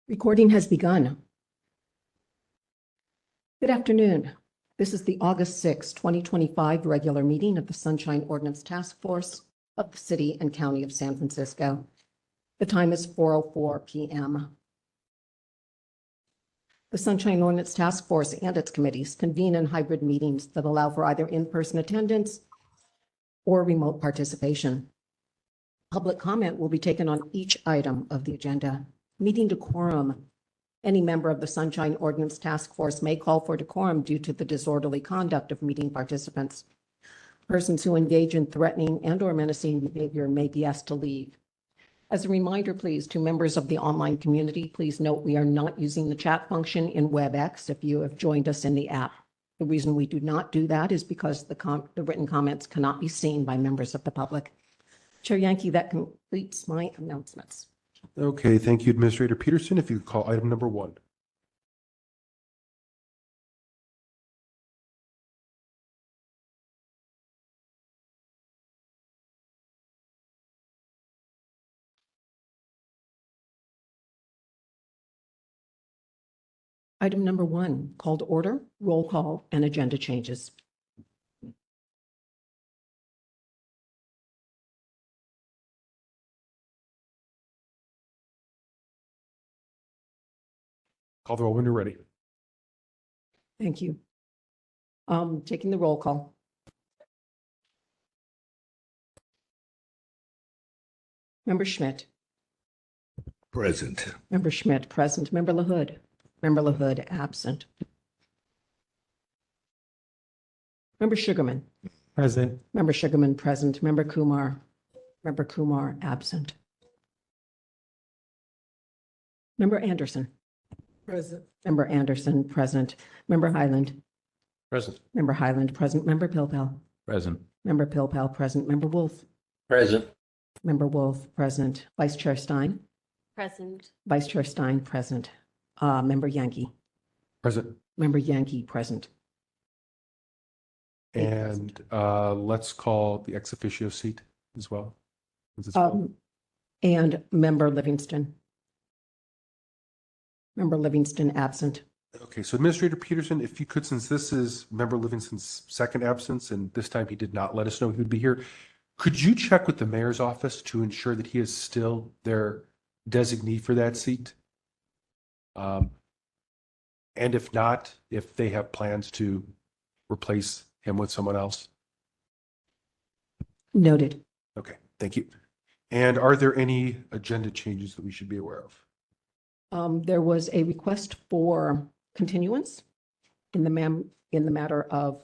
Recording has begun. Good afternoon. This is the August 6, 2025 regular meeting of the Sunshine Ordinance Task Force of the City and County of San Francisco. The time is 4:04 p.m. The Sunshine Ordinance Task Force and its committees convene in hybrid meetings that allow for either in-person attendance or remote participation. Public comment will be taken on each item of the agenda. Meeting decorum. Any member of the Sunshine Ordinance Task Force may call for decorum due to the disorderly conduct of meeting participants. Persons who engage in threatening and/or menacing behavior may be asked to leave. As a reminder, please, to members of the online community, please note we are not using the chat function in WebEx if you have joined us in the app. The reason we do not do that is because the written comments cannot be seen by members of the public. Chair Yankee, that completes my announcements. Okay, thank you, Administrator Peterson. If you could call item number 1. Item number 1, call to order, roll call, and agenda changes. Call the roll when you're ready. Thank you. Taking the roll call. Member Schmidt. Present. Member Schmidt, present. Member LaHood. Member LaHood, absent. Member Sugarman. Present. Member Sugarman, present. Member Kumar. Member Kumar, absent. Member Anderson. Present. Member Anderson, present. Member Highland. Present. Member Highland, present. Member Pilpel. Present. Member Pilpel, present. Member Wolf. Present. Member Wolf, present. Vice Chair Stein. Present. Vice Chair Stein, present. Member Yankee. Present. Member Yankee, present. And let's call the ex officio seat as well. And Member Livingston. Member Livingston, absent. Okay, so Administrator Peterson, if you could, since this is Member Livingston's second absence, and this time he did not let us know he would be here, could you check with the mayor's office to ensure that he is still their designee for that seat? And if not, if they have plans to replace him with someone else? Noted. Okay, thank you. And are there any agenda changes that we should be aware of? There was a request for continuance in the matter of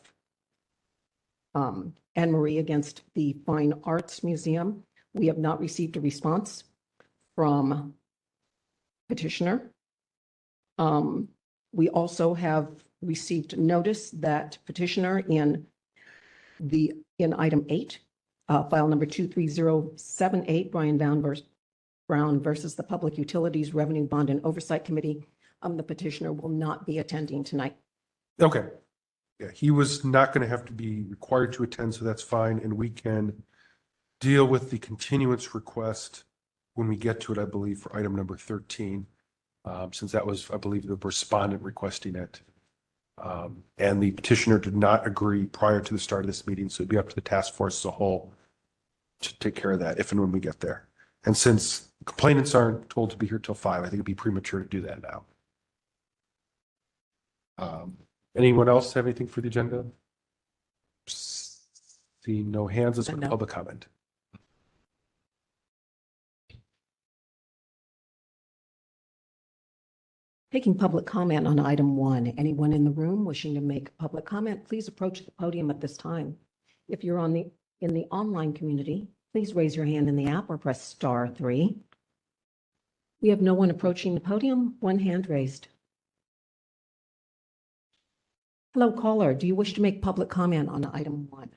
Anne Marie against the Fine Arts Museum. We have not received a response from petitioner. We also have received notice that petitioner in item 8, file number 23078, Brown versus the Public Utilities Revenue Bond and Oversight Committee, the petitioner will not be attending tonight. Okay. Yeah, he was not going to have to be required to attend, so that's fine. And we can deal with the continuance request when we get to it, I believe, for item number 13, since that was, I believe, the respondent requesting it. And the petitioner did not agree prior to the start of this meeting, so it'd be up to the task force as a whole to take care of that if and when we get there. And since complainants aren't told to be here till 5, I think it'd be premature to do that now. Anyone else have anything for the agenda? See no hands, let's go to public comment. Taking public comment on item 1. Anyone in the room wishing to make public comment, please approach the podium at this time. If you're in the online community, please raise your hand in the app or press *3. We have no one approaching the podium. One hand raised. Hello, caller. Do you wish to make public comment on item 1?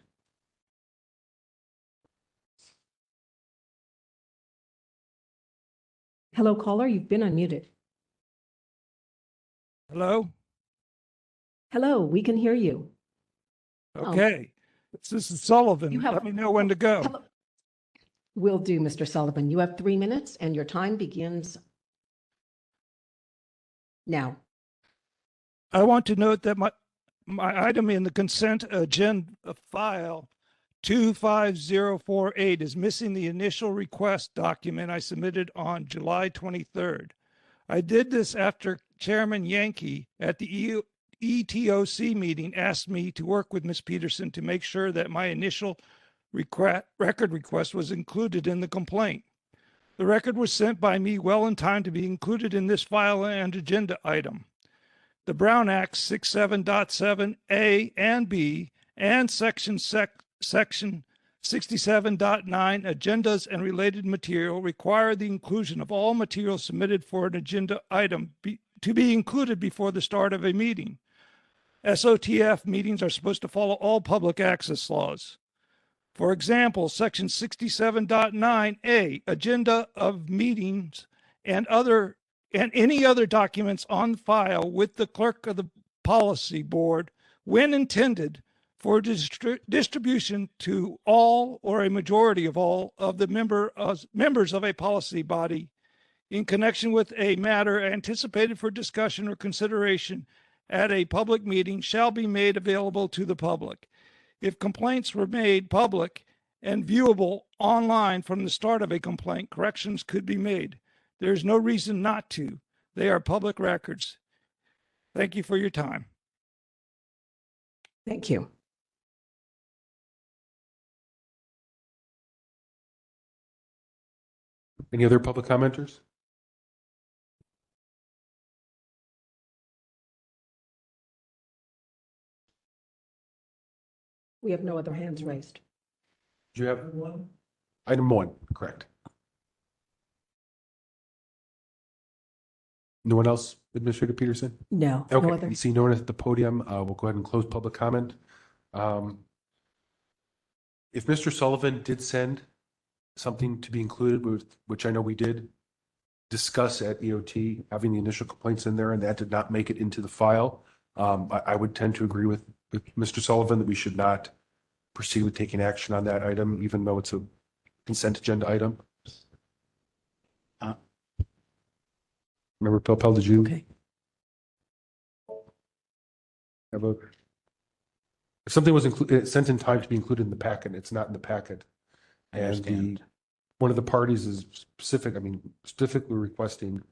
Hello, caller. You've been unmuted. Hello? Hello, we can hear you. Okay. This is Sullivan. Let me know when to go. Hello. Will do, Mr. Sullivan. You have 3 minutes and your time begins Now, I want to note that my item in the consent agenda file 25048 is missing the initial request document I submitted on July 23rd. I did this after Chairman Yankee at the ETOC meeting asked me to work with Ms. Peterson to make sure that my initial record request was included in the complaint. The record was sent by me well in time to be included in this file and agenda item. The Brown Act 67.7 and B and Section 67.9 agendas and related material require the inclusion of all material submitted for an agenda item to be included before the start of a meeting. SOTF meetings are supposed to follow all public access laws. For example, Section 67.9A, agenda of meetings and any other documents on file with the clerk of the policy board when intended for distribution to all or a majority of all of the members of a policy body in connection with a matter anticipated for discussion or consideration at a public meeting shall be made available to the public. If complaints were made public and viewable online from the start of a complaint, corrections could be made. There is no reason not to. They are public records. Thank you for your time. thank you. Any other public commenters? We have no other hands raised. Do you have item 1, correct? No one else, Administrator Peterson? No, no Okay, other. I see no one at the podium. We'll go ahead and close public comment. If Mr. Sullivan did send something to be included, which I know we did discuss at EOT, having the initial complaints in there, and that did not make it into the file, I would tend to agree with Mr. Sullivan that we should not proceed with taking action on that item, even though it's a consent agenda item. Remember, Pelpel, did you Okay. have a? If something was sent in time to be included in the packet, it's not in the packet. I And understand. one of the parties is specifically requesting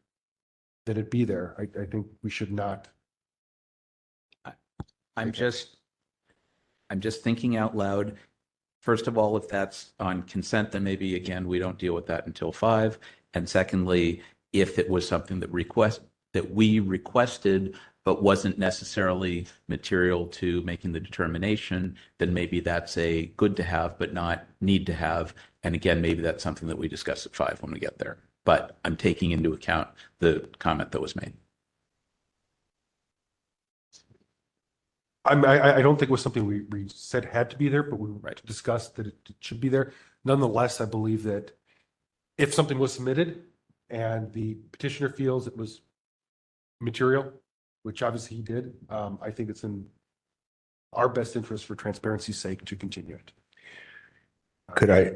that it be there. I think we should not. I'm just thinking out loud. First of all, if that's on consent, then maybe again, we don't deal with that until 5. And secondly, if it was something that we requested, but wasn't necessarily material to making the determination, then maybe that's a good to have, but not need to have. And again, maybe that's something that we discuss at 5 when we get there. But I'm taking into account the comment that was made. I don't think it was something we said had to be there, but we discussed that it should be there. Nonetheless, I believe that if something was submitted and the petitioner feels it was material, which obviously he did, I think it's in our best interest for transparency's sake to continue it. Could I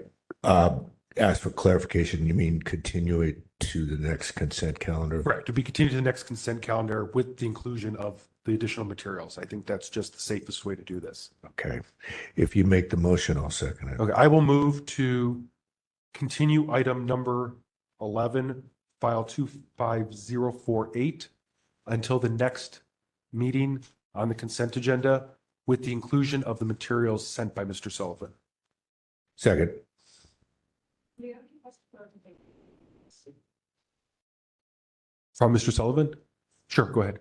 ask for clarification? You mean continue it to the next consent calendar? Correct. To be continued to the next consent calendar with the inclusion of the additional materials. I think that's just the safest way to do this. Okay. If you make the motion, I'll second it. Okay, I will move to continue item number 11, file 25048, until the next meeting on the consent agenda with the inclusion of the materials sent by Mr. Sullivan. Second. From Mr. Sullivan? Sure, go ahead.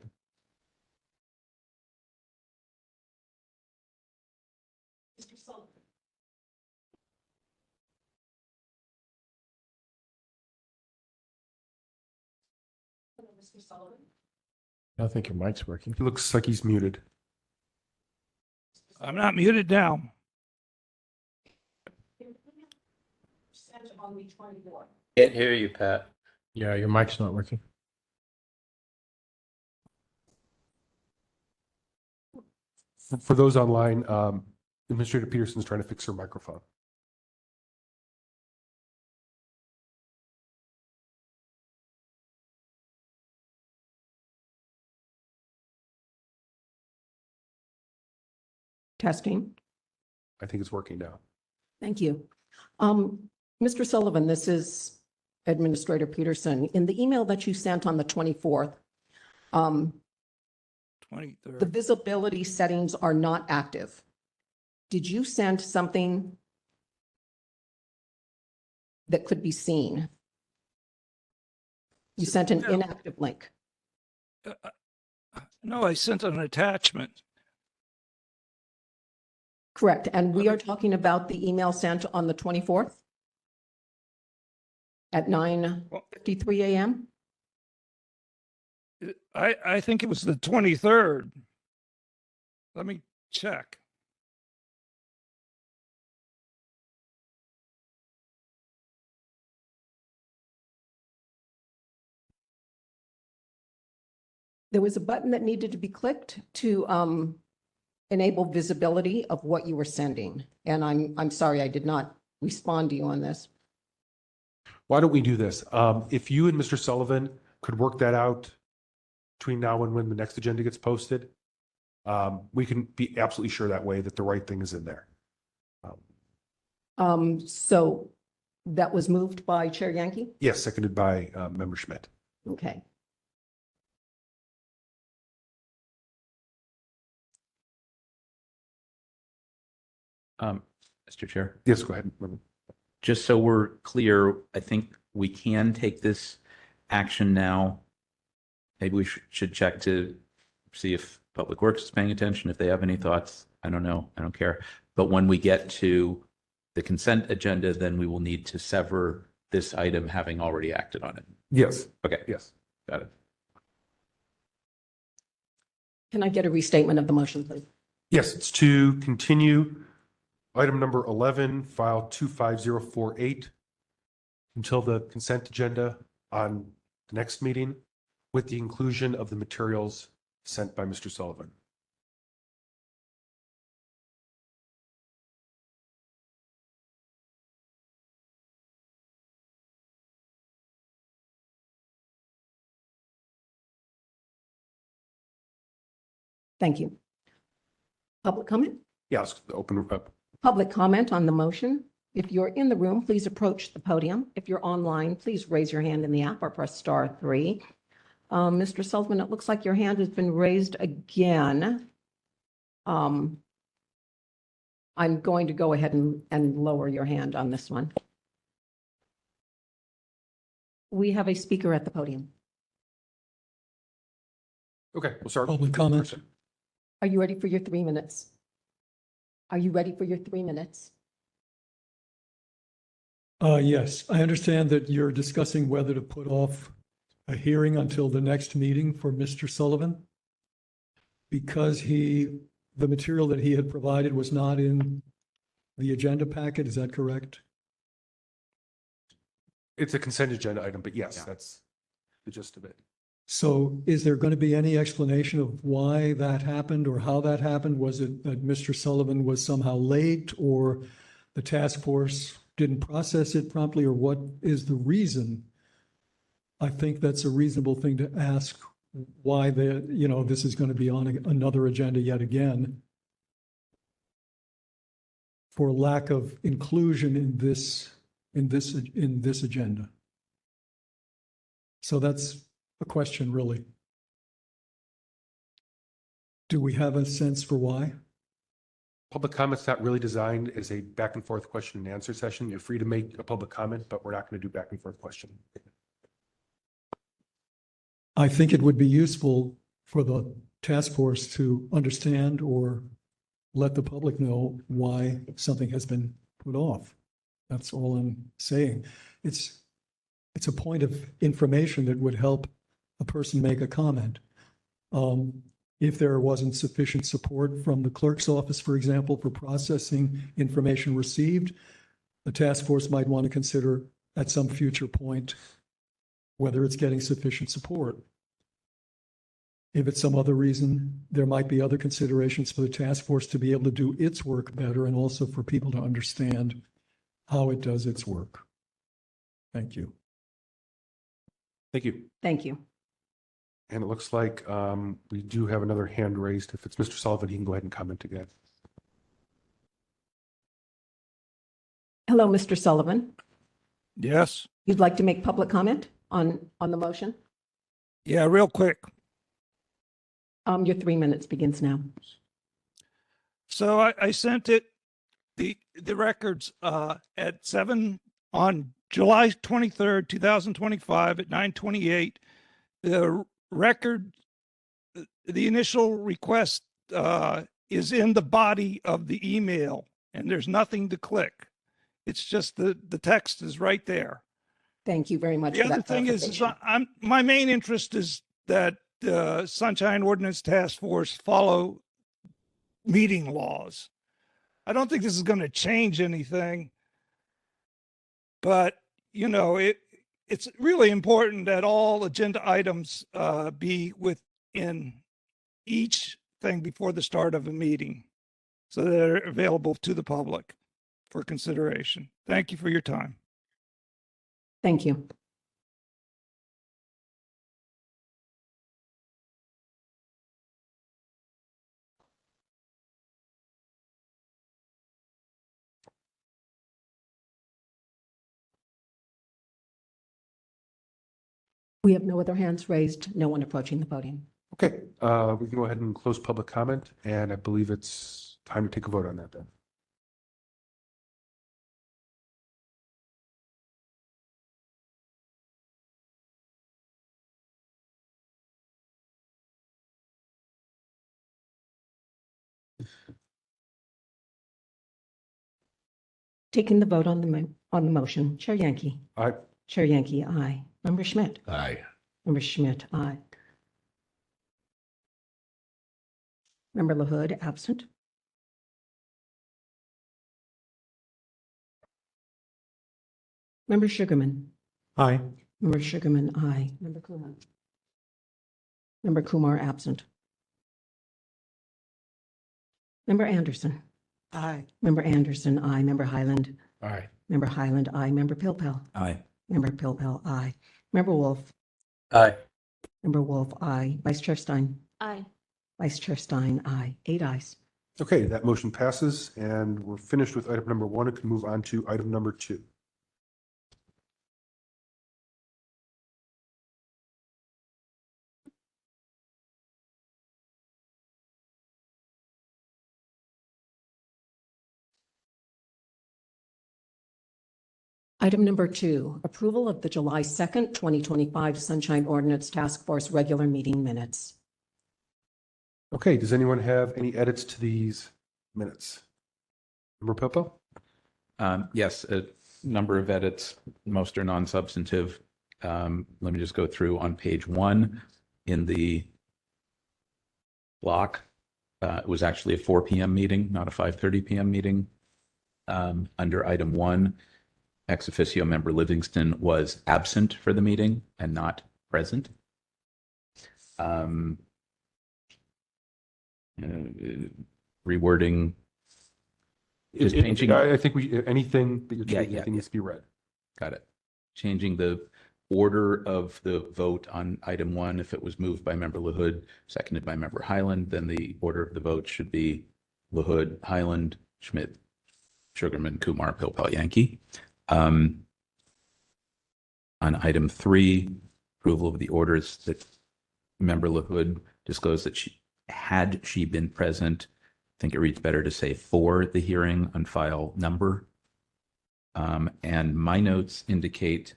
Mr. Sullivan. Mr. Sullivan. I don't think your mic's working. He looks like he's muted. I'm not muted now. On the 24. Can't hear you, Pat. Yeah, your mic's not working. For those online, Administrator Peterson's trying to fix her microphone. Testing. I think it's working now. Thank you. Mr. Sullivan, this is Administrator Peterson. In the email that you sent on the 24th, the 23rd. visibility settings are not active. Did you send something that could be seen? You sent an No. inactive link. No, I sent an attachment. Correct. And we are talking about the email sent on the 24th at 9:53 a.m. I think it was the 23rd. Let me check. There was a button that needed to be clicked to enable visibility of what you were sending. And I'm sorry, I did not respond to you on this. Why don't we do this? If you and Mr. Sullivan could work that out between now and when the next agenda gets posted, we can be absolutely sure that way that the right thing is in there. So that was moved by Chair Yankee? Yes, seconded by Member Schmidt. Okay. Mr. Chair, Yes, go ahead. Member. just so we're clear, I think we can take this action now. Maybe we should check to see if Public Works is paying attention, if they have any thoughts. I don't know. I don't care. But when we get to the consent agenda, then we will need to sever this item having already acted on it. Yes, Okay, yes. got it. Can I get a restatement of the motion, please? Yes, it's to continue item number 11, file 25048 until the consent agenda on the next meeting with the inclusion of the materials sent by Mr. Sullivan. Thank you. Public comment? Yeah, let's open up. Public comment on the motion. If you're in the room, please approach the podium. If you're online, please raise your hand in the app or press *3. Mr. Sullivan, it looks like your hand has been raised again. I'm going to go ahead and lower your hand on this one. We have a speaker at the podium. Okay, we'll start. Public comment. Are you ready for your 3 minutes? Are you ready for your 3 minutes? Yes, I understand that you're discussing whether to put off a hearing until the next meeting for Mr. Sullivan because the material that he had provided was not in the agenda packet. Is that correct? It's a consent agenda item, but yes, Yeah. that's the gist of it. So is there going to be any explanation of why that happened or how that happened? Was it that Mr. Sullivan was somehow late or the task force didn't process it promptly, or what is the reason? I think that's a reasonable thing to ask, why this is going to be on another agenda yet again for lack of inclusion in this agenda. So that's a question, really. Do we have a sense for why? Public comment's not really designed as a back and forth question and answer session. You're free to make a public comment, but we're not going to do back and forth question. I think it would be useful for the task force to understand or let the public know why something has been put off. That's all I'm saying. It's a point of information that would help a person make a comment. If there wasn't sufficient support from the clerk's office, for example, for processing information received, the task force might want to consider at some future point whether it's getting sufficient support. If it's some other reason, there might be other considerations for the task force to be able to do its work better and also for people to understand how it does its work. Thank you. Thank you. Thank you. And it looks like we do have another hand raised. If it's Mr. Sullivan, he can go ahead and comment again. Hello, Mr. Sullivan. Yes. You'd like to make public comment on the motion? Yeah, real quick. Your 3 minutes begins now. So I sent it, the records at 7 on July 23rd, 2025 at 9:28. The record, the initial request is in the body of the email, and there's nothing to click. It's just the text is right there. Thank you very much The for other that thing is clarification. my main interest is that the Sunshine Ordinance Task Force follow meeting laws. I don't think this is going to change anything, but you know, it's really important that all agenda items be within each thing before the start of a meeting, so that they're available to the public for consideration. Thank you for your time. Thank you. We have no other hands raised, no one approaching the podium. Okay, we can go ahead and close public comment, and I believe it's time to take a vote on that then. Taking the vote on the motion, Chair Yankee. Aye. Chair Yankee, aye. Member Schmidt. Aye. Member Schmidt, aye. Member LaHood, absent. Member Sugarman. Aye. Member Sugarman, aye. Member Kumar. Member Kumar, absent. Member Anderson. Aye. Member Anderson, aye. Member Highland. Aye. Member Highland, aye. Member Pilpel. Aye. Member Pilpel, aye. Member Wolf. Aye. Member Wolf, aye. Vice Chair Stein. Aye. Vice Chair Stein, aye. 8 ayes. Okay, that motion passes, and we're finished with item number 1 and can move on to item number 2. Item number 2, approval of the July 2nd, 2025 Sunshine Ordinance Task Force regular meeting minutes. Okay, does anyone have any edits to these minutes? Member Popo? Yes, a number of edits. Most are non-substantive. Let me just go through on page 1 in the block. It was actually a 4 p.m. meeting, not a 5:30 p.m. meeting. Under item 1, ex officio member Livingston was absent for the meeting and not present. Rewording, just changing. I think anything that you're Yeah, changing, I think needs to be read. Got it. Changing the order of the vote on item 1. If it was moved by member LaHood, seconded by member Highland, then the order of the vote should be LaHood, Highland, Schmidt, Sugarman, Kumar, Pilpel, Yankee. On item 3, approval of the orders, that member LaHood disclosed that had she been present, I think it reads better to say for the hearing on file number. And my notes indicate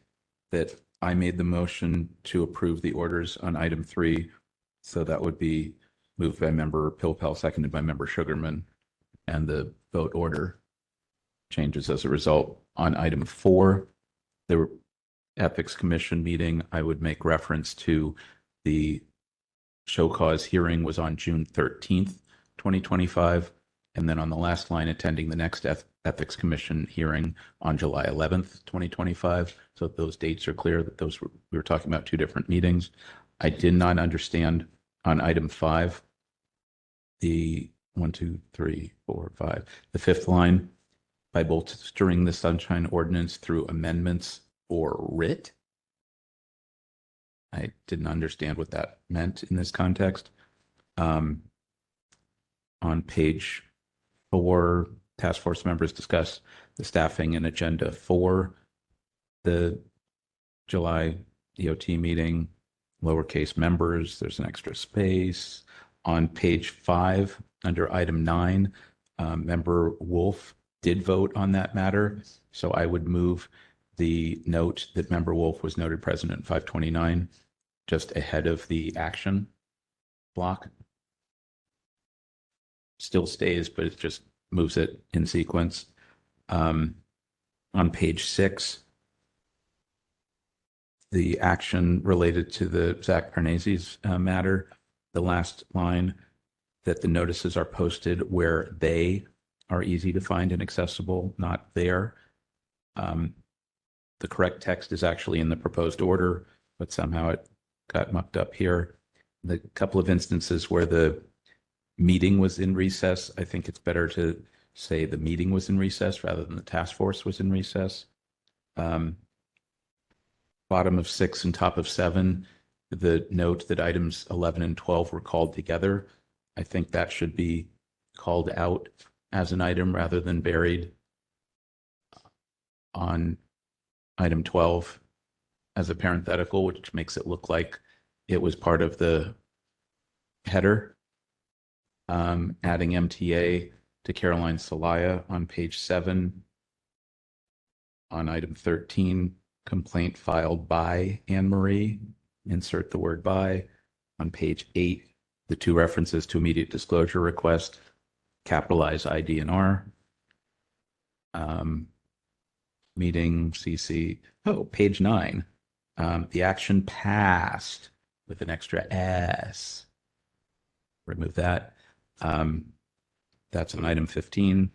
that I made the motion to approve the orders on item 3. So that would be moved by member Pilpel, seconded by member Sugarman, and the vote order changes as a result. On item 4, the Ethics Commission meeting, I would make reference to the show cause hearing was on June 13th, 2025. And then on the last line, attending the next Ethics Commission hearing on July 11th, 2025. So those dates are clear that we were talking about 2 different meetings. I did not understand on item 5, the 1, 2, 3, 4, 5, the 5th line, by bolstering the Sunshine Ordinance through amendments or writ. I didn't understand what that meant in this context. On page 4, task force members discuss the staffing and agenda for the July EOT meeting, lowercase members, there's an extra space. On page 5, under item 9, member Wolf did vote on that matter. So I would move the note that member Wolf was noted present at 529 just ahead of the action block. Still stays, but it just moves it in sequence. On page 6, the action related to the Zach Parnasi's matter, the last line, that the notices are posted where they are easy to find and accessible, not there. The correct text is actually in the proposed order, but somehow it got mucked up here. The couple of instances where the meeting was in recess, I think it's better to say the meeting was in recess rather than the task force was in recess. Bottom of 6 and top of 7, the note that items 11 and 12 were called together. I think that should be called out as an item rather than buried on item 12 as a parenthetical, which makes it look like it was part of the header. Adding MTA to Caroline Salaya on page 7. On item 13, complaint filed by Anne Marie, insert the word by. On page 8, the 2 references to immediate disclosure request, capitalize ID and R. Meeting CC. Oh, page 9. The action passed with an extra S. Remove that. That's on item 15.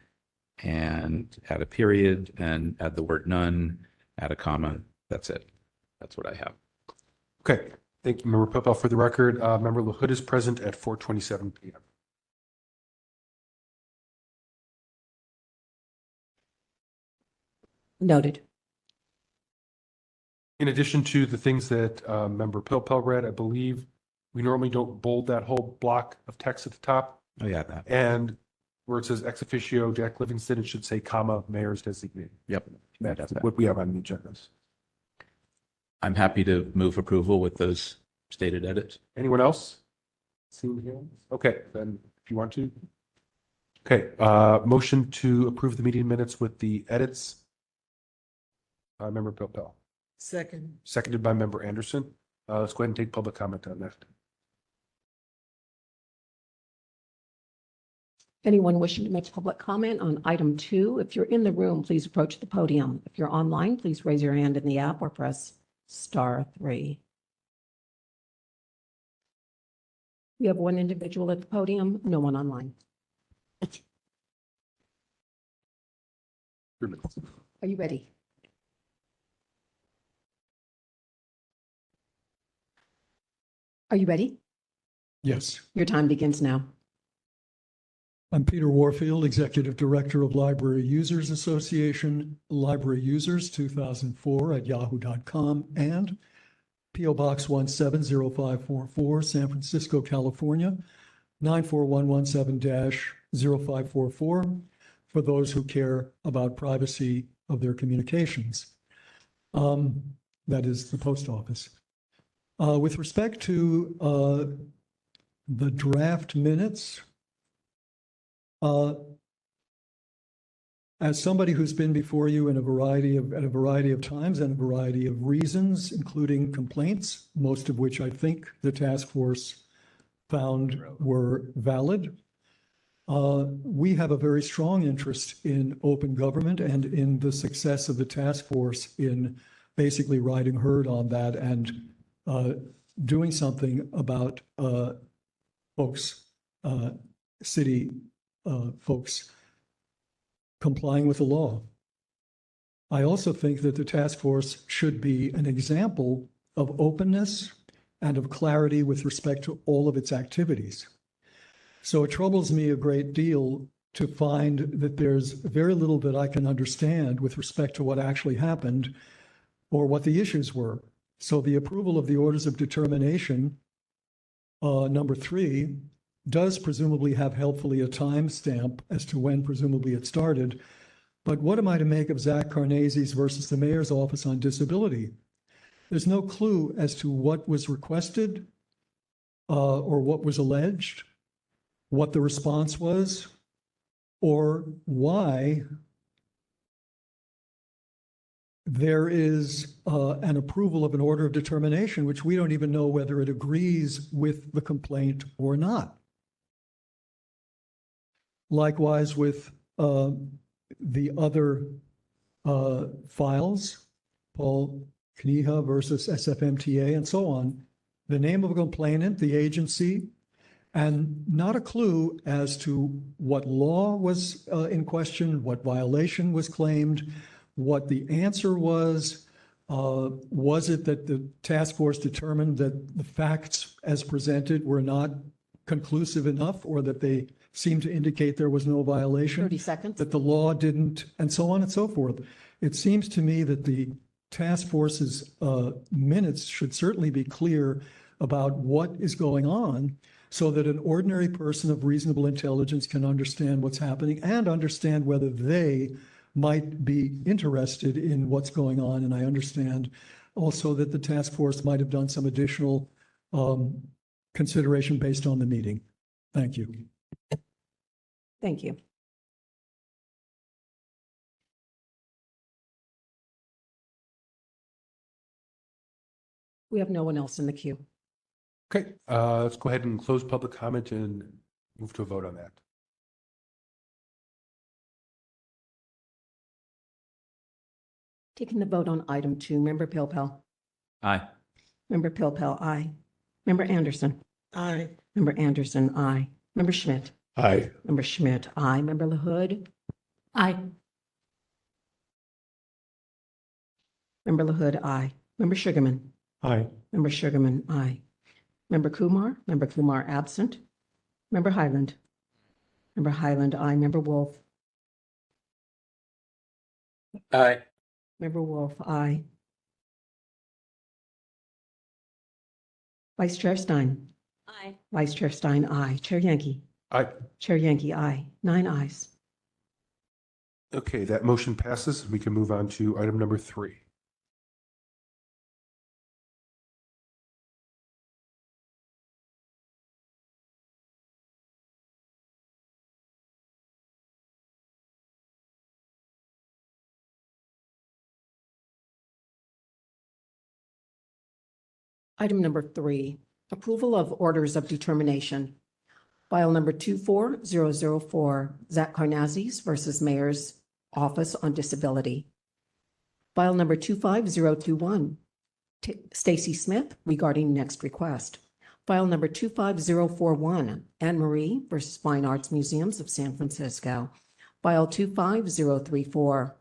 And add a period and add the word none, add a comma. That's it. That's what I have. Okay, thank you, Member Pilpel. For the record, Member LaHood is present at 4:27 p.m. Noted. In addition to the things that Member Pilpel read, I believe we normally don't bold that whole block of text at the top. Oh, yeah, that. And where it says ex officio Jack Livingston, it should say comma mayor's designated. Yep. That's what we have on the agendas. I'm happy to move approval with those stated edits. Anyone else? Seeing here? Okay, then if you want to. Okay, motion to approve the meeting minutes with the edits. Member Pilpel. Second. Seconded by Member Anderson. Let's go ahead and take public comment on that. Anyone wishing to make public comment on item 2, if you're in the room, please approach the podium. If you're online, please raise your hand in the app or press *3. We have one individual at the podium, no one online. 3 minutes. Are you ready? Are you ready? Yes. Your time begins now. I'm Peter Warfield, Executive Director of Library Users Association, Library Users 2004 at yahoo.com, and P.O. Box 170544, San Francisco, California, 94117-0544, for those who care about privacy of their communications. That is the post office. With respect to the draft minutes, as somebody who's been before you in at a variety of times and a variety of reasons, including complaints, most of which I think the task force found were valid, we have a very strong interest in open government and in the success of the task force in basically riding herd on that and doing something about folks, city folks complying with the law. I also think that the task force should be an example of openness and of clarity with respect to all of its activities. So it troubles me a great deal to find that there's very little that I can understand with respect to what actually happened or what the issues were. So the approval of the orders of determination, number 3, does presumably have helpfully a time stamp as to when presumably it started. But what am I to make of Zach Carnese's versus the mayor's office on disability? There's no clue as to what was requested or what was alleged, what the response was, or why there is an approval of an order of determination, which we don't even know whether it agrees with the complaint or not. Likewise with the other files, Paul Knieha versus SFMTA and so on, the name of a complainant, the agency, and not a clue as to what law was in question, what violation was claimed, what the answer was. Was it that the task force determined that the facts as presented were not conclusive enough, or that they seemed to indicate there was no violation? 30 seconds. That the law didn't, and so on and so forth. It seems to me that the task force's minutes should certainly be clear about what is going on, so that an ordinary person of reasonable intelligence can understand what's happening and understand whether they might be interested in what's going on. And I understand also that the task force might have done some additional consideration based on the meeting. Thank you. Thank you. We have no one else in the queue. Okay, let's go ahead and close public comment and move to a vote on that. Taking the vote on item 2, Member Pilpel. Aye. Member Pilpel, aye. Member Anderson. Aye. Member Anderson, aye. Member Schmidt. Aye. Member Schmidt, aye. Member LaHood. Aye. Member LaHood, aye. Member Sugarman. Aye. Member Sugarman, aye. Member Kumar absent. Member Highland. Member Highland, aye. Member Wolf. Aye. Member Wolf, aye. Vice Chair Stein. Aye. Vice Chair Stein, aye. Chair Yankee. Aye. Chair Yankee, aye. 9 ayes. Okay, that motion passes. We can move on to item number 3. Item number 3, approval of orders of determination. File number 24004, Zach Carnazes versus Mayor's Office on Disability. File number 25021, Stacy Smith regarding next request. File number 25041, Anne Marie versus Fine Arts Museums of San Francisco. File 25034,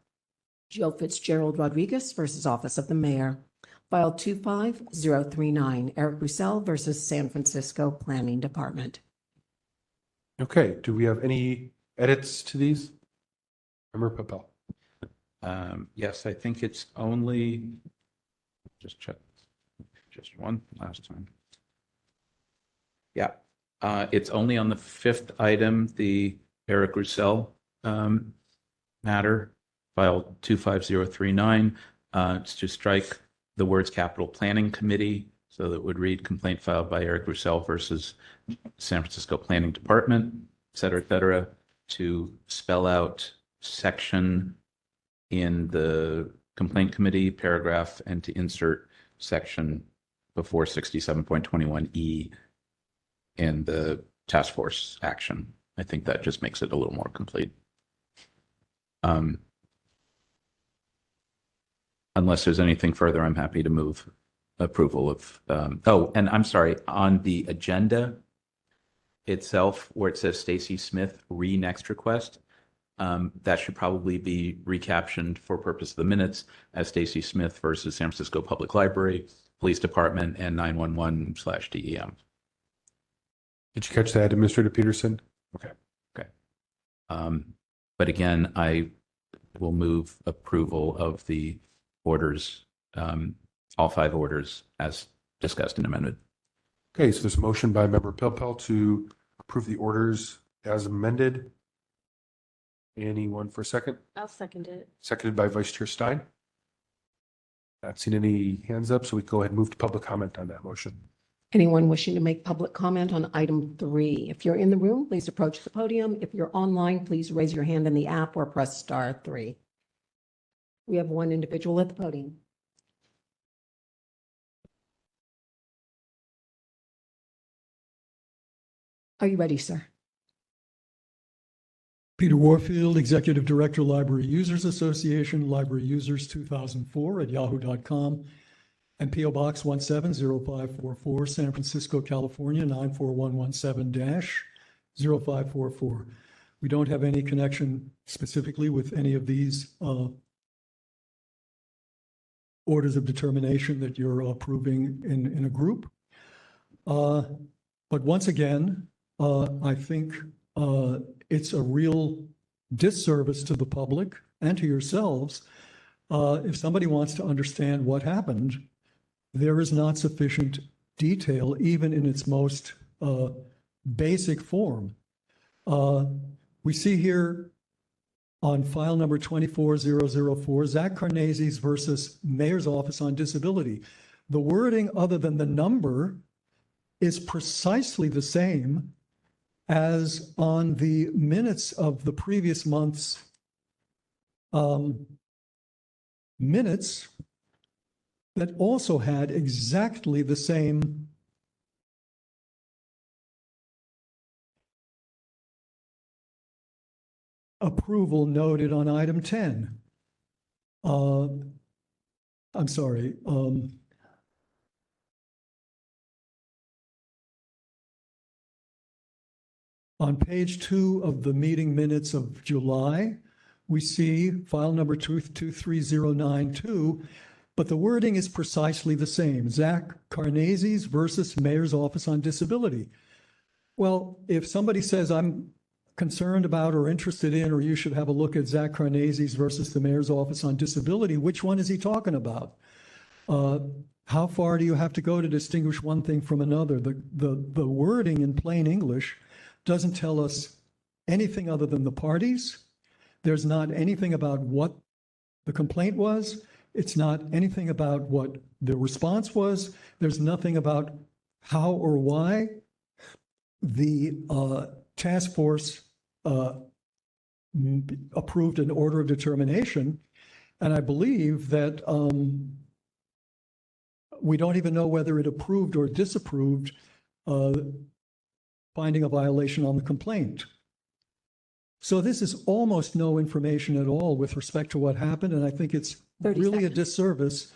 Joe Fitzgerald Rodriguez versus Office of the Mayor. File 25039, Eric Roussel versus San Francisco Planning Department. Okay, do we have any edits to these? Member Papel. Yes, I think it's only, just check, just one last time. Yeah, it's only on the 5th item, the Eric Roussel matter, file 25039. It's to strike the words Capital Planning Committee, so that would read complaint filed by Eric Roussel versus San Francisco Planning Department, et cetera, to spell out section in the complaint committee paragraph and to insert section before 67.21E in the task force action. I think that just makes it a little more complete. Unless there's anything further, I'm happy to move approval of, oh, and I'm sorry, on the agenda itself, where it says Stacy Smith next request, that should probably be recaptioned for purpose of the minutes as Stacy Smith versus San Francisco Public Library, Police Department, and 911/DEM. Did you catch that, Administrator Peterson? Okay. But again, I will move approval of the orders, all 5 orders as discussed and amended. Okay, so there's a motion by Member Pilpel to approve the orders as amended. Anyone for a second? I'll second it. Seconded by Vice Chair Stein. Not seen any hands up, so we go ahead and move to public comment on that motion. Anyone wishing to make public comment on item 3? If you're in the room, please approach the podium. If you're online, please raise your hand in the app or press *3. We have one individual at the podium. Are you ready, sir? Peter Warfield, Executive Director, Library Users Association, Library Users 2004 at yahoo.com, and P.O. Box 170544, San Francisco, California, 94117-0544. We don't have any connection specifically with any of these orders of determination that you're approving in a group. But once again, I think it's a real disservice to the public and to yourselves. If somebody wants to understand what happened, there is not sufficient detail, even in its most basic form. We see here on file number 24004, Zach Carnazes versus Mayor's Office on Disability. The wording other than the number is precisely the same as on the minutes of the previous month's minutes that also had exactly the same approval noted on item 10. I'm sorry. On page 2 of the meeting minutes of July, we see file number 23092, but the wording is precisely the same. Zach Carnazes versus Mayor's Office on Disability. Well, if somebody says I'm concerned about or interested in, or you should have a look at Zach Carnazes versus the Mayor's Office on Disability, which one is he talking about? How far do you have to go to distinguish one thing from another? The wording in plain English doesn't tell us anything other than the parties. There's not anything about what the complaint was. It's not anything about what the response was. There's nothing about how or why the task force approved an order of determination. And I believe that we don't even know whether it approved or disapproved finding a violation on the complaint. So this is almost no information at all with respect to what happened. And I think it's really a disservice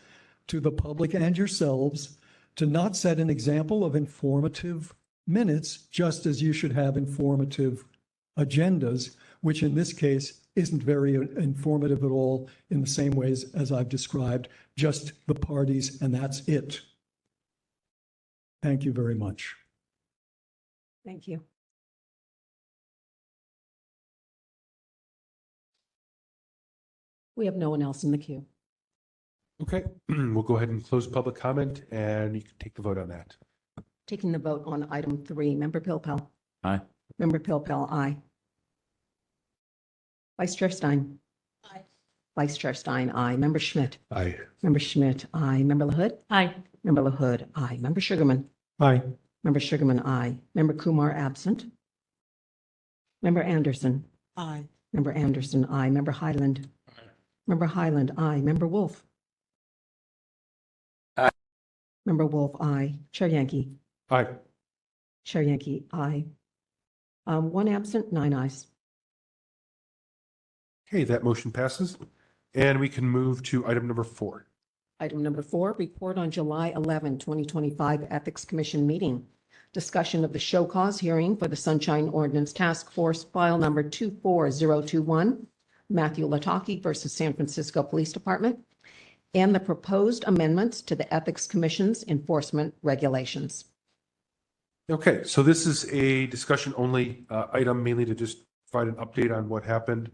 to the public and yourselves to not set an example of informative minutes, just as you should have informative agendas, which in this case isn't very informative at all in the same ways as I've described, just the parties, and that's it. Thank you very much. Thank you. We have no one else in the queue. Okay, we'll go ahead and close public comment and you can take the vote on that. Taking the vote on item 3, Member Pilpel. Aye. Member Pilpel, aye. Vice Chair Stein. Aye. Vice Chair Stein, aye. Member Schmidt. Aye. Member Schmidt, aye. Member LaHood. Aye. Member LaHood, aye. Member Sugarman. Aye. Member Sugarman, aye. Member Kumar, absent. Member Anderson. Aye. Member Anderson, aye. Member Highland. Member Highland, aye. Member Wolf. Aye. Member Wolf, aye. Chair Yankee. Aye. Chair Yankee, aye. 1 absent, 9 ayes. Okay, that motion passes. And we can move to item number 4. Item number 4, report on July 11, 2025 Ethics Commission meeting. Discussion of the show cause hearing for the Sunshine Ordinance Task Force, file number 24021, Matthew Lataki versus San Francisco Police Department, and the proposed amendments to the Ethics Commission's enforcement regulations. Okay, so this is a discussion only item, mainly to just provide an update on what happened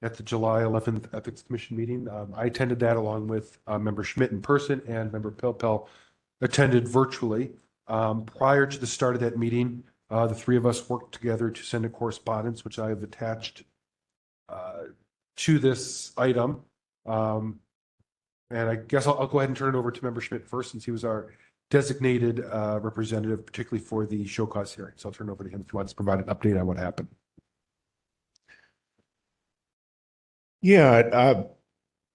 at the July 11th Ethics Commission meeting. I attended that along with Member Schmidt in person, and Member Pilpel attended virtually. Prior to the start of that meeting, the three of us worked together to send a correspondence, which I have attached to this item. And I guess I'll go ahead and turn it over to Member Schmidt first, since he was our designated representative, particularly for the show cause hearing. So I'll turn it over to him if he wants to provide an update on what happened. Yeah,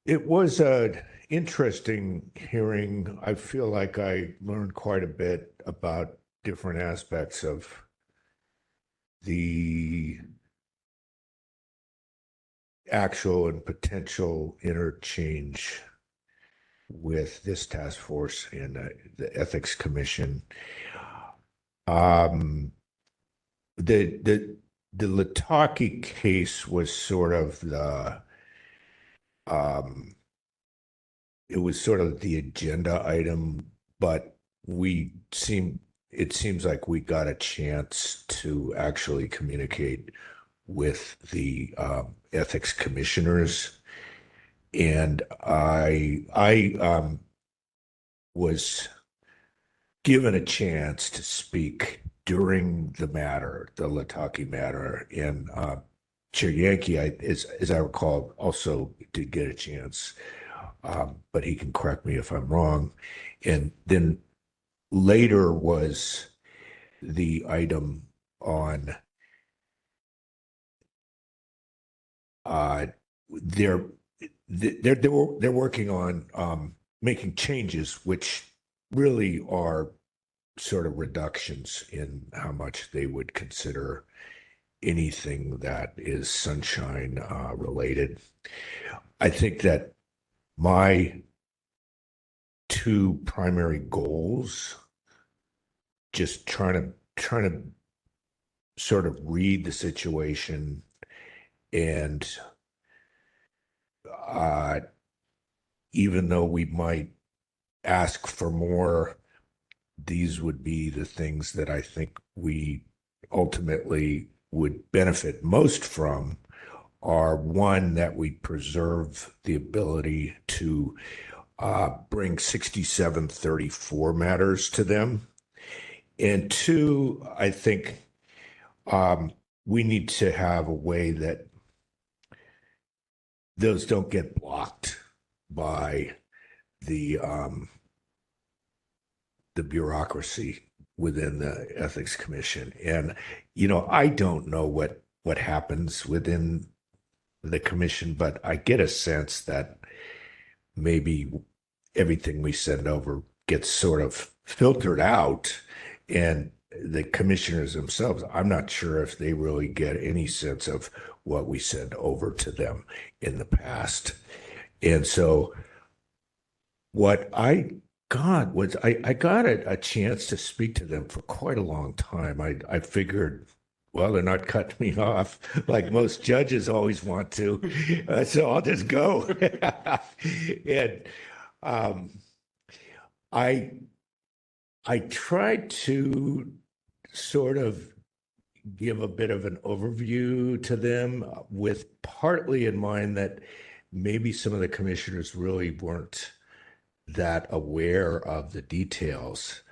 it was an interesting hearing. I feel like I learned quite a bit about different aspects of the actual and potential interchange with this task force and the Ethics Commission. The Lataki case was sort of it was sort of the agenda item, but it seems like we got a chance to actually communicate with the ethics commissioners. And I was given a chance to speak during the Lataki matter, and Chair Yankee, as I recall, also did get a chance, but he can correct me if I'm wrong. And then later was the item on they're working on making changes, which really are sort of reductions in how much they would consider anything that is sunshine related. I think that my two primary goals, just trying to sort of read the situation, and even though we might ask for more, these would be the things that I think we ultimately would benefit most from, are one, that we preserve the ability to bring 6734 matters to them. And two, I think we need to have a way that those don't get blocked by the bureaucracy within the Ethics Commission. And, I don't know what happens within the commission, but I get a sense that maybe everything we send over gets sort of filtered out, and the commissioners themselves, I'm not sure if they really get any sense of what we send over to them in the past. And so what I got was I got a chance to speak to them for quite a long time. I figured, well, they're not cutting me off like most judges always want to, so I'll just go. And I tried to sort of give a bit of an overview to them, with partly in mind that maybe some of the commissioners really weren't that aware of the details.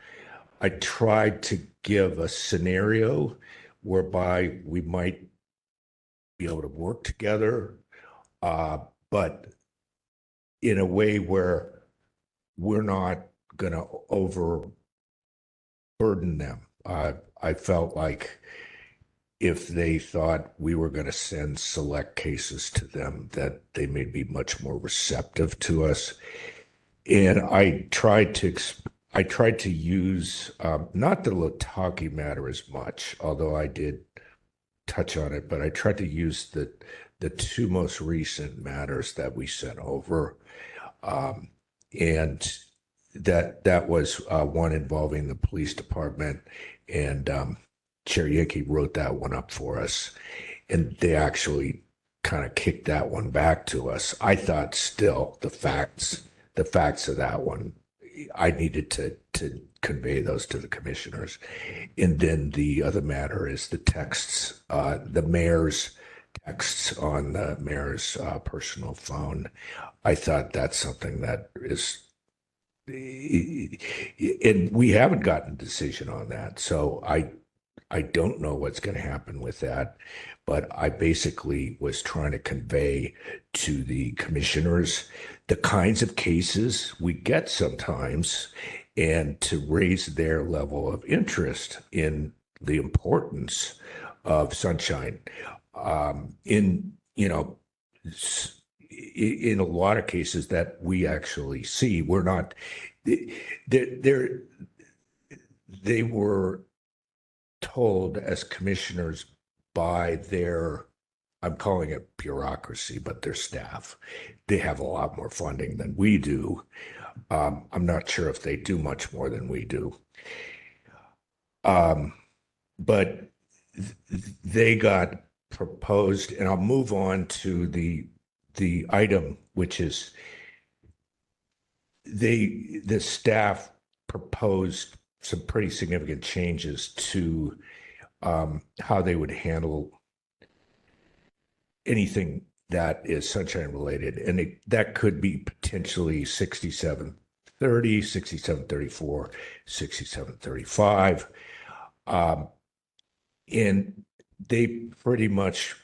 I tried to give a scenario whereby we might be able to work together, but in a way where we're not going to overburden them. I felt like if they thought we were going to send select cases to them, that they may be much more receptive to us. And I tried to use not the Lataki matter as much, although I did touch on it, but I tried to use the two most recent matters that we sent over, and that was one involving the police department, and Chair Yankee wrote that one up for us, and they actually kind of kicked that one back to us. I thought still the facts of that one, I needed to convey those to the commissioners. And then the other matter is the texts, the mayor's texts on the mayor's personal phone. I thought that's something that is, and we haven't gotten a decision on that. So I don't know what's going to happen with that, but I basically was trying to convey to the commissioners the kinds of cases we get sometimes and to raise their level of interest in the importance of sunshine. In, you know, in a lot of cases that we actually see, we're not, they're, they were told as commissioners by their, I'm calling it bureaucracy, but their staff. They have a lot more funding than we do. I'm not sure if they do much more than we do. But they got proposed, and I'll move on to the item, which is the staff proposed some pretty significant changes to how they would handle anything that is sunshine related. And that could be potentially 6730, 6734, 6735. And they pretty much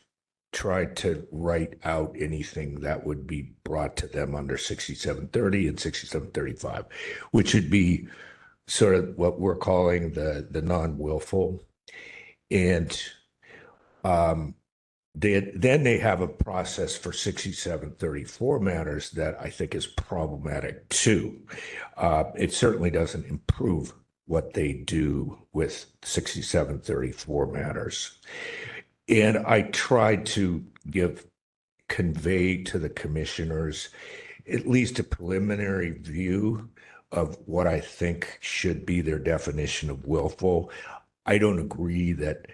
tried to write out anything that would be brought to them under 6730 and 6735, which would be sort of what we're calling the non-willful. And they have a process for 6734 matters that I think is problematic too. It certainly doesn't improve what they do with 6734 matters. And I tried to convey to the commissioners at least a preliminary view of what I think should be their definition of willful. I don't agree that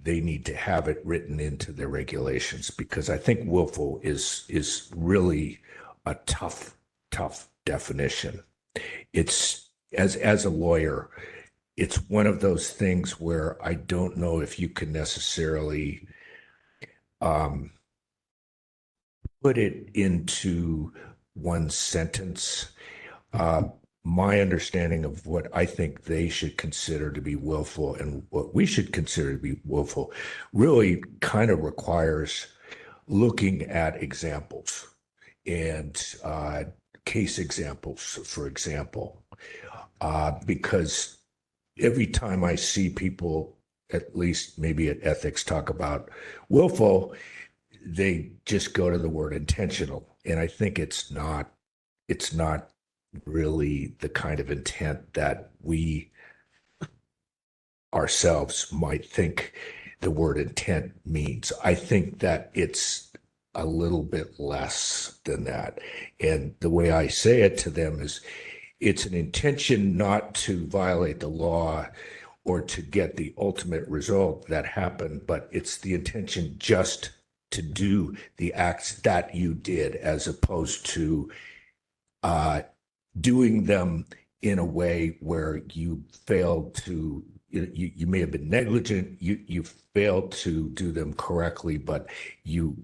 they need to have it written into their regulations, because I think willful is really a tough definition. It's, as a lawyer, it's one of those things where I don't know if you can necessarily put it into one sentence. My understanding of what I think they should consider to be willful and what we should consider to be willful really kind of requires looking at examples and case examples, for example, because every time I see people, at least maybe at ethics, talk about willful, they just go to the word intentional. And I think it's not really the kind of intent that we ourselves might think the word intent means. I think that it's a little bit less than that. And the way I say it to them is, it's an intention not to violate the law or to get the ultimate result that happened, but it's the intention just to do the acts that you did, as opposed to doing them in a way where you failed to, you may have been negligent, you failed to do them correctly, but you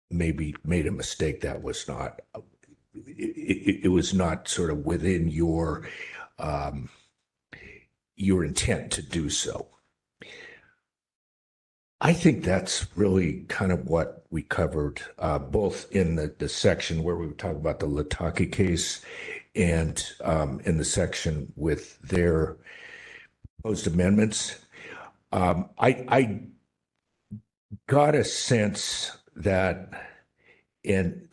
maybe made a mistake that was not, it was not sort of within your intent to do so. I think that's really kind of what we covered, both in the section where we were talking about the Latake case and in the section with their proposed amendments. I got a sense that, and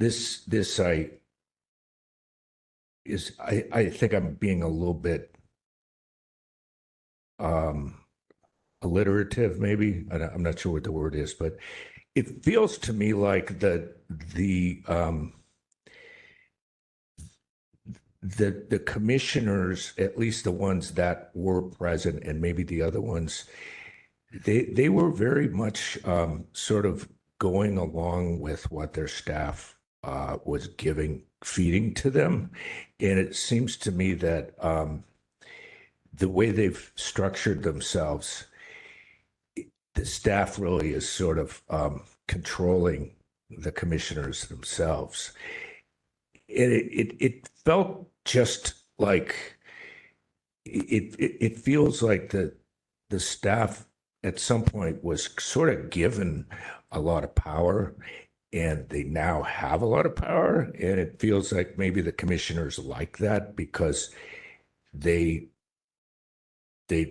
I think I'm being a little bit alliterative, maybe. I'm not sure what the word is, but it feels to me like the commissioners, at least the ones that were present, and maybe the other ones, they were very much sort of going along with what their staff was feeding to them. And it seems to me that the way they've structured themselves, the staff really is sort of controlling the commissioners themselves. And it felt just like, it feels like the staff at some point was sort of given a lot of power, and they now have a lot of power. And it feels like maybe the commissioners like that because they'd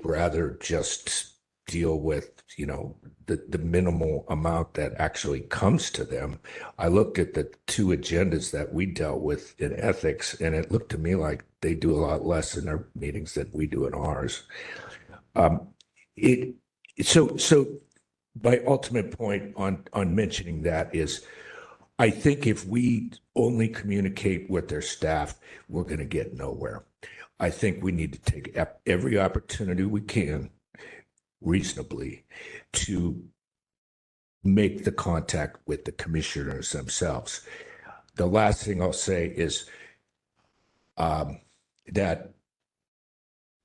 rather just deal with, the minimal amount that actually comes to them. I looked at the two agendas that we dealt with in ethics, and it looked to me like they do a lot less in their meetings than we do in ours. So my ultimate point on mentioning that is, I think if we only communicate with their staff, we're going to get nowhere. I think we need to take every opportunity we can reasonably to make the contact with the commissioners themselves. The last thing I'll say is that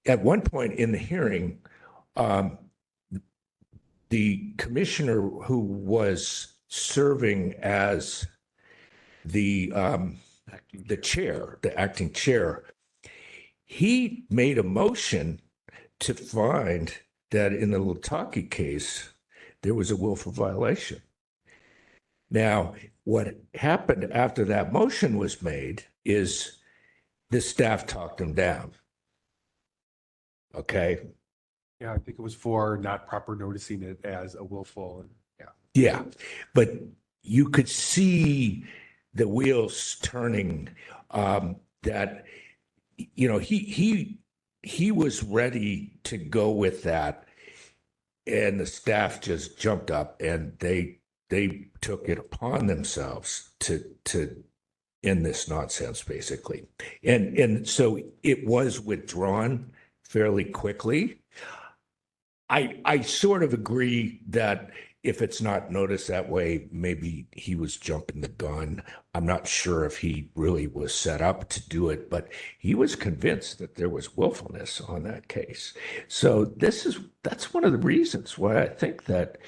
at one point in the hearing, the commissioner who was serving as the chair, the acting chair, he made a motion to find that in the Lataki case, there was a willful violation. Now, what happened after that motion was made is the staff talked him down. Okay. Yeah, I think it was for not proper noticing it as a willful. And Yeah, but you could see the wheels turning. That he was ready to go with that, and the staff just jumped up and they took it upon themselves to end this nonsense, basically, and so it was withdrawn fairly quickly. I sort of agree that if it's not noticed that way, maybe he was jumping the gun. I'm not sure if he really was set up to do it, but he was convinced that there was willfulness on that case. So that's one of the reasons why I think that,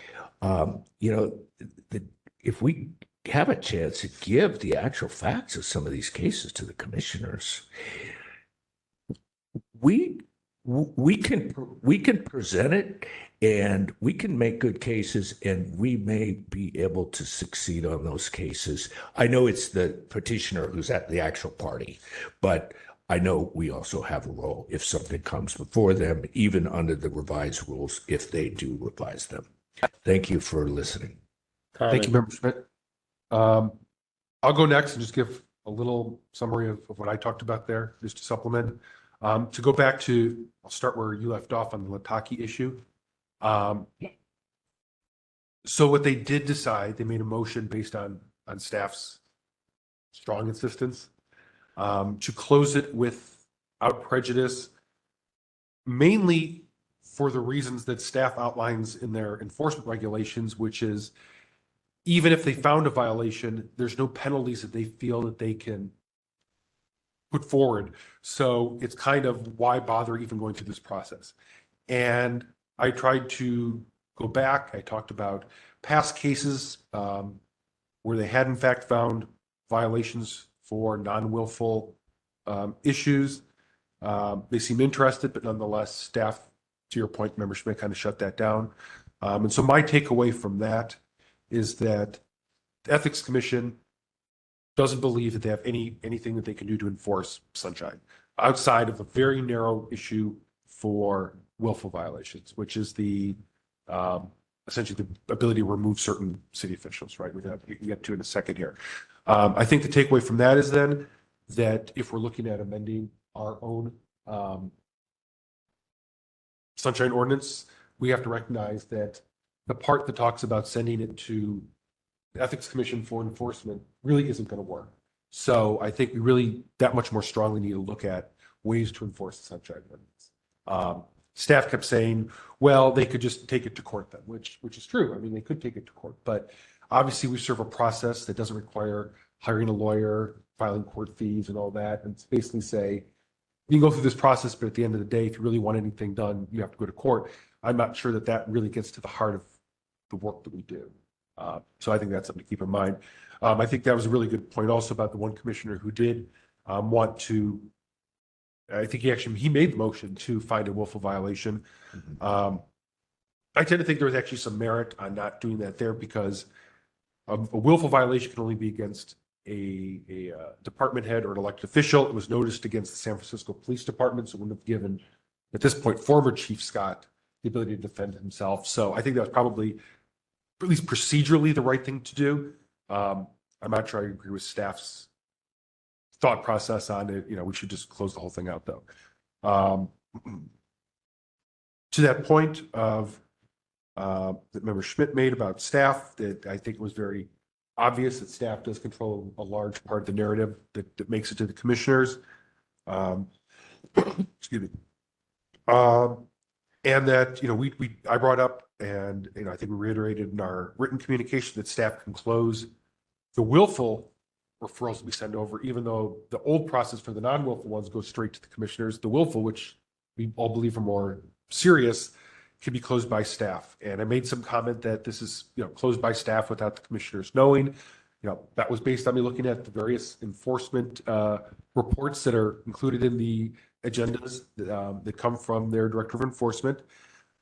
if we have a chance to give the actual facts of some of these cases to the commissioners, we can present it, and we can make good cases, and we may be able to succeed on those cases. I know it's the petitioner who's at the actual party, but I know we also have a role if something comes before them, even under the revised rules, if they do revise them. Thank you for listening. thank you, Member Schmidt. I'll go next and just give a little summary of what I talked about there, just to supplement. To go back to, I'll start where you left off on the Lataki issue. So what they did decide, they made a motion based on staff's strong insistence to close it without prejudice, mainly for the reasons that staff outlines in their enforcement regulations, which is even if they found a violation, there's no penalties that they feel that they can put forward. So it's kind of why bother even going through this process. And I tried to go back. I talked about past cases where they had in fact found violations for non-willful issues. They seem interested, but nonetheless, staff, to your point, Member Schmidt, kind of shut that down. And so my takeaway from that is that the Ethics Commission doesn't believe that they have anything that they can do to enforce sunshine outside of a very narrow issue for willful violations, which is the essentially the ability to remove certain city officials, right? We can get to in a second here. I think the takeaway from that is then that if we're looking at amending our own sunshine ordinance, we have to recognize that the part that talks about sending it to the Ethics Commission for enforcement really isn't going to work. So I think we really that much more strongly need to look at ways to enforce the sunshine ordinance. Staff kept saying, well, they could just take it to court then, which is true. I mean, they could take it to court, but obviously we serve a process that doesn't require hiring a lawyer, filing court fees and all that. And it's basically say, you can go through this process, but at the end of the day, if you really want anything done, you have to go to court. I'm not sure that that really gets to the heart of the work that we do. So I think that's something to keep in mind. I think that was a really good point also about the one commissioner who did want to, I think he made the motion to find a willful violation. I tend to think there was actually some merit on not doing that there because a willful violation can only be against a department head or an elected official. It was noticed against the San Francisco Police Department, so it wouldn't have given, at this point, former Chief Scott the ability to defend himself. So I think that was probably, at least procedurally, the right thing to do. I'm not sure I agree with staff's thought process on it. We should just close the whole thing out, though. To that point of that Member Schmidt made about staff, that I think was very obvious that staff does control a large part of the narrative that makes it to the commissioners. Excuse me. And that, I brought up, and I think we reiterated in our written communication that staff can close the willful referrals to be sent over, even though the old process for the non-willful ones goes straight to the commissioners. The willful, which we all believe are more serious, can be closed by staff. And I made some comment that this is, closed by staff without the commissioners knowing. That was based on me looking at the various enforcement reports that are included in the agendas that come from their director of enforcement.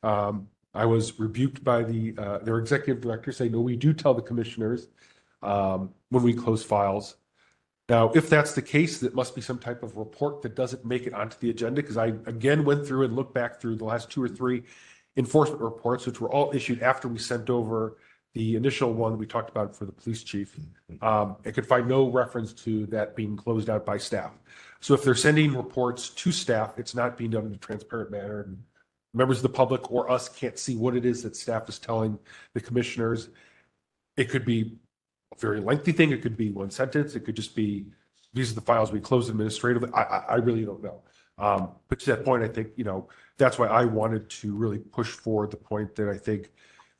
I was rebuked by their executive director saying, no, we do tell the commissioners when we close files. Now, if that's the case, that must be some type of report that doesn't make it onto the agenda, because I again went through and looked back through the last 2 or 3 enforcement reports, which were all issued after we sent over the initial one that we talked about for the police chief. I could find no reference to that being closed out by staff. So if they're sending reports to staff, it's not being done in a transparent manner. And members of the public or us can't see what it is that staff is telling the commissioners. It could be a very lengthy thing. It could be one sentence. It could just be, these are the files we closed administratively. I really don't know. But to that point, I think, that's why I wanted to really push forward the point that I think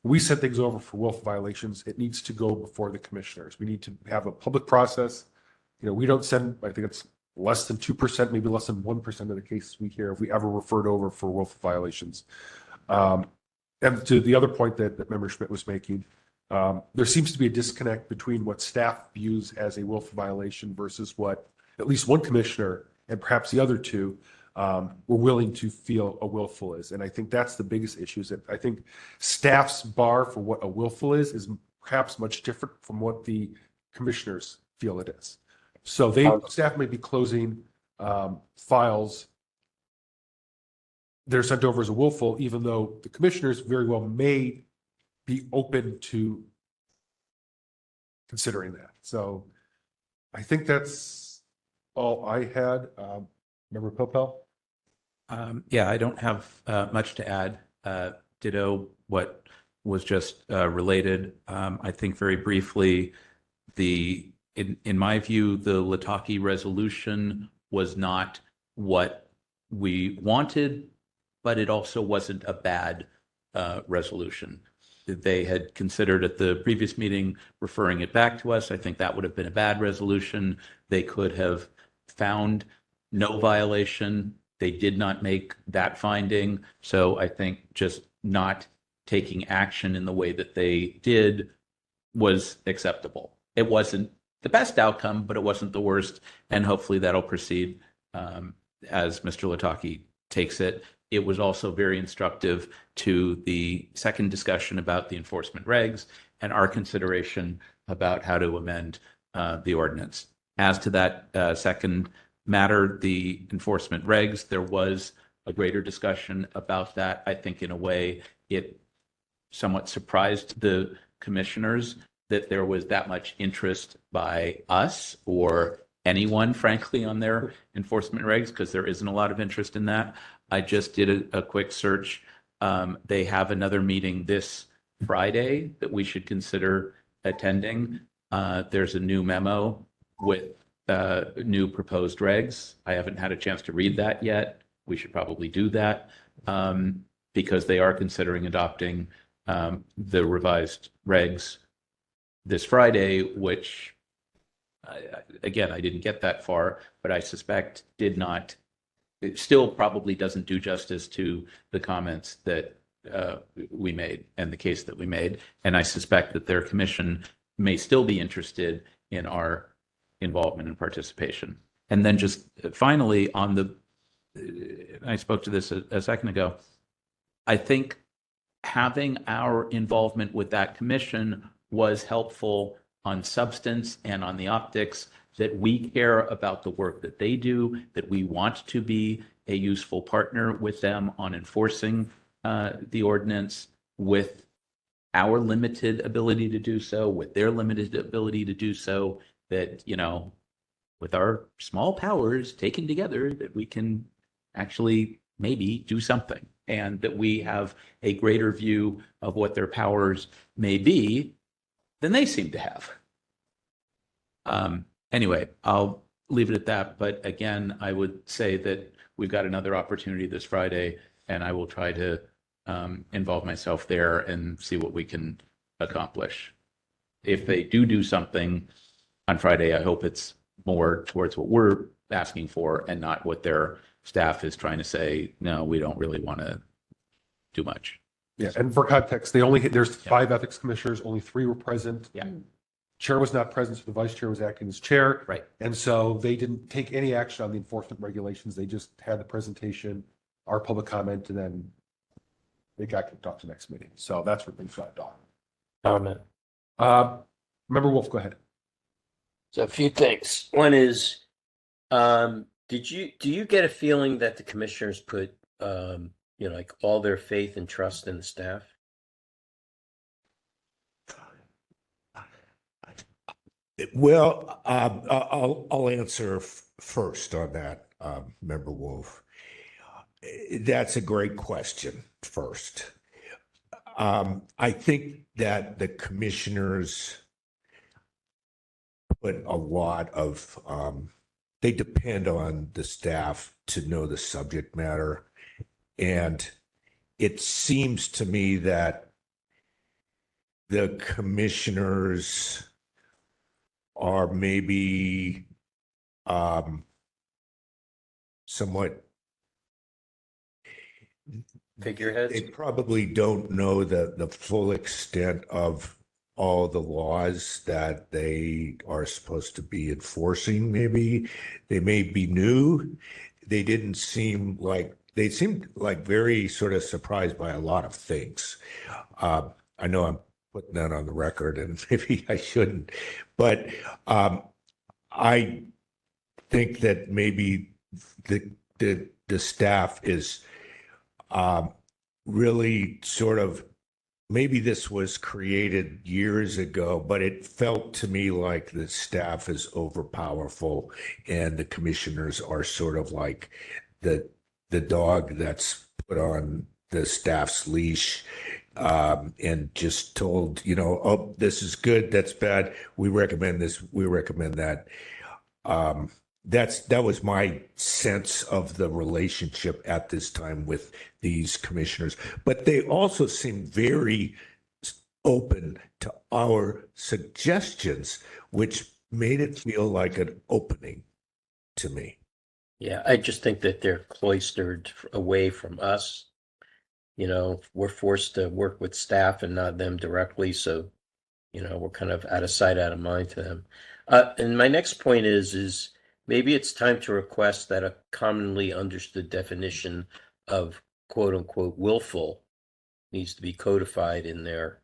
when we send things over for willful violations, it needs to go before the commissioners. We need to have a public process. We don't send, I think it's less than 2%, maybe less than 1% of the cases we hear if we ever referred over for willful violations. And to the other point that Member Schmidt was making, there seems to be a disconnect between what staff views as a willful violation versus what at least one commissioner and perhaps the other two were willing to feel a willful is. And I think that's the biggest issue, is that I think staff's bar for what a willful is perhaps much different from what the commissioners feel it is. So staff may be closing files that are sent over as a willful, even though the commissioners very well may be open to considering that. So I think that's all I had. Member Popel? Yeah, I don't have much to add. Ditto what was just related. I think very briefly, in my view, the Lataki resolution was not what we wanted, but it also wasn't a bad resolution. They had considered at the previous meeting referring it back to us. I think that would have been a bad resolution. They could have found no violation. They did not make that finding. So I think just not taking action in the way that they did was acceptable. It wasn't the best outcome, but it wasn't the worst. And hopefully that'll proceed as Mr. Lataki takes it. It was also very instructive to the second discussion about the enforcement regs and our consideration about how to amend the ordinance. As to that second matter, the enforcement regs, there was a greater discussion about that. I think in a way it somewhat surprised the commissioners that there was that much interest by us or anyone, frankly, on their enforcement regs, because there isn't a lot of interest in that. I just did a quick search. They have another meeting this Friday that we should consider attending. There's a new memo with new proposed regs. I haven't had a chance to read that yet. We should probably do that because they are considering adopting the revised regs this Friday, which, again, I didn't get that far, but I suspect it still probably doesn't do justice to the comments that we made and the case that we made. And I suspect that their commission may still be interested in our involvement and participation. And then just finally I spoke to this a second ago. I think having our involvement with that commission was helpful on substance and on the optics, that we care about the work that they do, that we want to be a useful partner with them on enforcing the ordinance with our limited ability to do so, with their limited ability to do so, that, you know, with our small powers taken together, that we can actually maybe do something, and that we have a greater view of what their powers may be than they seem to have. Anyway, I'll leave it at that. But again, I would say that we've got another opportunity this Friday, and I will try to involve myself there and see what we can accomplish. If they do something on Friday, I hope it's more towards what we're asking for and not what their staff is trying to say, no, we don't really want to do much. Yeah, and for context, there's 5 ethics commissioners, only 3 were present. Yeah. Chair was not present, so the vice chair was acting as chair. Right. And so they didn't take any action on the enforcement regulations. They just had the presentation, our public comment, and then they got kicked off to the next meeting. So that's what things got done. Comment. Member Wolf, go ahead. So a few things. One is, do you get a feeling that the commissioners put, like all their faith and trust in the staff? Well, I'll answer first on that, Member Wolf. That's a great question first. I think that the commissioners put a lot of, they depend on the staff to know the subject matter. And it seems to me that the commissioners are maybe somewhat, Figureheads? they probably don't know the full extent of all the laws that they are supposed to be enforcing. Maybe they may be new. They seemed like very sort of surprised by a lot of things. I know I'm putting that on the record, and maybe I shouldn't, but I think that maybe the staff is really sort of, maybe this was created years ago, but it felt to me like the staff is overpowerful and the commissioners are sort of like the dog that's put on the staff's leash and just told, oh, this is good, that's bad, we recommend this, we recommend that. That was my sense of the relationship at this time with these commissioners. But they also seem very open to our suggestions, which made it feel like an opening to me. Yeah, I just think that they're cloistered away from us. We're forced to work with staff and not them directly. So, we're kind of out of sight, out of mind to them. And my next point is maybe it's time to request that a commonly understood definition of quote unquote willful needs to be codified in their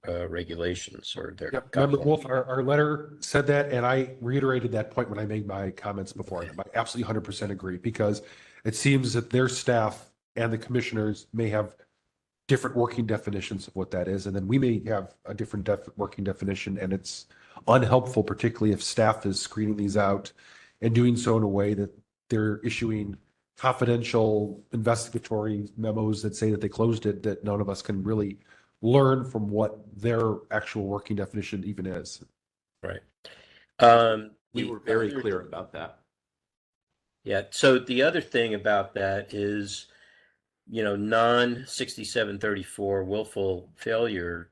regulations or their. Yep. Member Wolf, our letter said that, and I reiterated that point when I made my comments before. I absolutely 100% agree, because it seems that their staff and the commissioners may have different working definitions of what that is, and then we may have a different working definition, and it's unhelpful, particularly if staff is screening these out and doing so in a way that they're issuing confidential investigatory memos that say that they closed it, that none of us can really learn from what their actual working definition even is. Right. We were very clear about that. Yeah. So the other thing about that is, non 6734 willful failure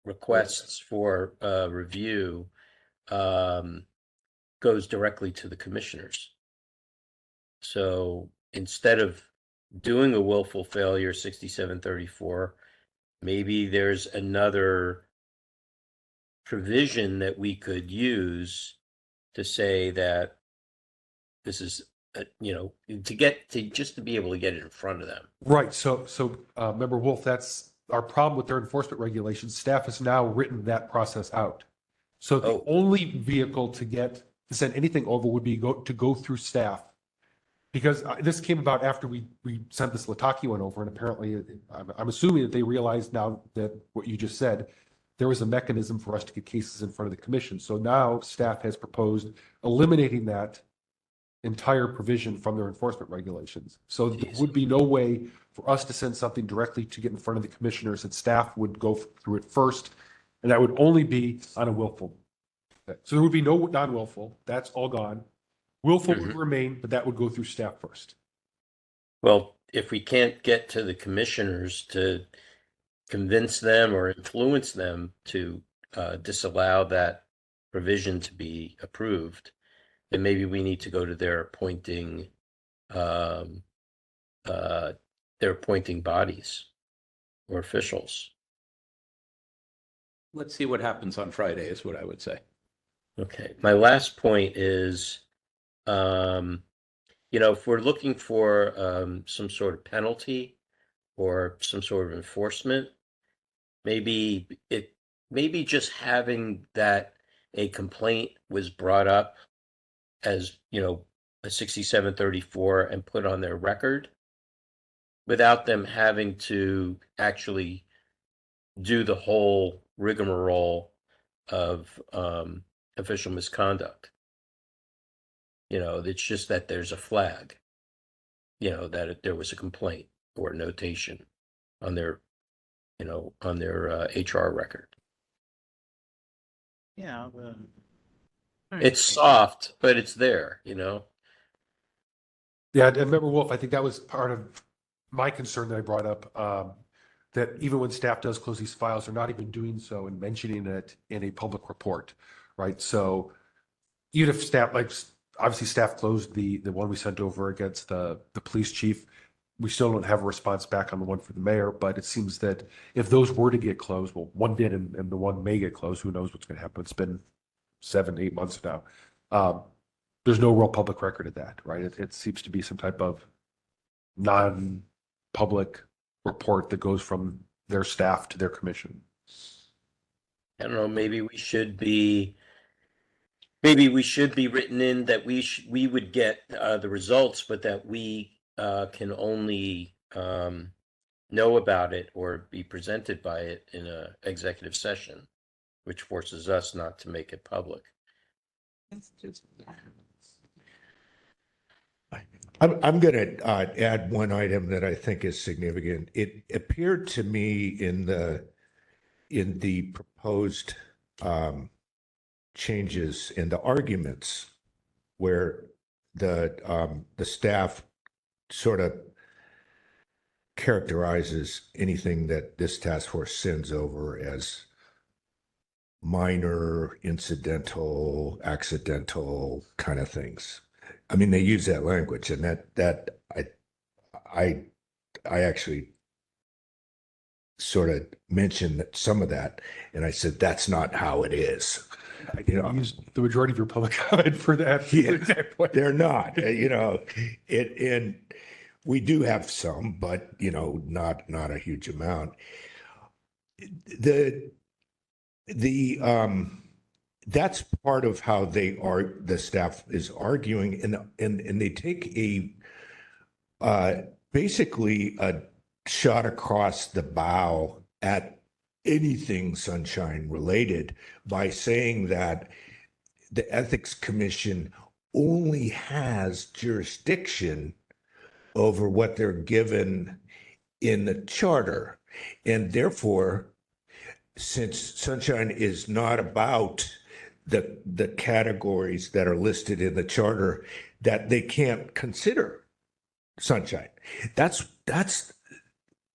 requests for review goes directly to the commissioners. So instead of doing a willful failure 6734, maybe there's another provision that we could use to say that this is you know, just to be able to get it in front of them. Right. So Member Wolf, that's our problem with their enforcement regulations. Staff has now written that process out. So the Oh. only vehicle to send anything over would be to go through staff. Because this came about after we sent this Lataki one over, and apparently I'm assuming that they realized now that what you just said, there was a mechanism for us to get cases in front of the commission. So now staff has proposed eliminating that entire provision from their enforcement regulations. So there would be no way for us to send something directly to get in front of the commissioners, and staff would go through it first, and that would only be on a willful. So there would be no non-willful. That's all gone. Willful would remain, but that would go through staff first. Well, if we can't get to the commissioners to convince them or influence them to disallow that provision to be approved, then maybe we need to go to their appointing bodies or officials. Let's see what happens on Friday is what I would say. Okay. My last point is, you know, if we're looking for some sort of penalty or some sort of enforcement, maybe just having that a complaint was brought up as, you know, a 6734 and put on their record without them having to actually do the whole rigmarole of official misconduct. You know, it's just that there's a flag, you know, that there was a complaint or notation on their, you know, on their HR record. Yeah. It's soft, but it's there, you know. Yeah, and Member Wolf, I think that was part of my concern that I brought up, that even when staff does close these files, they're not even doing so and mentioning it in a public report, right? So even if staff, like obviously staff closed the one we sent over against the police chief, we still don't have a response back on the one for the mayor, but it seems that if those were to get closed, well, one did and the one may get closed, who knows what's going to happen. It's been 7-8 months now. There's no real public record of that, right? It seems to be some type of non-public report that goes from their staff to their commission. I don't know, maybe we should be written in that we would get the results, but that we can only know about it or be presented by it in a executive session, which forces us not to make it public. I'm going to add one item that I think is significant. It appeared to me in the proposed changes in the arguments where the staff sort of characterizes anything that this task force sends over as minor, incidental, accidental kind of things. I mean, they use that language, and that I actually sort of mentioned some of that, and I said that's not how it is. You know, use the majority of your public comment for that. Yeah, they're not. You know, and we do have some, but you know, not a huge amount. That's part of how the staff is arguing, and they take basically a shot across the bow at anything sunshine related by saying that the Ethics Commission only has jurisdiction over what they're given in the charter, and therefore, since sunshine is not about the categories that are listed in the charter, that they can't consider sunshine. That's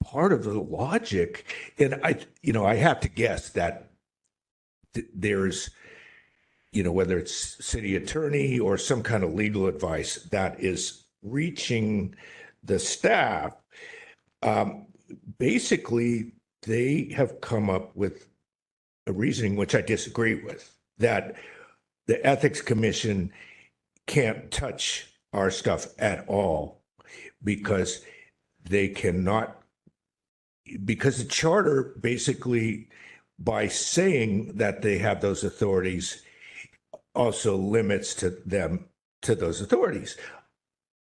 part of the logic. And I have to guess that there's, whether it's city attorney or some kind of legal advice that is reaching the staff. Basically, they have come up with a reasoning, which I disagree with, that the Ethics Commission can't touch our stuff at all because they cannot, because the charter basically, by saying that they have those authorities, also limits to them to those authorities.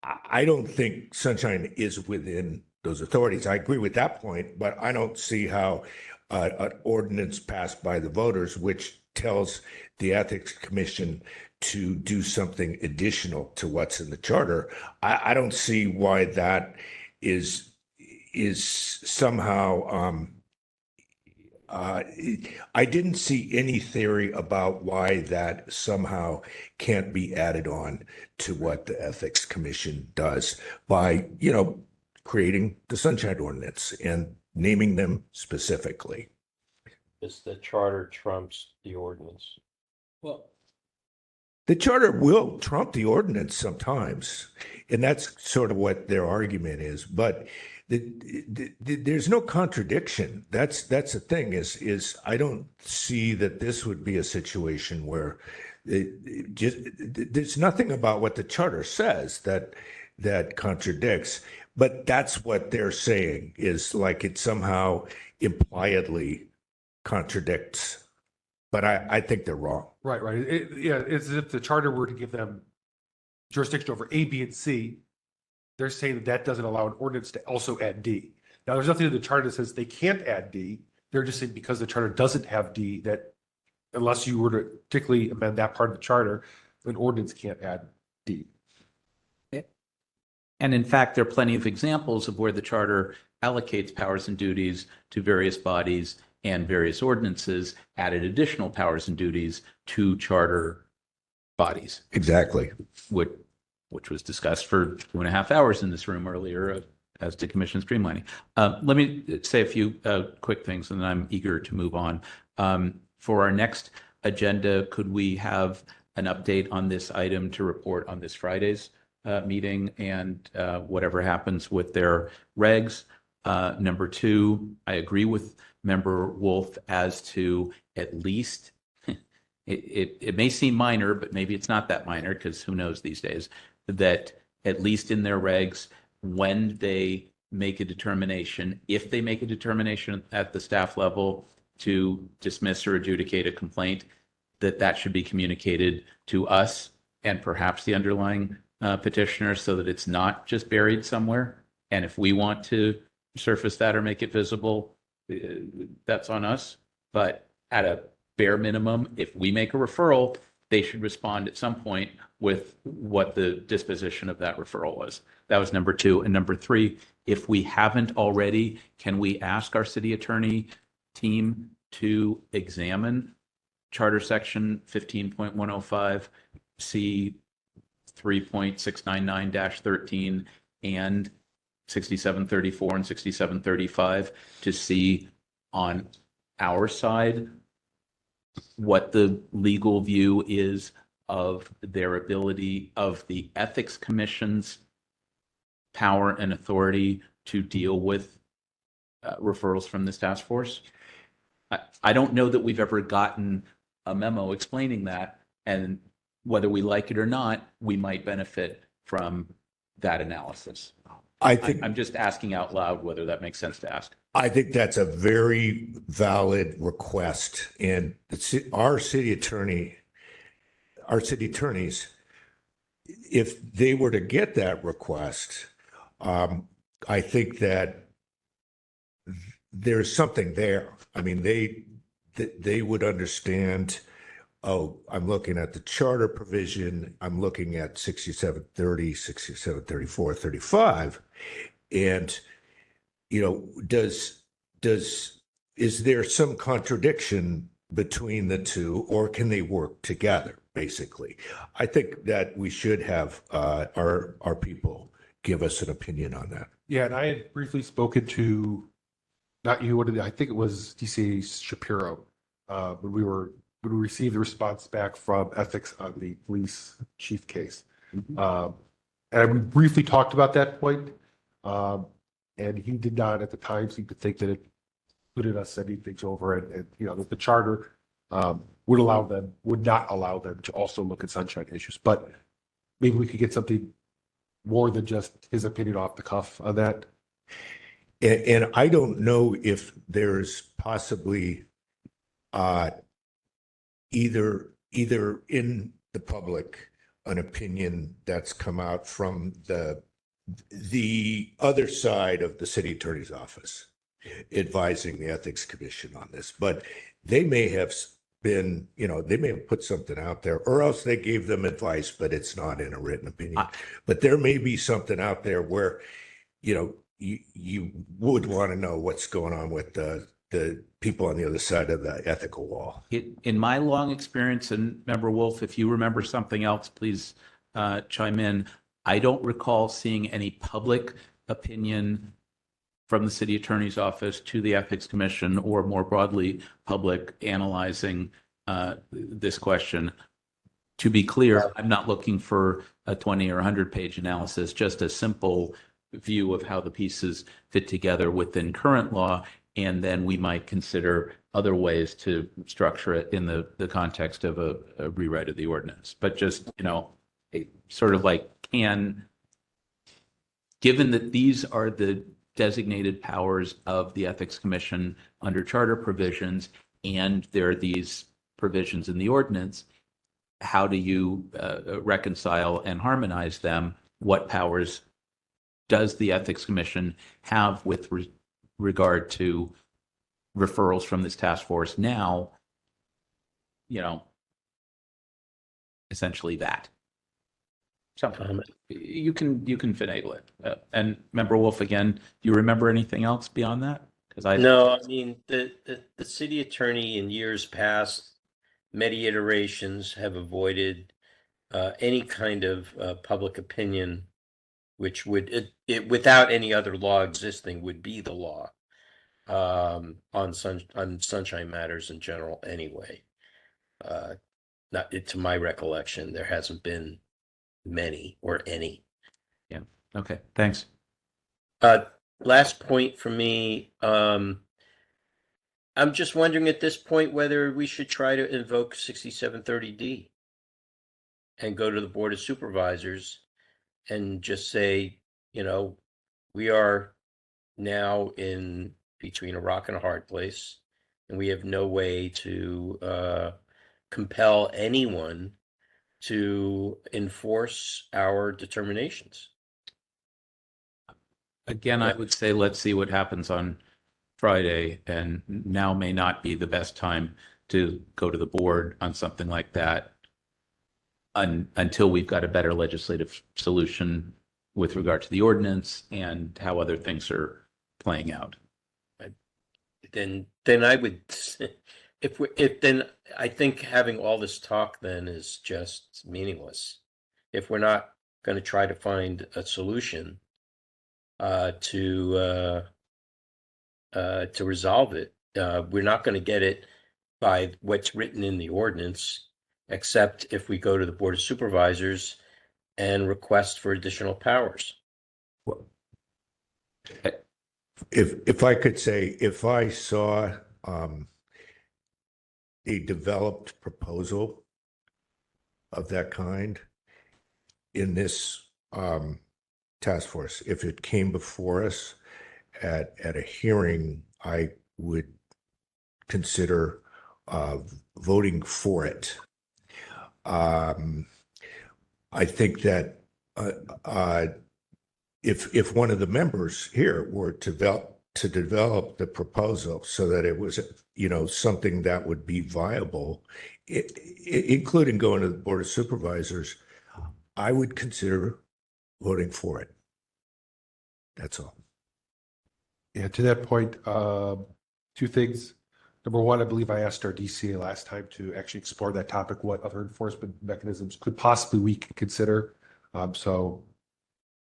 I don't think Sunshine is within those authorities. I agree with that point, but I don't see how an ordinance passed by the voters, which tells the Ethics Commission to do something additional to what's in the charter, I don't see why that is somehow. I didn't see any theory about why that somehow can't be added on to what the Ethics Commission does by, creating the Sunshine Ordinance and naming them specifically. Is the charter trumps the ordinance? Well, The charter will trump the ordinance sometimes, and that's sort of what their argument is. But there's no contradiction. That's the thing is I don't see that this would be a situation where there's nothing about what the charter says that contradicts. But that's what they're saying is like it somehow impliedly contradicts. But I think they're wrong. Right. It's as if the charter were to give them jurisdiction over A, B, and C. They're saying that doesn't allow an ordinance to also add D. Now, there's nothing in the charter that says they can't add D. They're just saying because the charter doesn't have D, that unless you were to particularly amend that part of the charter, an ordinance can't add D. and in fact, there are plenty of examples of where the charter allocates powers and duties to various bodies and various ordinances added additional powers and duties to charter bodies. Exactly. Which was discussed for 2.5 hours in this room earlier as to commission streamlining. Let me say a few quick things and then I'm eager to move on. For our next agenda, could we have an update on this item to report on this Friday's meeting and whatever happens with their regs? Number two, I agree with Member Wolf as to at least, it may seem minor, but maybe it's not that minor because who knows these days, that at least in their regs, when they make a determination, if they make a determination at the staff level to dismiss or adjudicate a complaint, that should be communicated to us and perhaps the underlying petitioner so that it's not just buried somewhere. And if we want to surface that or make it visible, that's on us. But at a bare minimum, if we make a referral, they should respond at some point with what the disposition of that referral was. That was number two. And number three, if we haven't already, can we ask our city attorney team to examine Charter Section 15.105, C 3.699-13, and 6734 and 6735 to see on our side what the legal view is of their ability of the Ethics Commission's power and authority to deal with referrals from this task force. I don't know that we've ever gotten a memo explaining that, and whether we like it or not, we might benefit from that analysis. I'm just asking out loud whether that makes sense to ask. I think that's a very valid request, and our city attorneys, if they were to get that request, I think that there's something there. I mean, they would understand, oh, I'm looking at the charter provision, I'm looking at 6730, 6734, 35, and is there some contradiction between the two, or can they work together? Basically, I think that we should have our people give us an opinion on that. Yeah, and I had briefly spoken to, not you, I think it was DCA Shapiro, when we received the response back from ethics on the police chief case. And we briefly talked about that point. And he did not at the time seem to think that it put us sending things over, and that the charter would not allow them to also look at sunshine issues. But maybe we could get something more than just his opinion off the cuff on that. And I don't know if there's possibly either in the public an opinion that's come out from the other side of the city attorney's office advising the ethics commission on this, but they may have been, they may have put something out there, or else they gave them advice, but it's not in a written opinion. But there may be something out there where, you would want to know what's going on with the people on the other side of the ethical wall. In my long experience, and Member Wolf, if you remember something else, please chime in. I don't recall seeing any public opinion from the city attorney's office to the ethics commission, or more broadly, public analyzing this question. To be clear, I'm not looking for a 20 or 100-page analysis, just a simple view of how the pieces fit together within current law, and then we might consider other ways to structure it in the context of a rewrite of the ordinance. But just, sort of like, given that these are the designated powers of the Ethics Commission under charter provisions, and there are these provisions in the ordinance, how do you reconcile and harmonize them? What powers does the Ethics Commission have with regard to referrals from this task force now? Essentially that. So you can finagle it. And Member Wolf, again, do you remember anything else beyond that? No, I mean, the city attorney in years past, many iterations, have avoided any kind of public opinion, which would, without any other law existing, would be the law on sunshine matters in general anyway. Not to my recollection, there hasn't been many or any. Yeah. Okay. Thanks. Last point for me. I'm just wondering at this point whether we should try to invoke 6730D and go to the Board of Supervisors and just say, we are now in between a rock and a hard place, and we have no way to compel anyone to enforce our determinations. Again, I would say let's see what happens on Friday, and now may not be the best time to go to the board on something like that until we've got a better legislative solution with regard to the ordinance and how other things are playing out. Then I would, then I think having all this talk then is just meaningless. If we're not going to try to find a solution to resolve it, we're not going to get it by what's written in the ordinance, except if we go to the Board of Supervisors and request for additional powers. If I could say, if I saw a developed proposal of that kind in this task force, if it came before us at a hearing, I would consider voting for it. I think that if one of the members here were to develop the proposal so that it was, something that would be viable, including going to the Board of Supervisors, I would consider voting for it. That's all. Yeah, to that point, two things. Number one, I believe I asked our DCA last time to actually explore that topic, what other enforcement mechanisms could possibly we could consider. So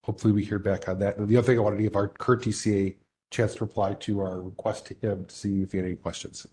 hopefully we hear back on that. And the other thing I wanted to give our current DCA a chance to reply to our request to him to see if he had any questions.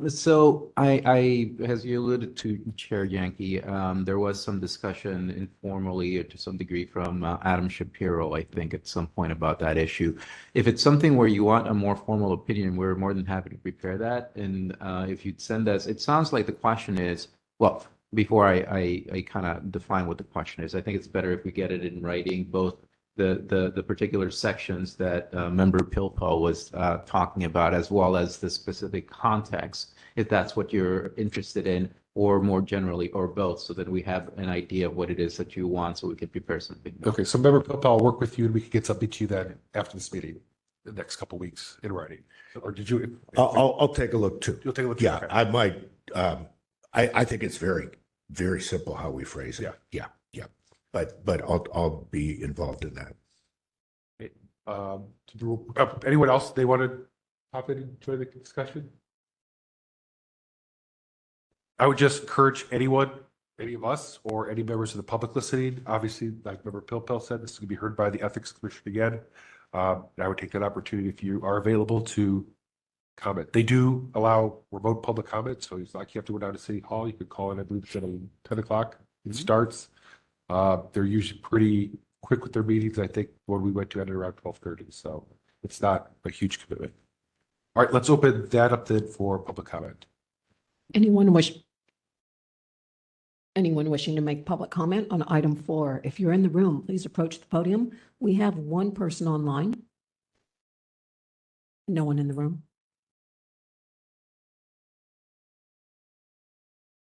So I, as you alluded to, Chair Yankee, there was some discussion informally to some degree from Adam Shapiro, I think, at some point about that issue. If it's something where you want a more formal opinion, we're more than happy to prepare that. And if you'd send us, it sounds like the question is, well, before I kind of define what the question is, I think it's better if we get it in writing, both the particular sections that Member Pilpul was talking about, as well as the specific context, if that's what you're interested in, or more generally, or both, so that we have an idea of what it is that you want, so we can prepare something. Okay, so Member Pilpul, I'll work with you and we can get something to you then after this meeting, the next couple of weeks in writing. Or did you? I'll take a look too. You'll take a look. Yeah, Okay. I might, I think it's very, very simple how we phrase it. Yeah. But I'll be involved in that. Anyone else they want to hop in and join the discussion? I would just encourage anyone, any of us, or any members of the public listening. Obviously, like Member Pilpul said, this is going to be heard by the Ethics Commission again. I would take that opportunity if you are available to comment. They do allow remote public comment, so it's like you have to go down to City Hall. You could call in, I believe it's at 10 o'clock. It starts. They're usually pretty quick with their meetings. I think when we went to ended around 12:30, so it's not a huge commitment. All right, let's open that up then for public comment. Anyone wishing to make public comment on item 4, if you're in the room, please approach the podium. We have one person online. No one in the room.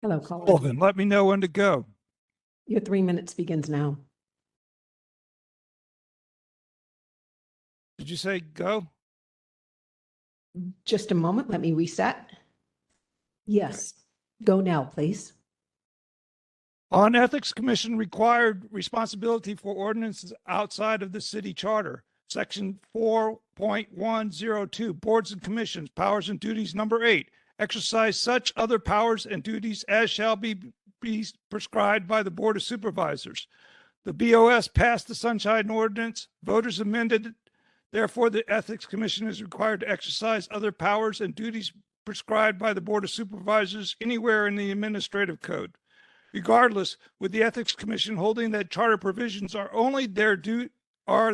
Hello, caller. Sullivan, let me know when to go. Your 3 minutes begins now. Did you say go? Just a moment, let me reset. Yes, go now, please. On Ethics Commission required responsibility for ordinances outside of the city charter. Section 4.102, Boards and Commissions, Powers and Duties, number 8. Exercise such other powers and duties as shall be prescribed by the Board of Supervisors. The BOS passed the Sunshine Ordinance. Voters amended it. Therefore, the Ethics Commission is required to exercise other powers and duties prescribed by the Board of Supervisors anywhere in the administrative code. Regardless, with the Ethics Commission holding that charter provisions are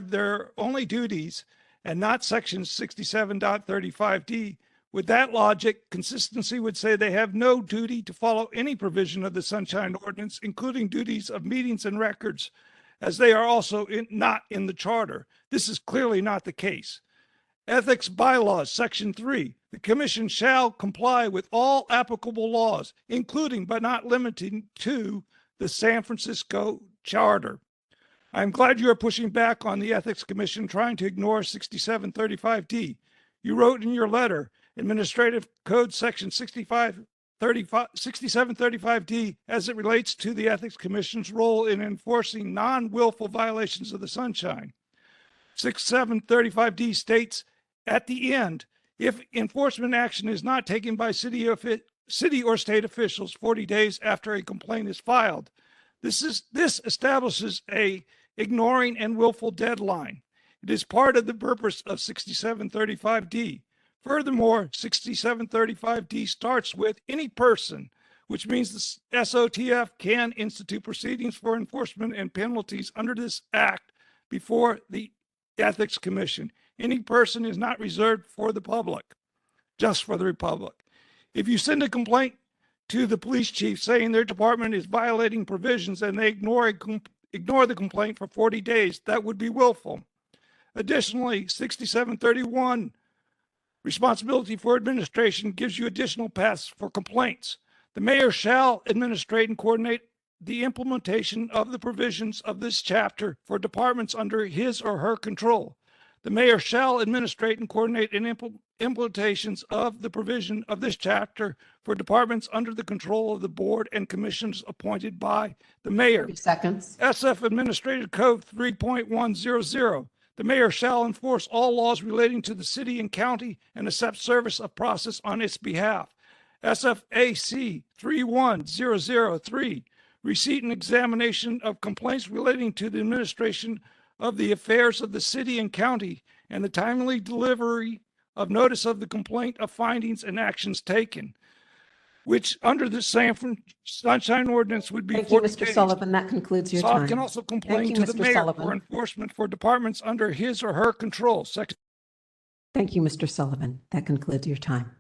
their only duties and not section 67.35D, with that logic, consistency would say they have no duty to follow any provision of the Sunshine Ordinance, including duties of meetings and records, as they are also not in the charter. This is clearly not the case. Ethics Bylaws, Section 3, the Commission shall comply with all applicable laws, including but not limited to the San Francisco Charter. I'm glad you are pushing back on the Ethics Commission trying to ignore 6735D. You wrote in your letter, Administrative Code Section 6735D, as it relates to the Ethics Commission's role in enforcing non-willful violations of the Sunshine. 6735D states, at the end, if enforcement action is not taken by city or state officials 40 days after a complaint is filed, this establishes a ignoring and willful deadline. It is part of the purpose of 6735D. Furthermore, 6735D starts with any person, which means the SOTF can institute proceedings for enforcement and penalties under this act before the Ethics Commission. Any person is not reserved for the public, just for the Republic. If you send a complaint to the police chief saying their department is violating provisions and they ignore the complaint for 40 days, that would be willful. Additionally, 6731, responsibility for administration, gives you additional paths for complaints. The mayor shall administrate and coordinate the implementation of the provisions of this chapter for departments under his or her control. The mayor shall administrate and coordinate implementations of the provision of this chapter for departments under the control of the board and commissions appointed by the mayor. 30 seconds. SF Administrative Code 3.100. The mayor shall enforce all laws relating to the city and county and accept service of process on its behalf. SFAC 31003. Receipt and examination of complaints relating to the administration of the affairs of the city and county and the timely delivery of notice of the complaint of findings and actions taken, which under the Sunshine Ordinance would be Thank you, 40 Mr. days. Sullivan. That concludes your SOF time. can also complain Thank to you, the Mr. mayor Sullivan. for enforcement for departments under his or her control. Thank you, Mr. Sullivan. That concludes your time.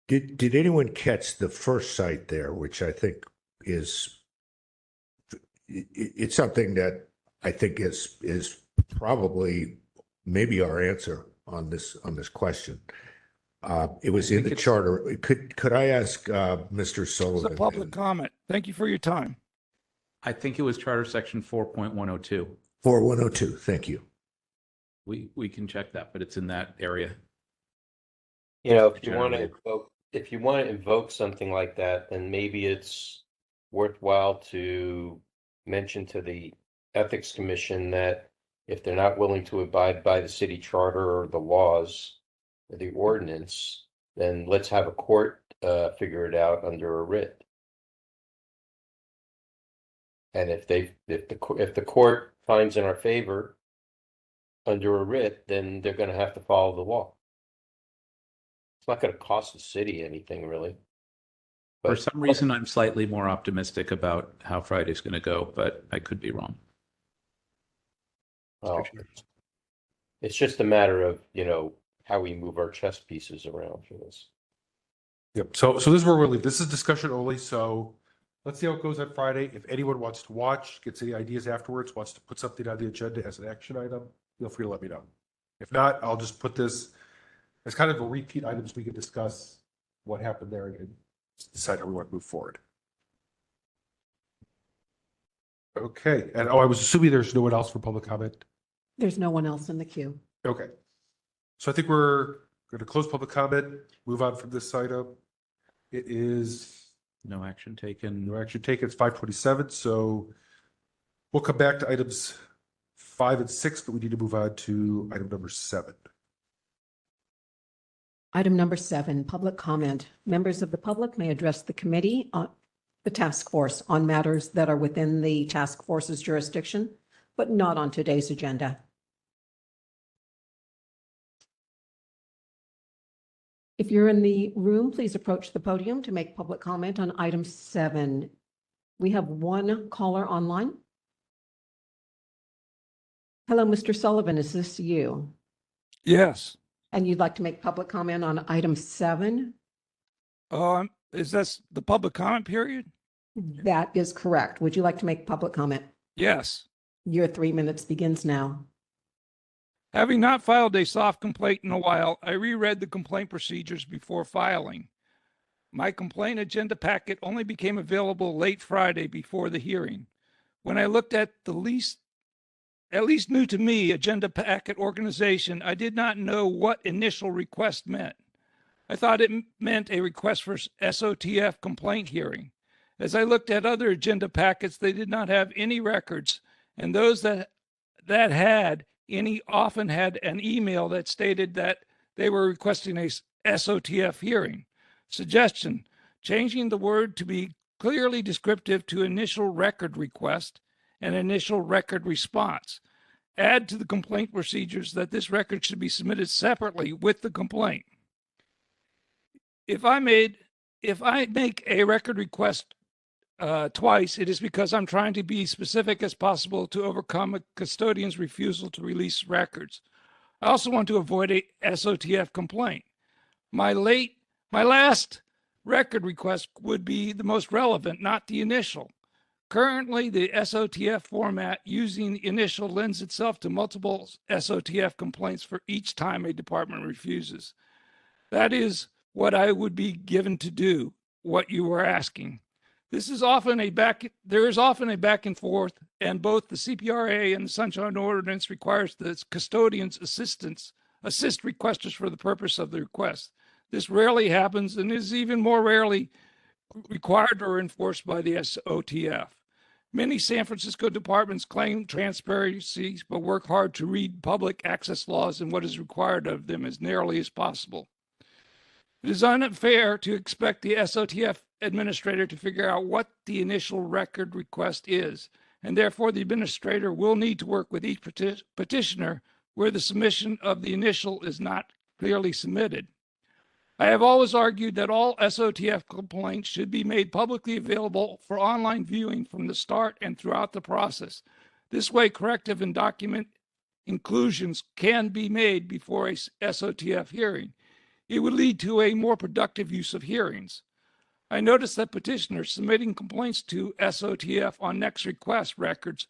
Did anyone catch the first site there, which I think is, it's something that I think is probably maybe our answer on this question. It was in the charter. Could I ask Mr. It's Sullivan? a public comment. Thank you for your time. I think it was Charter Section 4.102. 4102, thank you. We can check that, but it's in that area. You know, if you want to invoke something like that, then maybe it's worthwhile to mention to the Ethics Commission that if they're not willing to abide by the city charter or the laws or the ordinance, then let's have a court figure it out under a writ. And if the court finds in our favor under a writ, then they're going to have to follow the law. It's not going to cost the city anything, really. For But some reason, I'm slightly more optimistic about how Friday's going to go, but I could be wrong. well, it's just a matter of, how we move our chess pieces around for this. Yep. So this is where we'll leave. This is discussion only. So let's see how it goes on Friday. If anyone wants to watch, gets any ideas afterwards, wants to put something on the agenda as an action item, feel free to let me know. If not, I'll just put this as kind of a repeat items we can discuss what happened there and decide how we want to move forward. Okay. And I was assuming there's no one else for public comment. There's no one else in the queue. Okay. So I think we're going to close public comment, move on from this item. It is No action taken. no action taken. It's 5:27. So we'll come back to items 5 and 6, but we need to move on to item number 7. Item number 7, public comment. Members of the public may address the committee, the task force, on matters that are within the task force's jurisdiction, but not on today's agenda. If you're in the room, please approach the podium to make public comment on item 7. We have one caller online. Hello, Mr. Sullivan, is this you? Yes. And you'd like to make public comment on item 7? Is this the public comment period? That is correct. Would you like to make public comment? Yes. Your 3 minutes begins now. Having not filed a soft complaint in a while, I reread the complaint procedures before filing. My complaint agenda packet only became available late Friday before the hearing. When I looked at at least new to me, agenda packet organization, I did not know what initial request meant. I thought it meant a request for SOTF complaint hearing. As I looked at other agenda packets, they did not have any records, and those that had any often had an email that stated that they were requesting a SOTF hearing. Suggestion: changing the word to be clearly descriptive to initial record request and initial record response. Add to the complaint procedures that this record should be submitted separately with the complaint. If I make a record request twice, it is because I'm trying to be specific as possible to overcome a custodian's refusal to release records. I also want to avoid a SOTF complaint. My last record request would be the most relevant, not the initial. Currently, the SOTF format using the initial lends itself to multiple SOTF complaints for each time a department refuses. That is what I would be given to do, what you were asking. There is often a back and forth, and both the CPRA and the Sunshine Ordinance requires the custodian's assist requesters for the purpose of the request. This rarely happens and is even more rarely required or enforced by the SOTF. Many San Francisco departments claim transparency, but work hard to read public access laws and what is required of them as narrowly as possible. It is unfair to expect the SOTF administrator to figure out what the initial record request is, and therefore the administrator will need to work with each petitioner where the submission of the initial is not clearly submitted. I have always argued that all SOTF complaints should be made publicly available for online viewing from the start and throughout the process. This way, corrective and document inclusions can be made before a SOTF hearing. It would lead to a more productive use of hearings. I noticed that petitioners submitting complaints to SOTF on next request records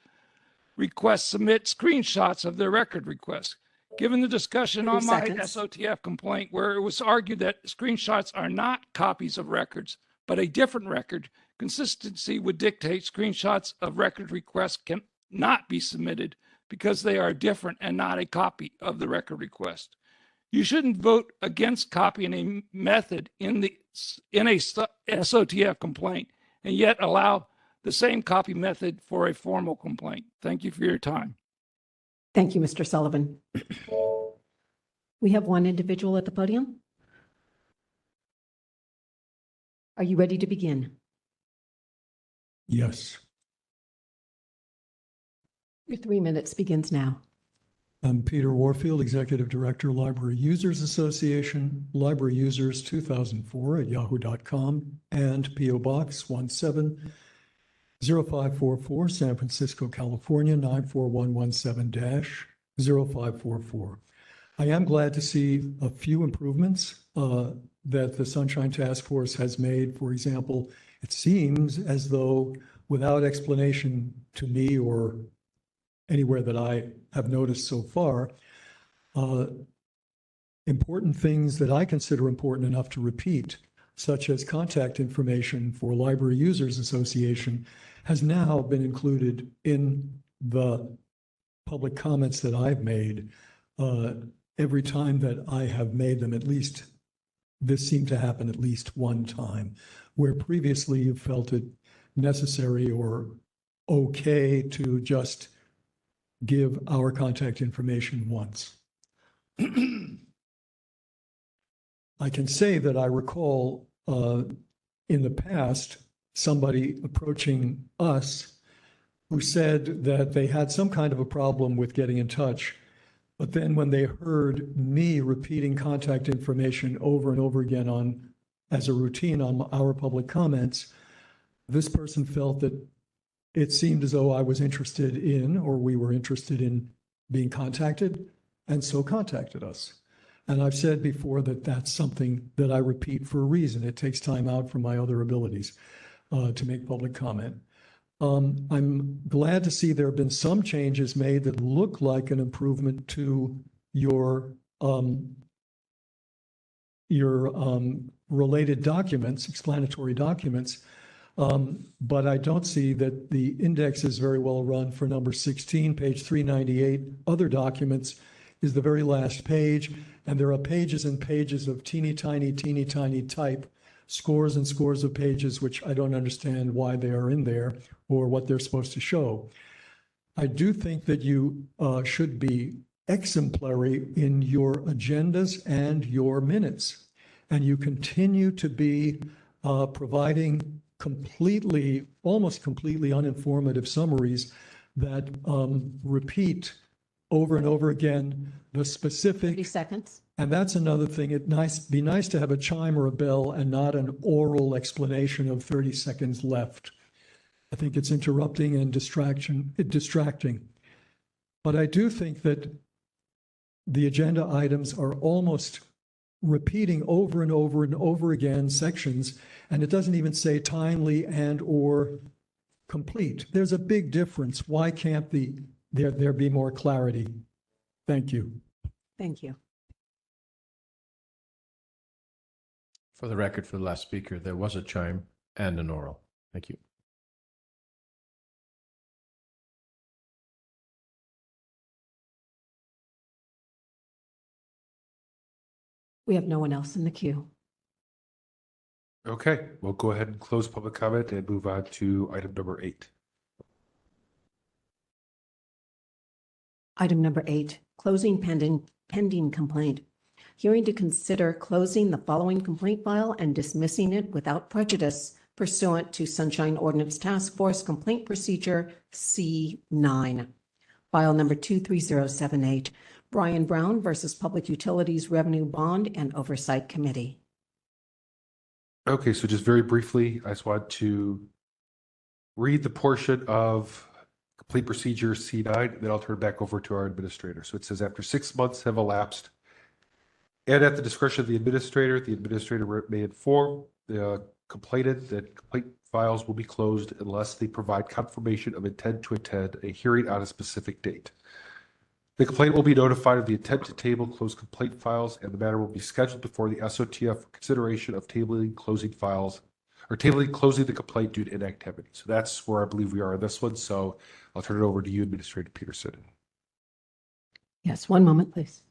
submit screenshots of their record requests. Given the discussion 30 on my seconds. SOTF complaint, where it was argued that screenshots are not copies of records, but a different record, consistency would dictate screenshots of record requests can not be submitted because they are different and not a copy of the record request. You shouldn't vote against copying a method in a SOTF complaint and yet allow the same copy method for a formal complaint. Thank you for your time. Thank you, Mr. Sullivan. We have one individual at the podium. Are you ready to begin? Yes. Your 3 minutes begins now. I'm Peter Warfield, Executive Director, Library Users Association, Library Users 2004 at yahoo.com, and P.O. Box 170544, San Francisco, California, 94117-0544. I am glad to see a few improvements that the Sunshine Task Force has made. For example, it seems as though without explanation to me or anywhere that I have noticed so far, important things that I consider important enough to repeat, such as contact information for Library Users Association, has now been included in the public comments that I've made. Every time that I have made them, at least this seemed to happen at least one time, where previously you felt it necessary or okay to just give our contact information once. I can say that I recall in the past somebody approaching us who said that they had some kind of a problem with getting in touch, but then when they heard me repeating contact information over and over again as a routine on our public comments, this person felt that it seemed as though I was interested in, or we were interested in being contacted, and so contacted us. And I've said before that that's something that I repeat for a reason. It takes time out from my other abilities to make public comment. I'm glad to see there have been some changes made that look like an improvement to your related documents, explanatory documents. But I don't see that the index is very well run for number 16, page 398. Other documents is the very last page, and there are pages and pages of teeny tiny type, scores and scores of pages, which I don't understand why they are in there or what they're supposed to show. I do think that you should be exemplary in your agendas and your minutes, and you continue to be providing almost completely uninformative summaries that repeat over and over again the 30 specific. seconds. And that's another thing. It'd be nice to have a chime or a bell and not an oral explanation of 30 seconds left. I think it's interrupting and distracting. But I do think that the agenda items are almost repeating over and over and over again sections, and it doesn't even say timely and or complete. There's a big difference. Why can't there be more clarity? Thank you. Thank you. For the record, for the last speaker, there was a chime and an oral. Thank you. We have no one else in the queue. Okay, we'll go ahead and close public comment and move on to item number 8. Item number 8, closing pending complaint. Hearing to consider closing the following complaint file and dismissing it without prejudice pursuant to Sunshine Ordinance Task Force Complaint Procedure C9. File number 23078, Brian Brown versus Public Utilities Revenue Bond and Oversight Committee. Okay, so just very briefly, I just want to read the portion of Complete Procedure C9, then I'll turn it back over to our administrator. So it says, after 6 months have elapsed And at the discretion of the administrator may inform the complainant that complaint files will be closed unless they provide confirmation of intent to attend a hearing on a specific date. The complainant will be notified of the intent to table closed complaint files, and the matter will be scheduled before the SOTF for consideration of tabling closing files or tabling closing the complaint due to inactivity. So that's where I believe we are on this one. So I'll turn it over to you, Administrator Peterson. Yes, one moment, please.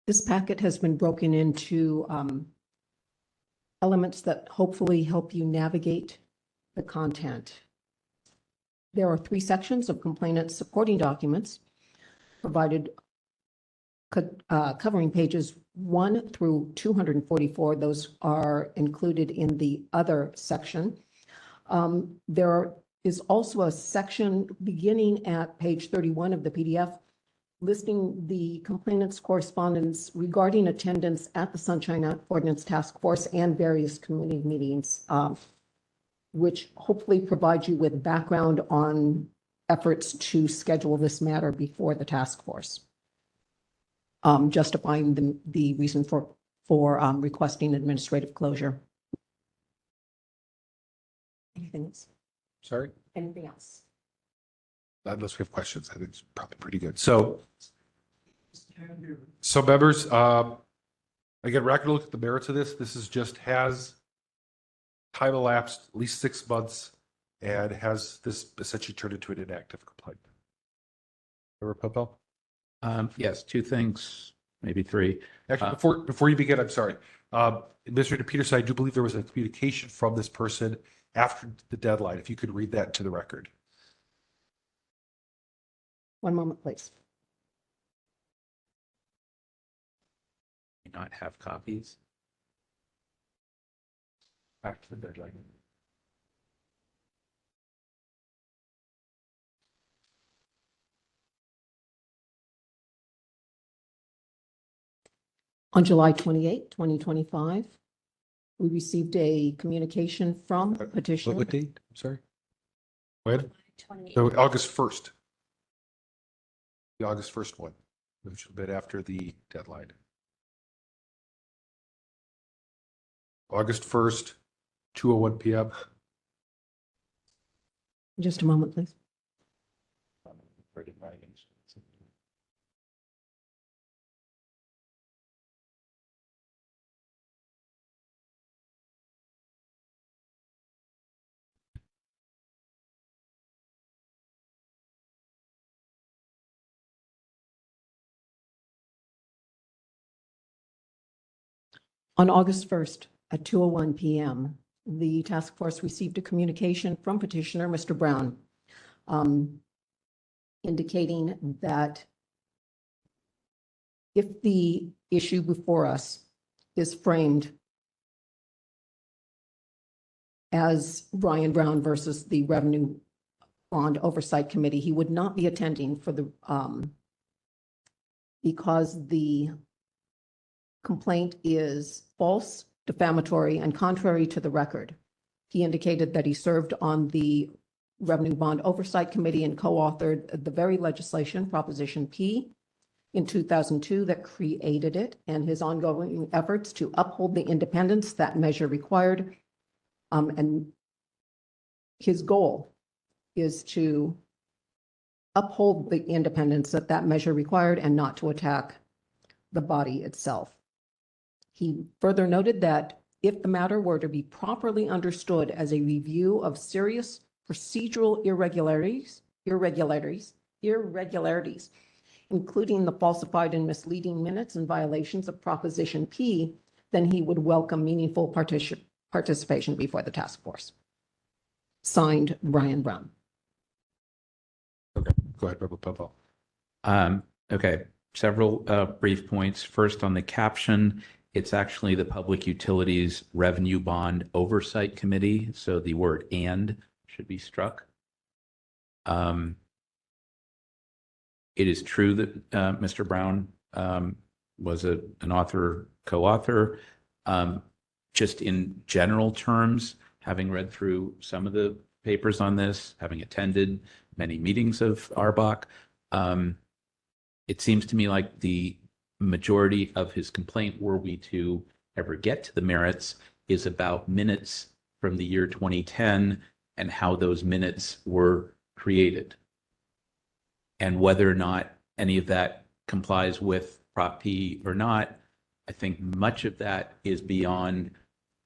This packet has been broken into elements that hopefully help you navigate the content. There are 3 sections of complainant's supporting documents provided covering pages 1 through 244. Those are included in the other section. There is also a section beginning at page 31 of the PDF listing the complainant's correspondence regarding attendance at the Sunshine Ordinance Task Force and various committee meetings, which hopefully provides you with background on efforts to schedule this matter before the task force, justifying the reason for requesting administrative closure. Anything else? Sorry? Anything else? Unless we have questions, I think it's probably pretty good. So members, again, we're not going to look at the merits of this. This is just has time elapsed at least 6 months and has this essentially turned into an inactive complaint. Member Popel? Yes, 2 things, maybe 3. Actually, before you begin, I'm sorry. Administrator Peterson, I do believe there was a communication from this person after the deadline. If you could read that to the record. One moment, please. Not have copies. After the deadline. On July 28, 2025, we received a communication from petitioner. What date? I'm sorry. When? No, August 1st. The August 1st one, which was a bit after the deadline. August 1st, 2:01 p.m. Just a moment, please. On August 1st at 2:01 p.m., the task force received a communication from petitioner, Mr. Brown, indicating that if the issue before us is framed as Brian Brown versus the Revenue Bond Oversight Committee, he would not be attending for the because the complaint is false, defamatory, and contrary to the record. He indicated that he served on the Revenue Bond Oversight Committee and co-authored the very legislation, Proposition P, in 2002 that created it, and his ongoing efforts to uphold the independence that measure required. And his goal is to uphold the independence that measure required and not to attack the body itself. He further noted that if the matter were to be properly understood as a review of serious procedural irregularities, including the falsified and misleading minutes and violations of Proposition P, then he would welcome meaningful participation before the task force. Signed, Brian Brown. Go ahead, Member Pepel. Okay, several brief points. First, on the caption, it's actually the Public Utilities Revenue Bond Oversight Committee, so the word "and" should be struck. It is true that Mr. Brown was an author, co-author. Just in general terms, having read through some of the papers on this, having attended many meetings of RBOC, it seems to me like the majority of his complaint, were we to ever get to the merits, is about minutes from the year 2010 and how those minutes were created, and whether or not any of that complies with Prop P or not. I think much of that is beyond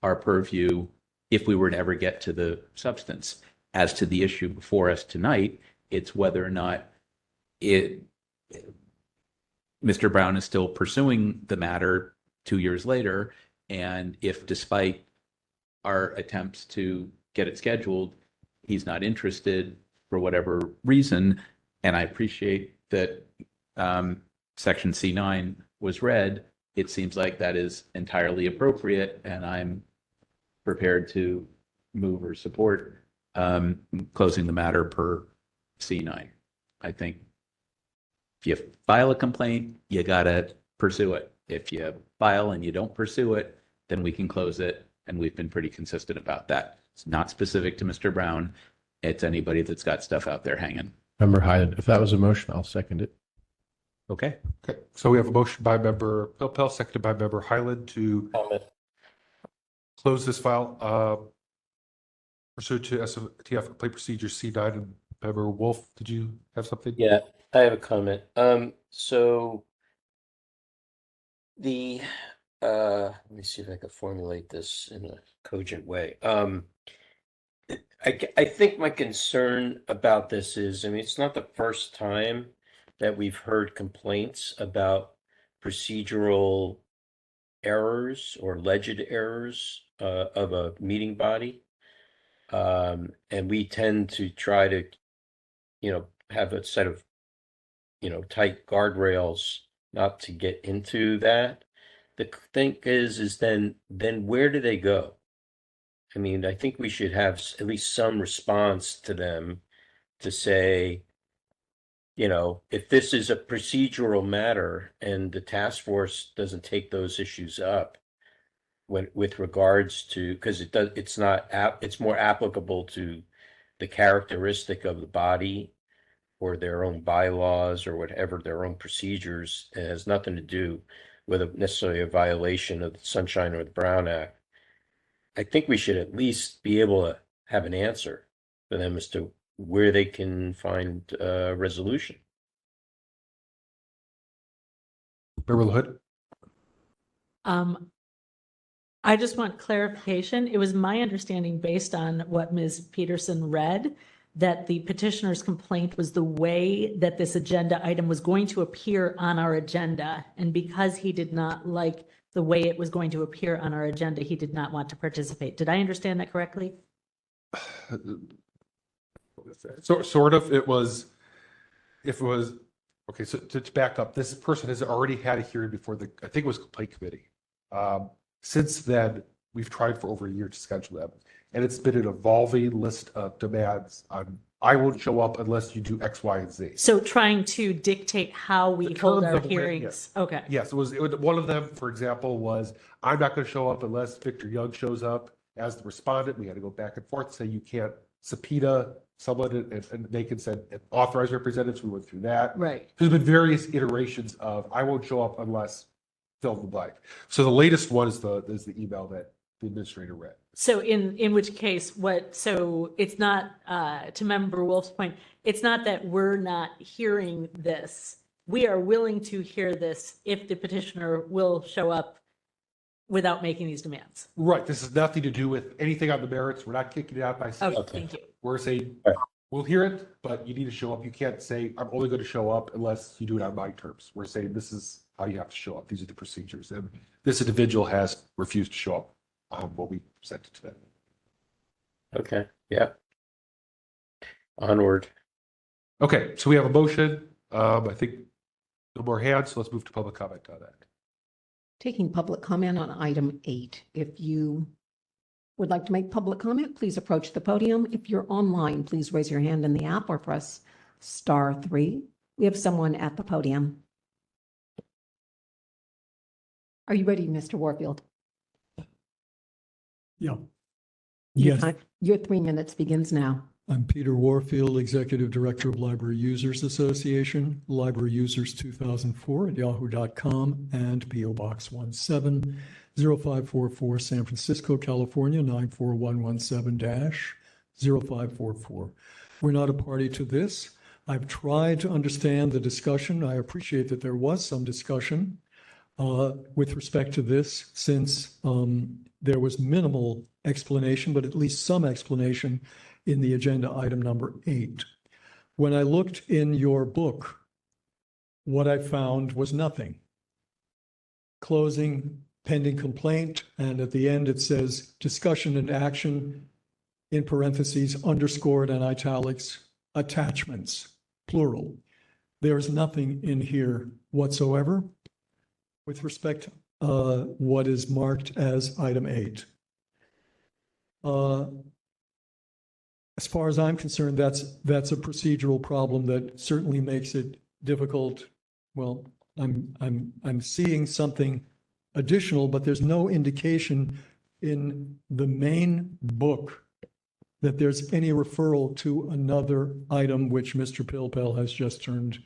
our purview if we were to ever get to the substance. As to the issue before us tonight, it's whether or not Mr. Brown is still pursuing the matter 2 years later, and if, despite our attempts to get it scheduled, he's not interested for whatever reason. And I appreciate that Section C9 was read. It seems like that is entirely appropriate, and I'm prepared to move or support closing the matter per C9. I think if you file a complaint, you got to pursue it. If you file and you don't pursue it, then we can close it. And we've been pretty consistent about that. It's not specific to Mr. Brown. It's anybody that's got stuff out there hanging. Member Hyde, if that was a motion, I'll second it. Okay. Okay, so we have a motion by Member Pepel, seconded by Member Highland to Comment. close this file. Pursuant to SOTF complaint procedure C9. And Member Wolf, did you have something? Yeah, I have a comment. So the let me see if I can formulate this in a cogent way. I think my concern about this is, I mean, it's not the first time that we've heard complaints about procedural errors or alleged errors of a meeting body. And we tend to try to, have a set of, tight guardrails not to get into that. The thing is then where do they go? I mean, I think we should have at least some response to them to say, if this is a procedural matter and the task force doesn't take those issues up with regards to, because it's more applicable to the characteristic of the body or their own bylaws or whatever, their own procedures. It has nothing to do with necessarily a violation of the Sunshine or the Brown Act. I think we should at least be able to have an answer for them as to where they can find a resolution. Member Hood? I just want clarification. It was my understanding, based on what Ms. Peterson read, that the petitioner's complaint was the way that this agenda item was going to appear on our agenda. And because he did not like the way it was going to appear on our agenda, he did not want to participate. Did I understand that correctly? So sort of. If it was okay. So to back up, this person has already had a hearing before I think it was complaint committee. Since then, we've tried for over a year to schedule them, and it's been an evolving list of demands on. I won't show up unless you do X, Y, and Z. So trying to dictate how we hold our terms of when, hearings. yes. Okay. Yes, it was one of them, for example, was I'm not going to show up unless Victor Young shows up as the respondent. We had to go back and forth, say you can't subpoena someone, and they can send authorized representatives. We went through that. Right. There's been various iterations of I won't show up unless fill in the blank. So the latest one is the email that the administrator read. So in which case, so it's not, to Member Wolf's point, it's not that we're not hearing this. We are willing to hear this if the petitioner will show up without making these demands. Right. This has nothing to do with anything on the merits. We're not kicking it out by Okay, thank you. We're saying we'll hear it, but you need to show up. You can't say I'm only going to show up unless you do it on my terms. We're saying this is how you have to show up. These are the procedures. And this individual has refused to show up on what we sent it to them. Okay. Yeah. Onward. Okay, so we have a motion. I think no more hands, so let's move to public comment on that. Taking public comment on item 8. If you would like to make public comment, please approach the podium. If you're online, please raise your hand in the app or press *3. We have someone at the podium. Are you ready, Mr. Warfield? Yeah. Your Yes. time- Your 3 minutes begins now. I'm Peter Warfield, Executive Director of Library Users Association, Library Users 2004 at yahoo.com, and PO Box 170544, San Francisco, California, 94117-0544. We're not a party to this. I've tried to understand the discussion. I appreciate that there was some discussion with respect to this, since there was minimal explanation, but at least some explanation in the agenda item number 8. When I looked in your book, what I found was nothing. Closing, pending complaint, and at the end it says discussion and action, in parentheses, underscored and italics, attachments, plural. There's nothing in here whatsoever with respect to what is marked as item 8. As far as I'm concerned, that's a procedural problem that certainly makes it difficult. Well, I'm seeing something additional, but there's no indication in the main book that there's any referral to another item which Mr. Pilpel has just turned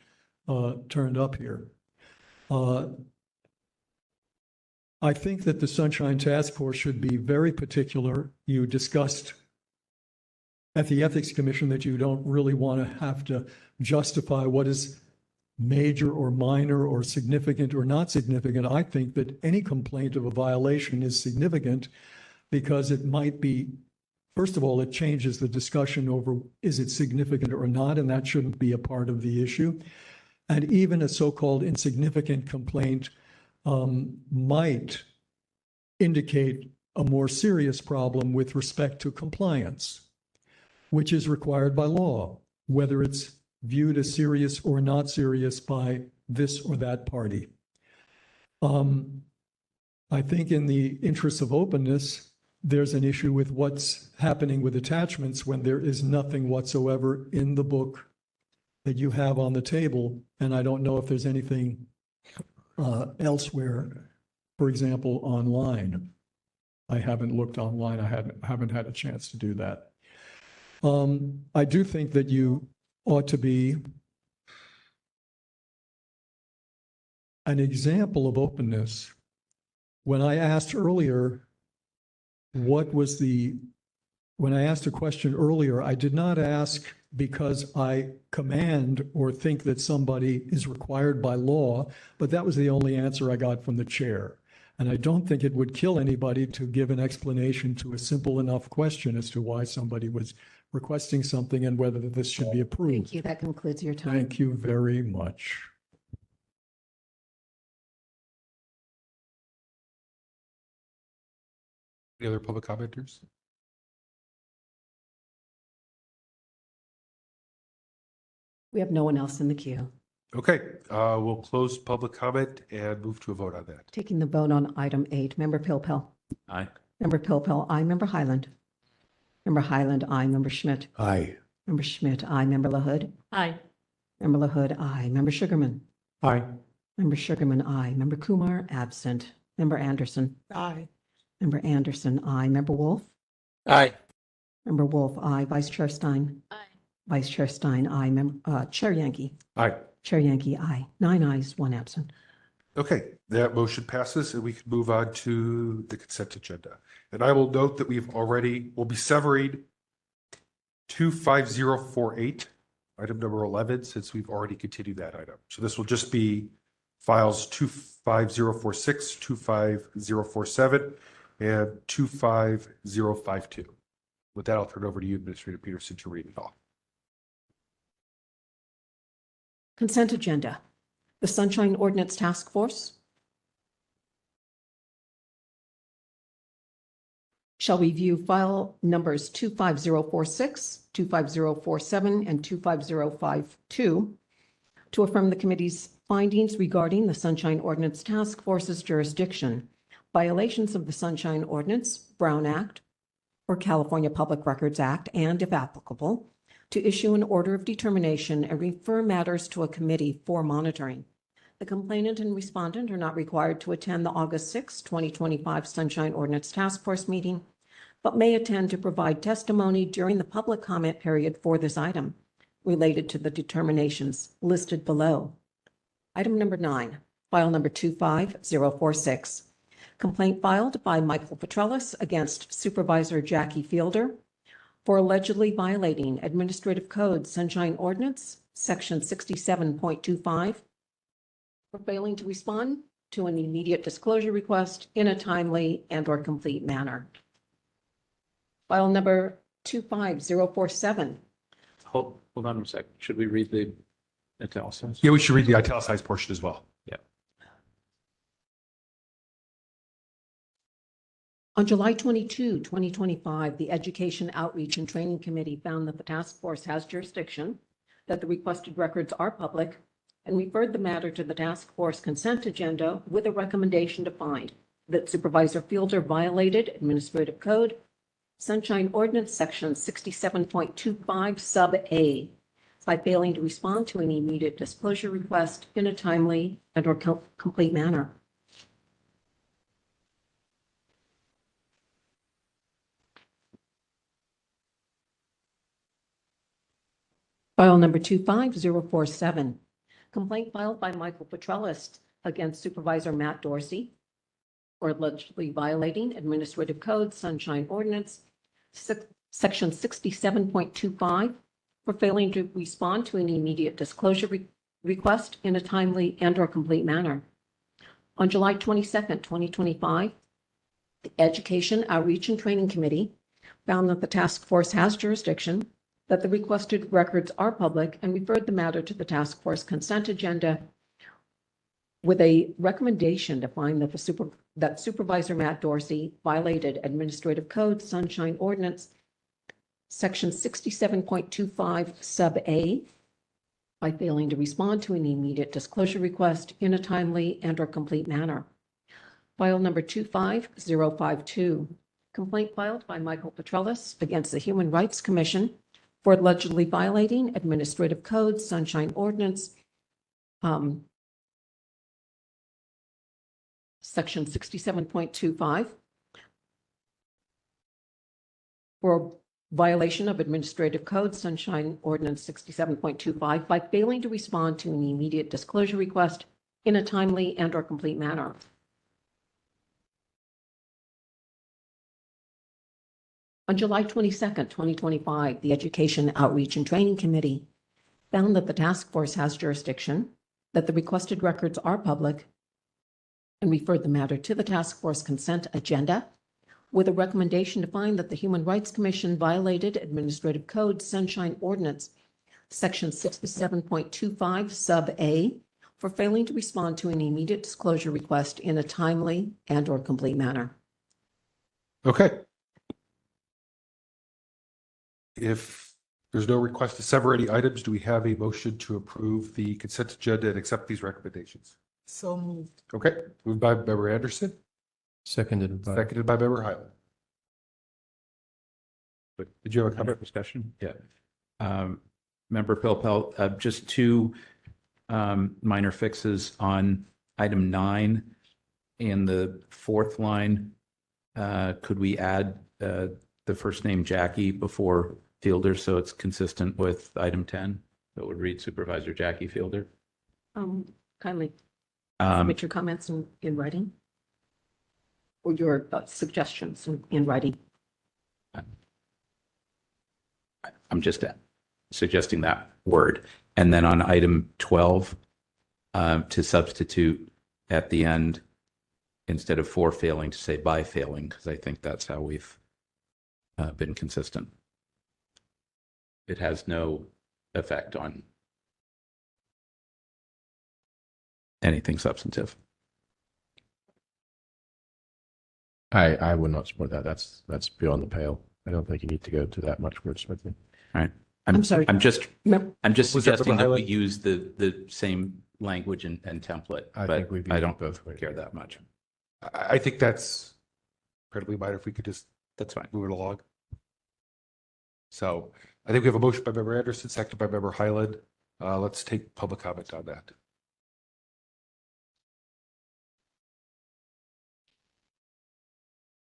up here. I think that the Sunshine Task Force should be very particular. You discussed at the Ethics Commission that you don't really want to have to justify what is major or minor or significant or not significant. I think that any complaint of a violation is significant because it might be, first of all, it changes the discussion over is it significant or not, and that shouldn't be a part of the issue. And even a so-called insignificant complaint might indicate a more serious problem with respect to compliance, which is required by law, whether it's viewed as serious or not serious by this or that party. I think in the interest of openness, there's an issue with what's happening with attachments when there is nothing whatsoever in the book that you have on the table. And I don't know if there's anything elsewhere, for example, online. I haven't looked online. I haven't had a chance to do that. I do think that you ought to be an example of openness. When I asked earlier, when I asked a question earlier, I did not ask because I command or think that somebody is required by law, but that was the only answer I got from the chair. And I don't think it would kill anybody to give an explanation to a simple enough question as to why somebody was requesting something and whether this should be approved. Thank you. That concludes your time. Thank you very much. Any other public commenters? We have no one else in the queue. Okay, we'll close public comment and move to a vote on that. Taking the vote on item 8, Member Pilpel. Aye. Member Pilpel, aye. Member Highland. Member Highland, aye. Member Schmidt. Aye. Member Schmidt, aye. Member LaHood. Aye. Member LaHood, aye. Member Sugarman. Aye. Member Sugarman, aye. Member Kumar, absent. Member Anderson. Aye. Member Anderson, aye. Member Wolf. Aye. Member Wolf, aye. Vice Chair Stein. Aye. Vice Chair Stein, aye. Chair Yankee. Aye. Chair Yankee, aye. 9 ayes, 1 absent. Okay, that motion passes and we can move on to the consent agenda. And I will note that we'll be severing 25048, item number 11, since we've already continued that item. So this will just be files 25046, 25047, and 25052. With that, I'll turn it over to you, Administrator Peterson, to read it all. Consent agenda. The Sunshine Ordinance Task Force. shall review file numbers 25046, 25047, and 25052 to affirm the committee's findings regarding the Sunshine Ordinance Task Force's jurisdiction, violations of the Sunshine Ordinance, Brown Act, or California Public Records Act, and, if applicable, to issue an order of determination and refer matters to a committee for monitoring. The complainant and respondent are not required to attend the August 6, 2025 Sunshine Ordinance Task Force meeting, but may attend to provide testimony during the public comment period for this item related to the determinations listed below. Item number 9, file number 25046. Complaint filed by Michael Petrellis against Supervisor Jackie Fielder for allegedly violating Administrative Code Sunshine Ordinance, Section 67.25, for failing to respond to an immediate disclosure request in a timely and/or complete manner. File number 25047. Hold on a second. Should we read the italicized? Yeah, we should read the italicized portion as well. Yeah. On July 22, 2025, the Education Outreach and Training Committee found that the task force has jurisdiction, that the requested records are public, and referred the matter to the task force consent agenda with a recommendation to find that Supervisor Fielder violated Administrative Code Sunshine Ordinance Section 67.25 Sub A by failing to respond to an immediate disclosure request in a timely and/or complete manner. File number 25047. Complaint filed by Michael Petrellis against Supervisor Matt Dorsey for allegedly violating Administrative Code Sunshine Ordinance Section 67.25 for failing to respond to an immediate disclosure request in a timely and/or complete manner. On July 22nd, 2025, the Education, Outreach, and Training Committee found that the task force has jurisdiction, that the requested records are public, and referred the matter to the task force consent agenda with a recommendation to find that Supervisor Matt Dorsey violated Administrative Code Sunshine Ordinance Section 67.25 Sub A by failing to respond to an immediate disclosure request in a timely and/or complete manner. File number 25052. Complaint filed by Michael Petrellis against the Human Rights Commission for allegedly violating Administrative Code Sunshine Ordinance Section 67.25 for violation of Administrative Code Sunshine Ordinance 67.25 by failing to respond to an immediate disclosure request in a timely and/or complete manner. On July 22nd, 2025, the Education, Outreach, and Training Committee found that the task force has jurisdiction, that the requested records are public, and referred the matter to the task force consent agenda with a recommendation to find that the Human Rights Commission violated Administrative Code Sunshine Ordinance Section 67.25 Sub A for failing to respond to an immediate disclosure request in a timely and/or complete manner. Okay. If there's no request to sever any items, do we have a motion to approve the consent agenda and accept these recommendations? So moved. Okay, moved by Member Anderson, Seconded by. seconded by Member Highland. Did you have a comment? Discussion? Yeah. Member Pilpel, just two minor fixes on item 9 in the fourth line. Could we add the first name Jackie before Fielder so it's consistent with item 10? That would read Supervisor Jackie Fielder. Kindly submit your comments in writing or your suggestions in writing. I'm just suggesting that word. And then on item 12, to substitute at the end, instead of for failing, to say by failing, because I think that's how we've been consistent. It has no effect on anything substantive. I would not support that. That's beyond the pale. I don't think you need to go to that much wordsmithing. All right. I'm sorry. I'm just Mem- Was that suggesting Member that we Hyland? use the same language and template, I but think we've I used don't both ways. care that much. I think that's incredibly minor if we could just That's fine. move it along. So I think we have a motion by Member Anderson, seconded by Member Hyland. Let's take public comment on that.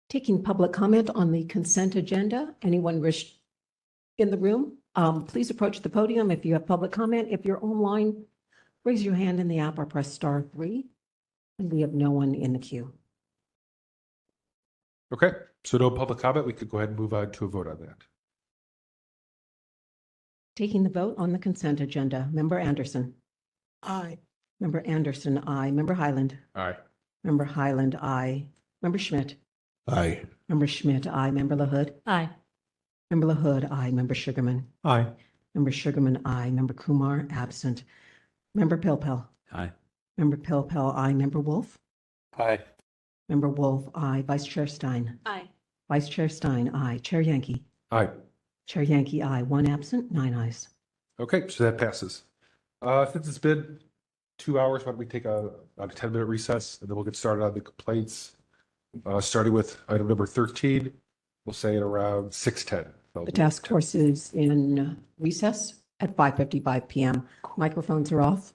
Taking public comment on the consent agenda. Anyone wish in the room, please approach the podium if you have public comment. If you're online, raise your hand in the app or press *3. And we have no one in the queue. Okay, so no public comment. We could go ahead and move on to a vote on that. Taking the vote on the consent agenda. Member Anderson. Aye. Member Anderson, aye. Member Hyland. Aye. Member Hyland, aye. Member Schmidt. Aye. Member Schmidt, aye. Member LaHood. Aye. Member LaHood, aye. Member Sugarman. Aye. Member Sugarman, aye. Member Kumar, absent. Member Pilpel. Aye. Member Pilpel, aye. Member Wolf. Aye. Member Wolf, aye. Vice Chair Stein. Aye. Vice Chair Stein, aye. Chair Yankee. Aye. Chair Yankee, aye. One absent, 9 ayes. Okay, so that passes. Since it's been 2 hours, why don't we take about a 10-minute recess, and then we'll get started on the complaints. Starting with item number 13, we'll say at around 6:10. The task force is in recess at 5:55 PM. Microphones are off.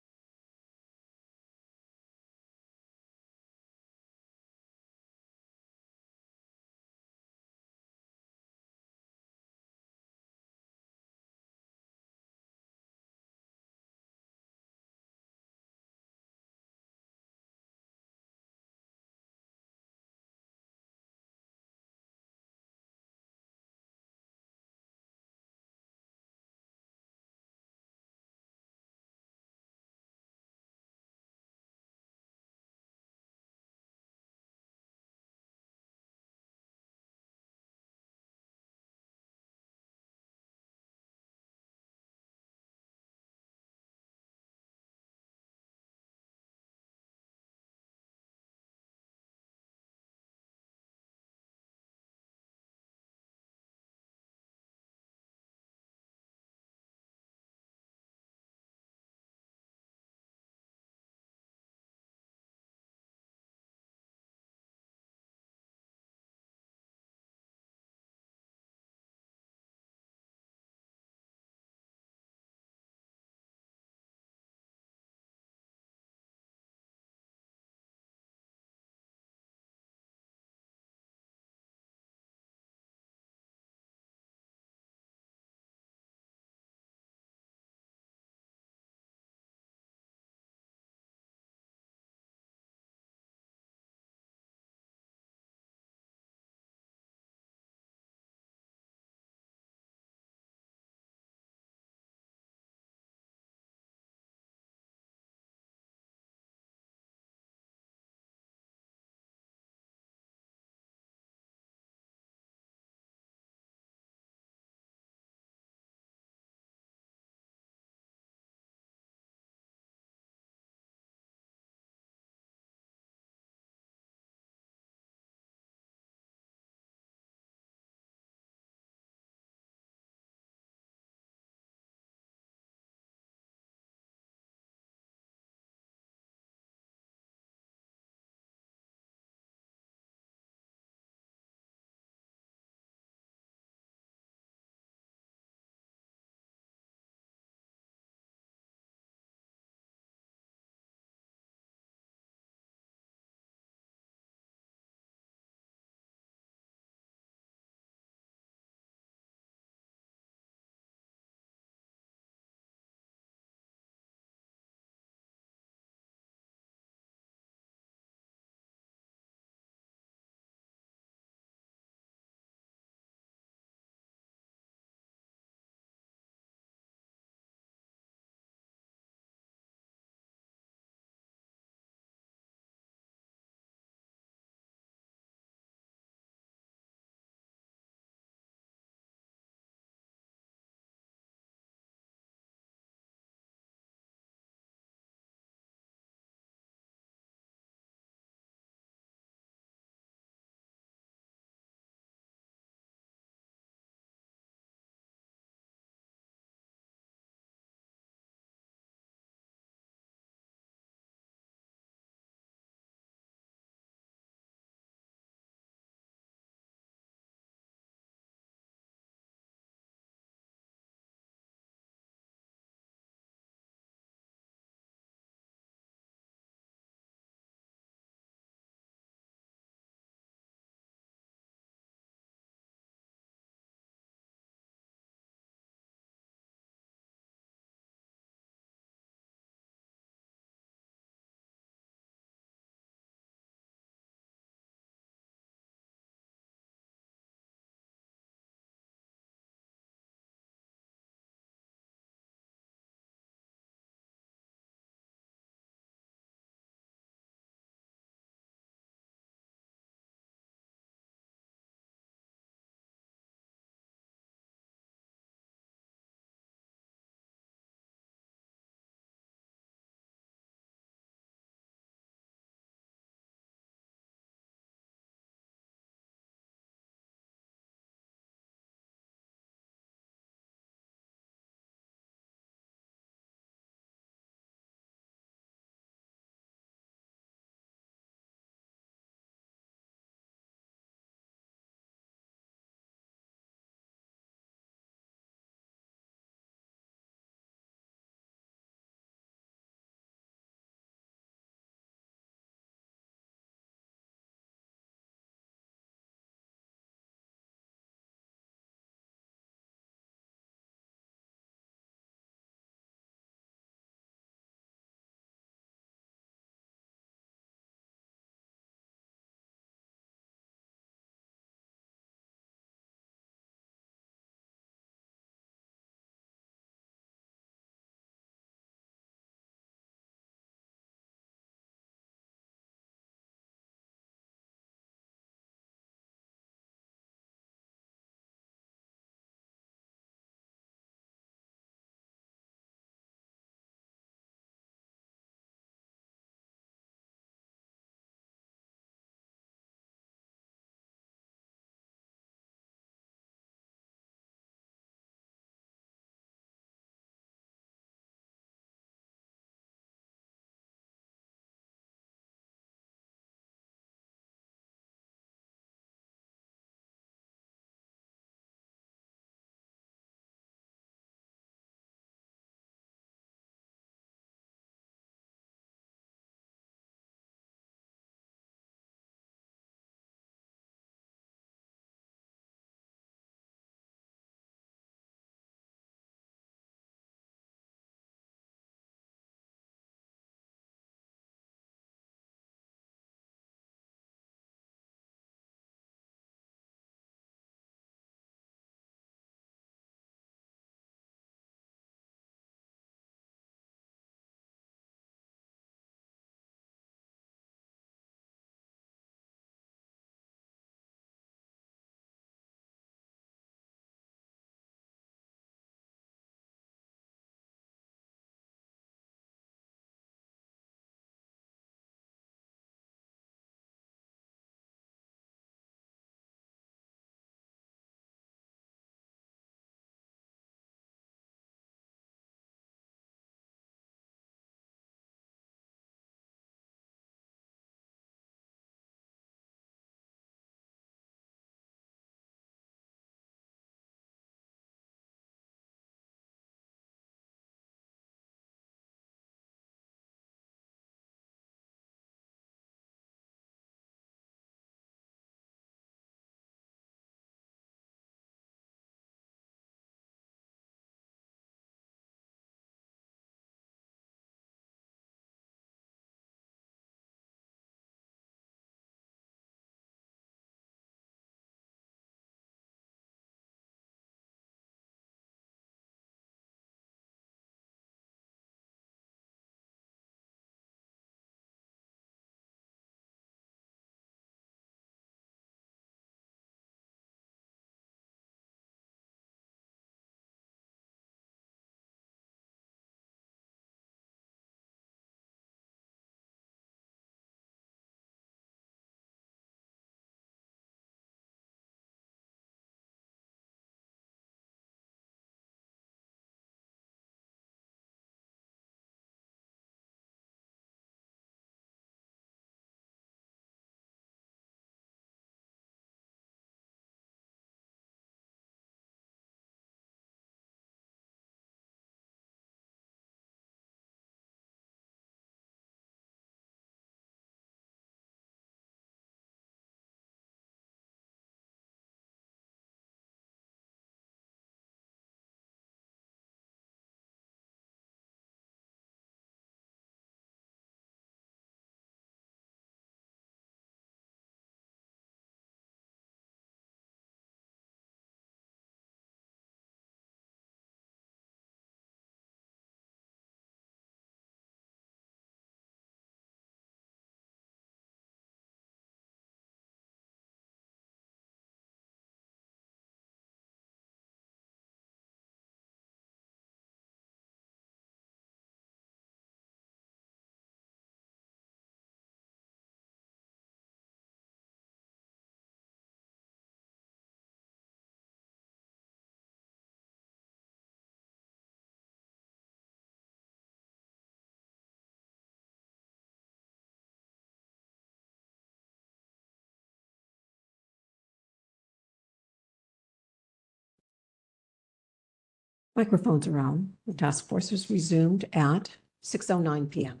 Microphones are on. The task force is resumed at 6:09 PM.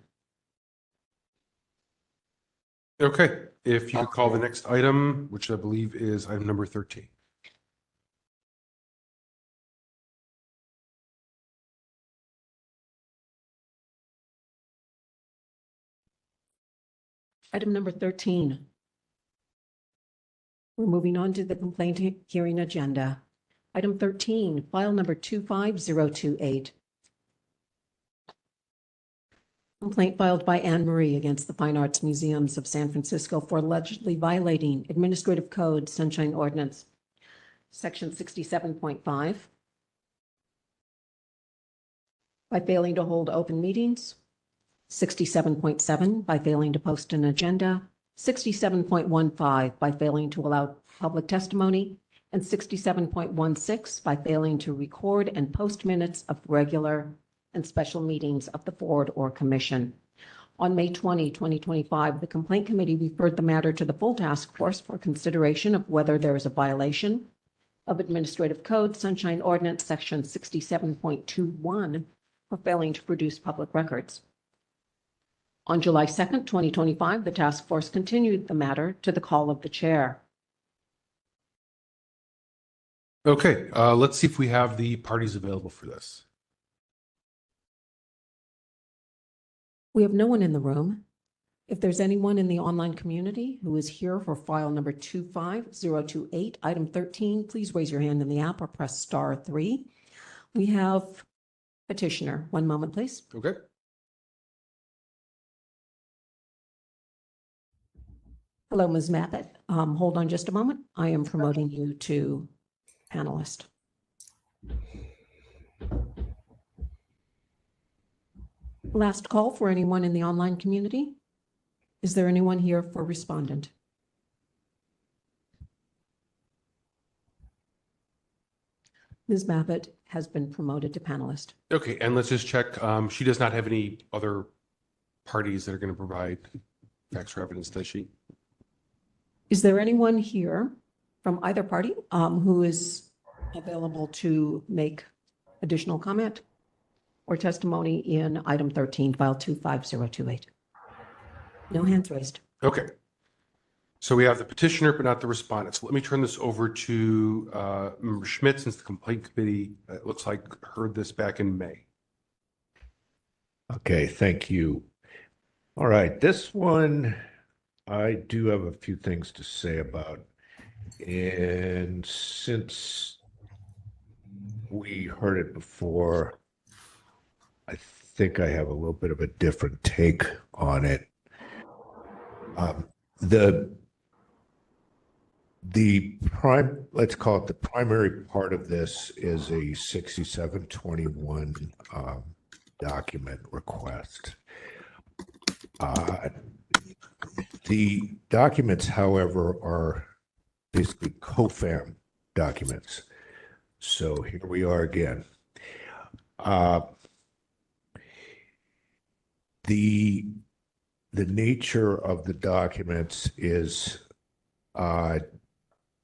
Okay, if you could call the next item, which I believe is item number 13. Item number 13. We're moving on to the complaint hearing agenda. Item 13, file number 25028. Complaint filed by Anne Marie against the Fine Arts Museums of San Francisco for allegedly violating Administrative Code Sunshine Ordinance, Section 67.5, by failing to hold open meetings, 67.7 by failing to post an agenda, 67.15 by failing to allow public testimony, and 67.16 by failing to record and post minutes of regular and special meetings of the board or commission. On May 20, 2025, the complaint committee referred the matter to the full task force for consideration of whether there is a violation of Administrative Code Sunshine Ordinance Section 67.21 for failing to produce public records. On July 2nd, 2025, the task force continued the matter to the call of the chair. Okay, let's see if we have the parties available for this. We have no one in the room. If there's anyone in the online community who is here for file number 25028, item 13, please raise your hand in the app or press *3. We have petitioner. One moment, please. Okay. Hello, Ms. Mappett. Hold on just a moment. I am promoting you to panelist. Last call for anyone in the online community. Is there anyone here for respondent? Ms. Mappett has been promoted to panelist. Okay, and let's just check. She does not have any other parties that are going to provide facts or evidence, does she? Is there anyone here from either party who is available to make additional comment or testimony in item 13, file 25028? No hands raised. Okay. So we have the petitioner, but not the respondent. So let me turn this over to Member Schmidt, since the complaint committee, it looks like, heard this back in May. Okay, thank you. All right, this one I do have a few things to say about. And since we heard it before, I think I have a little bit of a different take on it. Let's call it the primary part of this is a 6721 document request. The documents, however, are basically COFAM documents. So here we are again. The nature of the documents is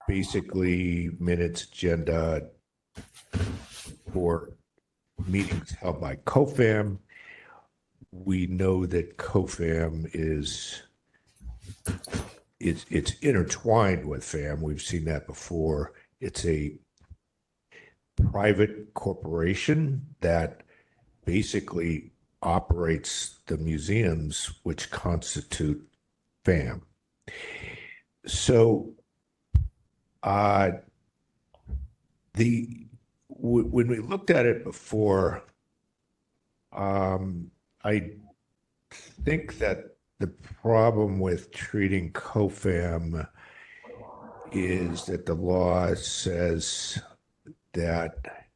basically minutes, agenda for meetings held by COFAM. We know that COFAM is intertwined with FAM. We've seen that before. It's a private corporation that basically operates the museums which constitute FAM. So when we looked at it before, I think that the problem with treating COFAM is that the law says that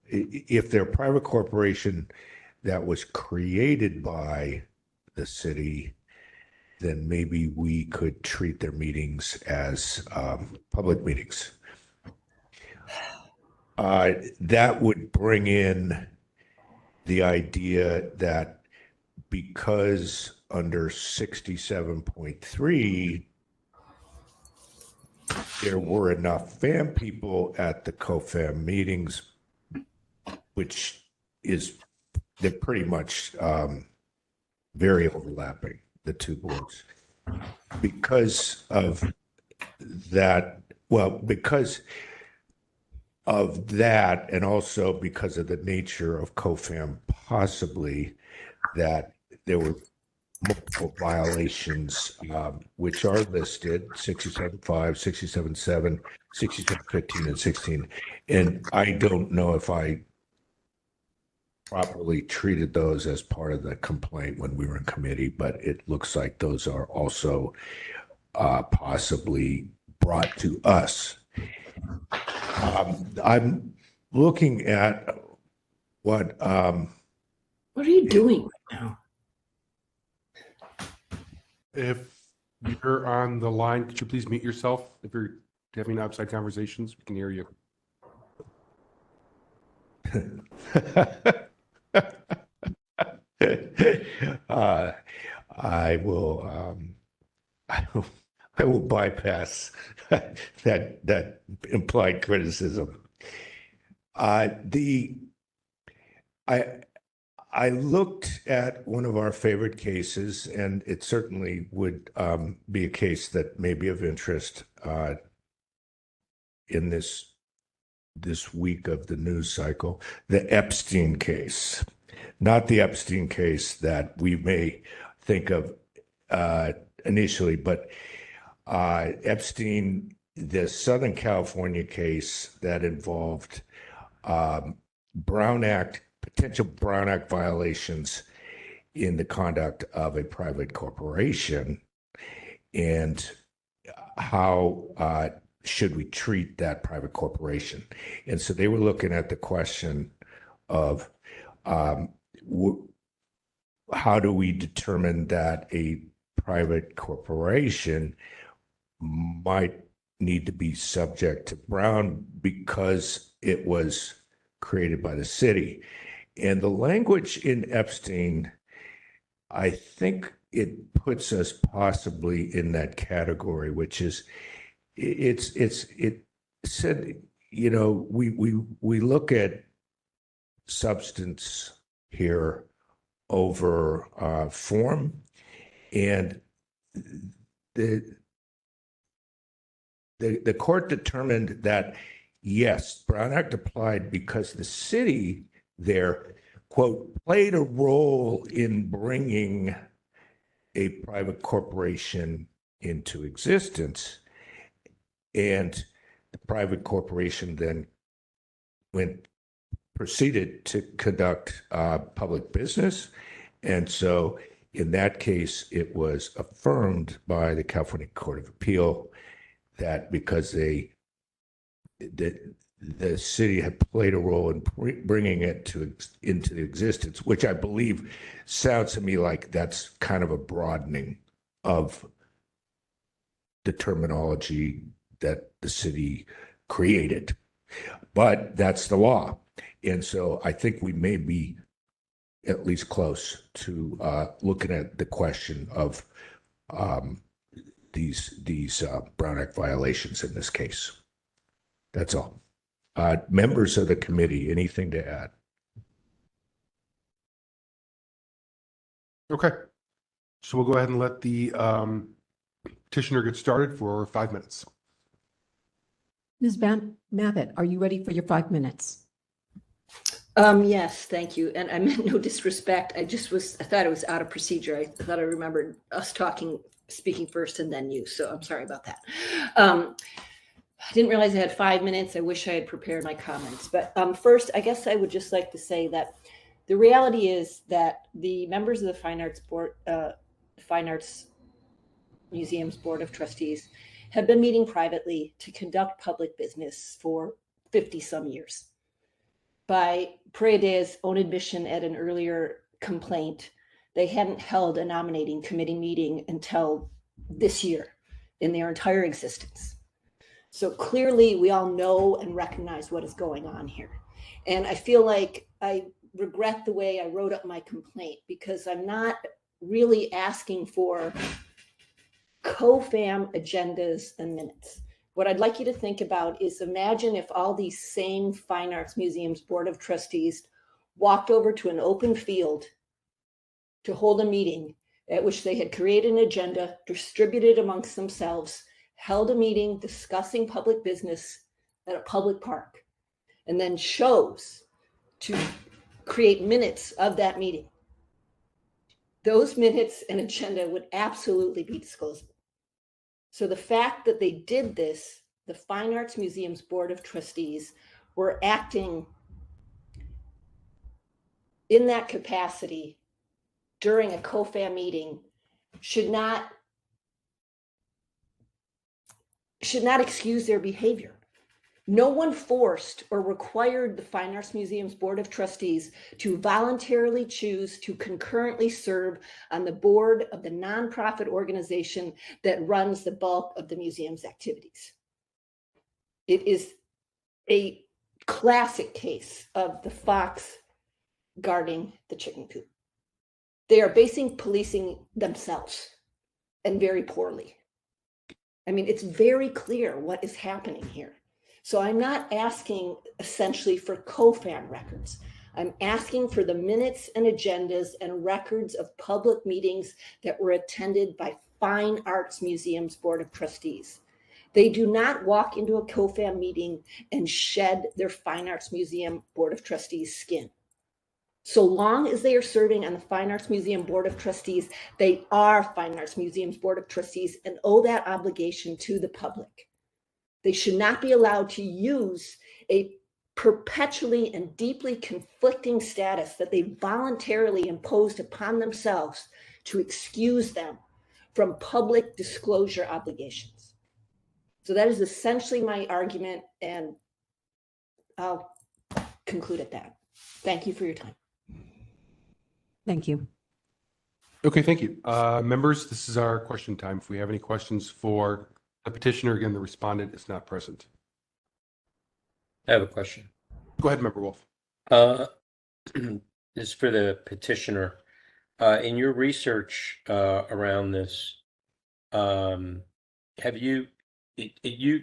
if they're a private corporation that was created by the city, then maybe we could treat their meetings as public meetings. That would bring in the idea that because under 67.3, there were enough FAM people at the COFAM meetings, which is, they're pretty much very overlapping, the two boards. Because of that, well, because of that, and also because of the nature of COFAM, possibly that there were multiple violations, which are listed, 67.5, 67.7, 67.15, and 16. And I don't know if I properly treated those as part of the complaint when we were in committee, but it looks like those are also possibly brought to us. I'm looking at what are you doing right now? If you're on the line, could you please mute yourself? If you're having outside conversations, we can hear you. I will bypass that implied criticism. I looked at one of our favorite cases, and it certainly would be a case that may be of interest in this week of the news cycle, the Epstein case. Not the Epstein case that we may think of initially, but Epstein, the Southern California case that involved potential Brown Act violations in the conduct of a private corporation, and how should we treat that private corporation? And so they were looking at the question of how do we determine that a private corporation might need to be subject to Brown because it was created by the city. And the language in Epstein, I think it puts us possibly in that category, which is it said, you know, we look at substance here over form, and the court determined that yes, Brown Act applied because the city there, quote, played a role in bringing a private corporation into existence. And the private corporation then proceeded to conduct public business. And so in that case, it was affirmed by the California Court of Appeal that because the city had played a role in bringing it into existence, which I believe sounds to me like that's kind of a broadening of the terminology that the city created. But that's the law. And so I think we may be at least close to looking at the question of these Brown Act violations in this case. That's all. Members of the committee, anything to add? Okay. So we'll go ahead and let the petitioner get started for 5 minutes. Ms. Mabott, are you ready for your 5 minutes? Yes, thank you. And I meant no disrespect. I thought it was out of procedure. I thought I remembered us speaking first and then you. So I'm sorry about that. I didn't realize I had 5 minutes. I wish I had prepared my comments. But first, I guess I would just like to say that the reality is that the members of the Fine Arts Museum's Board of Trustees have been meeting privately to conduct public business for 50 some years. By Paredes' own admission at an earlier complaint, they hadn't held a nominating committee meeting until this year in their entire existence. So clearly we all know and recognize what is going on here. And I feel like I regret the way I wrote up my complaint because I'm not really asking for COFAM agendas and minutes. what I'd like you to think about is imagine if all these same Fine Arts Museums Board of Trustees walked over to an open field to hold a meeting at which they had created an agenda, distributed amongst themselves, held a meeting discussing public business at a public park, and then chose to create minutes of that meeting. Those minutes and agenda would absolutely be disclosable. So the fact that they did this, the Fine Arts Museums Board of Trustees were acting in that capacity during a COFAM meeting should not excuse their behavior. No one forced or required the Fine Arts Museums Board of Trustees to voluntarily choose to concurrently serve on the board of the nonprofit organization that runs the bulk of the museum's activities. It is a classic case of the fox guarding the chicken coop. They are basically policing themselves, and very poorly. I mean, it's very clear what is happening here. So I'm not asking essentially for COFAM records. I'm asking for the minutes and agendas and records of public meetings that were attended by Fine Arts Museums Board of Trustees. They do not walk into a COFAM meeting and shed their Fine Arts Museum Board of Trustees skin. So long as they are serving on the Fine Arts Museum Board of Trustees, they are Fine Arts Museums Board of Trustees and owe that obligation to the public. They should not be allowed to use a perpetually and deeply conflicting status that they voluntarily imposed upon themselves to excuse them from public disclosure obligations. So that is essentially my argument, and I'll conclude at that. Thank you for your time. Thank you. Okay, thank you. Members, this is our question time. If we have any questions for the petitioner, again, the respondent is not present. I have a question. Go ahead, Member Wolf. This is for the petitioner. In your research around this, have you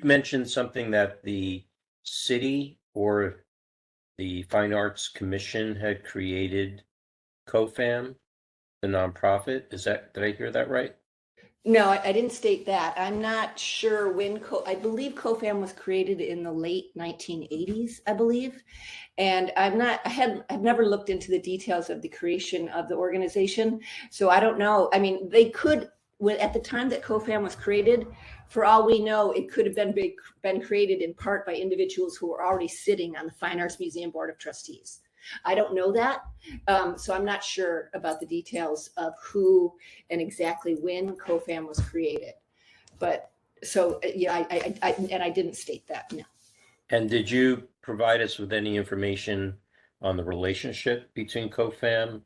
mentioned something that the city or the Fine Arts Commission had created COFAM, the nonprofit? Did I hear that right? No, I didn't state that. I'm not sure when, I believe COFAM was created in the late 1980s, I believe. And I've never looked into the details of the creation of the organization. So I don't know. I mean, they could, at the time that COFAM was created, for all we know, it could have been created in part by individuals who were already sitting on the Fine Arts Museum Board of Trustees. I don't know that, so I'm not sure about the details of who and exactly when COFAM was created. But so yeah, I didn't state that. No. And did you provide us with any information on the relationship between COFAM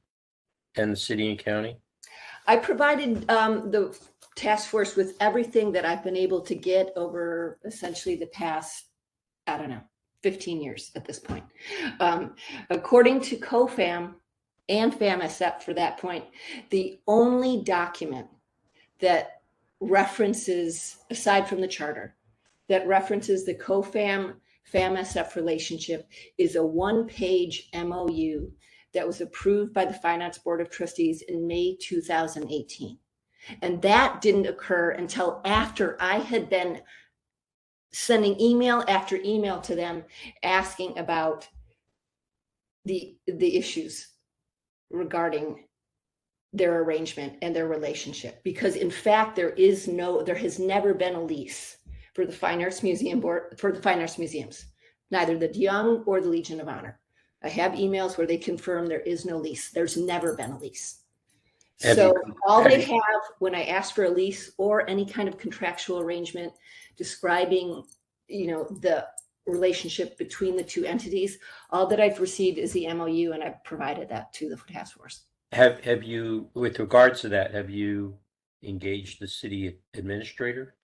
and the city and county? I provided the task force with everything that I've been able to get over essentially the past, I don't know, 15 years at this point. According to COFAM and FAMSF for that point, the only document that references, aside from the charter, that references the COFAM FAMSF relationship is a one-page MOU that was approved by the Fine Arts Board of Trustees in May 2018. And that didn't occur until after I had been sending email after email to them asking about the issues regarding their arrangement and their relationship. Because in fact, there has never been a lease for the Fine Arts Museum Board, for the Fine Arts Museums, neither the Young or the Legion of Honor. I have emails where they confirm there is no lease. There's never been a lease. So all they have when I ask for a lease or any kind of contractual arrangement describing, the relationship between the two entities, all that I've received is the MOU, and I've provided that to the task force. Have you, with regards to that, have you engaged the city administrator?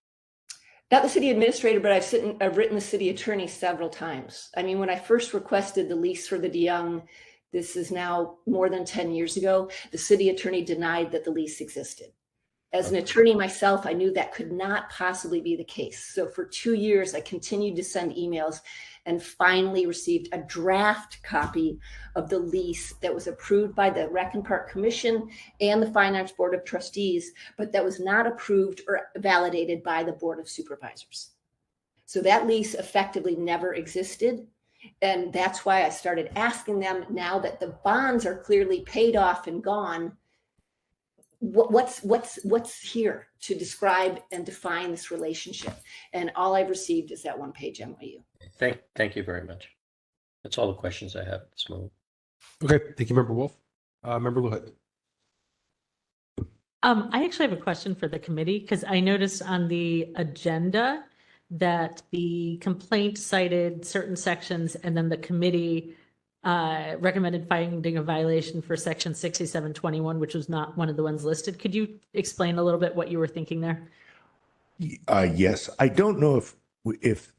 Not the city administrator, but I've written the city attorney several times. I mean, when I first requested the lease for the DeYoung, this is now more than 10 years ago, the city attorney denied that the lease existed. As an attorney myself, I knew that could not possibly be the case. So for 2 years, I continued to send emails and finally received a draft copy of the lease that was approved by the Rec and Park Commission and the Finance Board of Trustees, but that was not approved or validated by the Board of Supervisors. So that lease effectively never existed. And that's why I started asking them, now that the bonds are clearly paid off and gone, what's here to describe and define this relationship? And all I've received is that one-page MOU. Thank you very much. That's all the questions I have at this moment. Okay, thank you, Member Wolf. Member Luhut. I actually have a question for the committee, because I noticed on the agenda that the complaint cited certain sections, and then the committee recommended finding a violation for section 6721, which was not one of the ones listed. Could you explain a little bit what you were thinking there? Yes, I don't know if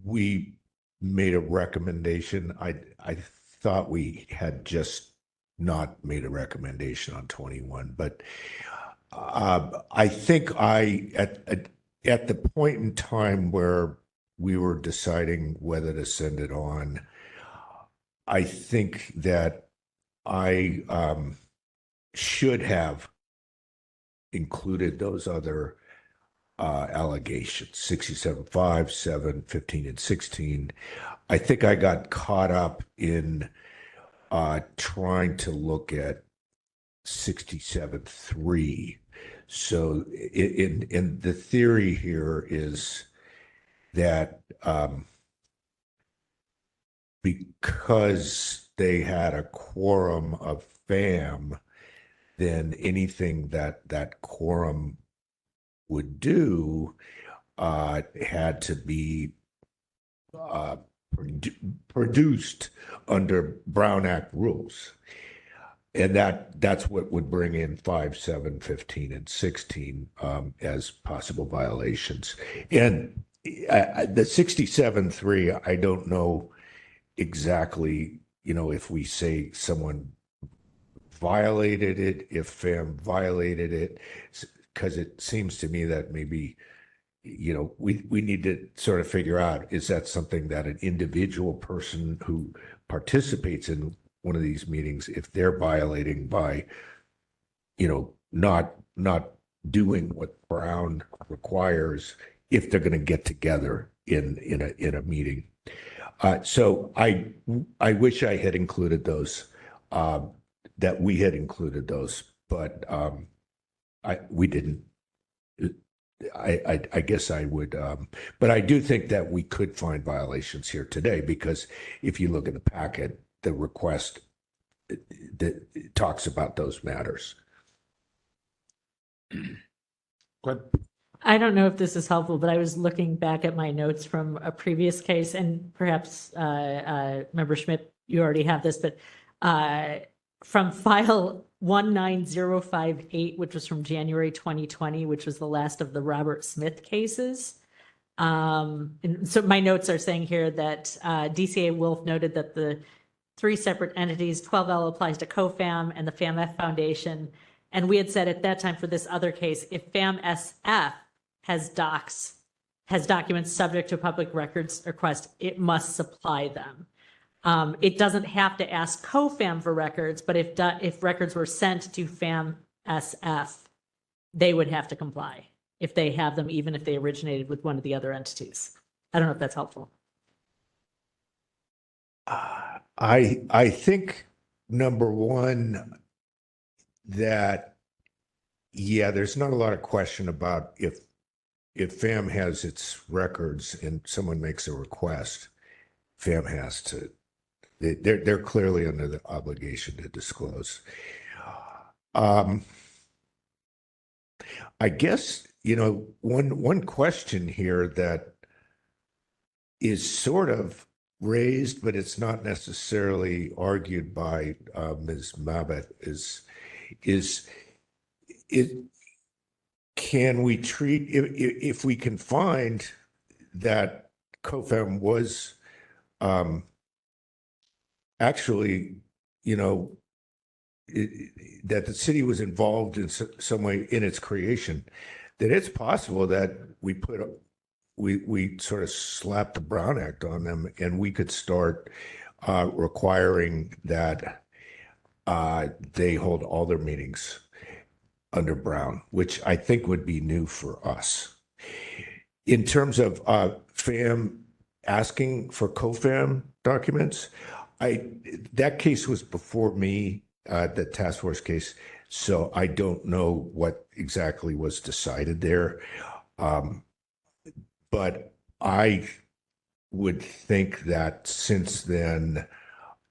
we made a recommendation. I thought we had just not made a recommendation on 21, but I think at the point in time where we were deciding whether to send it on, I think that I should have included those other allegations, 67.5, 7, 15, and 16. I think I got caught up in trying to look at 67.3. So in the theory here is that because they had a quorum of FAM, then anything that quorum would do had to be produced under Brown Act rules. And that's what would bring in 5, 7, 15, and 16 as possible violations. And the 67.3, I don't know exactly, if we say someone violated it, if FAM violated it, because it seems to me that maybe, we need to sort of figure out, is that something that an individual person who participates in one of these meetings, if they're violating by, not doing what Brown requires, if they're going to get together in a meeting. So I wish I had included those, that we had included those, but we didn't. I guess I would, but I do think that we could find violations here today, because if you look at the packet, the request that talks about those matters. Go ahead. I don't know if this is helpful, but I was looking back at my notes from a previous case, and perhaps Member Schmidt, you already have this, but from file 19058, which was from January 2020, which was the last of the Robert Smith cases. And so my notes are saying here that DCA Wolf noted that the 3 separate entities, 12L applies to COFAM and the FAMF Foundation. And we had said at that time for this other case, if FAM-SF has documents subject to a public records request, it must supply them. It doesn't have to ask COFAM for records, but if records were sent to FAM-SF, they would have to comply if they have them, even if they originated with one of the other entities. I don't know if that's helpful. I think, number one, that, yeah, there's not a lot of question about if FAM has its records and someone makes a request, FAM has to, they're clearly under the obligation to disclose. I guess, one question here that is sort of raised, but it's not necessarily argued by Ms. Mabet is can we treat, if we can find that COFAM was actually, that the city was involved in some way in its creation, then it's possible that we sort of slapped the Brown Act on them, and we could start requiring that they hold all their meetings under Brown, which I think would be new for us. In terms of FAM asking for COFAM documents, that case was before me, the task force case, so I don't know what exactly was decided there. But I would think that since then,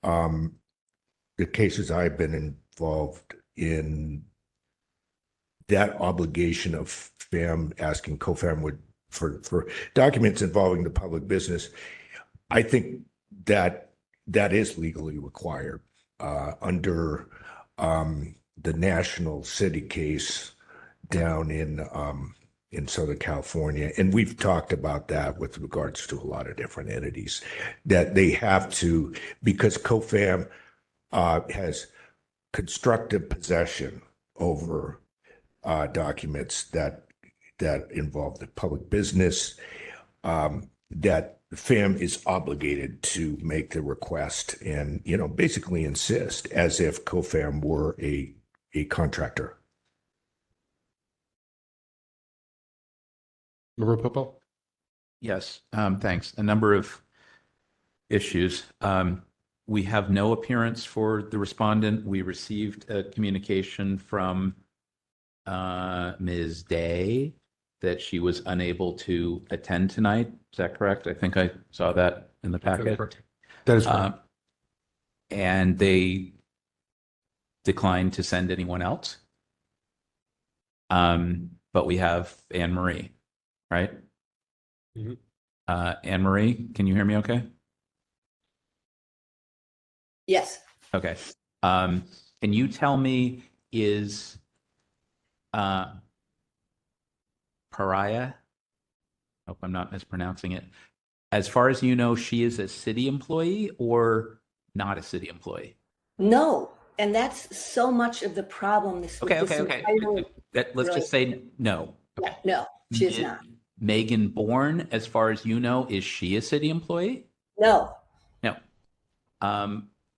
the cases I've been involved in, that obligation of FAM asking COFAM would for documents involving the public business, I think that is legally required under the national city case down in Southern California. And we've talked about that with regards to a lot of different entities, that they have to, because COFAM has constructive possession over documents that involve the public business, that FAM is obligated to make the request and, basically insist as if COFAM were a contractor. Member Popo? Yes, thanks. A number of issues. We have no appearance for the respondent. We received a communication from Ms. Day that she was unable to attend tonight. Is that correct? I think I saw that in the packet. That is correct. And they declined to send anyone else. But we have Anne Marie, right? Mhm. Anne Marie, can you hear me okay? Yes. Okay. Can you tell me, is Pariah, hope I'm not mispronouncing it, as far as you know, she is a city employee or not a city employee? No. And that's so much of the problem. Okay. Let's just say no. Yeah, no, she is Is not. Megan Bourne, as far as you know, is she a city employee? No. No.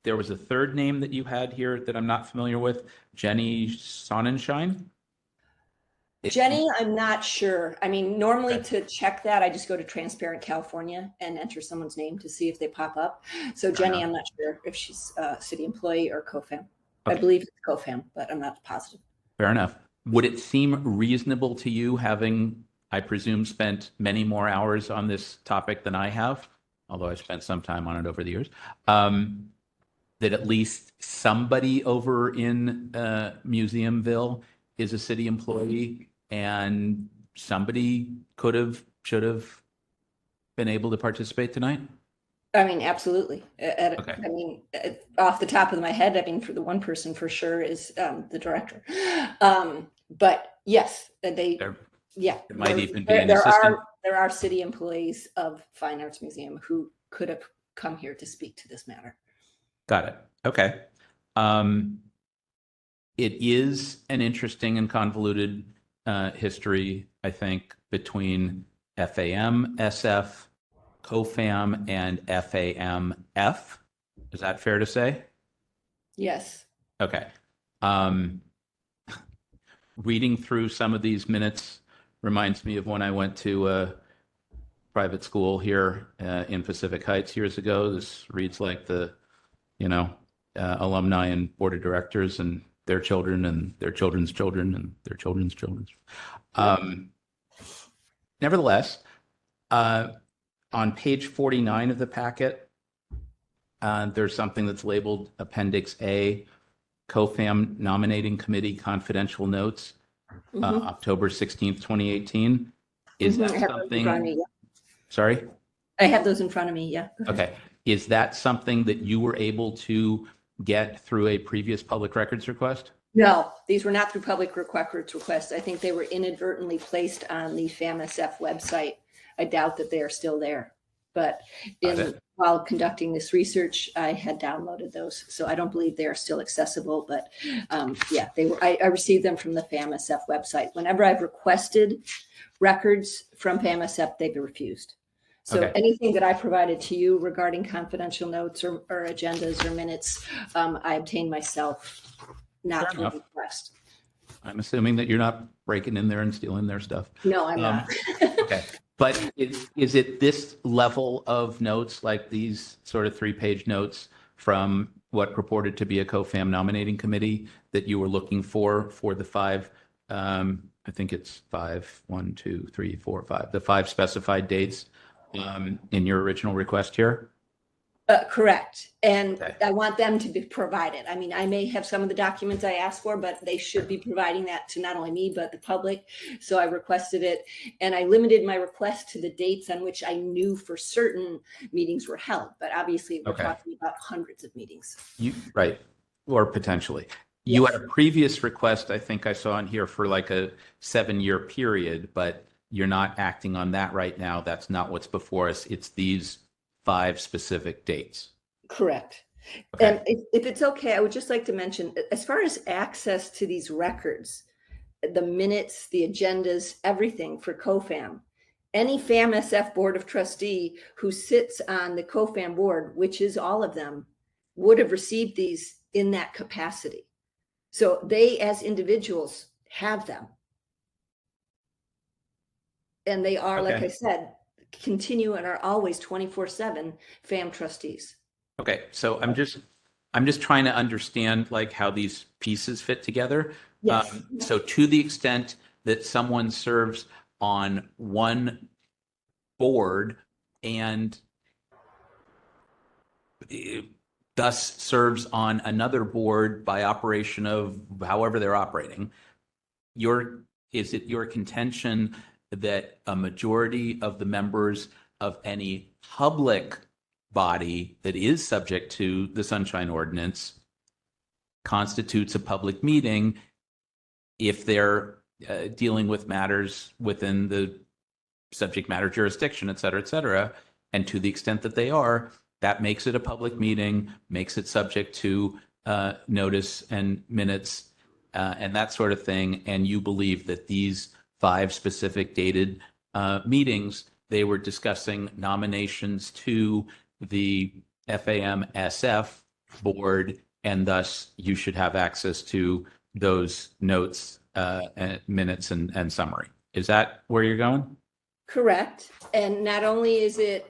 There was a third name that you had here that I'm not familiar with, Jenny Sonnenschein. Jenny, I'm not sure. I mean, normally to check that, I just go to Transparent California and enter someone's name to see if they pop up. So Jenny, I'm not sure if she's a city employee or COFAM. I believe it's COFAM, but I'm not positive. Fair enough. Would it seem reasonable to you, having, I presume, spent many more hours on this topic than I have, although I've spent some time on it over the years, that at least somebody over in Museumville is a city employee and somebody should have been able to participate tonight? I mean, absolutely. Okay. I mean, off the top of my head, I mean, for the one person for sure is the director. But yes, There might even be there, an there assistant. there are city employees of Fine Arts Museum who could have come here to speak to this matter. Got it. Okay. It is an interesting and convoluted history, I think, between FAM, SF, COFAM, and FAM-F. Is that fair to say? Yes. Okay. Reading through some of these minutes reminds me of when I went to a private school here in Pacific Heights years ago. This reads like the, alumni and board of directors and their children and their children's children and their children's children. Nevertheless, on page 49 of the packet, there's something that's labeled Appendix A, COFAM Nominating Committee Confidential Notes, October 16th, 2018. Is that something? Sorry? I have those in front of me, yeah. Okay. Is that something that you were able to get through a previous public records request? No, these were not through public records requests. I think they were inadvertently placed on the FAMSF website. I doubt that they are still there. But in while conducting this research, I had downloaded those. So I don't believe they are still accessible, but yeah, they were. I received them from the FAMSF website. Whenever I've requested records from FAMSF, they've refused. So Okay. anything that I provided to you regarding confidential notes or agendas or minutes, I obtained myself, not Fair through enough. request. I'm assuming that you're not breaking in there and stealing their stuff. No, I'm not. Okay. But is it this level of notes, like these sort of 3-page notes from what purported to be a co-fam nominating committee, that you were looking for the 5, I think it's 5, 1, 2, 3, 4, 5, the 5 specified dates in your original request here? Correct. And Okay. I want them to be provided. I mean, I may have some of the documents I asked for, but they should be providing that to not only me, but the public. So I requested it, and I limited my request to the dates on which I knew for certain meetings were held. But obviously, we're Okay. talking about hundreds of meetings. Right. Or potentially. You Yes. had a previous request, I think I saw in here, for like a 7-year period, but you're not acting on that right now. That's not what's before us. It's these 5 specific dates. Correct. Okay. And if it's okay, I would just like to mention, as far as access to these records, the minutes, the agendas, everything for COFAM, any FAMSF Board of Trustee who sits on the COFAM board, which is all of them, would have received these in that capacity. So they, as individuals, have them. And they are, like Okay. I said, continue and are always 24/7 FAM trustees. Okay, so I'm just trying to understand like how these pieces fit together. Yes. So to the extent that someone serves on one board and thus serves on another board by operation of however they're operating, is it your contention that a majority of the members of any public body that is subject to the Sunshine Ordinance constitutes a public meeting if they're dealing with matters within the subject matter jurisdiction, et cetera, and to the extent that they are, that makes it a public meeting, makes it subject to notice and minutes and that sort of thing, and you believe that these 5 specific dated meetings, they were discussing nominations to the FAMSF board, and thus you should have access to those notes, and minutes, and summary. Is that where you're going? Correct. And not only is it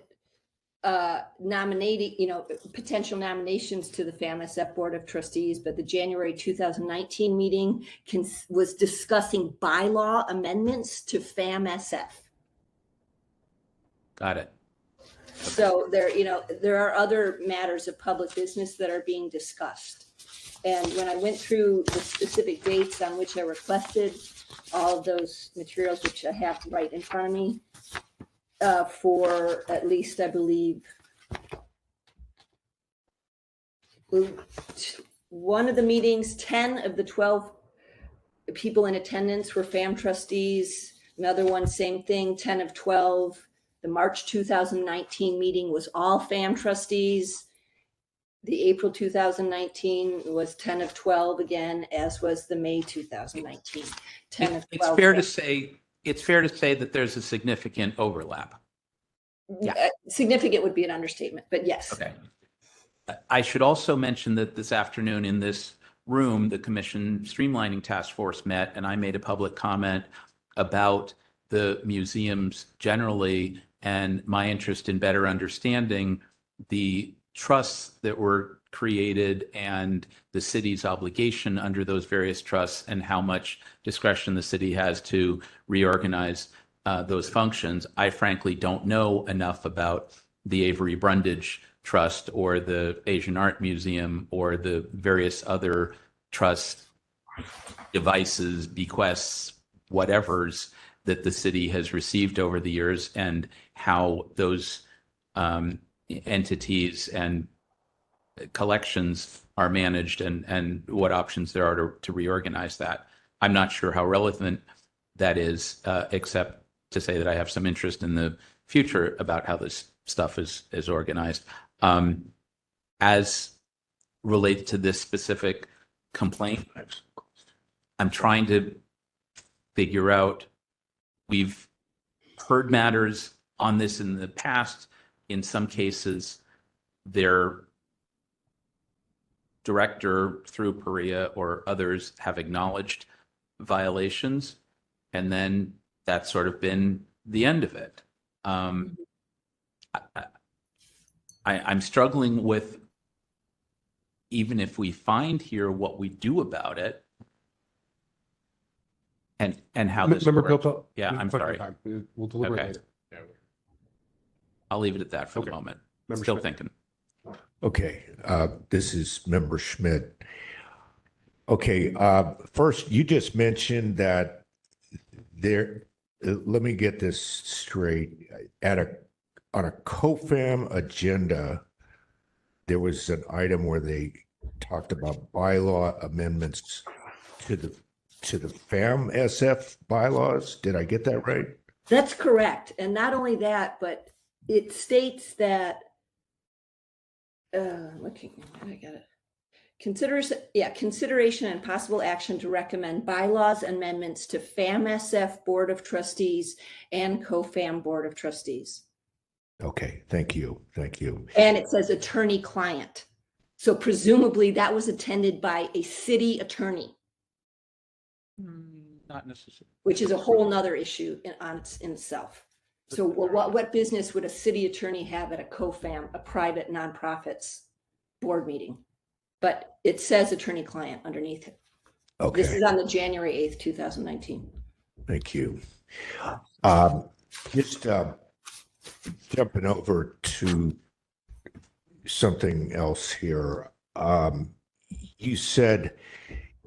nominating, potential nominations to the FAMSF Board of Trustees, but the January 2019 meeting was discussing bylaw amendments to FAMSF. Got it. So there are other matters of public business that are being discussed. And when I went through the specific dates on which I requested all of those materials, which I have right in front of me, for at least, I believe, one of the meetings, 10 of the 12 people in attendance were FAM trustees. Another one, same thing, 10 of 12. The March 2019 meeting was all FAM trustees. The April 2019 was 10 of 12 again, as was the May 2019, 10 of 12. It's fair to say that there's a significant overlap. Yeah. Significant would be an understatement, but yes. Okay. I should also mention that this afternoon in this room, the Commission Streamlining Task Force met, and I made a public comment about the museums generally and my interest in better understanding the trusts that were created and the city's obligation under those various trusts and how much discretion the city has to reorganize those functions. I frankly don't know enough about the Avery Brundage Trust or the Asian Art Museum or the various other trust devices, bequests, whatevers that the city has received over the years and how those entities and collections are managed and what options there are to reorganize that. I'm not sure how relevant that is, except to say that I have some interest in the future about how this stuff is organized. As related to this specific complaint, I'm trying to figure out, we've heard matters on this in the past. In some cases, their director through Perea or others have acknowledged violations, and then that's sort of been the end of it. I'm struggling with, even if we find here, what we do about it, and how this Member works. Pilpel? Yeah, I'm sorry. We'll deliberate Okay. later. I'll leave it at that for the Okay. moment. Member Still Schmidt. thinking. Okay, this is Member Schmidt. Okay, first, you just mentioned that there, let me get this straight. On a COFAM agenda, there was an item where they talked about bylaw amendments to the FAM-SF bylaws. Did I get that right? That's correct. And not only that, but it states that, I got it. Consideration and possible action to recommend bylaws amendments to FAM-SF Board of Trustees and COFAM Board of Trustees. Okay, thank you. Thank you. And it says attorney-client. So presumably that was attended by a city attorney, Not necessarily. which is a whole nother issue in itself. So what business would a city attorney have at a COFAM, a private nonprofits board meeting? But it says attorney-client underneath it. Okay. This is on the January 8th, 2019. Thank you. Just jumping over to something else here. You said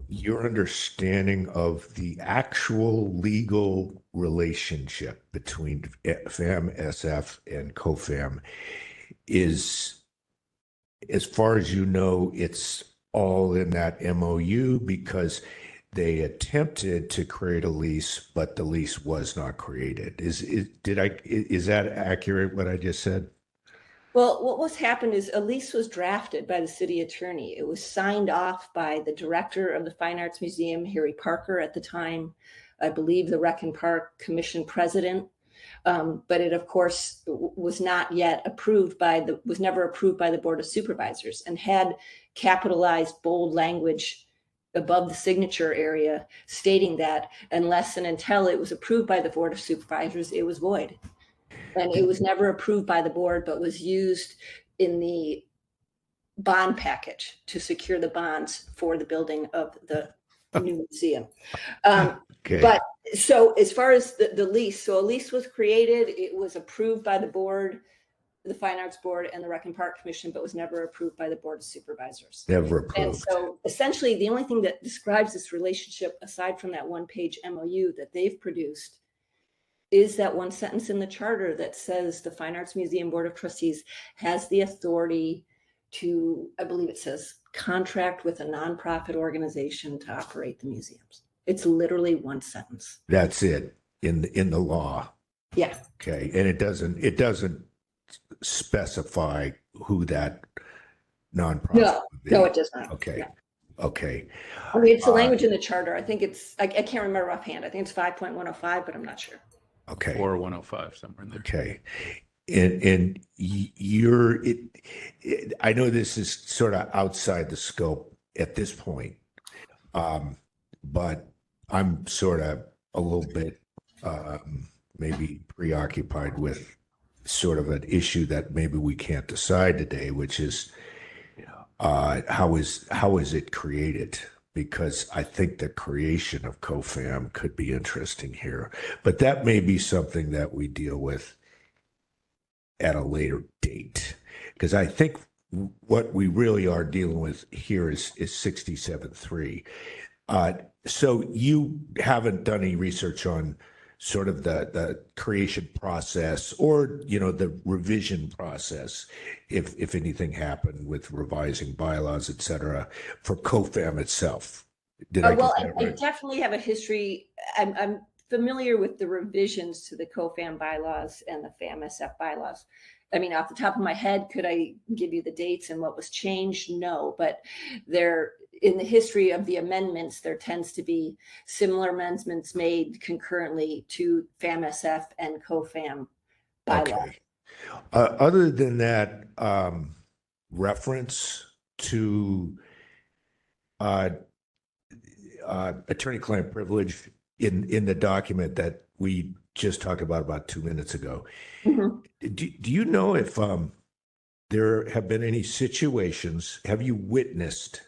your understanding of the actual legal relationship between FAM-SF and COFAM is, as far as you know, it's all in that MOU because they attempted to create a lease, but the lease was not created. Is that accurate, what I just said? Well, what was happened is a lease was drafted by the city attorney. It was signed off by the director of the Fine Arts Museum, Harry Parker, at the time, I believe the Rec and Park Commission president. But it, of course, was not yet approved was never approved by the Board of Supervisors, and had capitalized bold language above the signature area stating that unless and until it was approved by the Board of Supervisors, it was void. And it was never approved by the board, but was used in the bond package to secure the bonds for the building of the new museum. Okay. But so as far as the lease, so a lease was created, it was approved by the board, the Fine Arts Board and the Rec and Park Commission, but was never approved by the Board of Supervisors. Never And approved. so essentially the only thing that describes this relationship, aside from that one-page MOU that they've produced, is that one sentence in the charter that says the Fine Arts Museum Board of Trustees has the authority to, I believe it says, contract with a nonprofit organization to operate the museums. It's literally one sentence. That's it in the law. Yeah. Okay. And it doesn't specify who that nonprofit would be. No, it does not. Okay. Yeah. Okay. I mean, it's the language in the charter. I think it's, I can't remember offhand. I think it's 5.105, but I'm not sure. Okay. Or 105, somewhere in there. Okay. And you're, I know this is sort of outside the scope at this point, but I'm sort of a little bit maybe preoccupied with sort of an issue that maybe we can't decide today, which is how is it created? Because I think the creation of COFAM could be interesting here, but that may be something that we deal with at a later date. Because I think what we really are dealing with here is 67.3. So you haven't done any research on sort of the creation process or, the revision process, if anything happened with revising bylaws, et cetera, for COFAM itself. Did I get that I right? definitely have a history. I'm familiar with the revisions to the COFAM bylaws and the FAM-SF bylaws. I mean, off the top of my head, could I give you the dates and what was changed? No, but there, in the history of the amendments, there tends to be similar amendments made concurrently to FAM-SF and COFAM bylaw. Okay. Other than that reference to attorney-client privilege in the document that we just talked about 2 minutes ago, do you know if there have been any situations, have you witnessed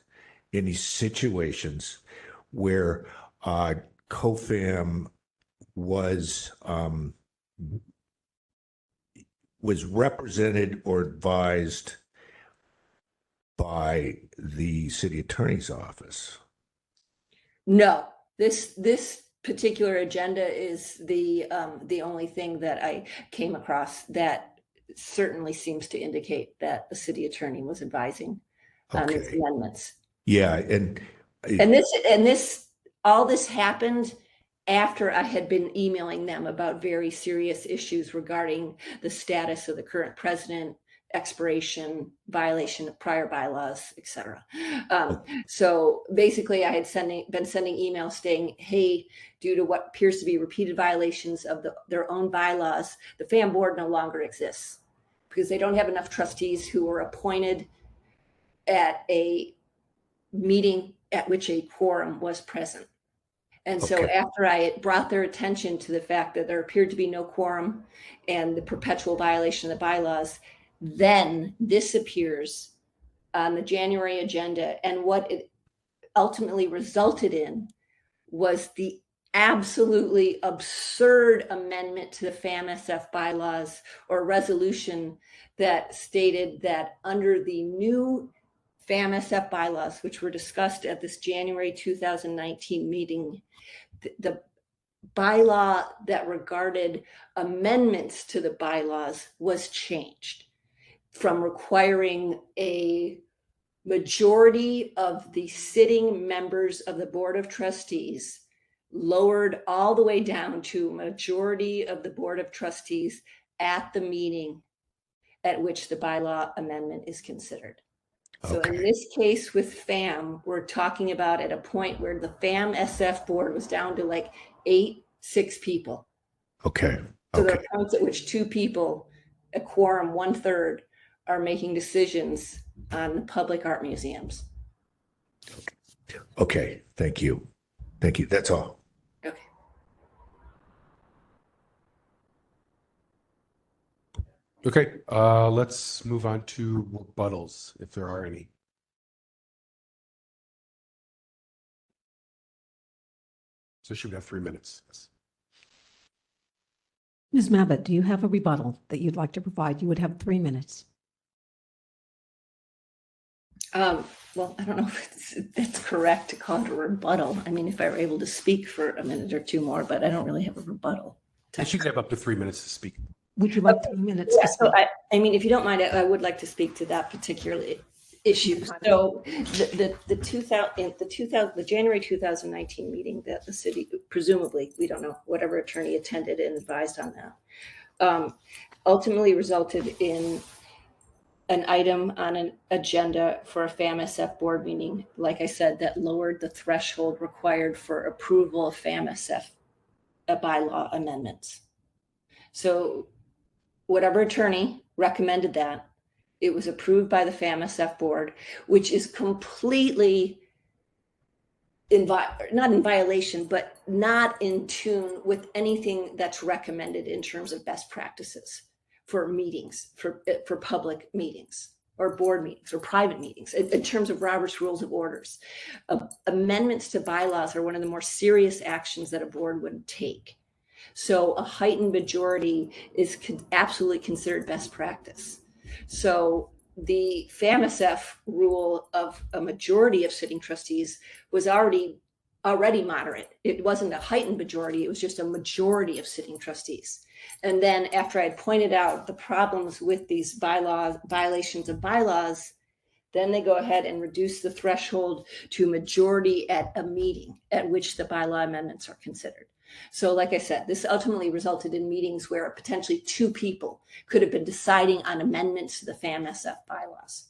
any situations where COFAM was represented or advised by the city attorney's office? No, this particular agenda is the only thing that I came across that certainly seems to indicate that the city attorney was advising on these Okay. amendments. Yeah, and All this happened after I had been emailing them about very serious issues regarding the status of the current president, expiration, violation of prior bylaws, etc. So basically, I had been sending emails saying, hey, due to what appears to be repeated violations of their own bylaws, the FAM board no longer exists because they don't have enough trustees who were appointed at a meeting at which a quorum was present. And so Okay. after I brought their attention to the fact that there appeared to be no quorum and the perpetual violation of the bylaws, then this appears on the January agenda. And what it ultimately resulted in was the absolutely absurd amendment to the FAM-SF bylaws or resolution that stated that under the new FAM-SF bylaws, which were discussed at this January 2019 meeting, the bylaw that regarded amendments to the bylaws was changed from requiring a majority of the sitting members of the Board of Trustees, lowered all the way down to a majority of the Board of Trustees at the meeting at which the bylaw amendment is considered. So in this case with FAM, we're talking about at a point where the FAM-SF board was down to like 6 people. Okay. So there are points at which 2 people, a quorum, 1/3, are making decisions on the public art museums. Okay. Thank you. Thank you. That's all. Okay. Okay, let's move on to rebuttals, if there are any. So she would have 3 minutes. Yes. Ms. Mabott, do you have a rebuttal that you'd like to provide? You would have 3 minutes. Well, I don't know if it's correct to call it a rebuttal. I mean, if I were able to speak for a minute or 2 more, but I don't really have a rebuttal. And she could have up to 3 minutes to speak. Would you like 3 minutes Yeah, to speak? so I mean, if you don't mind, I would like to speak to that particular issue. So the January 2019 meeting that the city, presumably, we don't know, whatever attorney attended and advised on that, ultimately resulted in an item on an agenda for a FAM-SF board meeting, like I said, that lowered the threshold required for approval of FAM-SF bylaw amendments. So whatever attorney recommended that, it was approved by the FAM-SF board, which is completely not in violation, but not in tune with anything that's recommended in terms of best practices for meetings, for public meetings or board meetings or private meetings in terms of Robert's Rules of Orders. Amendments to bylaws are one of the more serious actions that a board would take. So a heightened majority is absolutely considered best practice. So the FAM-SF rule of a majority of sitting trustees was already moderate. It wasn't a heightened majority, it was just a majority of sitting trustees. And then after I pointed out the problems with these violations of bylaws, then they go ahead and reduce the threshold to majority at a meeting at which the bylaw amendments are considered. So like I said, this ultimately resulted in meetings where potentially 2 people could have been deciding on amendments to the FAMSF bylaws.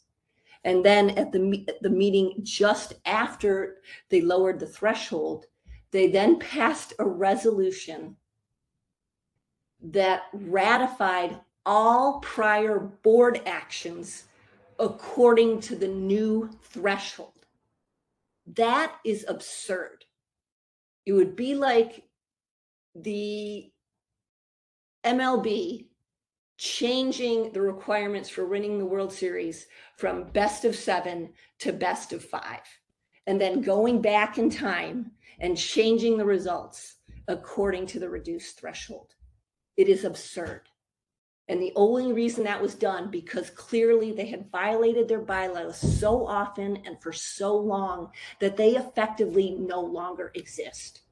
And then at the meeting just after they lowered the threshold, they then passed a resolution that ratified all prior board actions according to the new threshold. That is absurd. It would be like the MLB changing the requirements for winning the World Series from best of 7 to best of 5, and then going back in time and changing the results according to the reduced threshold. It is absurd. And the only reason that was done because clearly they had violated their bylaws so often and for so long that they effectively no longer exist.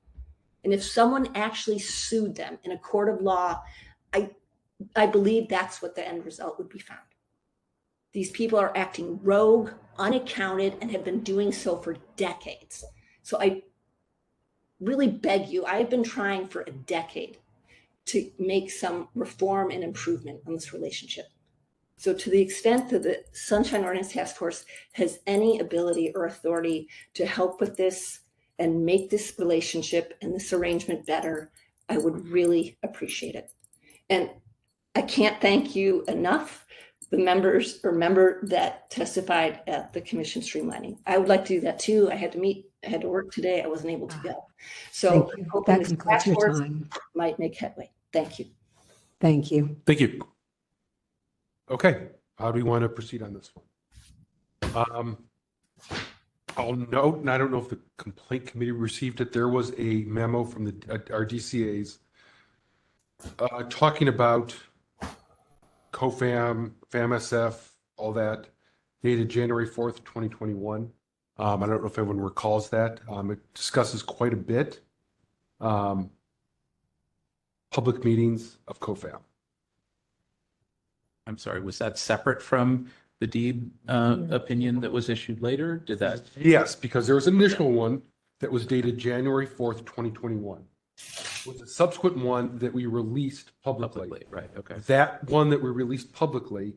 And if someone actually sued them in a court of law, I believe that's what the end result would be found. These people are acting rogue, unaccounted, and have been doing so for decades. So I really beg you, I've been trying for a decade to make some reform and improvement on this relationship. So to the extent that the Sunshine Ordinance Task Force has any ability or authority to help with this and make this relationship and this arrangement better, I would really appreciate it. And I can't thank you enough, the members or member that testified at the commission streamlining. I would like to do that too. I had to work today. I wasn't able to go. So Thank you. hoping That this concludes task your force time. might make headway. Thank you. Thank you. Thank you. Okay, how do we want to proceed on this one? I'll note, and I don't know if the complaint committee received it, there was a memo from our DCAs talking about COFAM, FAMSF, all that, dated January 4th, 2021. I don't know if everyone recalls that. It discusses quite a bit public meetings of COFAM. I'm sorry, was that separate from the Deeb opinion that was issued later? Did that? Yes, because there was an initial one that was dated January 4th, 2021. It was a subsequent one that we released publicly. Right, okay. That one that we released publicly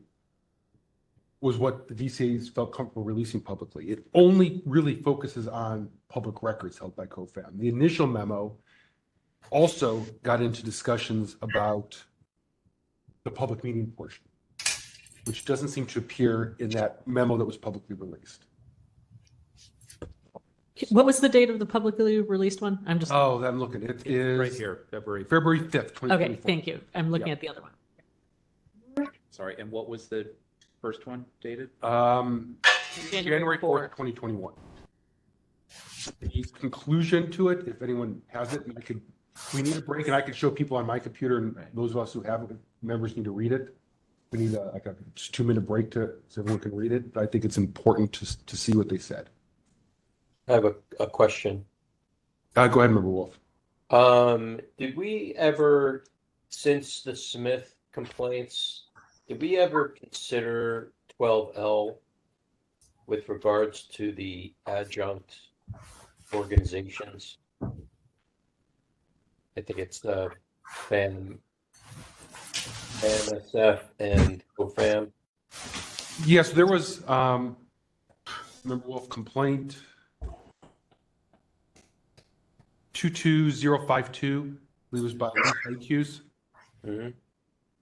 was what the DCAs felt comfortable releasing publicly. It only really focuses on public records held by COFAM. The initial memo also got into discussions about the public meeting portion, which doesn't seem to appear in that memo that was publicly released. What was the date of the publicly released one? I'm just. Oh, I'm looking. It is Right here, February. February 5th, 2024. Okay, thank you. I'm looking at the other one. Sorry, and what was the first one dated? January 4th, 2021. The conclusion to it, if anyone has it, we need a break, and I can show people on my computer, and those of us who have it, members need to read it. We need a just 2-minute break so everyone can read it. But I think it's important to see what they said. I have a question. Go ahead, Member Wolf. Did we ever, since the Smith complaints, did we ever consider 12L with regards to the adjunct organizations? I think it's the FAMSF and COFAM. Yes, there was Member Wolf complaint 22052, I believe it was by IQs.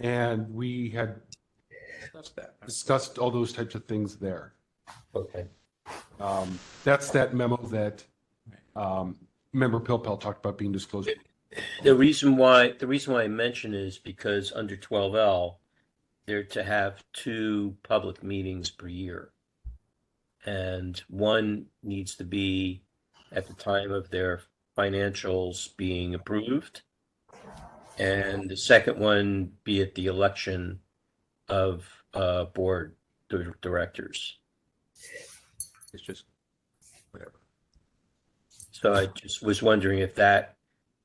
And we had discussed all those types of things there. Okay. That's that memo that Member Pilpel talked about being disclosed. The reason why I mention is because under 12L, they're to have 2 public meetings per year. And one needs to be at the time of their financials being approved. And the second one be at the election of board directors. It's just whatever. So I just was wondering if that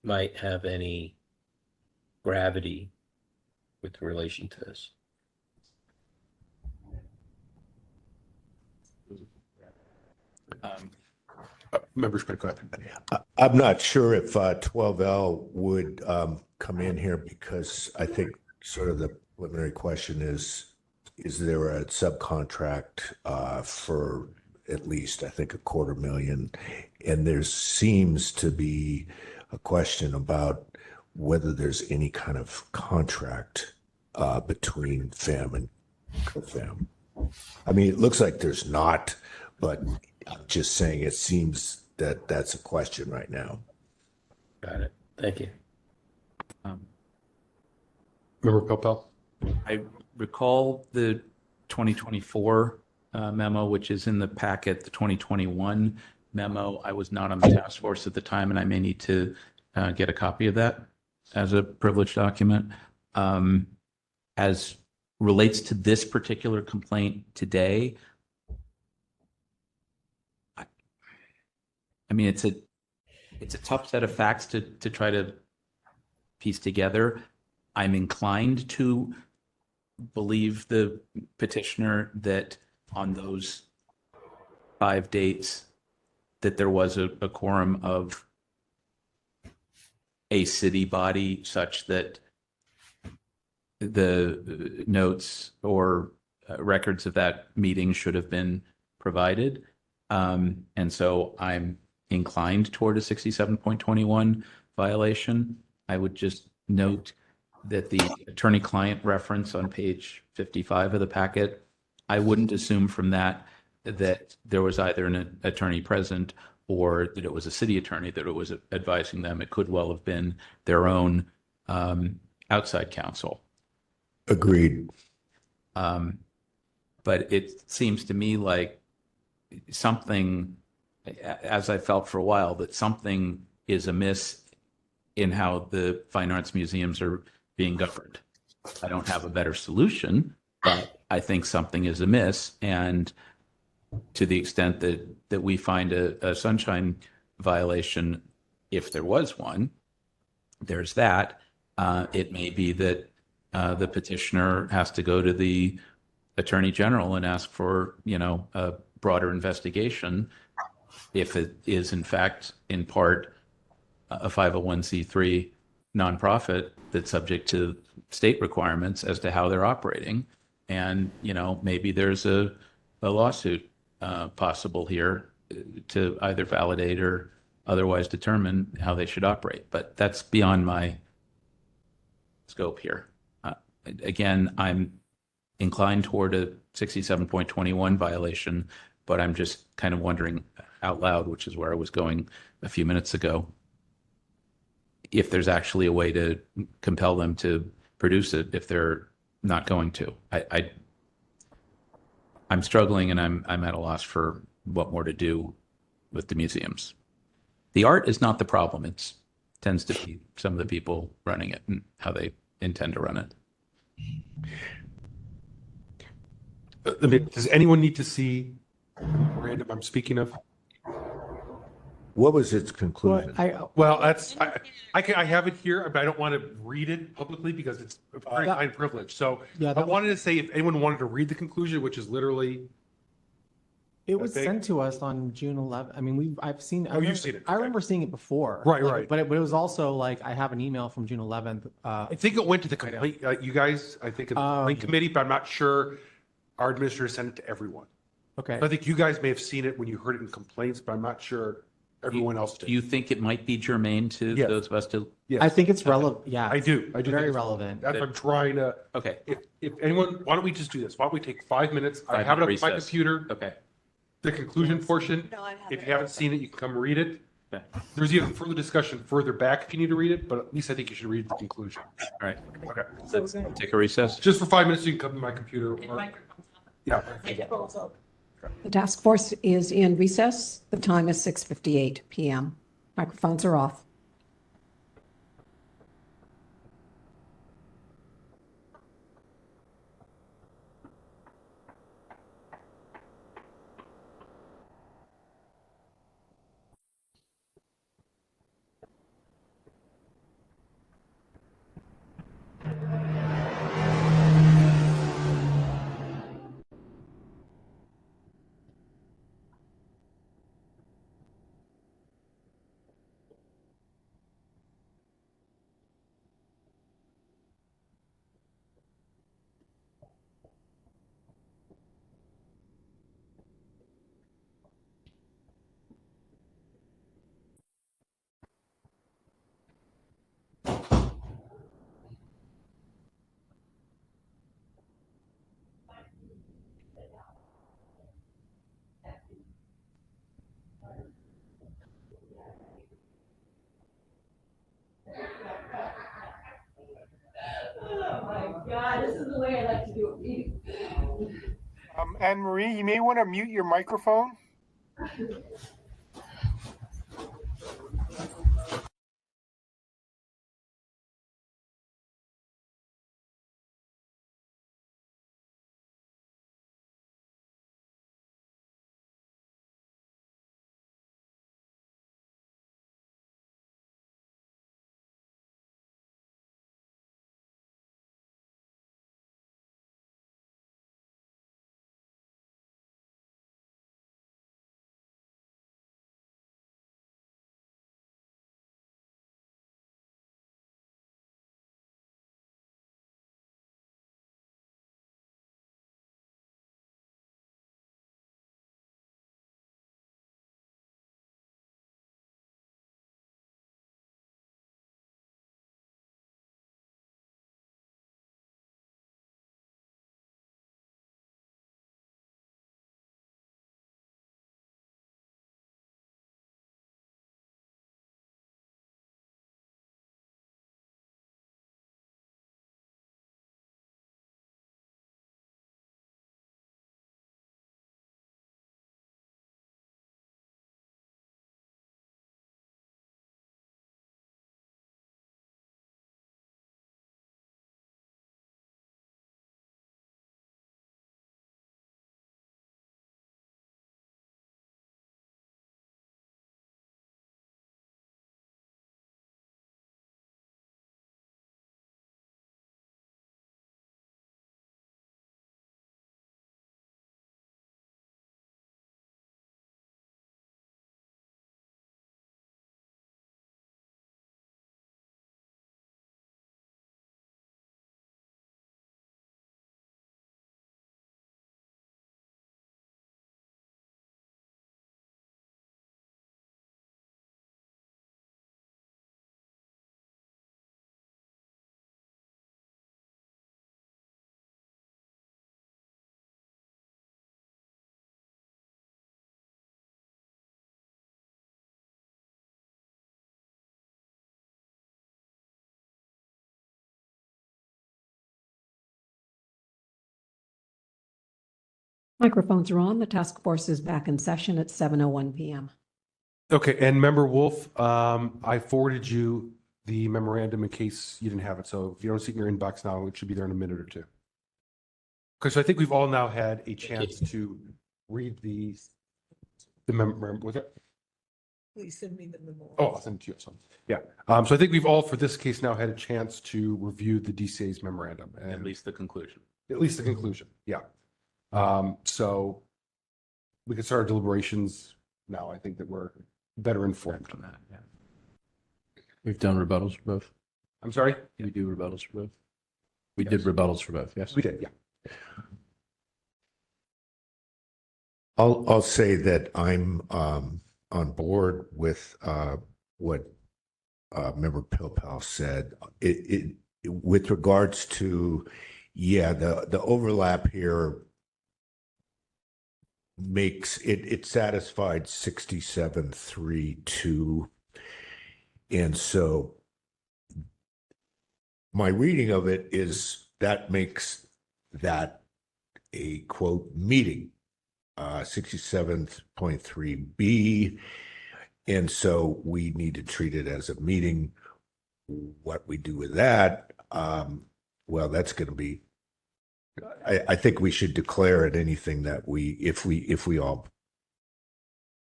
might have any gravity with relation to this. Members, go ahead. I'm not sure if 12L would come in here because I think sort of the preliminary question is there a subcontract for at least, I think, $250,000? And there seems to be a question about whether there's any kind of contract between FAM and COFAM. I mean, it looks like there's not, but I'm just saying it seems that that's a question right now. Got it. Thank you. Member Popel? I recall the 2024 memo, which is in the packet, the 2021 memo. I was not on the task force at the time, and I may need to get a copy of that as a privileged document. As relates to this particular complaint today, I mean, it's a tough set of facts to try to piece together. I'm inclined to believe the petitioner that on those 5 dates that there was a quorum of a city body such that the notes or records of that meeting should have been provided. And so I'm inclined toward a 67.21 violation. I would just note that the attorney-client reference on page 55 of the packet, I wouldn't assume from that there was either an attorney present or that it was a city attorney that it was advising them. It could well have been their own outside counsel. Agreed. But it seems to me like something, as I felt for a while, that something is amiss in how the fine arts museums are being governed. I don't have a better solution, but I think something is amiss. And to the extent that we find a sunshine violation, if there was one, there's that. It may be that the petitioner has to go to the attorney general and ask for, a broader investigation if it is in fact in part a 501c3 nonprofit that's subject to state requirements as to how they're operating. And, maybe there's a lawsuit possible here to either validate or otherwise determine how they should operate. But that's beyond my scope here. Again, I'm inclined toward a 67.21 violation, but I'm just kind of wondering out loud, which is where I was going a few minutes ago, if there's actually a way to compel them to produce it if they're not going to. I'm struggling, and I'm at a loss for what more to do with the museums. The art is not the problem. It tends to be some of the people running it and how they intend to run it. Does anyone need to see the memorandum I'm speaking of? What was its conclusion? Well, I have it here, but I don't want to read it publicly because it's very high privilege. So I wanted to say if anyone wanted to read the conclusion, which is literally. It was sent to us on June 11th. I mean, I've seen. You've seen it. I remember seeing it before. Right. But it was also like I have an email from June 11th. I think it went to the complaint. You guys, I think, in the complaint committee, but I'm not sure. Our administrator sent it to everyone. Okay. So I think you guys may have seen it when you heard it in complaints, but I'm not sure everyone else did. Do you think it might be germane to those of us to? Yes. I think it's relevant. Yeah, I do. Very relevant. That's what I'm trying to. Okay. If anyone, why don't we just do this? Why don't we take 5 minutes? I have it up on my computer. Okay. The conclusion portion. No, I have If it. you haven't seen it, you can come read it. Okay. There's even further discussion further back if you need to read it, but at least I think you should read the conclusion. All right. Okay. Let's take a recess. Just for 5 minutes, you can come to my computer. Yeah. The task force is in recess. The time is 6:58 p.m. Microphones are off. the way I like to do a meeting. Anne Marie, you may want to mute your microphone. Microphones are on. The task force is back in session at 7:01 p.m. Okay, and Member Wolf, I forwarded you the memorandum in case you didn't have it. So if you don't see it in your inbox now, it should be there in a minute or two. Because I think we've all now had a chance to read the memorandum. Was it? Please send me the memo. Oh, I'll send it to you. So, yeah. So I think we've all, for this case, now had a chance to review the DCA's memorandum. And At least the conclusion. At least the conclusion. Yeah. So we can start our deliberations now. I think that we're better informed on that. Yeah. We've done rebuttals for both. I'm sorry? We do rebuttals for both. We Yes. did rebuttals for both, yes. We did, yeah. I'll say that I'm on board with what Member Pilpel said. It with regards to, yeah, the overlap here makes it satisfied 67.3.2. And so my reading of it is that makes that a quote meeting, 67.3B. And so we need to treat it as a meeting. What we do with that, well, that's going to be, I think we should declare it anything that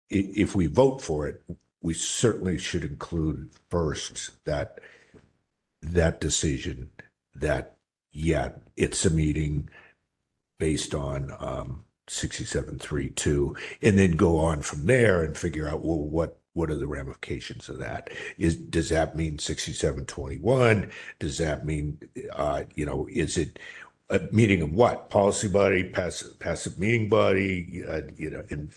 if we vote for it, we certainly should include first that decision that, yeah, it's a meeting based on 67.3.2, and then go on from there and figure out, well, what are the ramifications of that? Does that mean 67.21? Does that mean, is it a meeting of what? Policy body, passive meeting body, and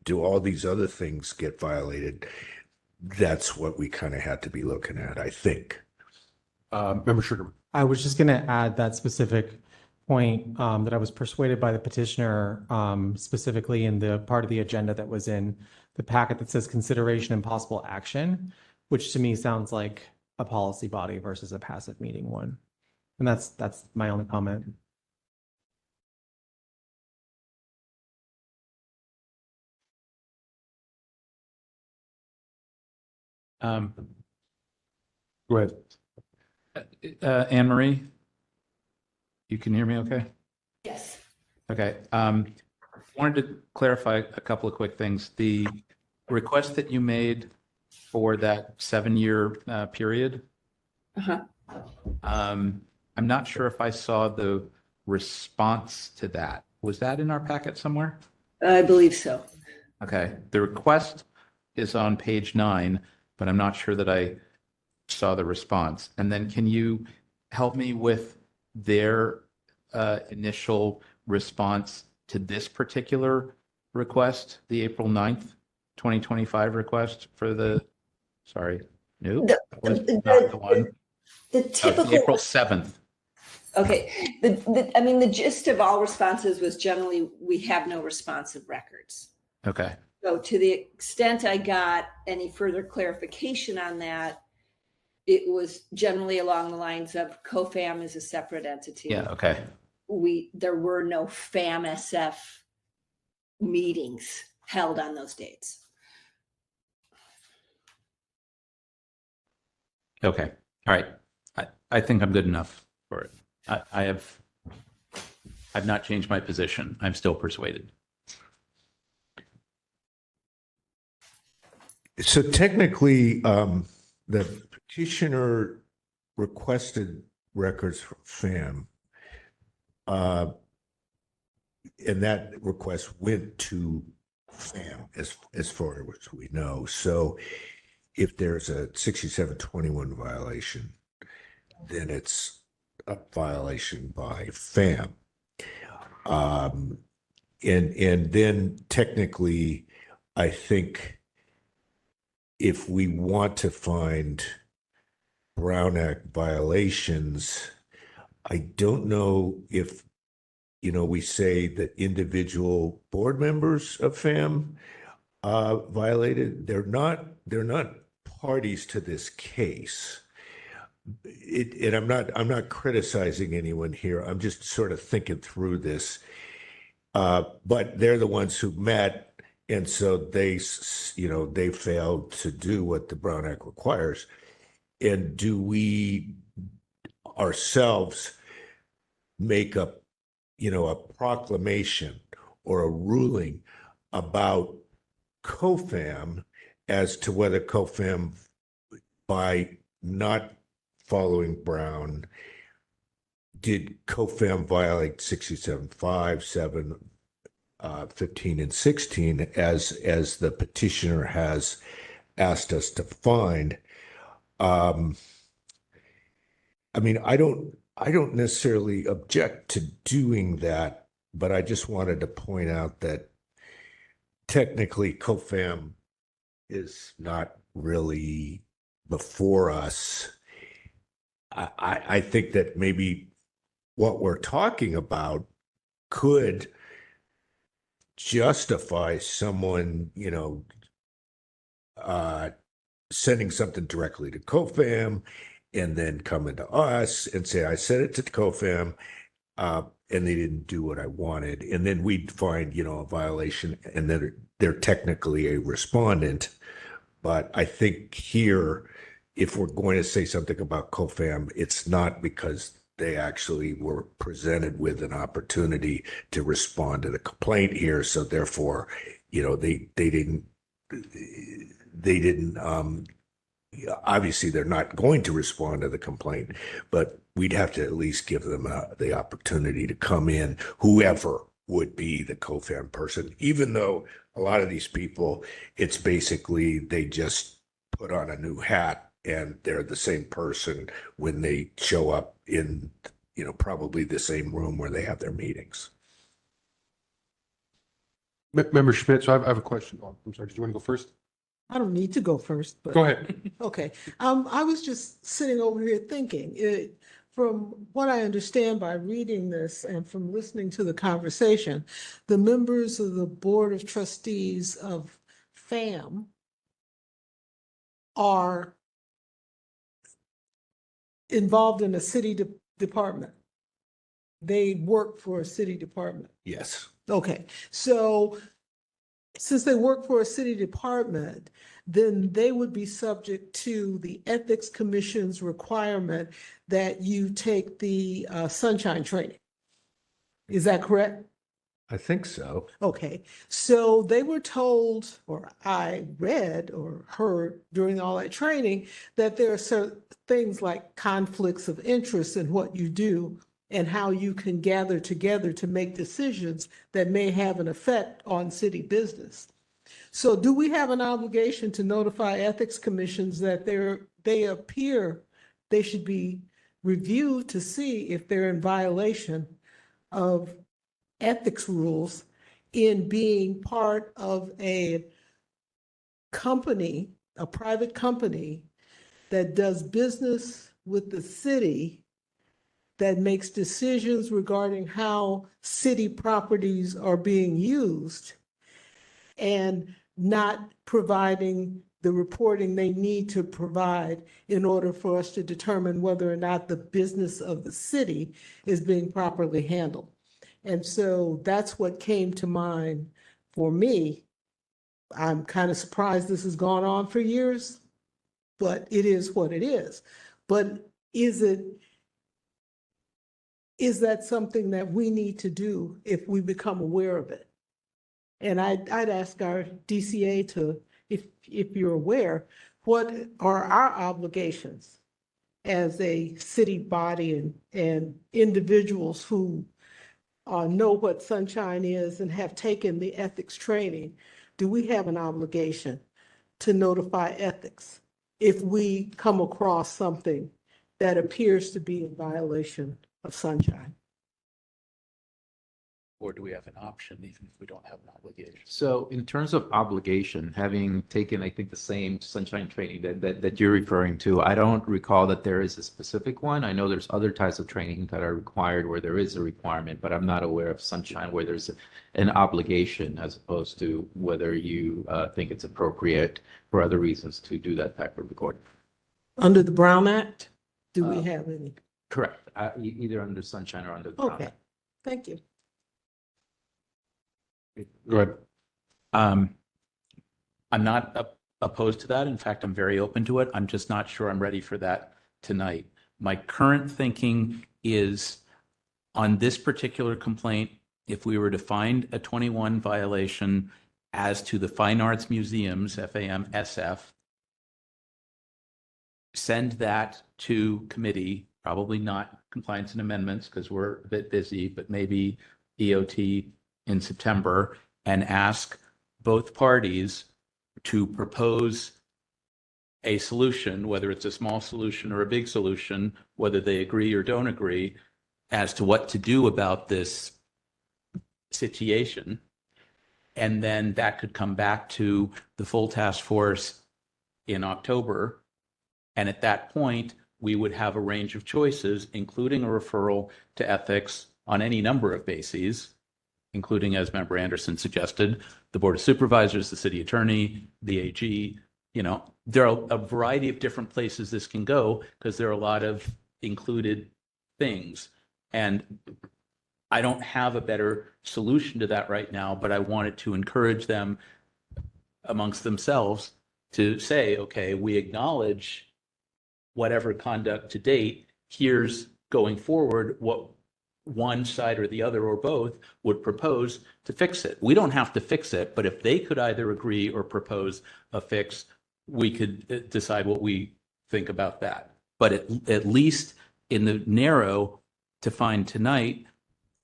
do all these other things get violated? That's what we kind of had to be looking at, I think. Member Sugarman. I was just going to add that specific point that I was persuaded by the petitioner, specifically in the part of the agenda that was in the packet that says consideration and possible action, which to me sounds like a policy body versus a passive meeting one. And that's my only comment. Um, Go ahead. Anne Marie, you can hear me okay? Yes. Okay. Wanted to clarify a couple of quick things. The request that you made for that 7-year period, Uh-huh. I'm not sure if I saw the response to that. Was that in our packet somewhere? I believe so. Okay. The request is on page 9, but I'm not sure that I saw the response. And then can you help me with their initial response to this particular request, the April 9th, 2025 request for the, sorry, no, that was not the one. The Oh, typical. April 7th. Okay. I mean, the gist of all responses was generally, we have no responsive records. Okay. So to the extent I got any further clarification on that, it was generally along the lines of COFAM is a separate entity. Yeah. Okay. There were no FAM-SF meetings held on those dates. Okay. All right. I think I'm good enough for it. I've not changed my position. I'm still persuaded. So technically, the petitioner requested records from FAM. And that request went to FAM as far as we know. So if there's a 6721 violation, then it's a violation by FAM. And then technically, I think if we want to find Brown Act violations, I don't know if, we say that individual board members of FAM violated. They're not parties to this case. And I'm not criticizing anyone here. I'm just sort of thinking through this. But they're the ones who met, and so they failed to do what the Brown Act requires. And do we ourselves make a proclamation or a ruling about COFAM as to whether COFAM, by not following Brown, did COFAM violate 67.5, 7, 15, and 16 as the petitioner has asked us to find? I mean, I don't necessarily object to doing that, but I just wanted to point out that technically COFAM is not really before us. I think that maybe what we're talking about could justify someone, sending something directly to COFAM and then coming to us and say, I sent it to COFAM, and they didn't do what I wanted. And then we'd find, a violation, and then they're technically a respondent. But I think here, if we're going to say something about COFAM, it's not because they actually were presented with an opportunity to respond to the complaint here. So therefore, they didn't obviously they're not going to respond to the complaint, but we'd have to at least give them the opportunity to come in, whoever would be the COFAM person, even though a lot of these people, it's basically they just put on a new hat and they're the same person when they show up in, probably the same room where they have their meetings. Member Schmidt, so I have a question. Oh, I'm sorry, did you want to go first? I don't need to go first, but. Go ahead. Okay. I was just sitting over here thinking, from what I understand by reading this and from listening to the conversation, the members of the Board of Trustees of FAM are involved in a city department. They work for a city department. Yes. Okay, so since they work for a city department, then they would be subject to the Ethics Commission's requirement that you take the sunshine training. Is that correct? I think so. Okay, so they were told, or I read or heard during all that training, that there are certain things like conflicts of interest in what you do and how you can gather together to make decisions that may have an effect on city business. So do we have an obligation to notify ethics commissions that they should be reviewed to see if they're in violation of ethics rules in being part of a company, a private company that does business with the city, that makes decisions regarding how city properties are being used, and not providing the reporting they need to provide in order for us to determine whether or not the business of the city is being properly handled. And so that's what came to mind for me. I'm kind of surprised this has gone on for years, but it is what it is. But is that something that we need to do if we become aware of it? And I'd ask our DCA to, if you're aware, what are our obligations as a city body and individuals who know what sunshine is and have taken the ethics training? Do we have an obligation to notify ethics if we come across something that appears to be in violation of sunshine? Or do we have an option even if we don't have an obligation? So in terms of obligation, having taken, I think, the same sunshine training that you're referring to, I don't recall that there is a specific one. I know there's other types of training that are required where there is a requirement, but I'm not aware of sunshine where there's an obligation as opposed to whether you think it's appropriate for other reasons to do that type of recording. Under the Brown Act, do we have any? Correct. Either under sunshine or under the Brown Okay, Act. thank you. Go ahead. I'm not opposed to that. In fact, I'm very open to it. I'm just not sure I'm ready for that tonight. My current thinking is on this particular complaint, if we were to find a 21 violation as to the Fine Arts Museums, FAMSF, send that to committee, probably not compliance and amendments because we're a bit busy, but maybe EOT in September, and ask both parties to propose a solution, whether it's a small solution or a big solution, whether they agree or don't agree, as to what to do about this situation. And then that could come back to the full task force in October. And at that point, we would have a range of choices, including a referral to ethics on any number of bases, including, as Member Anderson suggested, the Board of Supervisors, the City Attorney, the AG. You know, there are a variety of different places this can go because there are a lot of included things. And I don't have a better solution to that right now, but I wanted to encourage them amongst themselves to say, okay, we acknowledge whatever conduct to date. Here's going forward what one side or the other or both would propose to fix it. We don't have to fix it, but if they could either agree or propose a fix, we could decide what we think about that. But at least in the narrow, to find tonight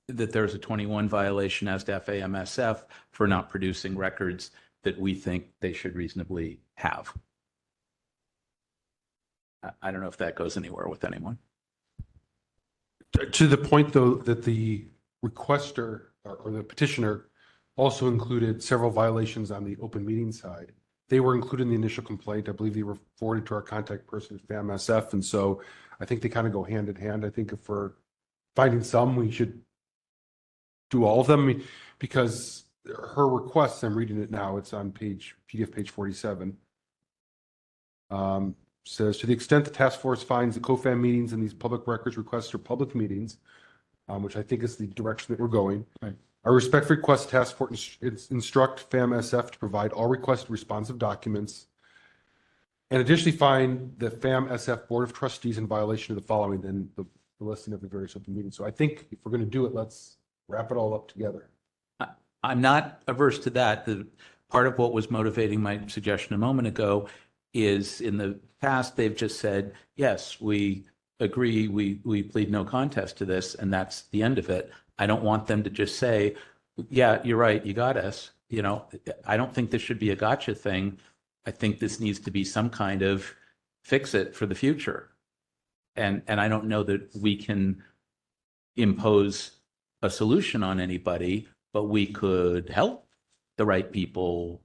that there's a 21 violation as to FAMSF for not producing records that we think they should reasonably have. I don't know if that goes anywhere with anyone. To the point, though, that the requester or the petitioner also included several violations on the open meeting side. They were included in the initial complaint. I believe they were forwarded to our contact person at FAMSF. And so I think they kind of go hand in hand. I think if we're finding some, we should do all of them because her request, I'm reading it now, it's on PDF page 47. says, to the extent the task force finds the COFAM meetings and these public records requests are public meetings, which I think is the direction that we're going. Right. I respectfully request the task force instruct FAM-SF to provide all requested responsive documents, and additionally find the FAM-SF Board of Trustees in violation of the following, then the listing of the various open meetings. So I think if we're going to do it, let's wrap it all up together. I'm not averse to that. The part of what was motivating my suggestion a moment ago is in the past, they've just said, yes, we agree, we plead no contest to this, and that's the end of it. I don't want them to just say, yeah, you're right, you got us. You know, I don't think this should be a gotcha thing. I think this needs to be some kind of fix it for the future. And I don't know that we can impose a solution on anybody, but we could help the right people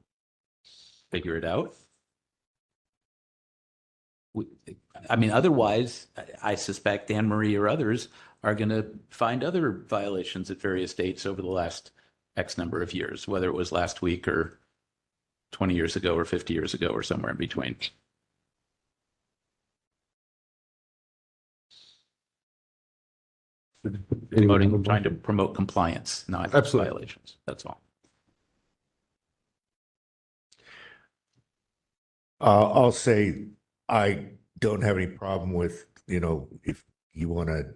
figure it out. I mean, otherwise, I suspect Anne Marie or others are going to find other violations at various dates over the last X number of years, whether it was last week or 20 years ago or 50 years ago or somewhere in between. Trying to promote compliance, not Absolutely. violations. That's all. I'll say I don't have any problem with, if you want to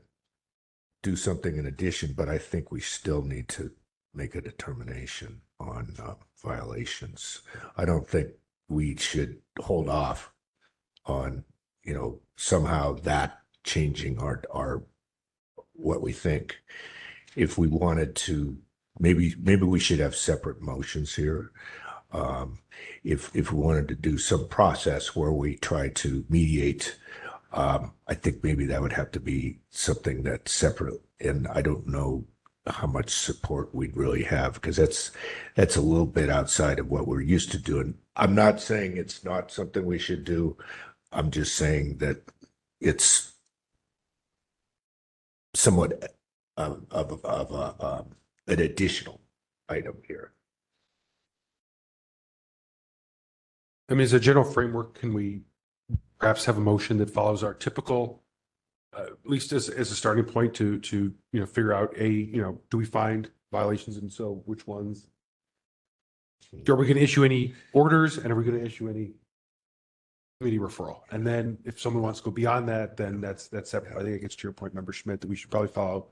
do something in addition, but I think we still need to make a determination on violations. I don't think we should hold off on, somehow that changing our what we think. If we wanted to, maybe we should have separate motions here. If we wanted to do some process where we try to mediate, I think maybe that would have to be something that's separate. And I don't know how much support we'd really have, because that's a little bit outside of what we're used to doing. I'm not saying it's not something we should do. I'm just saying that it's somewhat of an additional item here. I mean, as a general framework, can we perhaps have a motion that follows our typical, at least as a starting point to figure out do we find violations, and so which ones? Are we going to issue any orders, and are we going to issue any committee referral? And then if someone wants to go beyond that, then that's separate. I think it gets to your point, Member Schmidt, that we should probably follow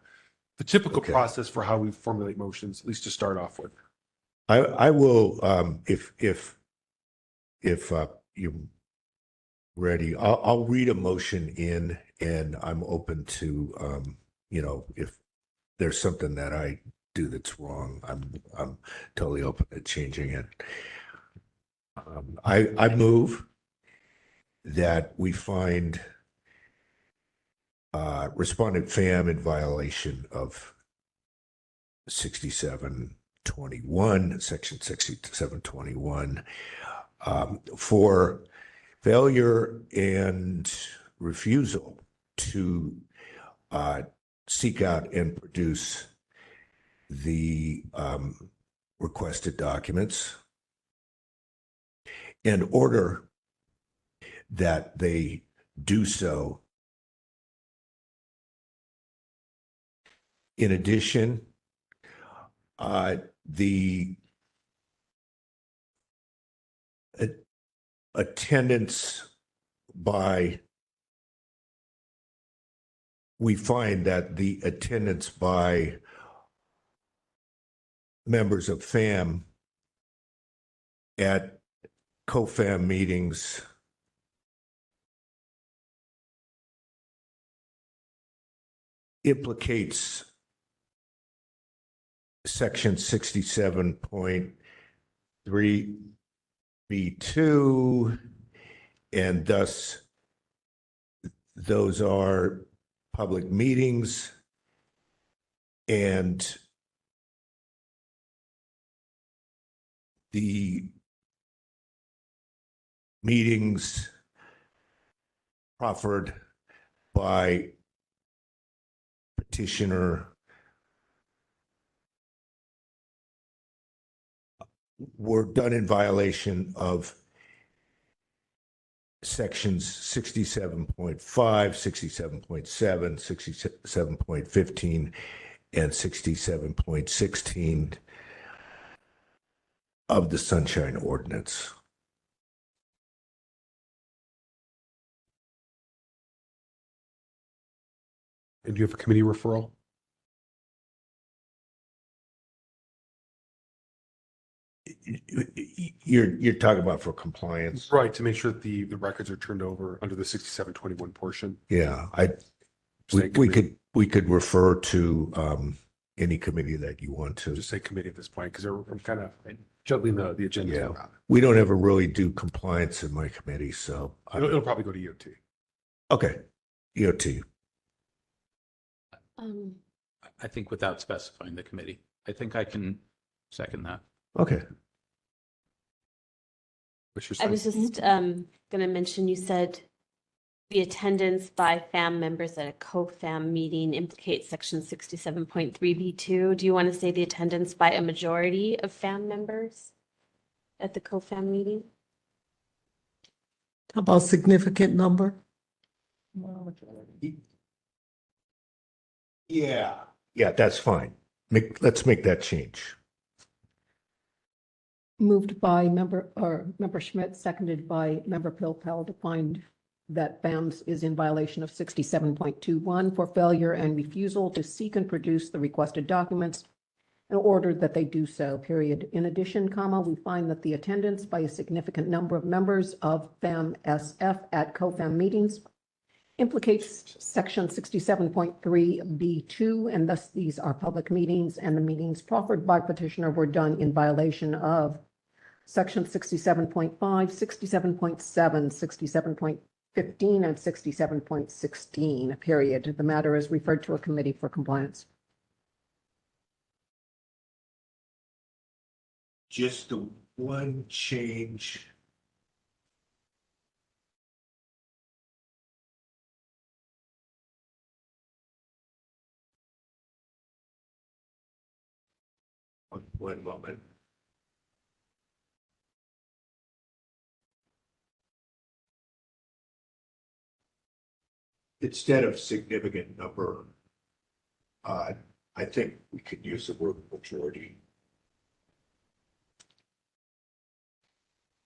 the typical process for how we formulate motions, at least to start off with. I will, if you're ready, I'll read a motion in, and I'm open to, if there's something that I do that's wrong, I'm totally open to changing it. I move that we find respondent FAM in violation of 6721, section 6721, for failure and refusal to seek out and produce the requested documents, and order that they do so. In addition, the attendance by, we find that the attendance by members of FAM at COFAM meetings implicates section 67.3B2, and thus those are public meetings, and the meetings proffered by petitioner were done in violation of sections 67.5, 67.7, 67.15, and 67.16 of the Sunshine Ordinance. And do you have a committee referral? You're talking about for compliance? Right, to make sure that the records are turned over under the 6721 portion. Yeah, we could refer to any committee that you want to. Just say committee at this point, because I'm kind of juggling the agenda Yeah, around. we don't ever really do compliance in my committee, so. It'll probably go to EOT. Okay, EOT. I think without specifying the committee, I think I can second that. Okay. I was just going to mention, you said the attendance by FAM members at a co-FAM meeting implicates section 67.3B2. Do you want to say the attendance by a majority of FAM members at the co-FAM meeting? How about significant number? Yeah, that's fine. Let's make that change. Moved by member Schmidt, seconded by member Pilpel, to find that FAMS is in violation of 67.21 for failure and refusal to seek and produce the requested documents, and ordered that they do so, period. In addition, we find that the attendance by a significant number of members of FAM-SF at co-FAM meetings implicates section 67.3B2, and thus these are public meetings, and the meetings proffered by petitioner were done in violation of section 67.5, 67.7, 67.15, and 67.16, period. The matter is referred to a committee for compliance. Just the one change. One moment. Instead of significant number, I think we could use the word majority.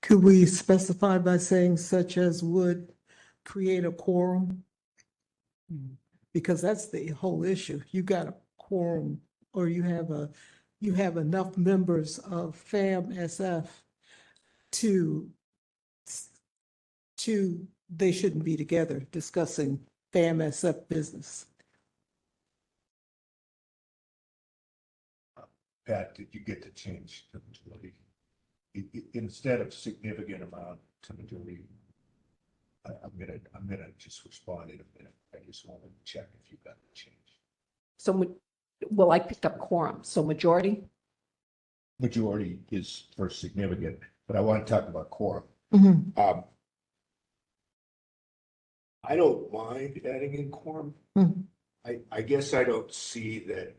Could we specify by saying such as would create a quorum? Because that's the whole issue. You got a quorum, or you have enough members of FAM-SF to they shouldn't be together discussing FAM-SF business. Pat, did you get to change to majority? Instead of significant amount to majority, I'm gonna just respond in a minute. I just want to check if you got the change. So, well, I picked up quorum, so majority? Majority is for significant, but I want to talk about quorum. Mm-hmm. I don't mind adding in quorum. Mm-hmm. I guess I don't see that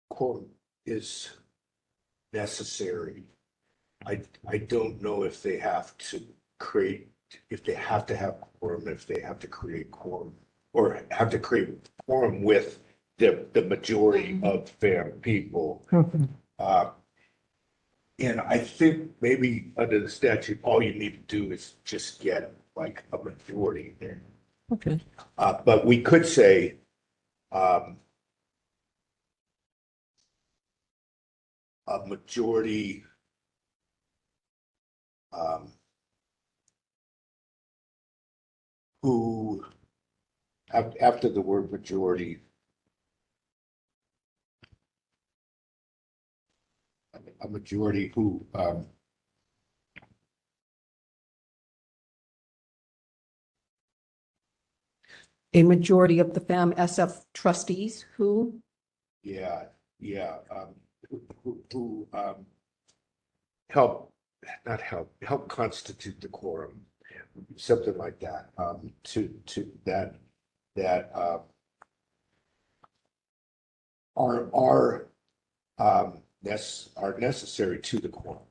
quorum is necessary. I don't know if they have to have quorum, if they have to create quorum, or have to create quorum with the majority of FAM people. And I think maybe under the statute, all you need to do is just get like a majority there. Okay. But we could say, a majority who, after the word majority, a majority who A majority of the FAM-SF trustees who? who help constitute the quorum, something like that, are necessary to the quorum.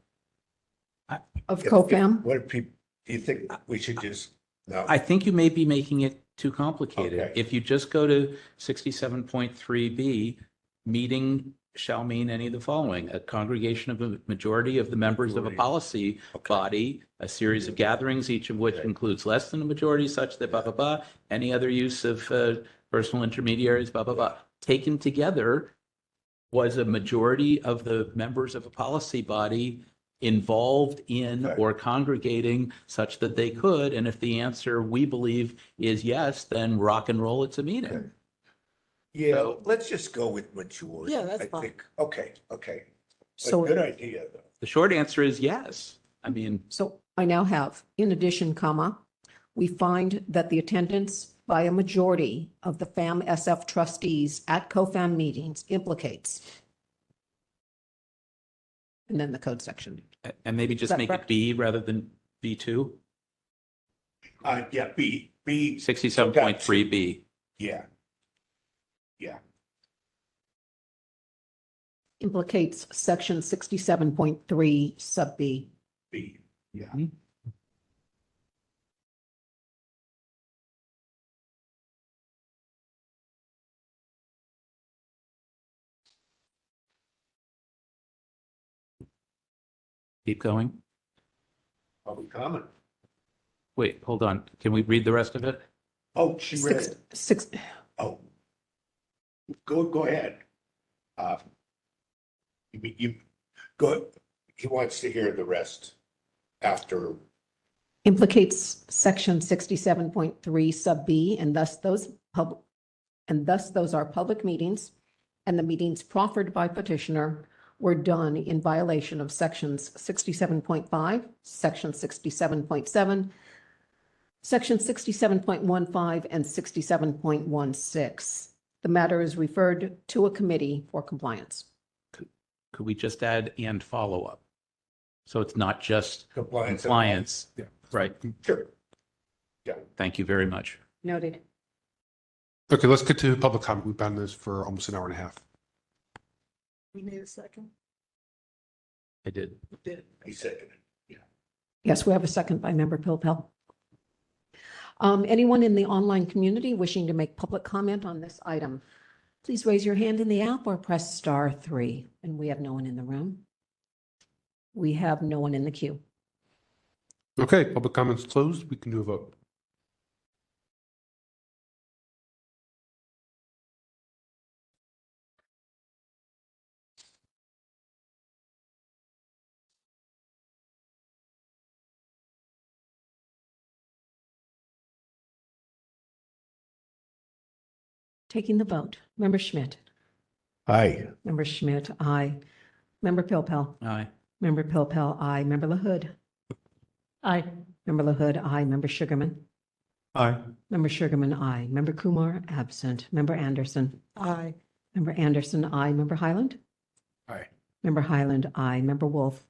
Of co-FAM? What if people, Do you think we should just, no? I think you may be making it too complicated. Okay. If you just go to 67.3B, meeting shall mean any of the following: a congregation of a majority of the members of a policy body, a series of gatherings, each of which includes less than a majority, such that blah, blah, blah, any other use of personal intermediaries, blah, blah, blah. Taken together, was a majority of the members of a policy body involved in or congregating such that they could? And if the answer, we believe, is yes, then rock and roll, it's a meeting. Yeah, So- let's just go with majority. Yeah, that's I fine. think. Okay. But So- good idea, though. The short answer is yes. I mean, So I now have, in addition, comma, we find that the attendance by a majority of the FAM SF trustees at COFAM meetings implicates. And then the code section. and maybe just that make correct? it B rather than B2, Yeah, B. 67.3B. Yeah. Implicates section 67.3 sub B. B. Yeah. Keep going. Public comment. Wait, hold on. Can we read the rest of it? Oh, she read it. Six, Oh. Go ahead. You go. He wants to hear the rest after. implicates section 67.3 sub B, and thus those are public meetings, and the meetings proffered by petitioner were done in violation of sections 67.5, section 67.7, section 67.15, and 67.16. The matter is referred to a committee for compliance. Could we just add and follow up? So it's not just Compliance. compliance. Yeah. Right. Sure. Yeah. Thank you very much. Noted. Okay, let's get to public comment. We've been on this for almost an hour and a half. We need a second. I did. He seconded. Yeah. Yes, we have a second by member Pilpel. Anyone in the online community wishing to make public comment on this item, please raise your hand in the app or press *3. And we have no one in the room. We have no one in the queue. Okay, public comments closed. We can do a vote. Taking the vote. Member Schmidt. Aye. Member Schmidt, aye. Member Pilpel. Aye. Member Pilpel, aye. Member LaHood. Aye. Member LaHood, aye. Member Sugarman. Aye. Member Sugarman, aye. Member Kumar, absent. Member Anderson. Aye. Member Anderson, aye. Member Highland. Aye. Member Highland, aye. Member Wolf.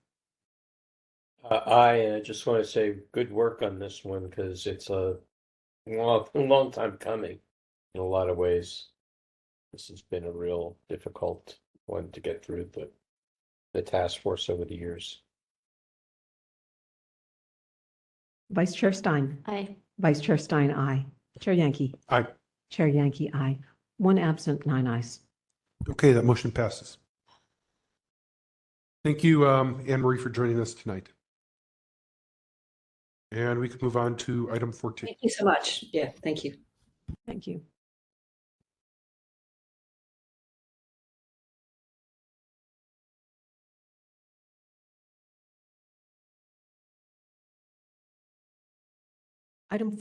I just want to say good work on this one because it's a long time coming in a lot of ways. This has been a real difficult one to get through the task force over the years. Vice Chair Stein. Aye. Vice Chair Stein, aye. Chair Yankee. Aye. Chair Yankee, aye. 1 absent, 9 ayes. Okay, that motion passes. Thank you, Anne Marie, for joining us tonight. And we can move on to item 14. Thank you so much. Yeah, thank you. Thank you. Item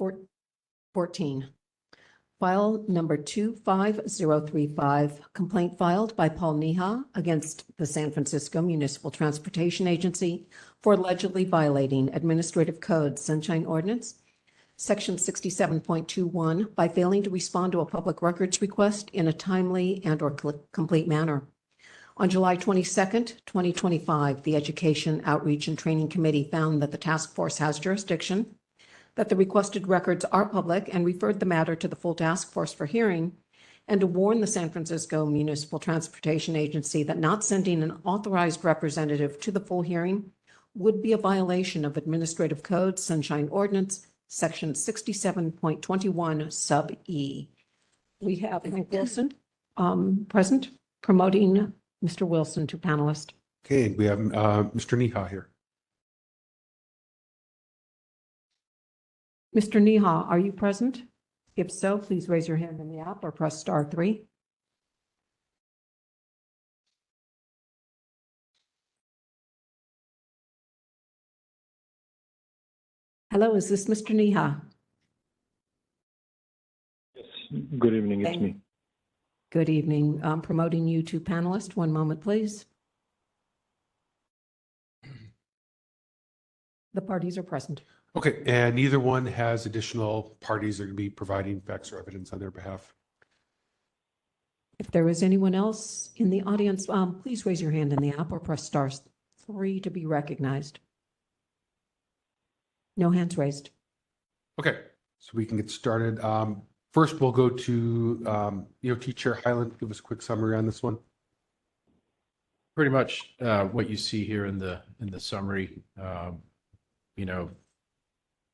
14, file number 25035, complaint filed by Paul Neha against the San Francisco Municipal Transportation Agency for allegedly violating Administrative Code Sunshine Ordinance, Section 67.21, by failing to respond to a public records request in a timely and/or complete manner. On July 22nd, 2025, the Education, Outreach, and Training Committee found that the task force has jurisdiction, that the requested records are public, and referred the matter to the full task force for hearing, and to warn the San Francisco Municipal Transportation Agency that not sending an authorized representative to the full hearing would be a violation of Administrative Code Sunshine Ordinance, Section 67.21, Sub E. We have Hank Wilson present, promoting Mr. Wilson to panelist. Okay, we have Mr. Neha here. Mr. Neha, are you present? If so, please raise your hand in the app or press *3. Hello, is this Mr. Neha? Yes, good evening, it's me. Good evening. I'm promoting you to panelist. One moment, please. The parties are present. Okay, and neither one has additional parties that are going to be providing facts or evidence on their behalf. If there is anyone else in the audience, please raise your hand in the app or press *3 to be recognized. No hands raised. Okay, so we can get started. First, we'll go to EOT Chair Highland. Give us a quick summary on this one. Pretty much what you see here in the summary. You know,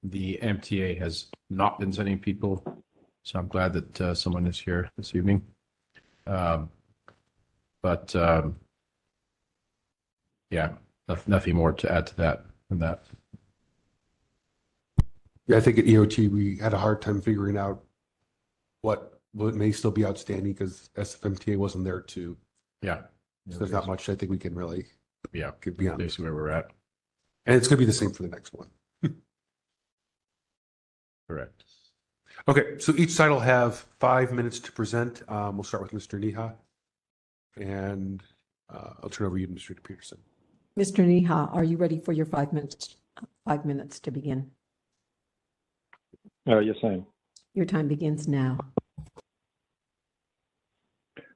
the MTA has not been sending people, so I'm glad that someone is here this evening. Yeah, nothing more to add to that than that. Yeah, I think at EOT we had a hard time figuring out what may still be outstanding because SFMTA wasn't there too. Yeah. So there's not much I think we can really give beyond basically where we're at. And it's going to be the same for the next one. Correct. Okay, so each side will have 5 minutes to present. We'll start with Mr. Neha. And I'll turn over you to Mr. Peterson. Mr. Neha, are you ready for your 5 minutes? 5 minutes to begin. Yes, I am. Your time begins now.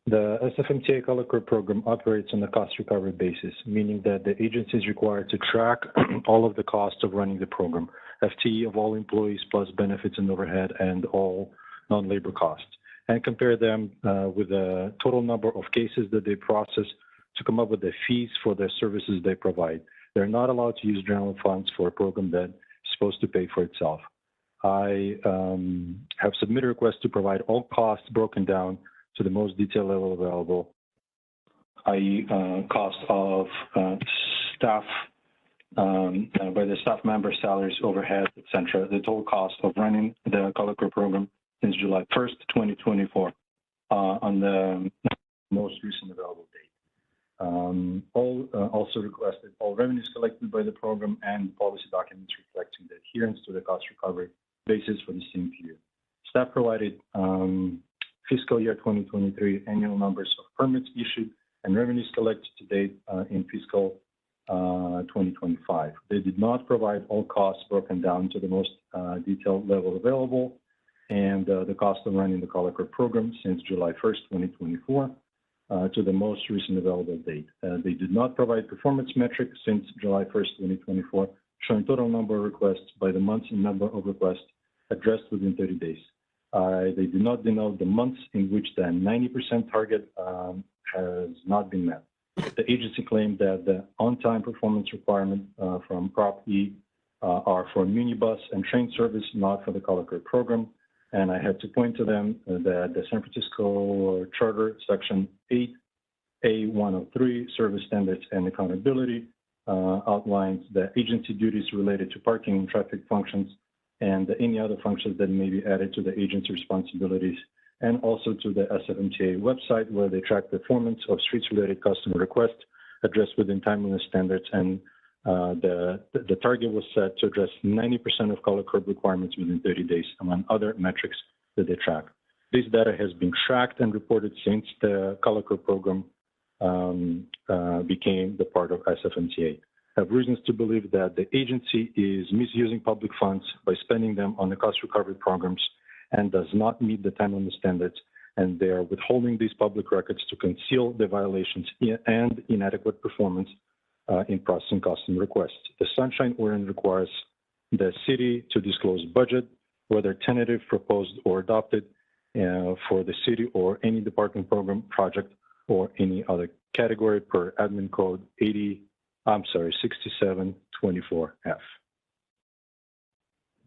The SFMTA Color Code program operates on a cost recovery basis, meaning that the agency is required to track all of the costs of running the program, FTE of all employees plus benefits and overhead and all non-labor costs, and compare them with the total number of cases that they process to come up with the fees for the services they provide. They're not allowed to use general funds for a program that's supposed to pay for itself. I have submitted a request to provide all costs broken down to the most detailed level available, i.e. Cost of staff, by the staff member salaries, overhead, etc. The total cost of running the Color Code program since July 1st, 2024, on the most recent available date. Also requested all revenues collected by the program and policy documents reflecting the adherence to the cost recovery basis for the same period. Staff provided fiscal year 2023 annual numbers of permits issued and revenues collected to date in fiscal 2025. They did not provide all costs broken down to the most detailed level available, and the cost of running the Color Code program since July 1st, 2024 to the most recent available date. They did not provide performance metrics since July 1st, 2024, showing total number of requests by the months and number of requests addressed within 30 days. They did not denote the months in which the 90% target has not been met. The agency claimed that the on-time performance requirement from Prop E are for minibus and train service, not for the Color Code program. And I had to point to them that the San Francisco Charter, Section 8A103, Service Standards and Accountability, outlines the agency duties related to parking and traffic functions and any other functions that may be added to the agency responsibilities, and also to the SFMTA website where they track performance of streets-related customer requests addressed within timeliness standards. And the target was set to address 90% of Color Code requirements within 30 days, among other metrics that they track. This data has been tracked and reported since the Color Code program became the part of SFMTA. Have reasons to believe that the agency is misusing public funds by spending them on the cost recovery programs and does not meet the timeliness standards, and they are withholding these public records to conceal the violations and inadequate performance in processing customer requests. The Sunshine Ordinance requires the city to disclose budget, whether tentative, proposed, or adopted for the city or any department, program, project, or any other category per Admin Code 67 24F.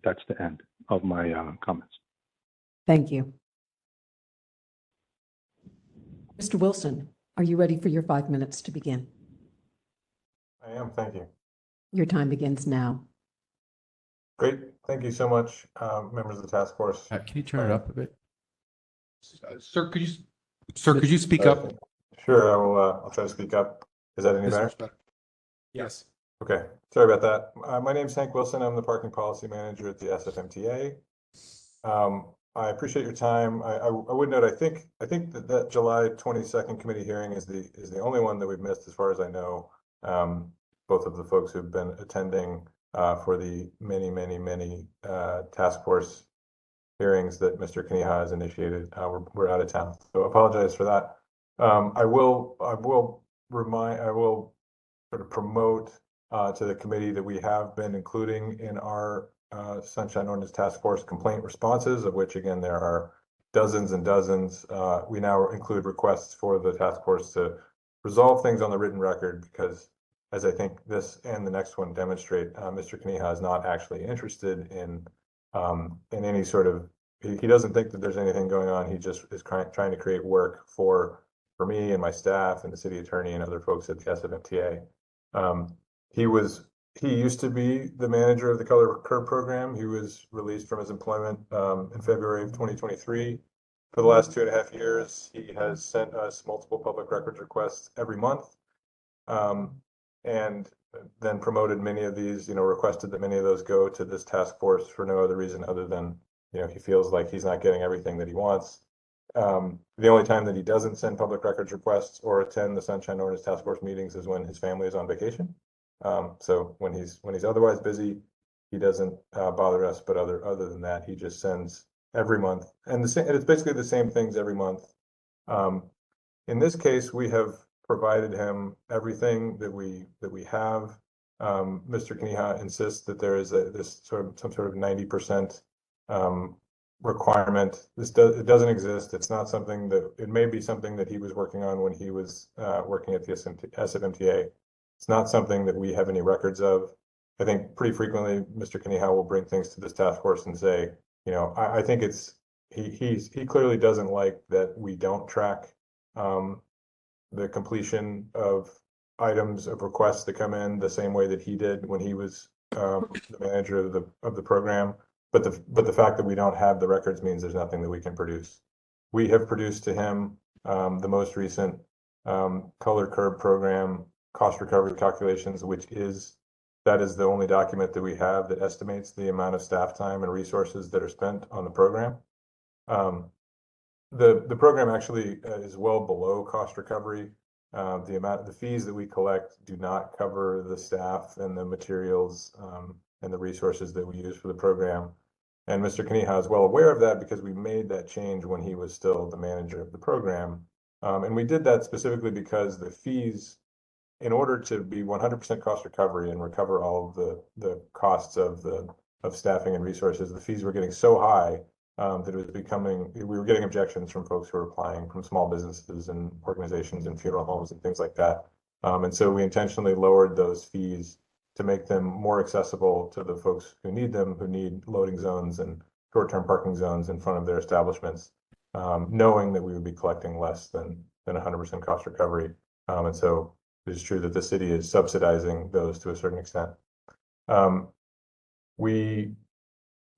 That's the end of my comments. Thank you. Mr. Wilson, are you ready for your 5 minutes to begin? I am, thank you. Your time begins now. Great, thank you so much, members of the task force. Can you turn it up a bit? Sir, could you speak up? Sure, I'll try to speak up. Is that any better? Yes. Okay, sorry about that. My name is Hank Wilson. I'm the parking policy manager at the SFMTA. I appreciate your time. I would note, I think that July 22nd committee hearing is the only one that we've missed, as far as I know. Both of the folks who've been attending for the many task force hearings that Mr. Kaniha has initiated, we're out of town, so apologize for that. I will sort of promote to the committee that we have been including in our Sunshine Ordinance Task Force complaint responses, of which again there are dozens and dozens. We now include requests for the task force to resolve things on the written record, because as I think this and the next one demonstrate, Mr. Kaniha is not actually interested in any sort of, he doesn't think that there's anything going on. He just is trying to create work for me and my staff and the city attorney and other folks at the SFMTA. He used to be the manager of the Color Curb program. He was released from his employment in February of 2023. For the last 2.5 years, he has sent us multiple public records requests every month, and then promoted many of these, requested that many of those go to this task force for no other reason other than, he feels like he's not getting everything that he wants. The only time that he doesn't send public records requests or attend the Sunshine Ordinance Task Force meetings is when his family is on vacation. So when he's otherwise busy, he doesn't bother us. But other than that, he just sends every month, and it's basically the same things every month. In this case, we have provided him everything that we have. Mr. Kaniha insists that there is some sort of 90% requirement. It doesn't exist. It's not something that, it may be something that he was working on when he was working at the SFMTA. It's not something that we have any records of. I think pretty frequently Mr. Kaniha will bring things to this task force and say, I think he clearly doesn't like that we don't track the completion of items of requests that come in the same way that he did when he was the manager of the program. But the fact that we don't have the records means there's nothing that we can produce. We have produced to him the most recent Color Curb program cost recovery calculations, that is the only document that we have that estimates the amount of staff time and resources that are spent on the program. The program actually is well below cost recovery. The fees that we collect do not cover the staff and the materials and the resources that we use for the program. And Mr. Kaniha is well aware of that because we made that change when he was still the manager of the program. And we did that specifically because the fees, in order to be 100% cost recovery and recover all of the costs of staffing and resources, the fees were getting so high that it was we were getting objections from folks who were applying, from small businesses and organizations and funeral homes and things like that. And so we intentionally lowered those fees to make them more accessible to the folks who need them, who need loading zones and short-term parking zones in front of their establishments, knowing that we would be collecting less than 100% cost recovery. And so it is true that the city is subsidizing those to a certain extent. We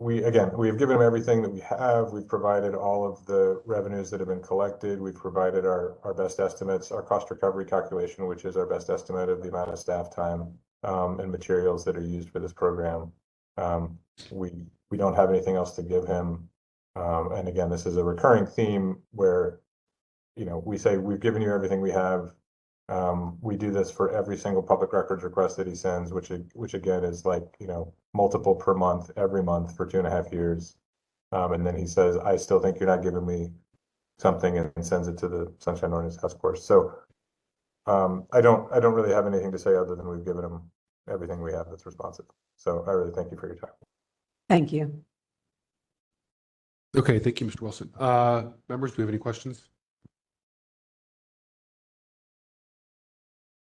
have given them everything that we have. We've provided all of the revenues that have been collected. We've provided our best estimates, our cost recovery calculation, which is our best estimate of the amount of staff time and materials that are used for this program. We don't have anything else to give him. And again, this is a recurring theme where, we say we've given you everything we have. We do this for every single public records request that he sends, which again is like, multiple per month, every month for 2.5 years. And then he says, I still think you're not giving me something, and sends it to the Sunshine Ordinance Task Force. So I don't really have anything to say other than we've given him everything we have that's responsive. So I really thank you for your time. Thank you. Okay, thank you, Mr. Wilson. Members, do we have any questions?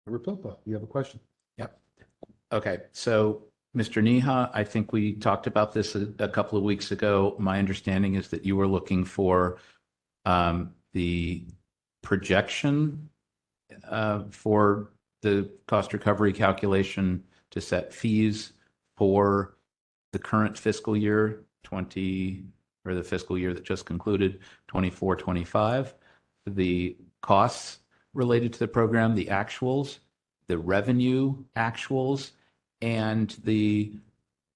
Member Pilpa, you have a question? Yep. Okay, so Mr. Neha, I think we talked about this a couple of weeks ago. My understanding is that you were looking for the projection for the cost recovery calculation to set fees for the current fiscal year 20, or the fiscal year that just concluded, 24-25, the costs related to the program, the actuals, the revenue actuals, and the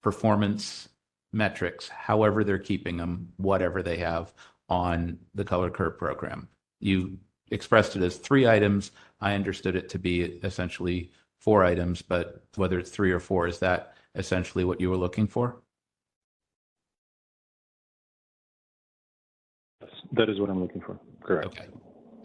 performance metrics, however they're keeping them, whatever they have on the Color Curve program. You expressed it as 3 items. I understood it to be essentially 4 items, but whether it's 3 or 4, is that essentially what you were looking for? That is what I'm looking for. Correct. Okay.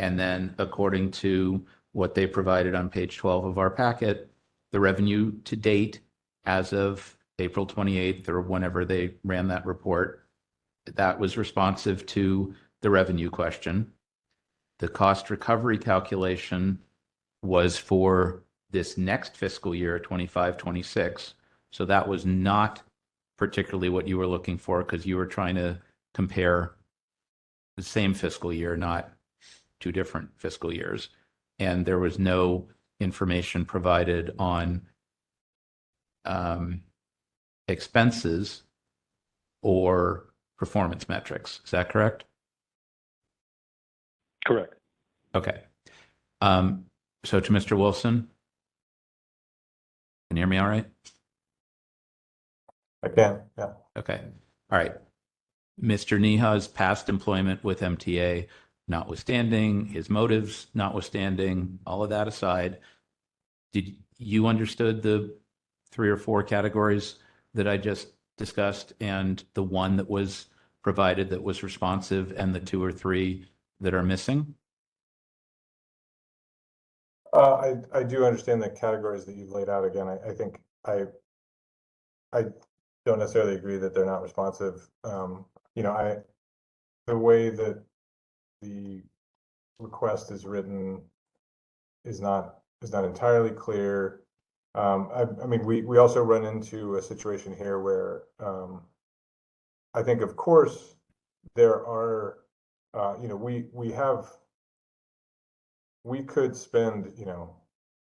And then according to what they provided on page 12 of our packet, the revenue to date as of April 28th or whenever they ran that report, that was responsive to the revenue question. The cost recovery calculation was for this next fiscal year, 25-26. So that was not particularly what you were looking for, because you were trying to compare the same fiscal year, not 2 different fiscal years. And there was no information provided on expenses or performance metrics. Is that correct? Correct. Okay. So to Mr. Wilson, can you hear me all right? I can, yeah. Okay. All right. Mr. Neha's past employment with MTA notwithstanding, his motives notwithstanding, all of that aside, did you understood the 3 or 4 categories that I just discussed, and the one that was provided that was responsive, and the 2 or 3 that are missing? I do understand the categories that you've laid out. Again, I think I don't necessarily agree that they're not responsive. The way that the request is written is not entirely clear. I mean, we also run into a situation here where I think, of course, there are, we could spend,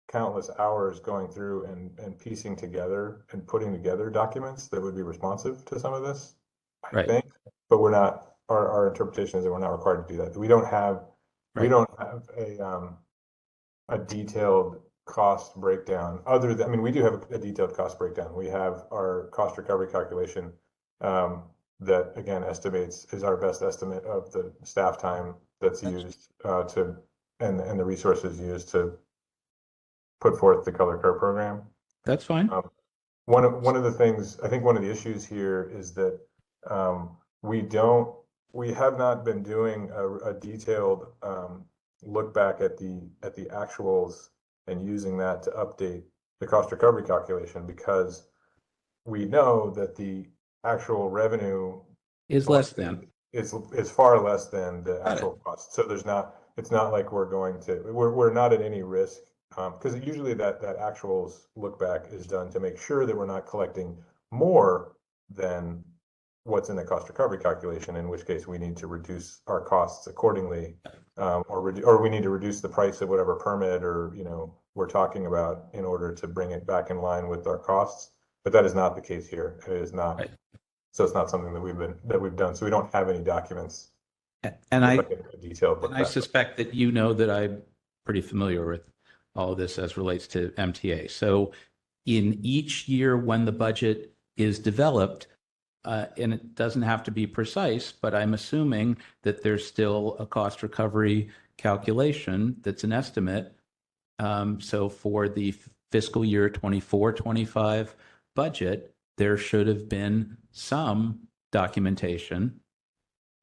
countless hours going through and piecing together and putting together documents that would be responsive to some of this, I think, but we're not, our interpretation is that we're not required to do that. We don't have a detailed cost breakdown other than, I mean, we do have a detailed cost breakdown. We have our cost recovery calculation that again is our best estimate of the staff time that's used and the resources used to put forth the Color Curve program. That's fine. One of the things, I think one of the issues here is that we have not been doing a detailed look back at the actuals and using that to update the cost recovery calculation, because we know that the actual revenue is less than, is far less than the actual cost. So it's not like we're not at any risk, because usually that actuals look back is done to make sure that we're not collecting more than what's in the cost recovery calculation, in which case we need to reduce our costs accordingly, or we need to reduce the price of whatever permit or we're talking about in order to bring it back in line with our costs. But that is not the case here. It is not. Right. So it's not something that we've done. So we don't have any documents. And I suspect that that I'm pretty familiar with all of this as relates to MTA. So in each year when the budget is developed, and it doesn't have to be precise, but I'm assuming that there's still a cost recovery calculation that's an estimate. So for the fiscal year 24-25 budget, there should have been some documentation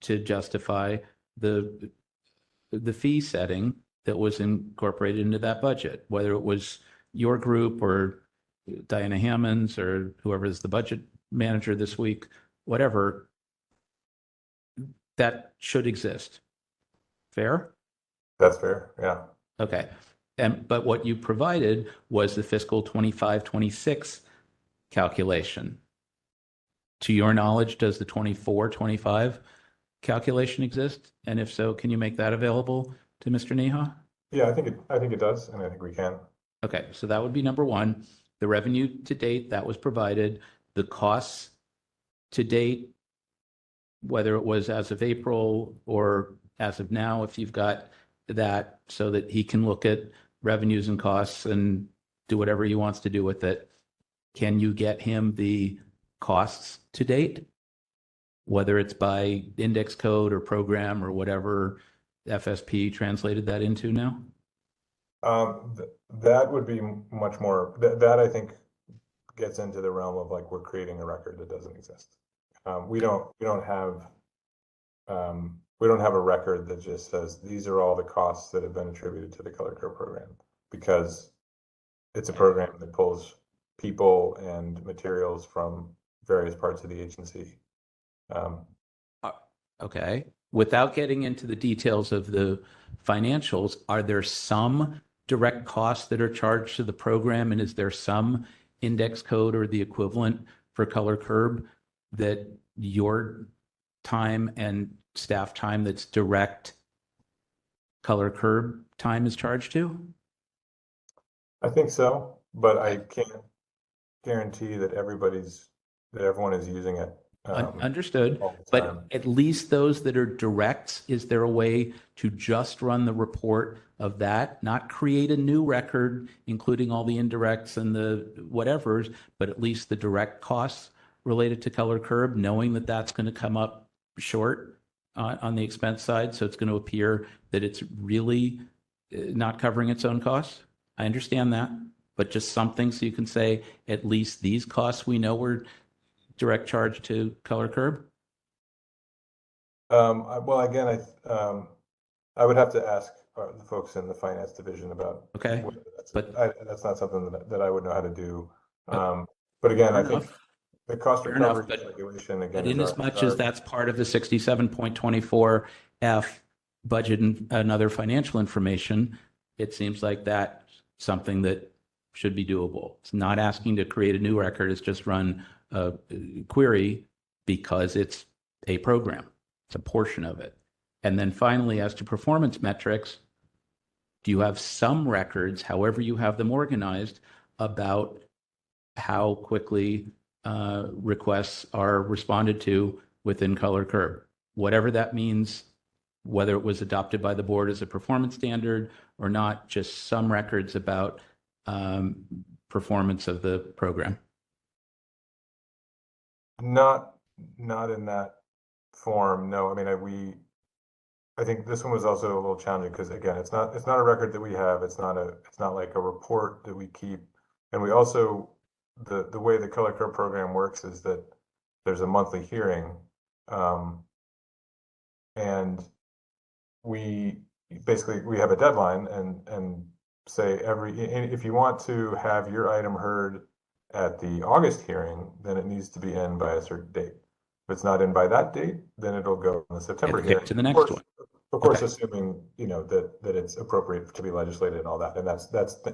to justify the fee setting that was incorporated into that budget, whether it was your group or Diana Hammond's or whoever is the budget manager this week, whatever, that should exist. Fair? That's fair. Yeah. Okay. But what you provided was the fiscal 25-26 calculation. To your knowledge, does the 24-25 calculation exist? And if so, can you make that available to Mr. Neha? Yeah, I think it does, and I think we can. Okay, so that would be number one. The revenue to date, that was provided. The costs to date, whether it was as of April or as of now, if you've got that, so that he can look at revenues and costs and do whatever he wants to do with it. Can you get him the costs to date? Whether it's by index code or program or whatever FSP translated that into now? That would be much more, that I think gets into the realm of like we're creating a record that doesn't exist. We don't have a record that just says these are all the costs that have been attributed to the Color Curve program, because it's a program that pulls people and materials from various parts of the agency. Okay. Without getting into the details of the financials, are there some direct costs that are charged to the program? And is there some index code or the equivalent for Color Curve that your time and staff time that's direct Color Curve time is charged to? I think so, but I can't guarantee that everyone is using it. Understood, but at least those that are directs, is there a way to just run the report of that, not create a new record, including all the indirects and the whatevers, but at least the direct costs related to Color Curve, knowing that that's going to come up short on the expense side, so it's going to appear that it's really not covering its own costs? I understand that, but just something so you can say, at least these costs we know were direct charge to Color Curve? Well, again, I would have to ask the folks in the finance division about. Okay, but that's not something that I would know how to do. But again, I think the cost recovery calculation again. But in as much as that's part of the 67.24 F budget and other financial information, it seems like that's something that should be doable. It's not asking to create a new record. It's just run a query because it's a program. It's a portion of it. And then finally, as to performance metrics, do you have some records, however you have them organized, about how quickly requests are responded to within Color Curve? Whatever that means, whether it was adopted by the board as a performance standard or not, just some records about performance of the program. Not in that form. No, I mean, I think this one was also a little challenging because again, it's not a record that we have. It's not like a report that we keep. And we also, the way the Color Curve program works is that there's a monthly hearing, and we have a deadline and say if you want to have your item heard at the August hearing, then it needs to be in by a certain date. If it's not in by that date, then it'll go in the September hearing. To the next one. Of course, assuming that it's appropriate to be legislated and all that, and that's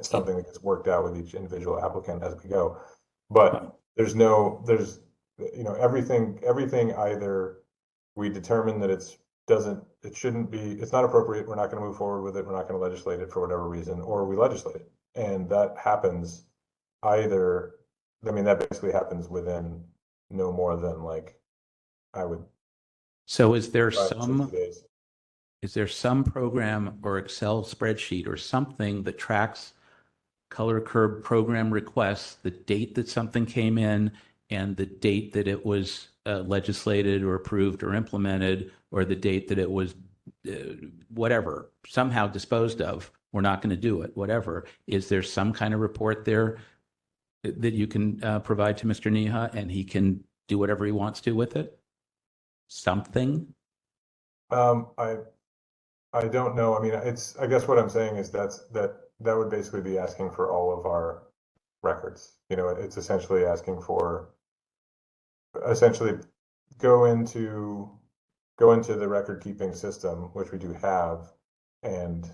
something that gets worked out with each individual applicant as we go. But there's everything either we determine that it's not appropriate, we're not going to move forward with it, we're not going to legislate it for whatever reason, or we legislate it, and that happens that basically happens within no more than So is there some program or Excel spreadsheet or something that tracks Color Curve program requests, the date that something came in and the date that it was legislated or approved or implemented, or the date that it was whatever, somehow disposed of? We're not going to do it, whatever. Is there some kind of report there that you can provide to Mr. Neha and he can do whatever he wants to with it? Something? I don't know. I mean, I guess what I'm saying is that would basically be asking for all of our records. It's essentially asking for go into the record keeping system, which we do have, and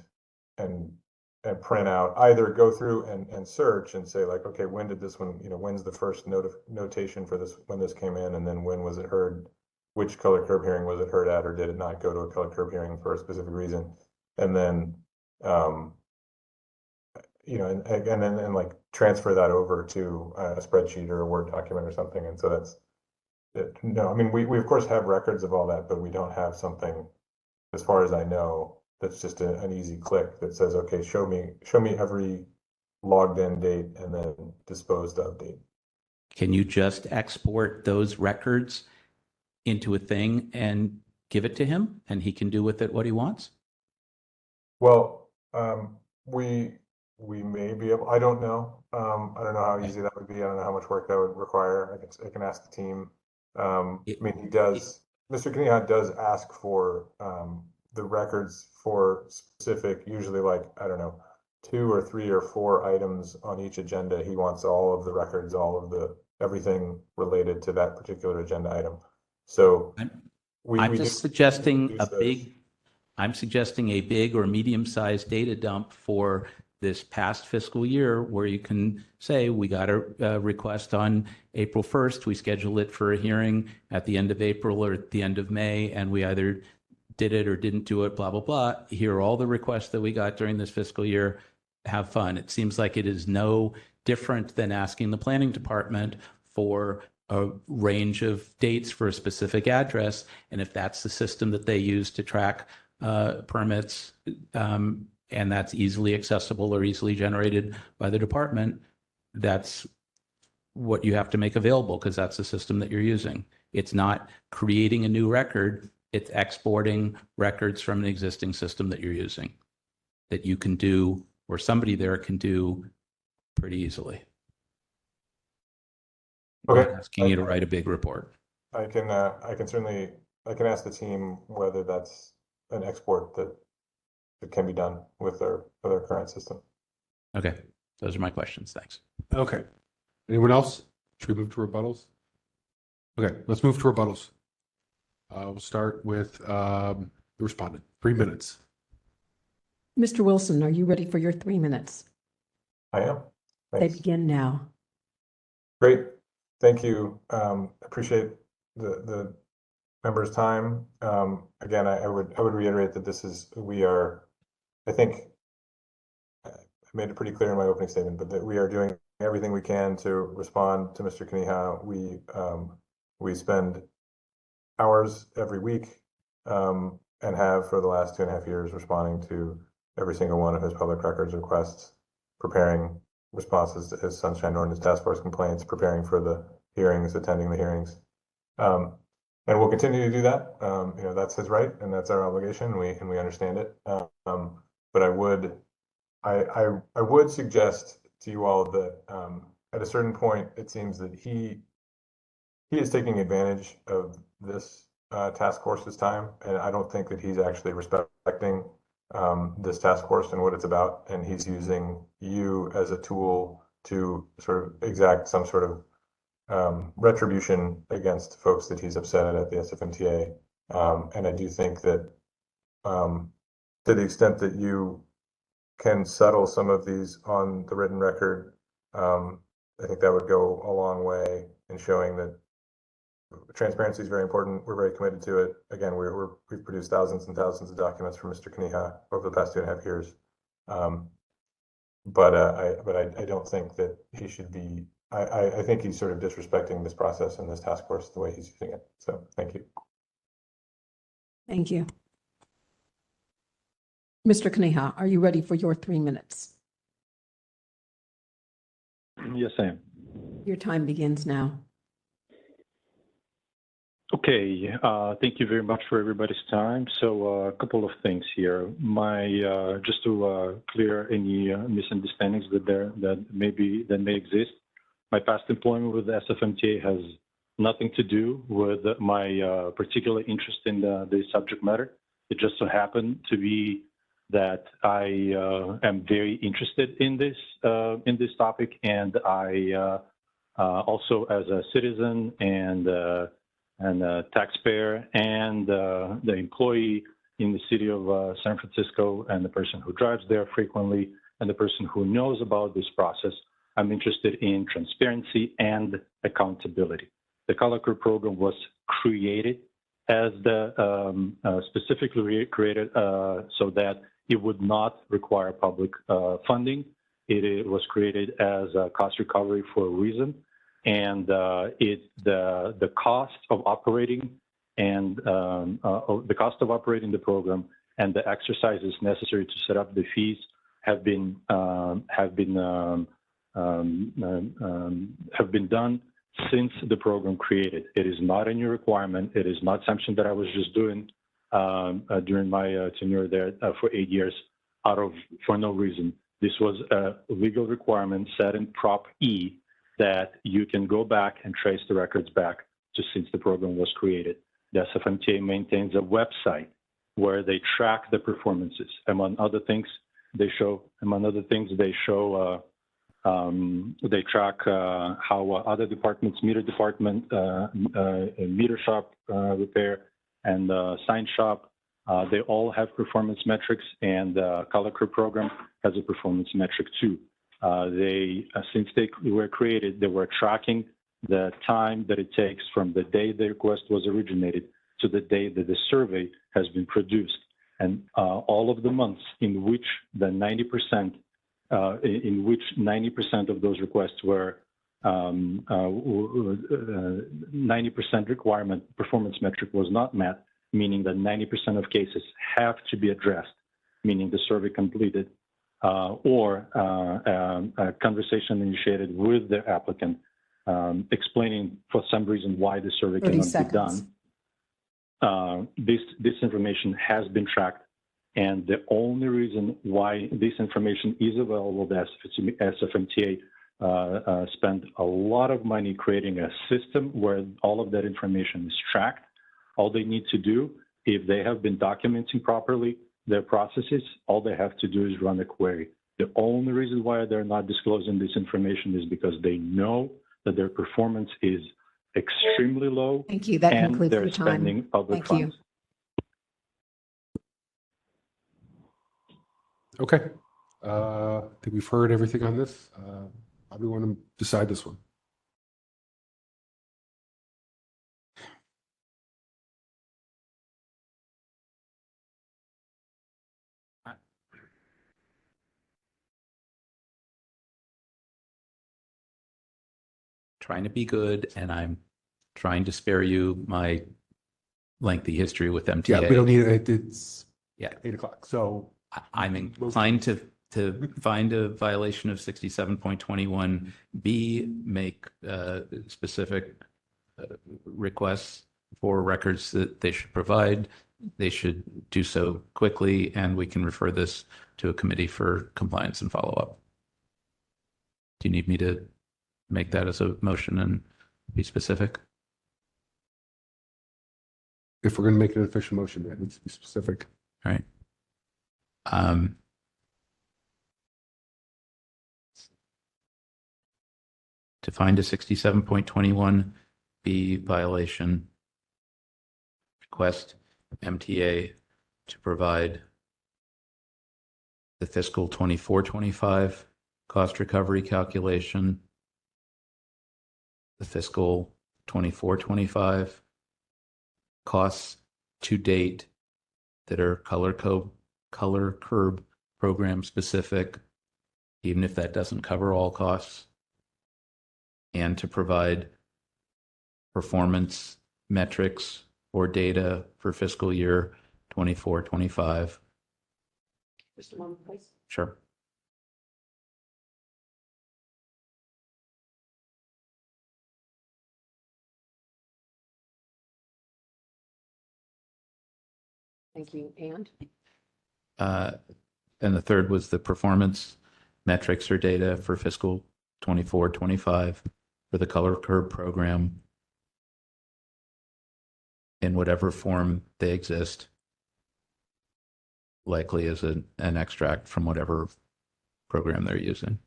and print out, either go through and search and say like, okay, when did this one, when's the first notation for this, when this came in, and then when was it heard, which color curb hearing was it heard at, or did it not go to a color curb hearing for a specific reason? And then, and then like transfer that over to a spreadsheet or a Word document or something. And so that's it. No, I mean, we of course have records of all that, but we don't have something, as far as I know, that's just an easy click that says, okay, show me every logged in date and then disposed of date. Can you just export those records into a thing and give it to him, and he can do with it what he wants? Well, we may be able, I don't know. I don't know how easy that would be. I don't know how much work that would require. I can ask the team. I mean, Mr. Kaniha does ask for the records for specific, usually like, I don't know, 2 or 3 or 4 items on each agenda. He wants all of the records, all of everything related to that particular agenda item. So I'm suggesting a big or medium-sized data dump for this past fiscal year, where you can say, we got a request on April 1st, we scheduled it for a hearing at the end of April or at the end of May, and we either did it or didn't do it, blah, blah, blah. Here are all the requests that we got during this fiscal year. Have fun. It seems like it is no different than asking the planning department for a range of dates for a specific address. And if that's the system that they use to track permits, and that's easily accessible or easily generated by the department, that's what you have to make available, because that's the system that you're using. It's not creating a new record. It's exporting records from an existing system that you're using, that you can do, or somebody there can do pretty easily. Okay. I'm asking you to write a big report. I can certainly, I can ask the team whether that's an export that can be done with our current system. Okay. Those are my questions. Thanks. Okay. Anyone else? Should we move to rebuttals? Okay, let's move to rebuttals. We'll start with the respondent. 3 minutes. Mr. Wilson, are you ready for your 3 minutes? I am. They Thanks. begin now. Great. Thank you. Appreciate the members' time. Again, I would reiterate that we are, I think I made it pretty clear in my opening statement, but that we are doing everything we can to respond to Mr. Kaniha. We spend hours every week and have for the last 2.5 years responding to every single one of his public records requests, preparing responses to his Sunshine Ordinance Task Force complaints, preparing for the hearings, attending the hearings. And we'll continue to do that. That's his right and that's our obligation, and we understand it. But I would suggest to you all that at a certain point, it seems that he is taking advantage of this task force's time, and I don't think that he's actually respecting this task force and what it's about, and he's using you as a tool to sort of exact some sort of retribution against folks that he's upset at the SFMTA. And I do think that to the extent that you can settle some of these on the written record, I think that would go a long way in showing that transparency is very important. We're very committed to it. Again, we've produced thousands and thousands of documents for Mr. Kaniha over the past 2.5 years. But I don't think that he should be. I think he's sort of disrespecting this process and this task force the way he's using it. So thank you. Thank you. Mr. Kaniha, are you ready for your 3 minutes? Yes, I am. Your time begins now. Okay, thank you very much for everybody's time. So a couple of things here. Just to clear any misunderstandings that may exist. My past employment with the SFMTA has nothing to do with my particular interest in the subject matter. It just so happened to be that I am very interested in this topic, and I also, as a citizen and a taxpayer and the employee in the city of San Francisco and the person who drives there frequently, and the person who knows about this process. I'm interested in transparency and accountability. The Color Curve program was created as specifically created so that it would not require public funding. It was created as a cost recovery for a reason, and the cost of operating and the cost of operating the program and the exercises necessary to set up the fees have been done since the program created. It is not a new requirement. It is not something that I was just doing during my tenure there for 8 years for no reason. This was a legal requirement set in Prop E that you can go back and trace the records back to since the program was created. The SFMTA maintains a website where they track the performances. Among other things, they track how other departments, meter department, meter shop repair, and sign shop, they all have performance metrics, and the Color Curve program has a performance metric too. Since they were created, they were tracking the time that it takes from the day the request was originated to the day that the survey has been produced, and all of the months in which the 90% of those requests were 90% requirement performance metric was not met, meaning that 90% of cases have to be addressed, meaning the survey completed, or a conversation initiated with the applicant explaining for some reason why the survey cannot be done. This information has been tracked, and the only reason why this information is available, the SFMTA spent a lot of money creating a system where all of that information is tracked. All they need to do, if they have been documenting properly their processes, all they have to do is run a query. The only reason why they're not disclosing this information is because they know that their performance is extremely low. Thank you. That and concludes they're your time. spending public Thank you. funds. Okay. I think we've heard everything on this. How do we want to decide this one? Trying to be good, and I'm trying to spare you my lengthy history with MTA. Yeah, we don't need it. It's Yeah. 8 o'clock. So I'm inclined to find a violation of 67.21B, make specific requests for records that they should provide. They should do so quickly, and we can refer this to a committee for compliance and follow-up. Do you need me to make that as a motion and be specific? if we're going to make an official motion, that needs to be specific. All right. To find a 67.21B violation, request MTA to provide the fiscal 24-25 cost recovery calculation, the fiscal 24-25 costs to date that are color curb program specific, even if that doesn't cover all costs, and to provide performance metrics or data for fiscal year 24-25. Just a moment, please. Sure. Thank you. And The third was the performance metrics or data for fiscal 24-25 for the color curb program in whatever form they exist, likely as an extract from whatever program they're using,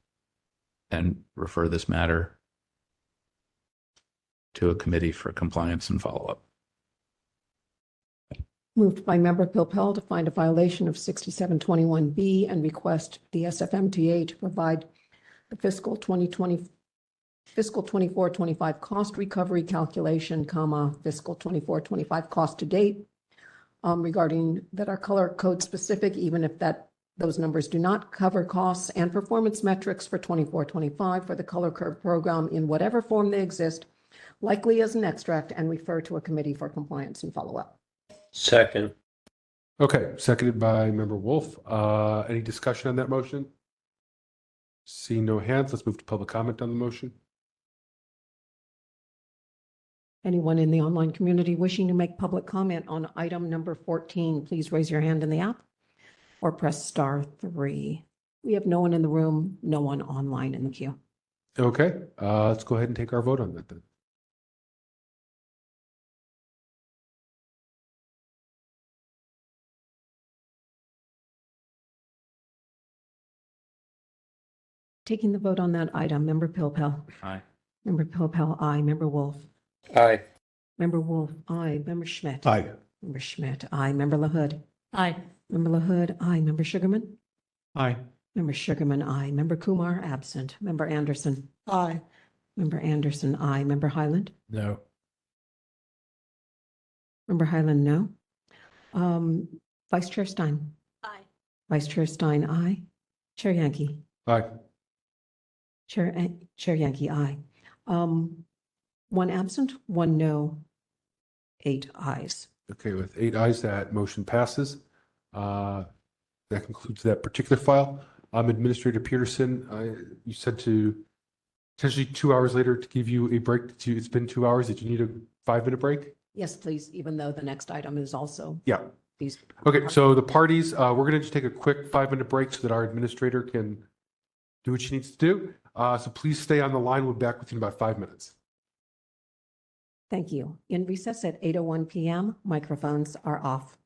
and refer this matter to a committee for compliance and follow-up. Moved by Member Pilpel to find a violation of 6721B and request the SFMTA to provide the fiscal 24-25 cost recovery calculation, fiscal 24-25 cost to date, regarding that are color code specific, even if those numbers do not cover costs and performance metrics for 24-25 for the color curve program in whatever form they exist, likely as an extract, and refer to a committee for compliance and follow-up. Second. Okay, seconded by Member Wolf. Any discussion on that motion? Seeing no hands, let's move to public comment on the motion. Anyone in the online community wishing to make public comment on item number 14, please raise your hand in the app or press *3. We have no one in the room, no one online in the queue. Okay, let's go ahead and take our vote on that then. Taking the vote on that item, Member Pilpel. Aye. Member Pilpel, aye. Member Wolf. Aye. Member Wolf, aye. Member Schmidt. Aye. Member Schmidt, aye. Member LaHood. Aye. Member LaHood, aye. Member Sugarman. Aye. Member Sugarman, aye. Member Kumar, absent. Member Anderson. Aye. Member Anderson, aye. Member Highland. No. Member Highland, no. Vice Chair Stein. Aye. Vice Chair Stein, aye. Chair Yankee. Aye. Chair Yankee, aye. 1 absent, 1 no, 8 ayes. Okay, with 8 ayes, that motion passes. That concludes that particular file. Administrator Peterson, you said to potentially 2 hours later to give you a break. It's been 2 hours. Did you need a 5-minute break? Yes, please, even though the next item is also. Yeah. These. Okay, so the parties, we're going to just take a quick 5-minute break so that our administrator can do what she needs to do. So please stay on the line. We'll be back within about 5 minutes. Thank you. In recess at 8:01 p.m., microphones are off.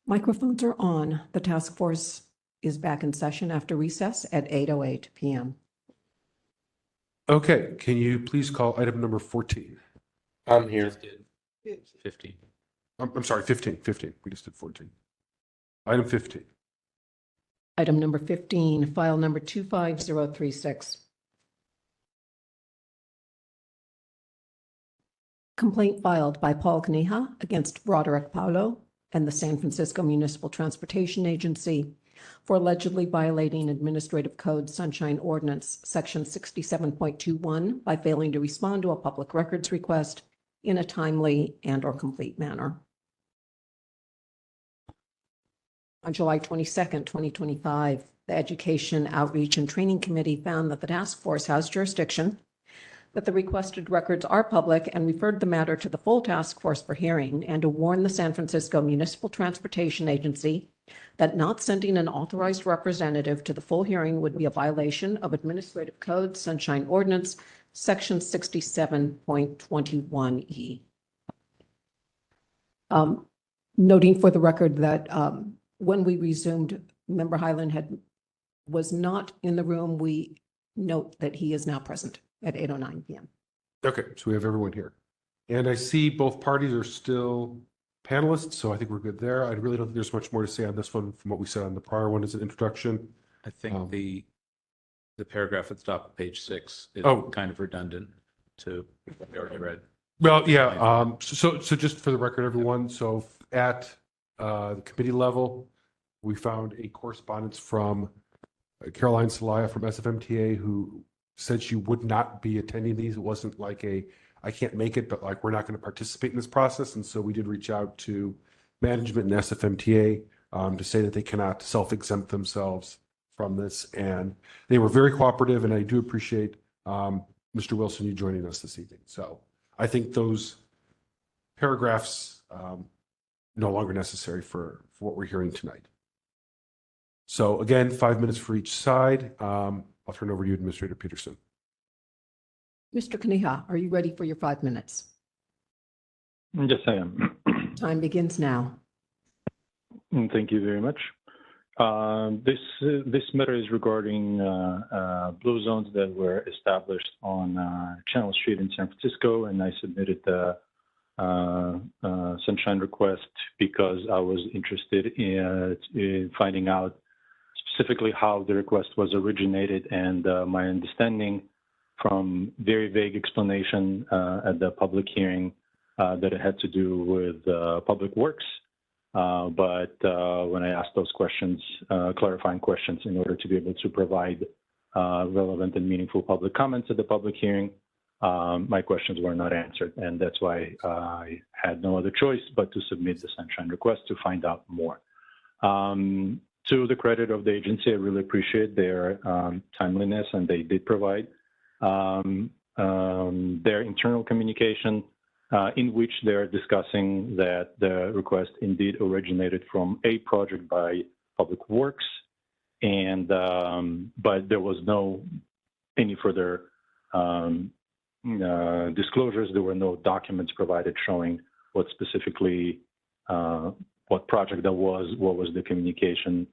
Microphones are on. The task force is back in session after recess at 8:08 p.m. Okay, can you please call item number 14? I'm here. 15. I'm sorry, 15. We just did 14. Item 15. Item number 15, file number 25036. Complaint filed by Paul Kaniha against Broderick Paulo and the San Francisco Municipal Transportation Agency for allegedly violating Administrative Code Sunshine Ordinance, Section 67.21, by failing to respond to a public records request in a timely and/or complete manner. On July 22nd, 2025, the Education, Outreach, and Training Committee found that the task force has jurisdiction, that the requested records are public, and referred the matter to the full task force for hearing, and to warn the San Francisco Municipal Transportation Agency that not sending an authorized representative to the full hearing would be a violation of Administrative Code Sunshine Ordinance, Section 67.21E. Noting for the record that when we resumed, Member Highland was not in the room. We note that he is now present at 8:09 p.m. Okay, so we have everyone here. And I see both parties are still panelists, so I think we're good there. I really don't think there's much more to say on this one from what we said on the prior one as an introduction. I think the paragraph at the top of page 6 is kind of redundant to what we already read. Well, yeah. So just for the record, everyone, so at the committee level, we found a correspondence from Caroline Celaya from SFMTA who said she would not be attending these. It wasn't like I can't make it, but like we're not going to participate in this process. And so we did reach out to management and SFMTA to say that they cannot self-exempt themselves from this. And they were very cooperative, and I do appreciate Mr. Wilson, you joining us this evening. So I think those paragraphs no longer necessary for what we're hearing tonight. So again, 5 minutes for each side. I'll turn over to you, Administrator Peterson. Mr. Kaniha, are you ready for your 5 minutes? Yes, I am. Time begins now. Thank you very much. This matter is regarding blue zones that were established on Channel Street in San Francisco, and I submitted the sunshine request because I was interested in finding out specifically how the request was originated, and my understanding from very vague explanation at the public hearing that it had to do with public works. But when I asked those questions, clarifying questions in order to be able to provide relevant and meaningful public comments at the public hearing, my questions were not answered. And that's why I had no other choice but to submit the sunshine request to find out more. To the credit of the agency, I really appreciate their timeliness, and they did provide their internal communication in which they're discussing that the request indeed originated from a project by Public Works, and but there was no any further disclosures. There were no documents provided showing what specifically what project that was, what was the communication,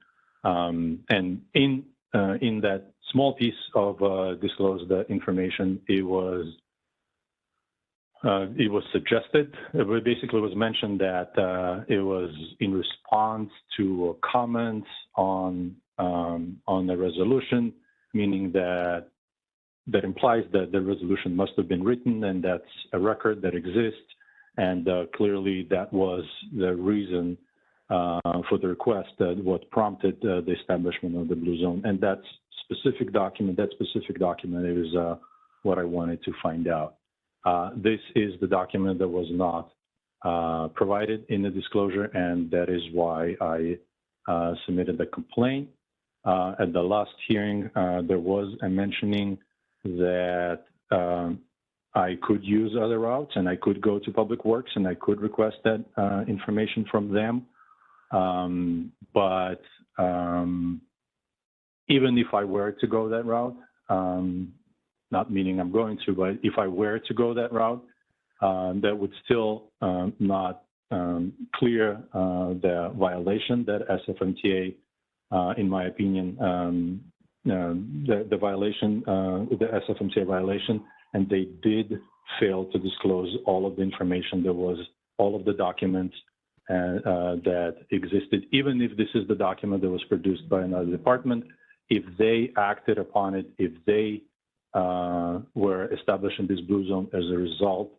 and in that small piece of disclosed information, it was suggested. It basically was mentioned that it was in response to comments on the resolution, meaning that implies that the resolution must have been written, and that's a record that exists. And clearly, that was the reason for the request, what prompted the establishment of the blue zone. And that specific document is what I wanted to find out. This is the document that was not provided in the disclosure, and that is why I submitted the complaint. At the last hearing, there was a mentioning that I could use other routes, and I could go to Public Works, and I could request that information from them. But even if I were to go that route, not meaning I'm going to, but if I were to go that route, that would still not clear the violation that SFMTA, in my opinion, the violation, the SFMTA violation, and they did fail to disclose all of the information. There was all of the documents that existed, even if this is the document that was produced by another department. If they acted upon it, if they were establishing this blue zone as a result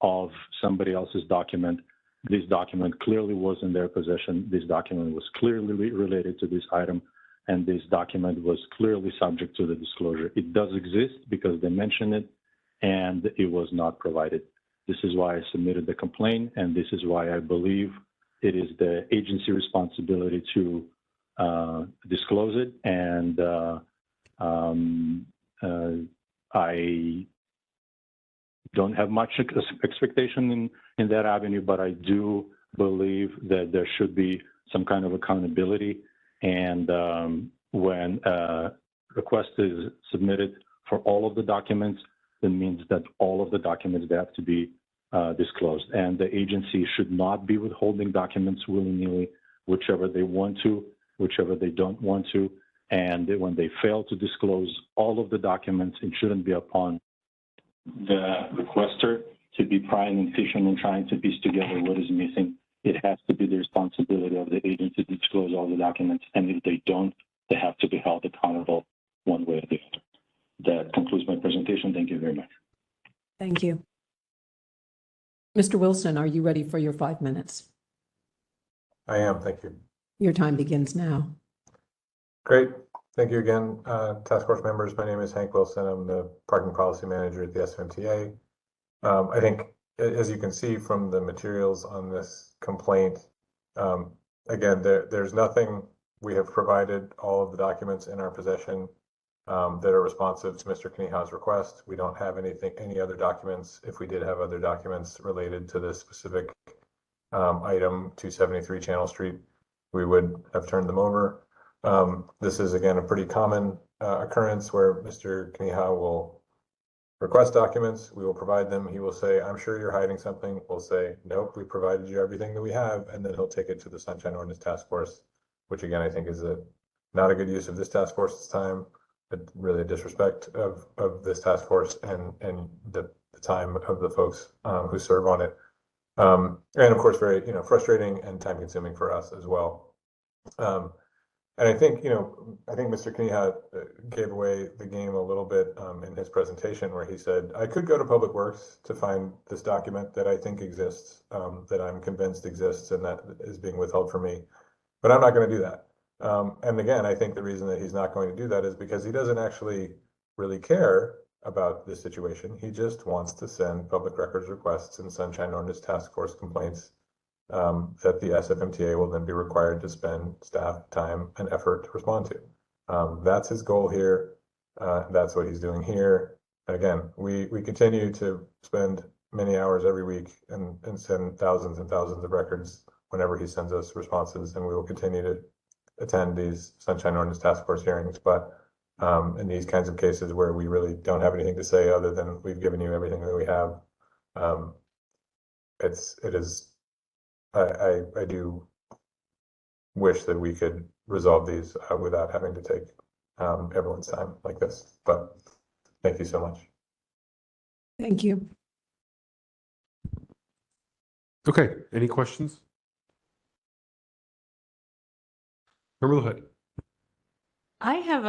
of somebody else's document, this document clearly was in their possession. This document was clearly related to this item, and this document was clearly subject to the disclosure. It does exist because they mentioned it, and it was not provided. This is why I submitted the complaint, and this is why I believe it is the agency responsibility to disclose it. And I don't have much expectation in that avenue, but I do believe that there should be some kind of accountability. And when a request is submitted for all of the documents, that means that all of the documents they have to be disclosed. And the agency should not be withholding documents willy-nilly, whichever they want to, whichever they don't want to. And when they fail to disclose all of the documents, it shouldn't be upon the requester to be prying and fishing and trying to piece together what is missing. It has to be the responsibility of the agency to disclose all the documents, and if they don't, they have to be held accountable one way or the other. That concludes my presentation. Thank you very much. Thank you. Mr. Wilson, are you ready for your 5 minutes? I am, thank you. Your time begins now. Great. Thank you again, task force members. My name is Hank Wilson. I'm the parking policy manager at the SFMTA. I think, as you can see from the materials on this complaint, again, there's nothing. We have provided all of the documents in our possession that are responsive to Mr. Kaniha's request. We don't have any other documents. If we did have other documents related to this specific item, 273 Channel Street, we would have turned them over. This is, again, a pretty common occurrence where Mr. Kaniha will request documents. We will provide them. He will say, I'm sure you're hiding something. We'll say, nope, we provided you everything that we have. And then he'll take it to the Sunshine Ordinance Task Force, which, again, I think is not a good use of this task force's time, but really a disrespect of this task force and the time of the folks who serve on it. And of course, very frustrating and time consuming for us as well. And I think Mr. Kaniha gave away the game a little bit in his presentation, where he said, I could go to Public Works to find this document that I think exists, that I'm convinced exists, and that is being withheld from me, but I'm not going to do that. And again, I think the reason that he's not going to do that is because he doesn't actually really care about this situation. He just wants to send public records requests and Sunshine Ordinance Task Force complaints that the SFMTA will then be required to spend staff time and effort to respond to. That's his goal here. That's what he's doing here. And again, we continue to spend many hours every week and send thousands and thousands of records whenever he sends us responses, and we will continue to attend these Sunshine Ordinance Task Force hearings. But in these kinds of cases where we really don't have anything to say other than we've given you everything that we have, I do wish that we could resolve these without having to take everyone's time like this. But thank you so much. Thank you. Okay, any questions? Member LaHood. I have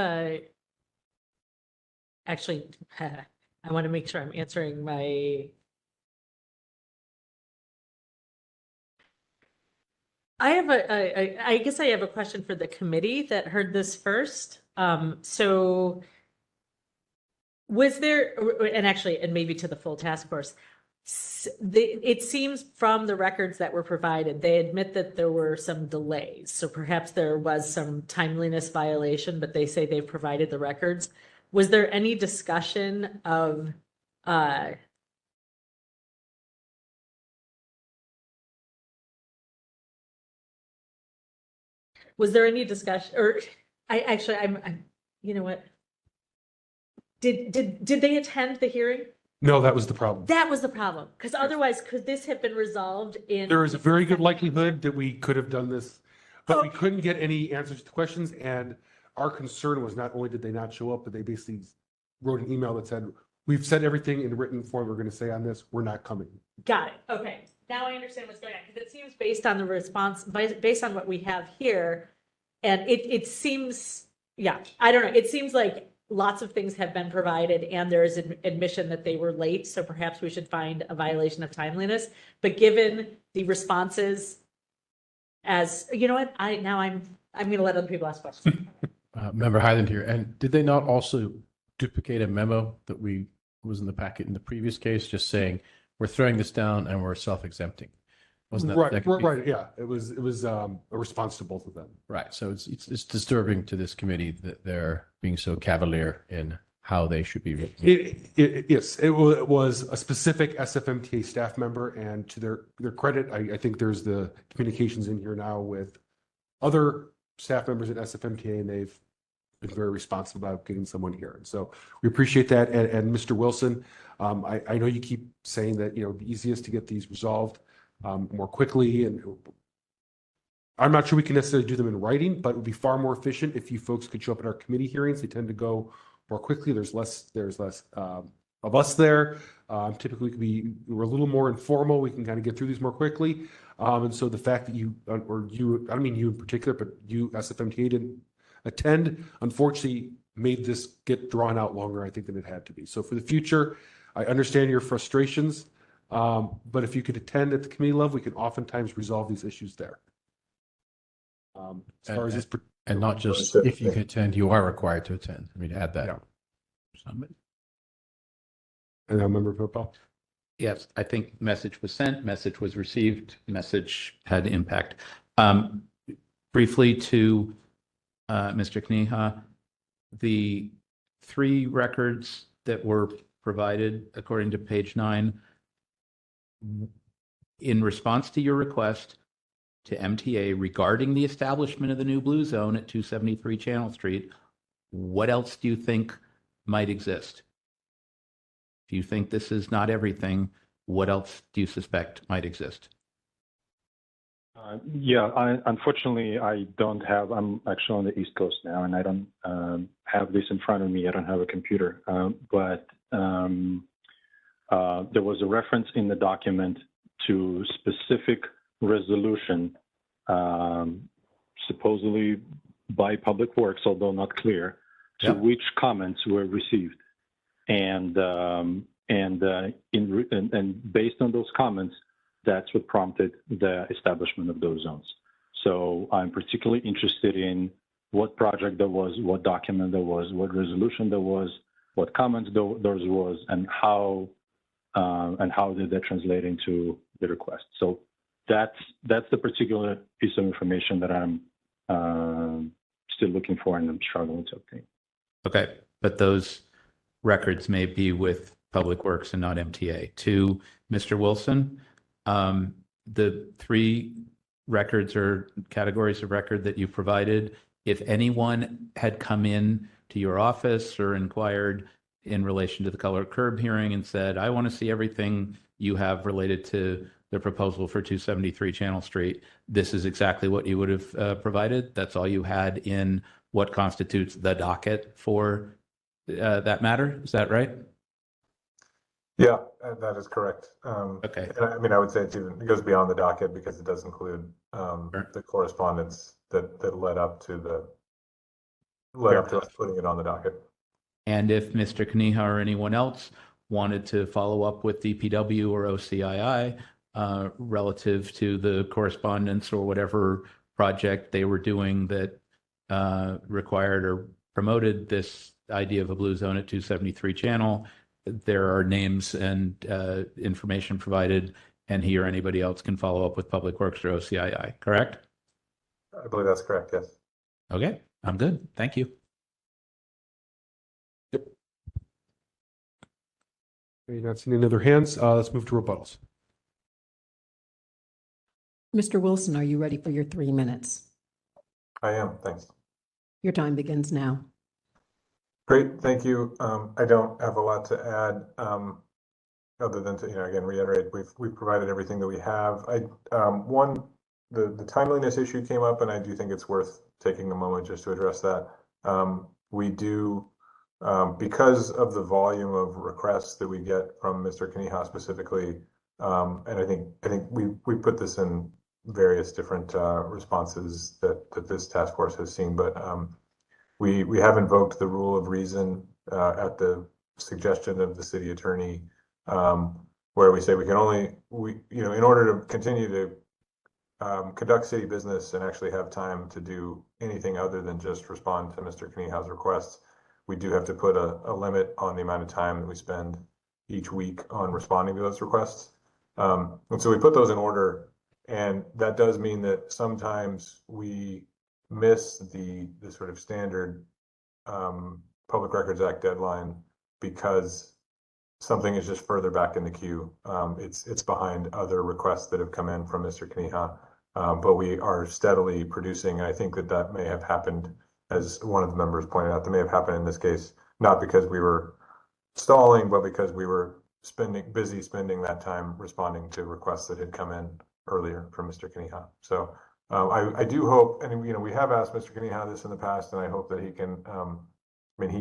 actually, I want to make sure I'm answering I guess I have a question for the committee that heard this first. So was there, and maybe to the full task force, it seems from the records that were provided, they admit that there were some delays. So perhaps there was some timeliness violation, but they say they provided the records. Was there any discussion of was there any discussion, or I'm you know what? Did they attend the hearing? No, that was the problem. That was the problem, because otherwise, could this have been resolved in? There is a very good likelihood that we could have done this, but we couldn't get any answers to questions. And our concern was not only did they not show up, but they basically wrote an email that said, we've said everything in written form we're going to say on this. We're not coming. Got it. Okay. Now I understand what's going on, because it seems based on the response, based on what we have here, and it seems, yeah, I don't know. It seems like lots of things have been provided and there is an admission that they were late. So perhaps we should find a violation of timeliness. But given the responses, as you know what, I'm going to let other people ask questions. Member Highland here. And did they not also duplicate a memo that was in the packet in the previous case, just saying we're throwing this down and we're self-exempting? Wasn't that right? Yeah, it was a response to both of them. Right. So it's disturbing to this committee that they're being so cavalier in how they should be written. Yes, it was a specific SFMTA staff member, and to their credit, I think there's the communications in here now with other staff members at SFMTA, and they've been very responsive about getting someone here. And so we appreciate that. And Mr. Wilson, I know you keep saying that, the easiest to get these resolved more quickly, and I'm not sure we can necessarily do them in writing, but it would be far more efficient if you folks could show up at our committee hearings. They tend to go more quickly. There's less of us there. Typically, we're a little more informal. We can kind of get through these more quickly. And so the fact that you, I don't mean you in particular, but you, SFMTA, didn't attend, unfortunately, made this get drawn out longer, I think, than it had to be. So for the future, I understand your frustrations. But if you could attend at the committee level, we can oftentimes resolve these issues there. As far as this, and not just if you can attend, you are required to attend. I mean, add that. Yeah. And now, Member Popel. Yes, I think message was sent, message was received, message had impact. Briefly to Mr. Kniha, the 3 records that were provided according to page 9, in response to your request to MTA regarding the establishment of the new blue zone at 273 Channel Street, what else do you think might exist? If you think this is not everything, what else do you suspect might exist? Unfortunately, I don't have, I'm actually on the East Coast now, and I don't have this in front of me. I don't have a computer. But there was a reference in the document to specific resolution, supposedly by Public Works, although not clear, to which comments were received. And based on those comments, that's what prompted the establishment of those zones. So I'm particularly interested in what project there was, what document there was, what resolution there was, what comments there was, and how did that translate into the request. So that's the particular piece of information that I'm still looking for and I'm struggling to obtain. Okay, but those records may be with Public Works and not MTA. To Mr. Wilson, the 3 records or categories of record that you provided, if anyone had come in to your office or inquired in relation to the color curb hearing and said, I want to see everything you have related to the proposal for 273 Channel Street, this is exactly what you would have provided? That's all you had in what constitutes the docket for that matter? Is that right? Yeah, that is correct. Okay. And I would say it goes beyond the docket because it does include the correspondence that led up to us putting it on the docket. And if Mr. Kniha or anyone else wanted to follow up with DPW or OCII relative to the correspondence or whatever project they were doing that required or promoted this idea of a blue zone at 273 Channel, there are names and information provided, and he or anybody else can follow up with Public Works or OCII, correct? I believe that's correct, yes. Okay, I'm good. Thank you. Yep. Okay, not seeing any other hands. Let's move to rebuttals. Mr. Wilson, are you ready for your 3 minutes? I am, thanks. Your time begins now. Great, thank you. I don't have a lot to add. other than to, again, reiterate, we've provided everything that we have. The timeliness issue came up, and I do think it's worth taking a moment just to address that. We do, because of the volume of requests that we get from Mr. Kaniha specifically, and I think we put this in various different responses that this task force has seen, but we have invoked the rule of reason at the suggestion of the city attorney, where we say we can only, in order to continue to conduct city business and actually have time to do anything other than just respond to Mr. Kaniha's requests, we do have to put a limit on the amount of time that we spend each week on responding to those requests. And so we put those in order, and that does mean that sometimes we miss the sort of standard Public Records Act deadline because something is just further back in the queue. It's behind other requests that have come in from Mr. Kaniha, but we are steadily producing. And I think that may have happened, as one of the members pointed out, that may have happened in this case, not because we were stalling, but because we were busy spending that time responding to requests that had come in earlier from Mr. Kaniha. So I do hope, and we have asked Mr. Kaniha this in the past, and I hope that he can.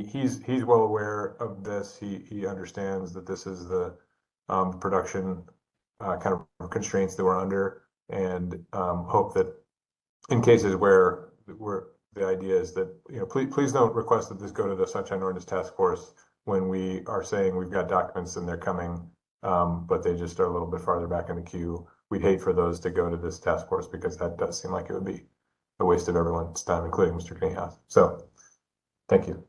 He's well aware of this. He understands that this is the production kind of constraints that we're under, and hope that in cases where the idea is that please don't request that this go to the Sunshine Ordinance Task Force when we are saying we've got documents and they're coming, but they just are a little bit farther back in the queue. We'd hate for those to go to this task force because that does seem like it would be a waste of everyone's time, including Mr. Kaniha. So, thank you.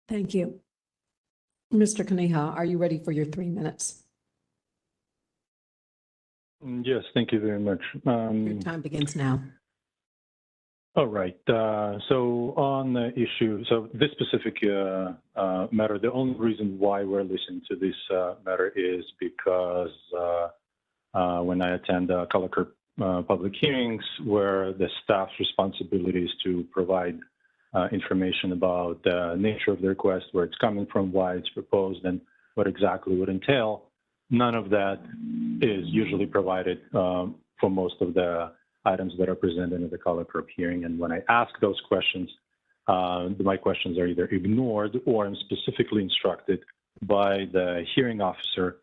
Thank you. Mr. Kaniha, are you ready for your 3 minutes? Yes, thank you very much. Your time begins now. All right. So on the issue, so this specific matter, the only reason why we're listening to this matter is because when I attend colloquial public hearings where the staff's responsibility is to provide information about the nature of the request, where it's coming from, why it's proposed, and what exactly would entail, none of that is usually provided for most of the items that are presented in the colloquial hearing. And when I ask those questions, my questions are either ignored or I'm specifically instructed by the hearing officer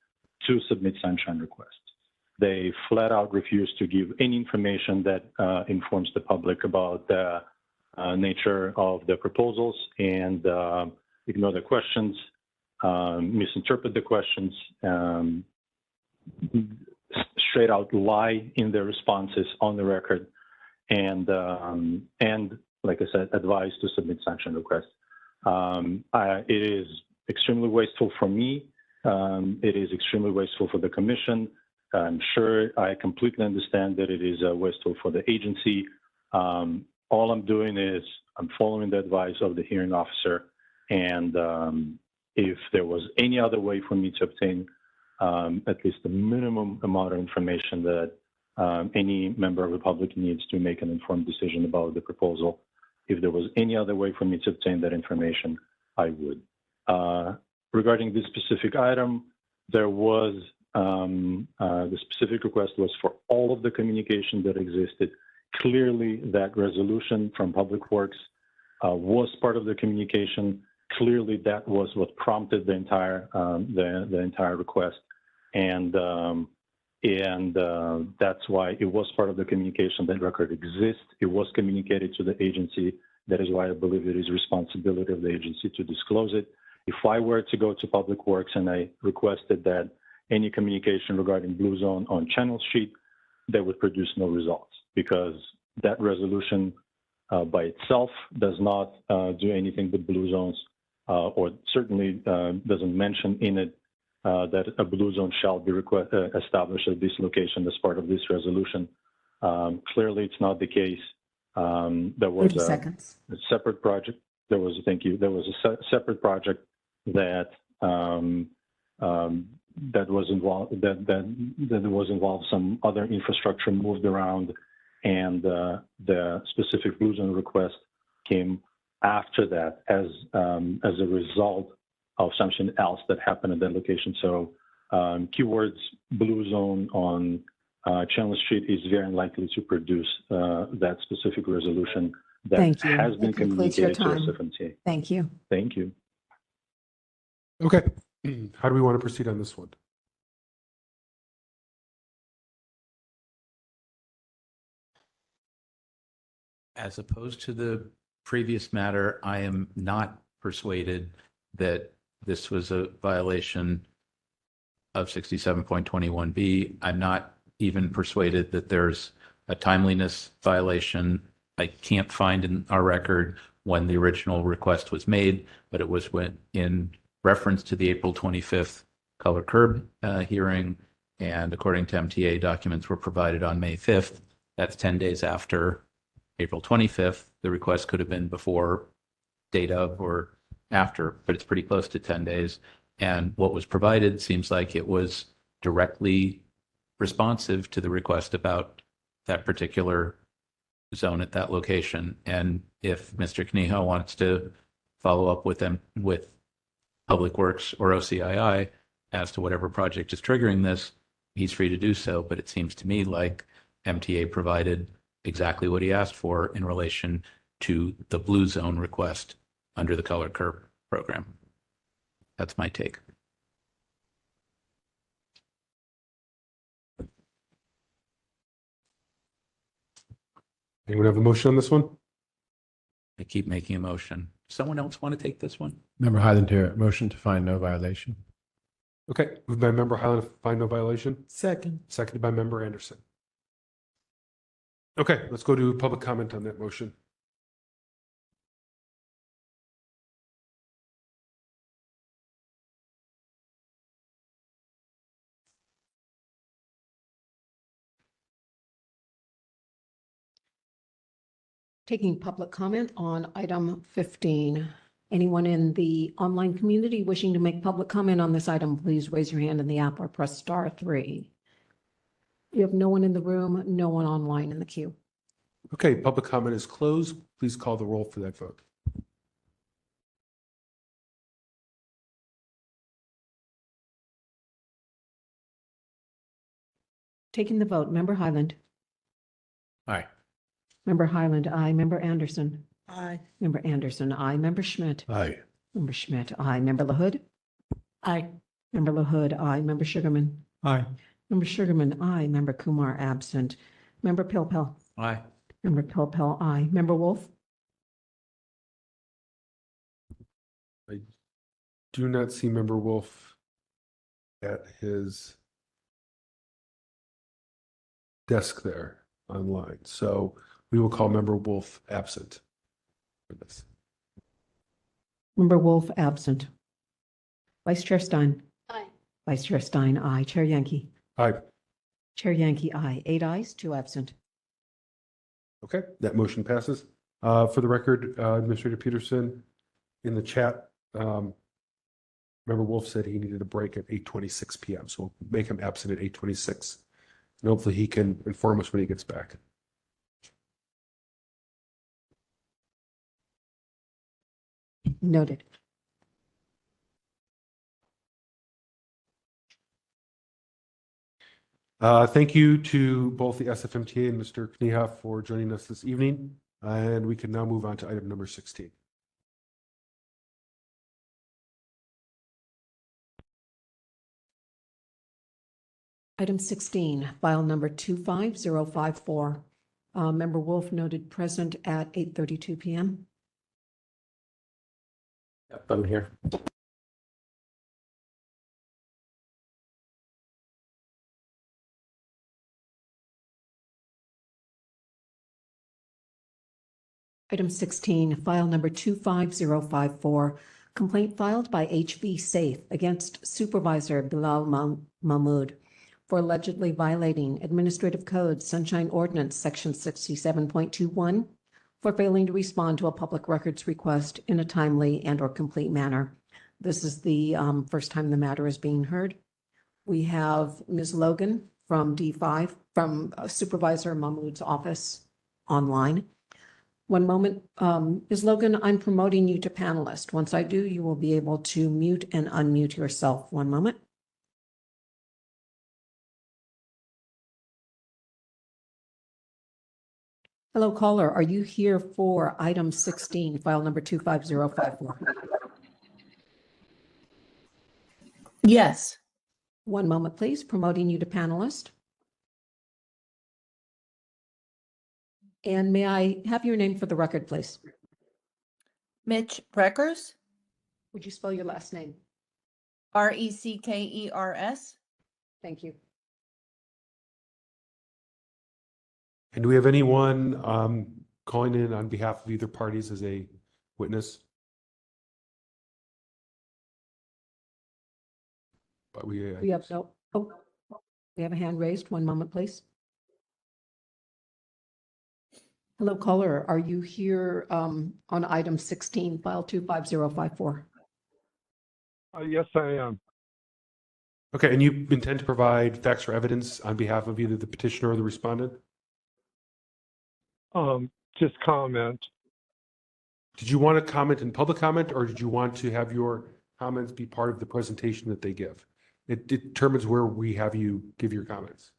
to submit sunshine requests. They flat out refuse to give any information that informs the public about the nature of the proposals, and ignore the questions, misinterpret the questions, straight out lie in their responses on the record, and like I said, advise to submit sanction requests. It is extremely wasteful for me. It is extremely wasteful for the commission. I'm sure I completely understand that it is wasteful for the agency. All I'm doing is I'm following the advice of the hearing officer, and if there was any other way for me to obtain at least the minimum amount of information that any member of the public needs to make an informed decision about the proposal, if there was any other way for me to obtain that information, I would. Regarding this specific item, there was the specific request was for all of the communication that existed. Clearly, that resolution from Public Works was part of the communication. Clearly, that was what prompted the entire request, and that's why it was part of the communication. That record exists. It was communicated to the agency. That is why I believe it is responsibility of the agency to disclose it. If I were to go to Public Works and I requested that any communication regarding Blue Zone on channel sheet, they would produce no results, because that resolution by itself does not do anything but Blue Zones, or certainly doesn't mention in it that a Blue Zone shall be established at this location as part of this resolution. Clearly, it's not the case. There was a separate project. There was a separate project that was involved some other infrastructure moved around, and the specific Blue Zone request came after that as a result of something else that happened at that location. So keywords blue zone on Chandler Street is very unlikely to produce that specific resolution that Thank you. has been That concludes your communicated to time. SFMTA. Thank you. Thank you. Okay. How do we want to proceed on this one? As opposed to the previous matter, I am not persuaded that this was a violation of 67.21B. I'm not even persuaded that there's a timeliness violation. I can't find in our record when the original request was made, but it was when in reference to the April 25th color curb hearing, and according to MTA, documents were provided on May 5th. That's 10 days after April 25th. The request could have been before, date of, or after, but it's pretty close to 10 days. And what was provided seems like it was directly responsive to the request about that particular zone at that location. And if Mr. Kaniha wants to follow up with them with Public Works or OCII as to whatever project is triggering this, he's free to do so. But it seems to me like MTA provided exactly what he asked for in relation to the blue zone request under the color curve program. That's my take. Anyone have a motion on this one? I keep making a motion. Someone else want to take this one? Member Highland here, motion to find no violation. Okay, moved by Member Highland, find no violation. Second. Seconded by Member Anderson. Okay, let's go to public comment on that motion. Taking public comment on item 15. Anyone in the online community wishing to make public comment on this item, please raise your hand in the app or press *3. We have no one in the room, no one online in the queue. Okay, public comment is closed. Please call the roll for that vote. Taking the vote, Member Highland. Aye. Member Highland, aye. Member Anderson. Aye. Member Anderson, aye. Member Schmidt. Aye. Member Schmidt, aye. Member LaHood. Aye. Member LaHood, aye. Member Sugarman. Aye. Member Sugarman, aye. Member Kumar, absent. Member Pilpel. Aye. Member Pilpel, aye. Member Wolf. I do not see Member Wolf at his desk there online. So we will call Member Wolf absent for this. Member Wolf, absent. Vice Chair Stein. Aye. Vice Chair Stein, aye. Chair Yankee. Aye. Chair Yankee, aye. 8 ayes, 2 absent. Okay, that motion passes. For the record, Administrator Peterson, in the chat, Member Wolf said he needed a break at 8:26 p.m. So we'll make him absent at 8:26. And hopefully he can inform us when he gets back. Noted. Thank you to both the SFMTA and Mr. Kaniha for joining us this evening. And we can now move on to item number 16. Item 16, file number 25054. Member Wolf noted present at 8:32 p.m. Yep, I'm here. Item 16, file number 25054, complaint filed by HV Safe against Supervisor Bilal Mahmood for allegedly violating Administrative Code Sunshine Ordinance Section 67.21 for failing to respond to a public records request in a timely and/or complete manner. This is the first time the matter is being heard. We have Ms. Logan from D5, from Supervisor Mahmood's office online. One moment. Ms. Logan, I'm promoting you to panelist. Once I do, you will be able to mute and unmute yourself. One moment. Hello, caller. Are you here for item 16, file number 25054? Yes. One moment, please. Promoting you to panelist. And may I have your name for the record, please? Mitch Breckers, Would you spell your last name? Reckers. Thank you. And do we have anyone calling in on behalf of either parties as a witness? But We have no, oh, we have a hand raised. One moment, please. Hello, caller. Are you here on item 16, file 25054? Yes, I am. Okay, and you intend to provide facts or evidence on behalf of either the petitioner or the respondent? Just comment. Did you want to comment in public comment, or did you want to have your comments be part of the presentation that they give? It determines where we have you give your comments.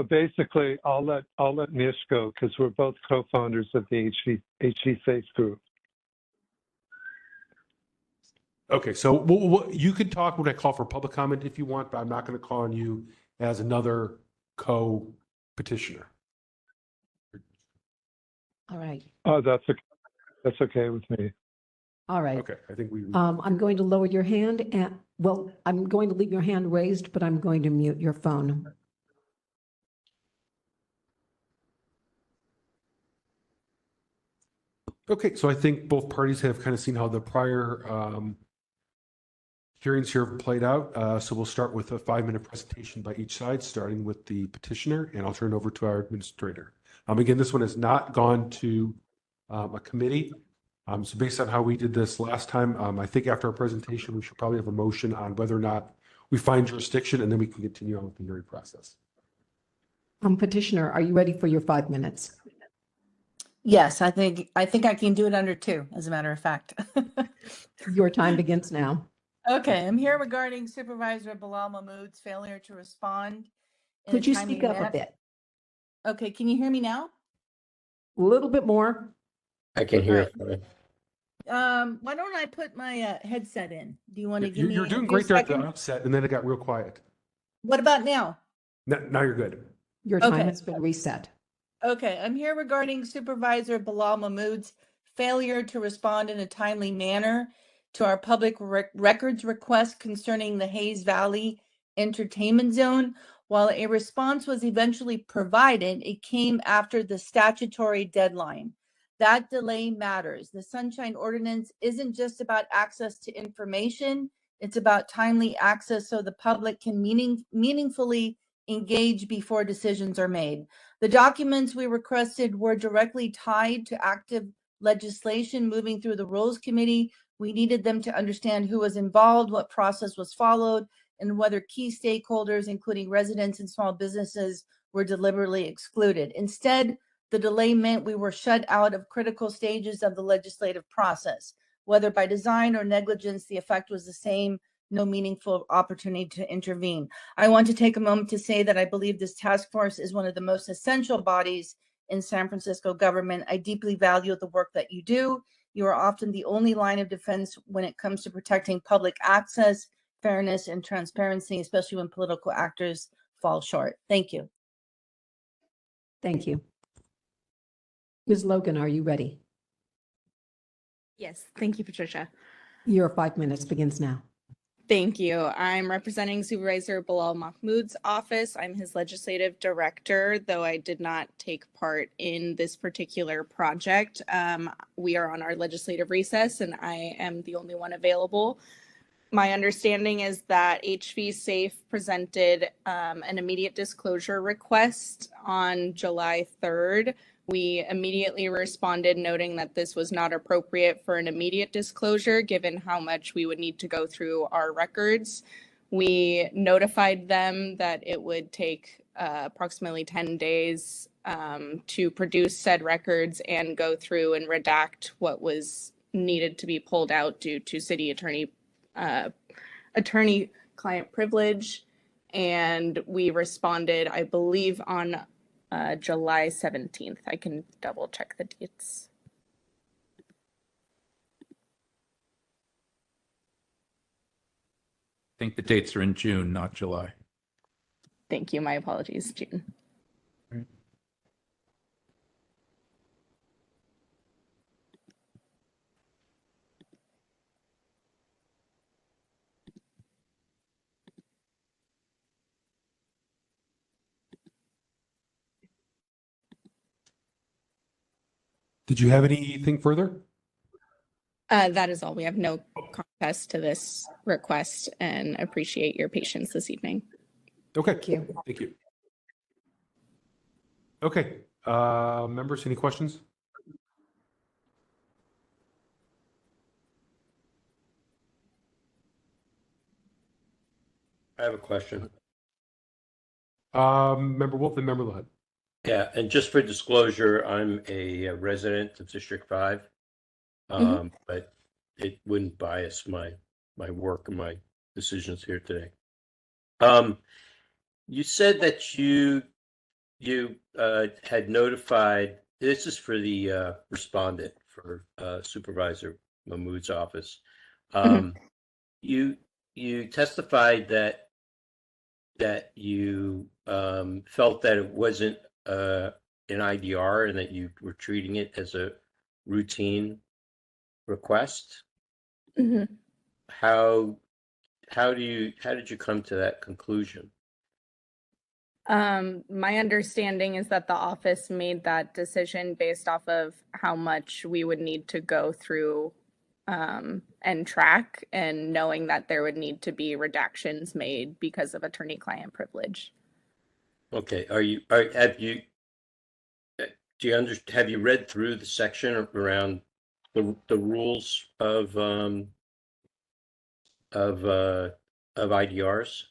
Basically, I'll let Nish go because we're both co-founders of the HV Faith Group. Okay, so you can talk when I call for public comment if you want, but I'm not going to call on you as another co-petitioner. All right. Oh, that's okay with me. All right. Okay, I think we. I'm going to lower your hand and, well, I'm going to leave your hand raised, but I'm going to mute your phone. Okay, so I think both parties have kind of seen how the prior hearings here have played out. So we'll start with a 5-minute presentation by each side, starting with the petitioner, and I'll turn it over to our administrator. Again, this one has not gone to a committee. So based on how we did this last time, I think after our presentation, we should probably have a motion on whether or not we find jurisdiction, and then we can continue on with the hearing process. Petitioner, are you ready for your 5 minutes? Yes, I think I can do it under 2, as a matter of fact. Your time begins now. Okay, I'm here regarding Supervisor Bilal Mahmood's failure to respond. Could you speak up a bit? Okay, can you hear me now? A little bit more. I can hear it. Why don't I put my headset in? Do you want to give me? You're doing great there at the outset, and then it got real quiet. What about now? Now you're good. Your time has been reset. Okay, I'm here regarding Supervisor Bilal Mahmood's failure to respond in a timely manner to our public records request concerning the Hayes Valley Entertainment Zone. While a response was eventually provided, it came after the statutory deadline. That delay matters. The Sunshine Ordinance isn't just about access to information, it's about timely access so the public can meaningfully engage before decisions are made. The documents we requested were directly tied to active legislation moving through the Rules Committee. We needed them to understand who was involved, what process was followed, and whether key stakeholders, including residents and small businesses, were deliberately excluded. Instead, the delay meant we were shut out of critical stages of the legislative process. Whether by design or negligence, the effect was the same. No meaningful opportunity to intervene. I want to take a moment to say that I believe this task force is one of the most essential bodies in San Francisco government. I deeply value the work that you do. You are often the only line of defense when it comes to protecting public access, fairness, and transparency, especially when political actors fall short. Thank you. Thank you. Ms. Logan, are you ready? Yes, thank you, Patricia. Your 5 minutes begins now. Thank you. I'm representing Supervisor Bilal Mahmood's office. I'm his legislative director, though I did not take part in this particular project. We are on our legislative recess, and I am the only one available. My understanding is that HV Safe presented an immediate disclosure request on July 3rd. We immediately responded, noting that this was not appropriate for an immediate disclosure, given how much we would need to go through our records. We notified them that it would take approximately 10 days to produce said records and go through and redact what was needed to be pulled out due to city attorney-client privilege. And we responded, I believe, on July 17th. I can double check the dates. I think the dates are in June, not July. Thank you. My apologies, June. Did you have anything further? That is all. We have no contest to this request and appreciate your patience this evening. Okay. Thank you. Thank you. Okay. Members, any questions? I have a question. Member Wolf and Member Lund. Yeah, and just for disclosure, I'm a resident of District 5, but it wouldn't bias my work and my decisions here today. You said that you had notified. This is for the respondent for Supervisor Mahmood's office. You testified that you felt that it wasn't an IDR and that you were treating it as a routine request. How did you come to that conclusion? My understanding is that the office made that decision based off of how much we would need to go through and track, and knowing that there would need to be redactions made because of attorney-client privilege. Okay, have you read through the section around the rules of IDRs?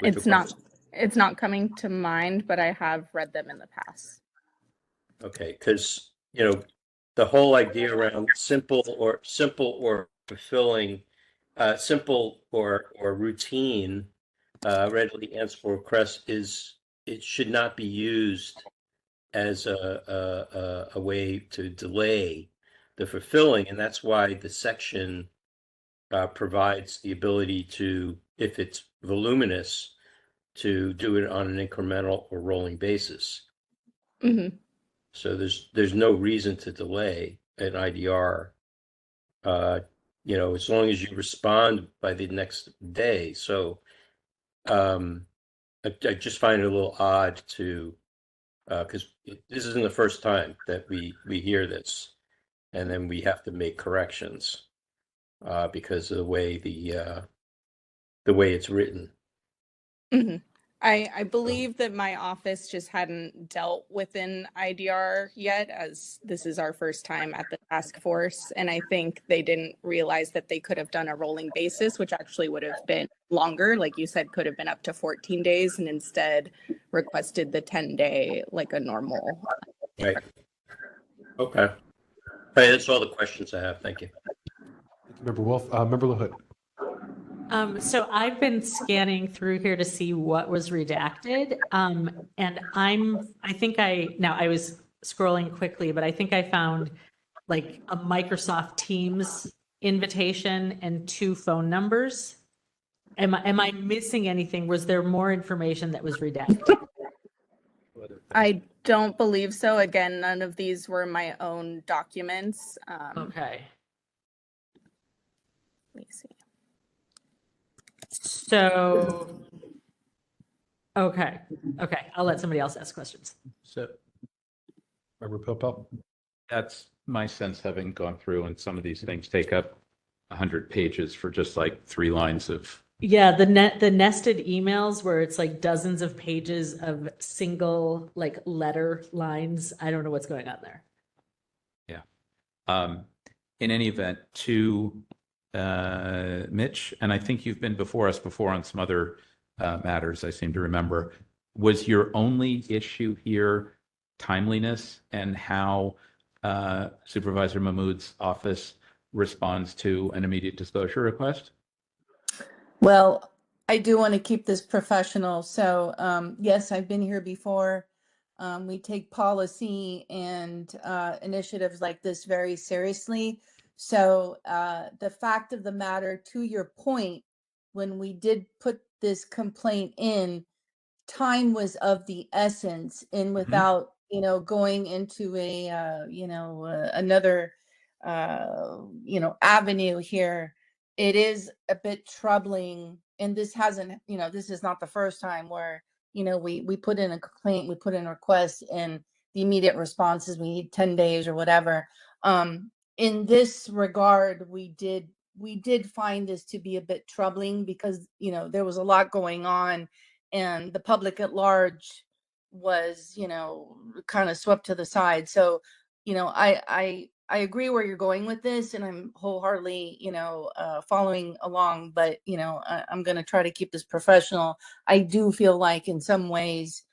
It's not coming to mind, but I have read them in the past. Okay, because the whole idea around simple or fulfilling, simple or routine, readily answerable requests it should not be used as a way to delay the fulfilling, and that's why the section provides the ability to, if it's voluminous, to do it on an incremental or rolling basis. So there's no reason to delay an IDR, as long as you respond by the next day. So I just find it a little odd to, because this isn't the first time that we hear this, and then we have to make corrections because of the way it's written. I believe that my office just hadn't dealt with an IDR yet, as this is our first time at the task force. And I think they didn't realize that they could have done a rolling basis, which actually would have been longer. Like you said, could have been up to 14 days, and instead requested the 10-day like a normal. Right. Okay. All right, that's all the questions I have. Thank you. Member Wolf, Member LaHood. So I've been scanning through here to see what was redacted. And I was scrolling quickly, but I think I found like a Microsoft Teams invitation and 2 phone numbers. Am I missing anything? Was there more information that was redacted? I don't believe so. Again, none of these were my own documents. Okay. Let me see. So, okay. I'll let somebody else ask questions. So Member Pilpel. that's my sense, having gone through, and some of these things take up 100 pages for just like 3 lines of. Yeah, the nested emails where it's like dozens of pages of single like letter lines. I don't know what's going on there. Yeah. In any event, to Mitch, and I think you've been before us before on some other matters, I seem to remember. Was your only issue here timeliness and how Supervisor Mahmood's office responds to an immediate disclosure request? Well, I do want to keep this professional. So, yes, I've been here before. We take policy and initiatives like this very seriously. So, the fact of the matter, to your point, when we did put this complaint in, time was of the essence, and without going into a another avenue here, it is a bit troubling. And this hasn't, this is not the first time where we put in a complaint, we put in a request, and the immediate response is we need 10 days or whatever. In this regard, we did find this to be a bit troubling because there was a lot going on, and the public at large was kind of swept to the side. So I agree where you're going with this, and I'm wholeheartedly following along, but I'm going to try to keep this professional. I do feel like in some ways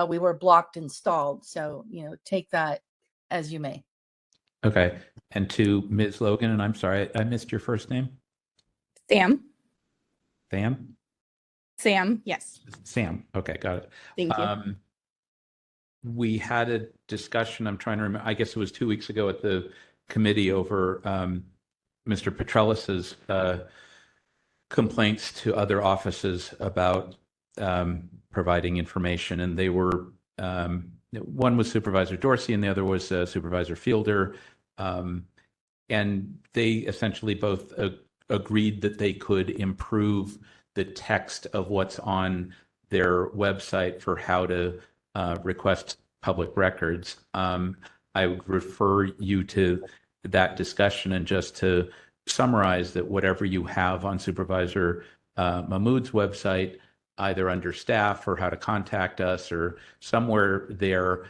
we were blocked and stalled, so take that as you may. Okay. And to Ms. Logan, and I'm sorry, I missed your first name. Sam. Sam? Sam, yes. Sam. Okay, got it. Thank you. We had a discussion, I'm trying to remember, I guess it was 2 weeks ago at the committee over Mr. Petrellis's complaints to other offices about providing information. And they were, one was Supervisor Dorsey and the other was Supervisor Fielder. And they essentially both agreed that they could improve the text of what's on their website for how to request public records. I would refer you to that discussion, and just to summarize that whatever you have on Supervisor Mahmood's website, either under staff or how to contact us or somewhere there,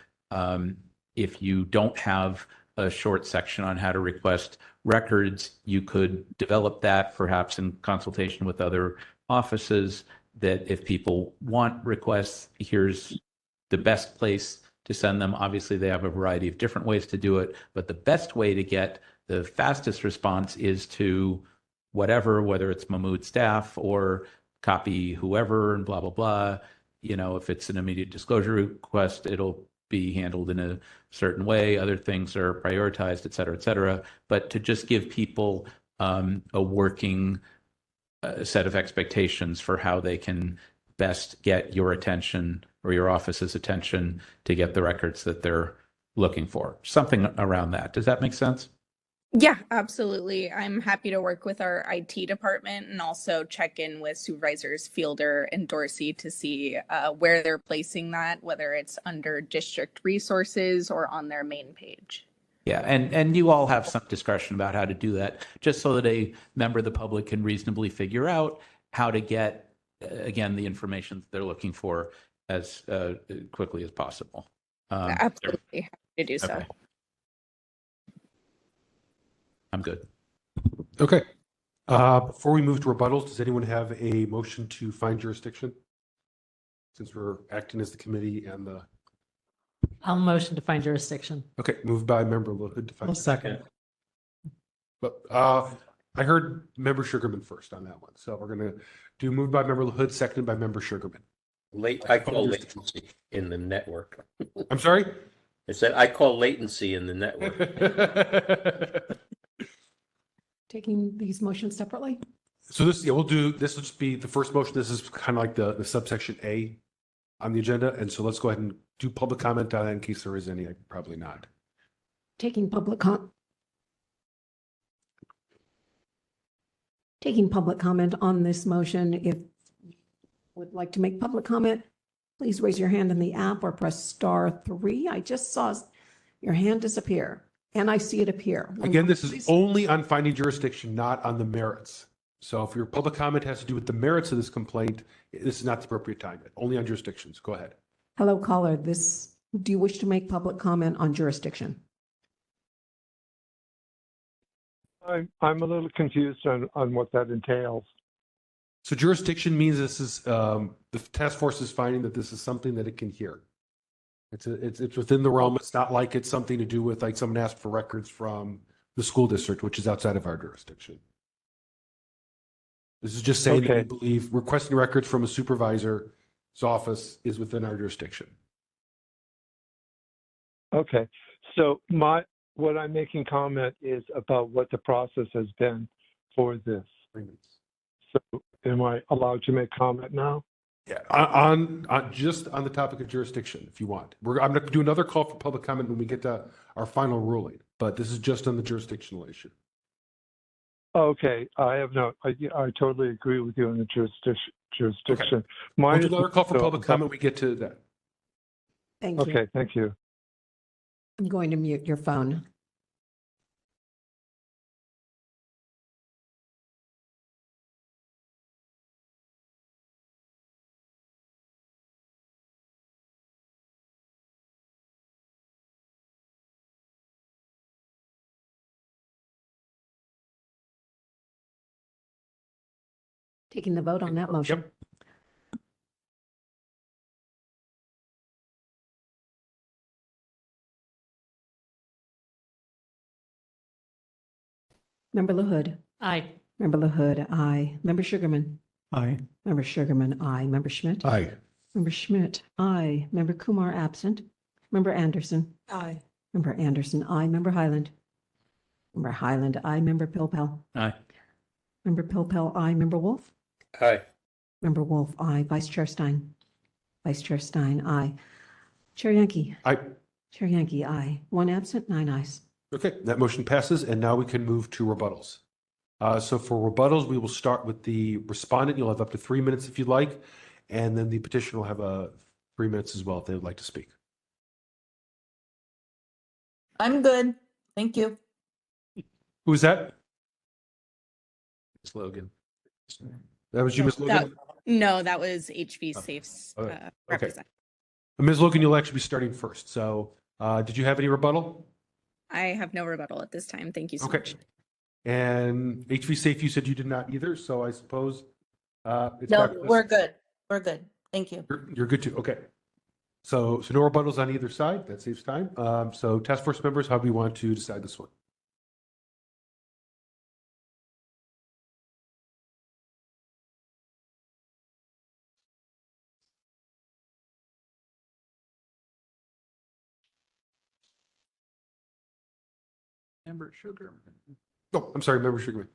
if you don't have a short section on how to request records, you could develop that perhaps in consultation with other offices, that if people want requests, here's the best place to send them. Obviously, they have a variety of different ways to do it, but the best way to get the fastest response is to whatever, whether it's Mahmood staff or copy whoever and blah, blah, blah. If it's an immediate disclosure request, it'll be handled in a certain way. Other things are prioritized, et cetera, et cetera. But to just give people a working set of expectations for how they can best get your attention or your office's attention to get the records that they're looking for. Something around that. Does that make sense? Yeah, absolutely. I'm happy to work with our IT department and also check in with Supervisors Fielder and Dorsey to see where they're placing that, whether it's under district resources or on their main page. Yeah, and you all have some discretion about how to do that, just so that a member of the public can reasonably figure out how to get, again, the information that they're looking for as quickly as possible. Absolutely, happy to do so. Okay. I'm good. Okay. Before we move to rebuttals, does anyone have a motion to find jurisdiction? Since we're acting as the committee and the... I'll motion to find jurisdiction. Okay, moved by Member LaHood to find. I'll second. But I heard Member Sugarman first on that one. So we're going to do moved by Member LaHood, seconded by Member Sugarman. I call latency in the network. I'm sorry? I said I call latency in the network. Taking these motions separately? So this, yeah, we'll do, this will just be the first motion. This is kind of like the subsection A on the agenda. And so let's go ahead and do public comment on that in case there is any. Probably not. Taking public comment on this motion. If you would like to make public comment, please raise your hand in the app or press *3. I just saw your hand disappear and I see it appear. Again, this is only on finding jurisdiction, not on the merits. So if your public comment has to do with the merits of this complaint, this is not the appropriate time. Only on jurisdictions. Go ahead. Hello, caller. Do you wish to make public comment on jurisdiction? I'm a little confused on what that entails. So jurisdiction means this is the task force is finding that this is something that it can hear. It's within the realm. It's not like it's something to do with like someone asked for records from the school district, which is outside of our jurisdiction. This is just saying that we Okay. believe requesting records from a supervisor's office is within our jurisdiction. Okay. So what I'm making comment is about what the process has been for this. So am I allowed to make comment now? Yeah, on just on the topic of jurisdiction, if you want. I'm going to do another call for public comment when we get to our final ruling, but this is just on the jurisdictional issue. Okay, I totally agree with you on the jurisdiction. Okay. Mine We'll do is another call for also public comment when we get to that. Thank you. Okay, thank you. I'm going to mute your phone. Taking the vote on that motion. Yep. Member LaHood. Aye. Member LaHood, aye. Member Sugarman. Aye. Member Sugarman, aye. Member Schmidt. Aye. Member Schmidt, aye. Member Kumar, absent. Member Anderson. Aye. Member Anderson, aye. Member Highland. Member Highland, aye. Member Pilpel. Aye. Member Pilpel, aye. Member Wolf. Aye. Member Wolf, aye. Vice Chair Stein. Vice Chair Stein, aye. Chair Yankee. Aye. Chair Yankee, aye. One absent, 9 ayes. Okay, that motion passes, and now we can move to rebuttals. So for rebuttals, we will start with the respondent. You'll have up to 3 minutes if you'd like, and then the petitioner will have 3 minutes as well if they would like to speak. I'm good. Thank you. Who is that? Ms. Logan. That was you, Ms. Logan? No, that was HV Safe's Okay. representative. Ms. Logan, you'll actually be starting first. So did you have any rebuttal? I have no rebuttal at this time. Thank you so Okay. much. And HV Safe, you said you did not either, so I suppose it's No, back to us. we're good. We're good. Thank you. You're good too. Okay. So no rebuttals on either side. That saves time. So task force members, how do we want to decide this one? Member Sugar. Oh, I'm sorry, Member Sugarman.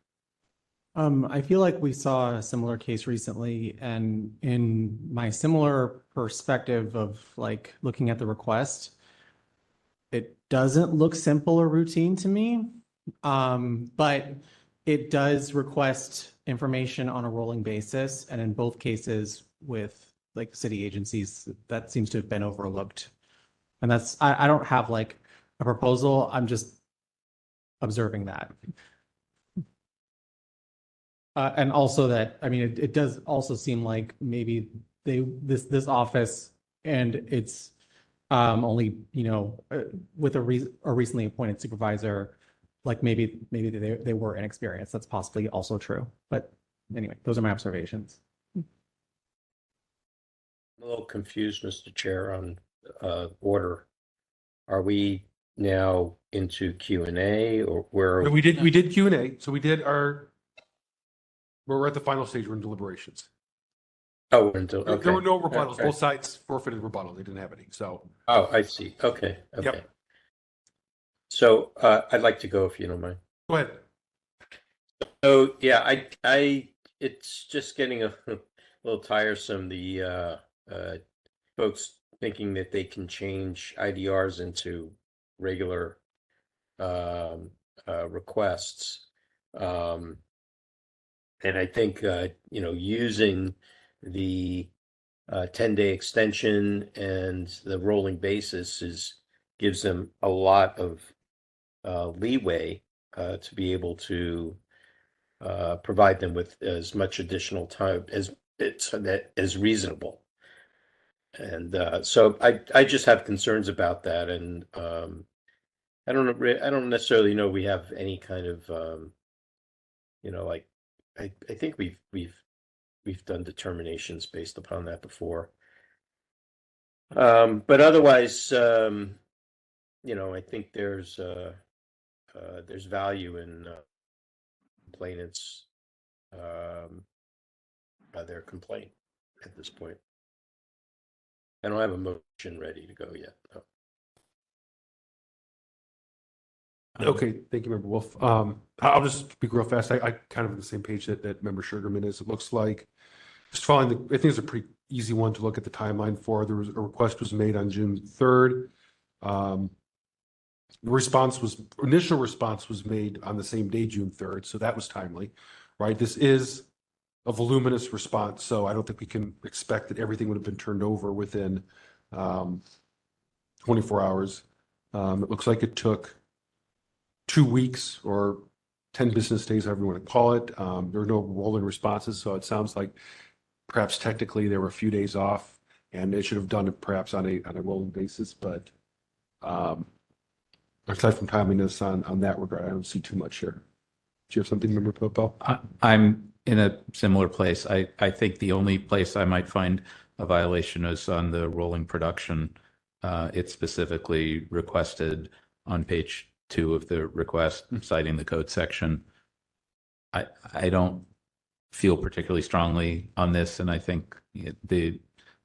I feel like we saw a similar case recently, and in my similar perspective of like looking at the request, it doesn't look simple or routine to me. But it does request information on a rolling basis, and in both cases with like city agencies, that seems to have been overlooked. And that's, I don't have like a proposal, I'm just observing that. And also that, I mean, it does also seem like maybe this office and it's only, with a recently appointed supervisor, like maybe they were inexperienced. That's possibly also true. But anyway, those are my observations. I'm a little confused, Mr. Chair, on order. Are we now into Q&A or where? No, we did Q&A. So we're at the final stage. We're in deliberations. Oh, we're into, okay. There were no rebuttals. Okay. Both sides forfeited rebuttal. They didn't have any. So. Oh, I see. Okay. Okay. Yep. So I'd like to go if you don't mind. Go ahead. So yeah, it's just getting a little tiresome. The folks thinking that they can change IDRs into regular requests, and I think using the 10-day extension and the rolling basis gives them a lot of leeway to be able to provide them with as much additional time as reasonable. And so I just have concerns about that, and I don't necessarily know we have any kind of like I think we've done determinations based upon that before. But otherwise, I think there's value in complainants, their complaint at this point. I don't have a motion ready to go yet. No. Okay, thank you, Member Wolf. I'll just speak real fast. I kind of on the same page that Member Sugarman is. It looks like just following I think it's a pretty easy one to look at the timeline for. There was a request was made on June 3rd. The initial response was made on the same day, June 3rd. So that was timely, right? This is a voluminous response. So I don't think we can expect that everything would have been turned over within 24 hours. It looks like it took 2 weeks or 10 business days, however you want to call it. There were no rolling responses. So it sounds like perhaps technically there were a few days off and they should have done it perhaps on a rolling basis. But aside from timeliness on that regard, I don't see too much here. Do you have something, Member Popo? I'm in a similar place. I think the only place I might find a violation is on the rolling production. It specifically requested on page 2 of the request, citing the code section. I don't feel particularly strongly on this, and I think the